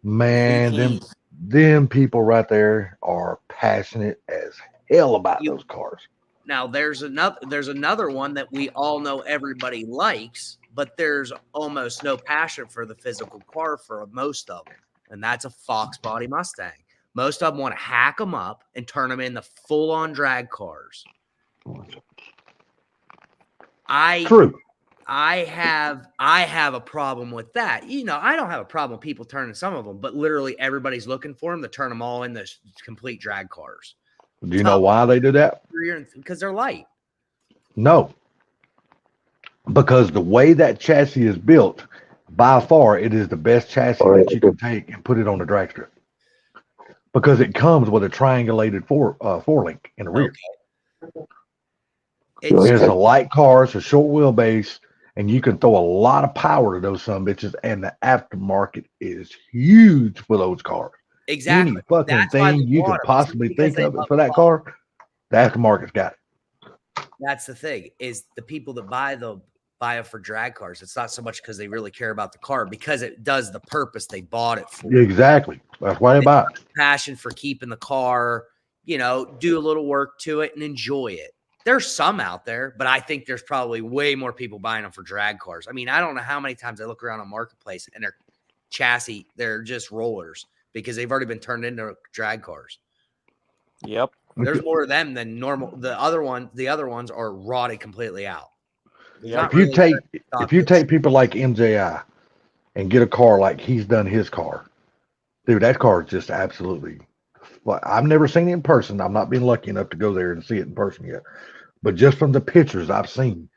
Man, them people right there are passionate as hell about those cars. Now there's another one that we all know everybody likes, but there's almost no passion for the physical car for most of them, and that's a Fox body Mustang. Most of them want to hack them up and turn them into full-on drag cars. True. I have a problem with that. You know, I don't have a problem with people turning some of them, but literally everybody's looking for them to turn them all into complete drag cars. Do you know why they do that? Because they're light. No. Because the way that chassis is built, by far, it is the best chassis that you can take and put it on the drag strip. Because it comes with a triangulated forelink in the rear. It's a light car, it's a short wheelbase, and you can throw a lot of power to those bitches. And the aftermarket is huge for those cars. Exactly. Any fucking thing you could possibly think of for that car, the aftermarket's got it. That's the thing, is the people that buy it for drag cars. It's not so much because they really care about the car, because it does the purpose they bought it for. Exactly. That's why they buy it. Passion for keeping the car, do a little work to it and enjoy it. There's some out there, but I think there's probably way more people buying them for drag cars. I mean, I don't know how many times I look around on Marketplace and their chassis, they're just rollers because they've already been turned into drag cars. Yep. There's more of them than normal. The other ones are rotted completely out. If you take people like MJI and get a car like he's done his car, dude, that car is just absolutely. Well, I've never seen it in person. I'm not being lucky enough to go there and see it in person yet. But just from the pictures I've seen,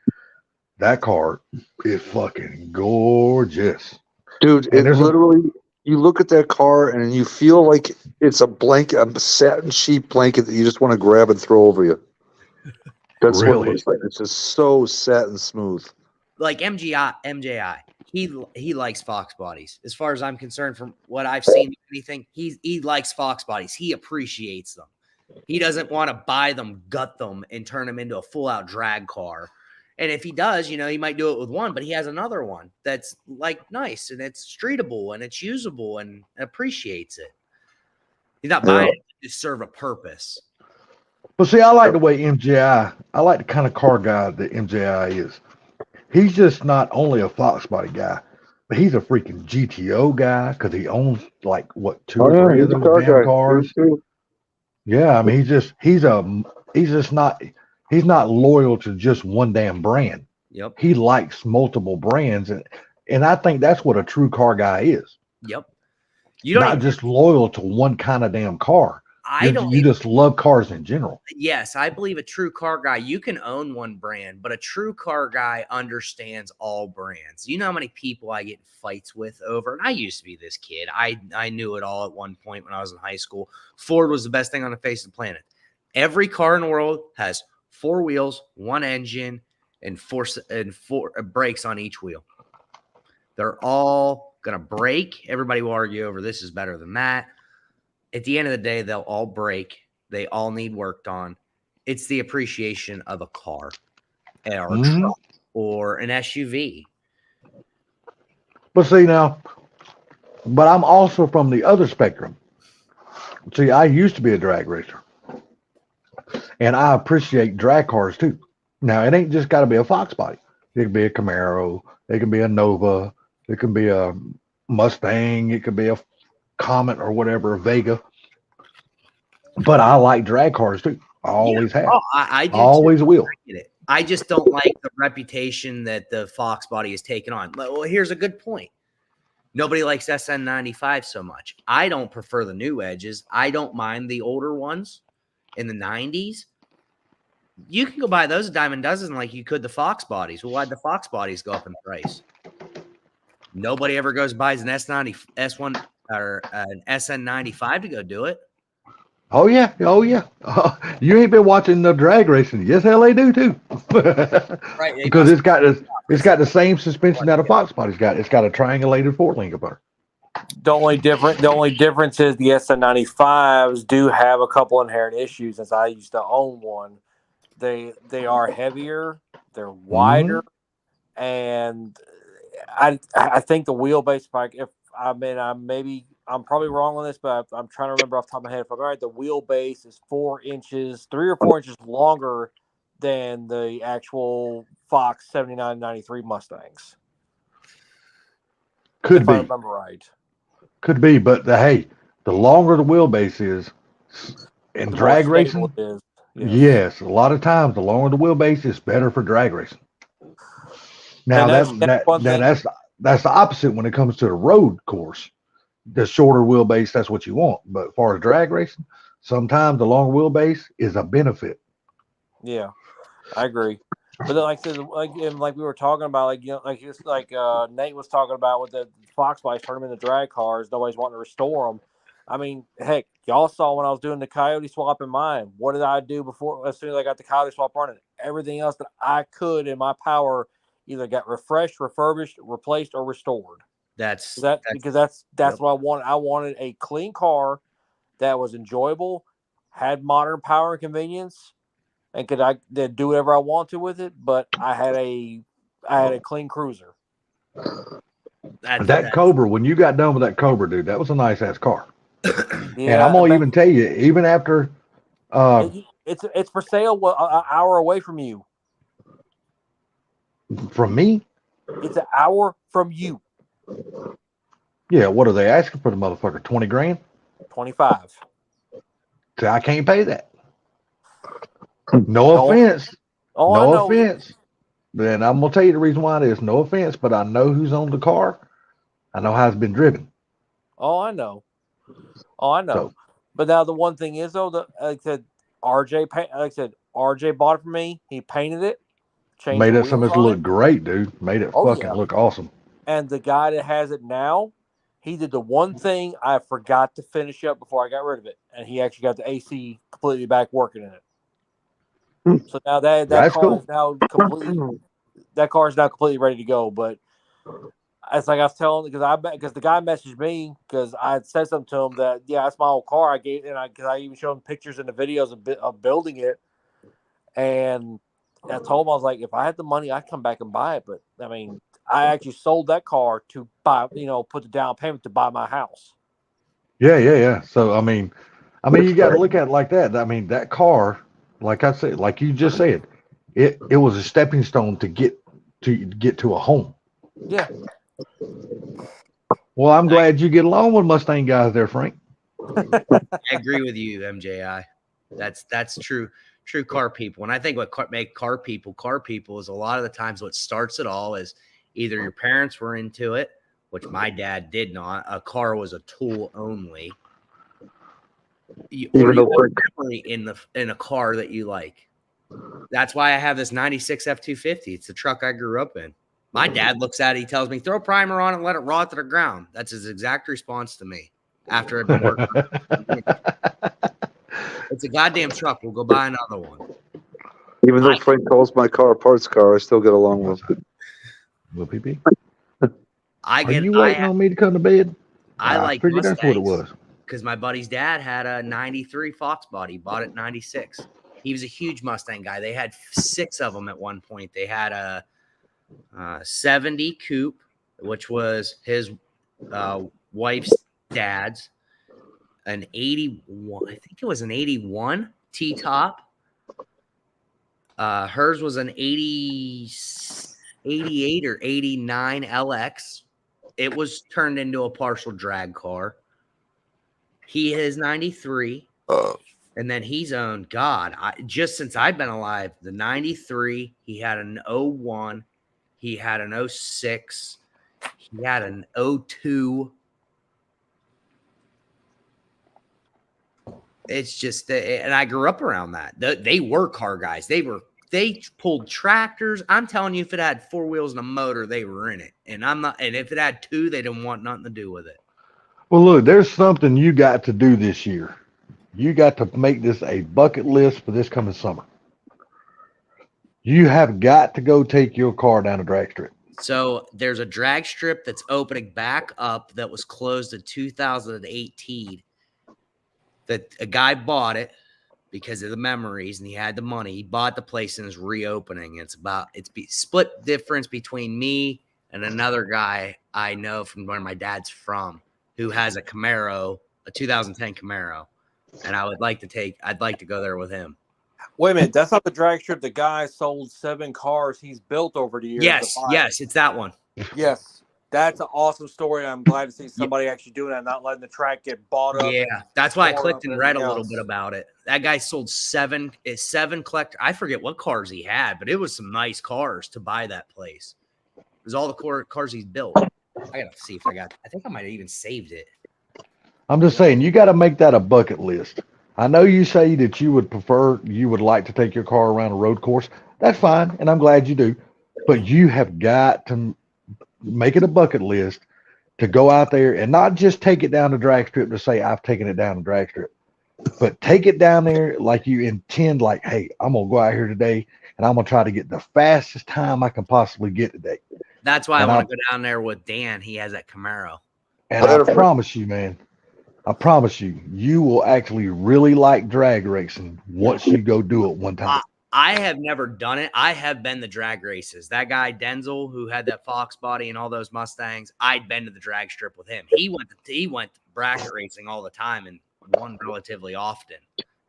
that car is fucking gorgeous. Dude, And it literally you look at that car and you feel like it's a blanket, a satin sheet blanket that you just want to grab and throw over you. That's what it Really? looks like. It's just so satin smooth. Like MJI, he likes Fox bodies. As far as I'm concerned, from what I've seen, anything he likes Fox bodies. He appreciates them. He doesn't want to buy them, gut them, and turn them into a full out drag car. And if he does, you know, he might do it with one, but he has another one that's like nice and it's streetable and it's usable and appreciates it. He's not buying it to serve a purpose. But see, I like the way MJI. I like the kind of car guy that MJI is. He's just not only a Fox body guy, but he's a freaking GTO guy because he owns like what 2 or 3 of he's a those car damn guy. cars. Yeah, I mean he's not loyal to just one damn brand. Yep. He likes multiple brands, and I think that's what a true car guy is. Yep. You don't not just loyal to one kind of damn car. You just love cars in general. Yes, I believe a true car guy, you can own one brand, but a true car guy understands all brands. You know how many people I get in fights with over, and I used to be this kid. I knew it all at one point when I was in high school. Ford was the best thing on the face of the planet. Every car in the world has 4 wheels, 1 engine, and four brakes on each wheel. They're all going to break. Everybody will argue over this is better than that. At the end of the day, they'll all break. They all need worked on. It's the appreciation of a car or a truck or an SUV. But see now, I'm also from the other spectrum. See, I used to be a drag racer. And I appreciate drag cars too. Now, it ain't just got to be a Fox body. It can be a Camaro. It can be a Nova. It can be a Mustang. It could be a Comet or whatever, a Vega. But I like drag cars too. I always have. I do always too. will. I just don't like the reputation that the Fox body has taken on. Well, here's a good point. Nobody likes SN95 so much. I don't prefer the new edges. I don't mind the older ones in the 90s. You can go buy those a dime a dozen like you could the Fox bodies. Well, why'd the Fox bodies go up in price? Nobody ever goes buys an S1 or an SN95 to go do it. Oh yeah. You ain't been watching the drag racing. Yes, hell they do too. Right. Because it's got the same suspension that a Fox body's got. It's got a triangulated 4-link up there. The only difference is the SN95s do have a couple inherent issues. Since I used to own one, they are heavier, they're wider, and I think the wheelbase. I'm probably wrong on this, but I'm trying to remember off the top of my head. If I'm right, the wheelbase is 3 or 4 inches longer than the actual Fox 7993 Mustangs. Could be. If I remember right. Could be, but the longer the wheelbase is in The drag more stable racing, it is. Yeah. yes, a lot of times the longer the wheelbase is better for drag racing. Now And that's one thing. that's the opposite when it comes to the road course. The shorter wheelbase, that's what you want. But as far as drag racing, sometimes the longer wheelbase is a benefit. Yeah, I agree. But then, like I said, like we were talking about, Nate was talking about with the Fox bikes, turn them into drag cars. Nobody's wanting to restore them. I mean, heck, y'all saw when I was doing the Coyote swap in mine. What did I do before? As soon as I got the Coyote swap running, everything else that I could in my power either got refreshed, refurbished, replaced, or restored. Because that's what I wanted. I wanted a clean car that was enjoyable, had modern power and convenience, and could do whatever I want to with it. But I had a clean cruiser. That Cobra, when you got done with that Cobra, dude, that was a nice ass car. Yeah, and I'm gonna even tell you, even after it's for sale an hour away from you. From me? It's an hour from you. Yeah, what are they asking for the motherfucker? 20 grand? 25. So I can't pay that. No offense. No offense. Then I'm gonna tell you the reason why it is. No offense, but I know who's on the car. I know how it's been driven. Oh, I know. So, but now the one thing is though, like I said, RJ bought it for me. He painted it, changed made the it something wheels on look great, dude. Made it fucking look awesome. And the guy that has it now, he did the one thing I forgot to finish up before I got rid of it, and he actually got the AC completely back working in it. So now that That's car cool. is now completely ready to go. But it's like I was telling because the guy messaged me because I had said something to him that that's my old car. Because I even showed him pictures and the videos of building it, and I told him I was like, if I had the money, I'd come back and buy it. But I mean, I actually sold that car to buy, put the down payment to buy my house. Yeah. So I mean, you got to look at it like that. I mean, that car, like I said, like you just said, it was a stepping stone to get to a home. Yeah. Well, I'm glad you get along with Mustang guys there, Frank. I agree with you, MJI. That's true car people. And I think what make car people is a lot of the times what starts it all is either your parents were into it, which my dad did not. A car was a tool only. Or you have memory in a car that you like. That's why I have this 96 F-250. It's the truck I grew up in. My dad looks at it. He tells me, throw primer on it and let it rot to the ground. That's his exact response to me after I've been working. It's a goddamn truck. We'll go buy another one. Even though Frank calls my car a parts car, I still get along with it. Will PP? Are you waiting on me to come to bed? I like figured Mustangs. That's what it was. Because my buddy's dad had a 93 Fox body, bought it in 96. He was a huge Mustang guy. They had 6 of them at one point. They had a 70 Coupe, which was his wife's dad's, an 81, I think it was an 81 T-top. Hers was an 88 or 89 LX. It was turned into a partial drag car. He is 93. And then he's owned, just since I've been alive, the 93, he had an 01, he had an 06, he had an 02. It's just, and I grew up around that. They were car guys. They pulled tractors. I'm telling you, if it had 4 wheels and a motor, they were in it. And if it had 2, they didn't want nothing to do with it. Well, look, there's something you got to do this year. You got to make this a bucket list for this coming summer. You have got to go take your car down a drag strip. So there's a drag strip that's opening back up that was closed in 2018. That a guy bought it because of the memories and he had the money. He bought the place and is reopening. It's split difference between me and another guy I know from where my dad's from who has a Camaro, a 2010 Camaro. And I'd like to go there with him. Wait a minute. That's not the drag strip. The guy sold 7 cars he's built over the years. Yes, it's that one. Yes. That's an awesome story. I'm glad to see somebody actually doing that, not letting the track get bought up. Yeah, that's why I clicked and read a little bit about it. That guy sold 7 collector. I forget what cars he had, but it was some nice cars to buy that place. It was all the cars he's built. I gotta see if I think I might have even saved it. I'm just saying, you got to make that a bucket list. I know you say that you would like to take your car around a road course. That's fine, and I'm glad you do. But you have got to make it a bucket list to go out there and not just take it down the drag strip to say I've taken it down the drag strip, but take it down there like you intend, like, hey, I'm going to go out here today and I'm going to try to get the fastest time I can possibly get today. That's why I want to go down there with Dan. He has that Camaro. And I promise you, man, you will actually really like drag racing once you go do it one time. I have never done it. I have been the drag races. That guy Denzel, who had that Fox body and all those Mustangs, I'd been to the drag strip with him. He went to bracket racing all the time and won relatively often.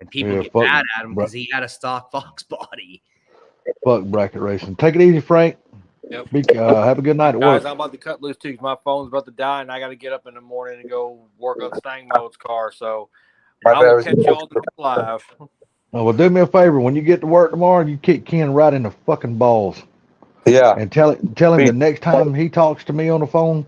And people get mad at him because he had a stock Fox body. Fuck bracket racing. Take it easy, Frank. Yep. Have a good night at work. Guys, I'm about to cut loose too because my phone's about to die and I got to get up in the morning and go work on Stang Mode's car. So I will catch y'all live. Oh, well, do me a favor. When you get to work tomorrow, you kick Ken right in the fucking balls. Yeah. And tell him the next time he talks to me on the phone,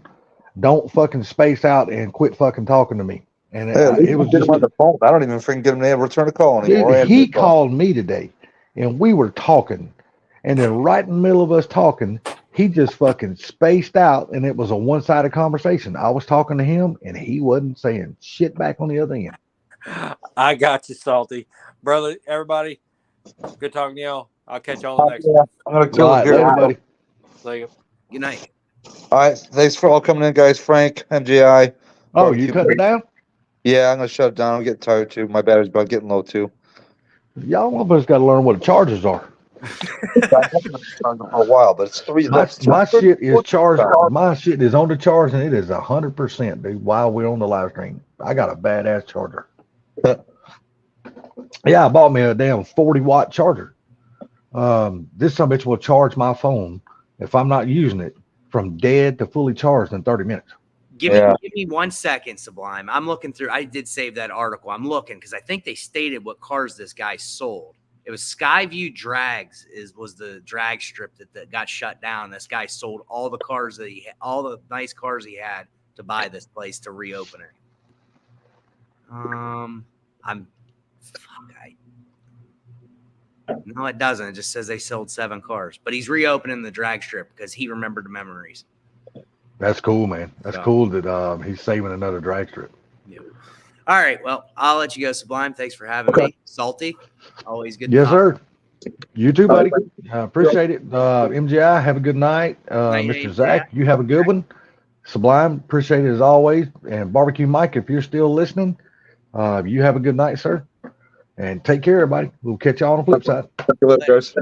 don't fucking space out and quit fucking talking to me. And it was just on the phone. I don't even freaking get him to return a call anymore. Dude, he called me today, and we were talking. And then right in the middle of us talking, he just fucking spaced out, and it was a one-sided conversation. I was talking to him, and he wasn't saying shit back on the other end. I got you, Salty. Brother, everybody, good talking to y'all. I'll catch y'all on the next one. I'm gonna kill All it right, here. later, buddy. See you. Good night. All right. Thanks for all coming in, guys. Frank, MJI. Oh, you cut it down? Yeah, I'm gonna shut it down. I'm getting tired too. My battery's about getting low too. Y'all motherfuckers got to learn what the chargers are. I've been on for a while, but it's three. My shit is charged. My shit is on the charge, and it is 100%, dude. While we're on the live stream, I got a badass charger. Yeah, I bought me a damn 40-watt charger. This son of a bitch will charge my phone if I'm not using it from dead to fully charged in 30 minutes. Give me 1 second, Sublime. I'm looking through. I did save that article. I'm looking because I think they stated what cars this guy sold. It was Skyview Drags was the drag strip that got shut down. This guy sold all the cars that all the nice cars he had to buy this place to reopen it. No, it doesn't. It just says they sold 7 cars, but he's reopening the drag strip because he remembered the memories. That's cool, man. That's cool that he's saving another drag strip. Yeah. All right. Well, I'll let you go, Sublime. Thanks for having me. Salty, always good. Yes, sir. You too, buddy. Appreciate it. MGI, have a good night. Mr. Zach, you have a good one. Sublime, appreciate it as always. And Barbecue Mike, if you're still listening, you have a good night, sir. And take care, everybody. We'll catch y'all on the flip side. Good luck, guys.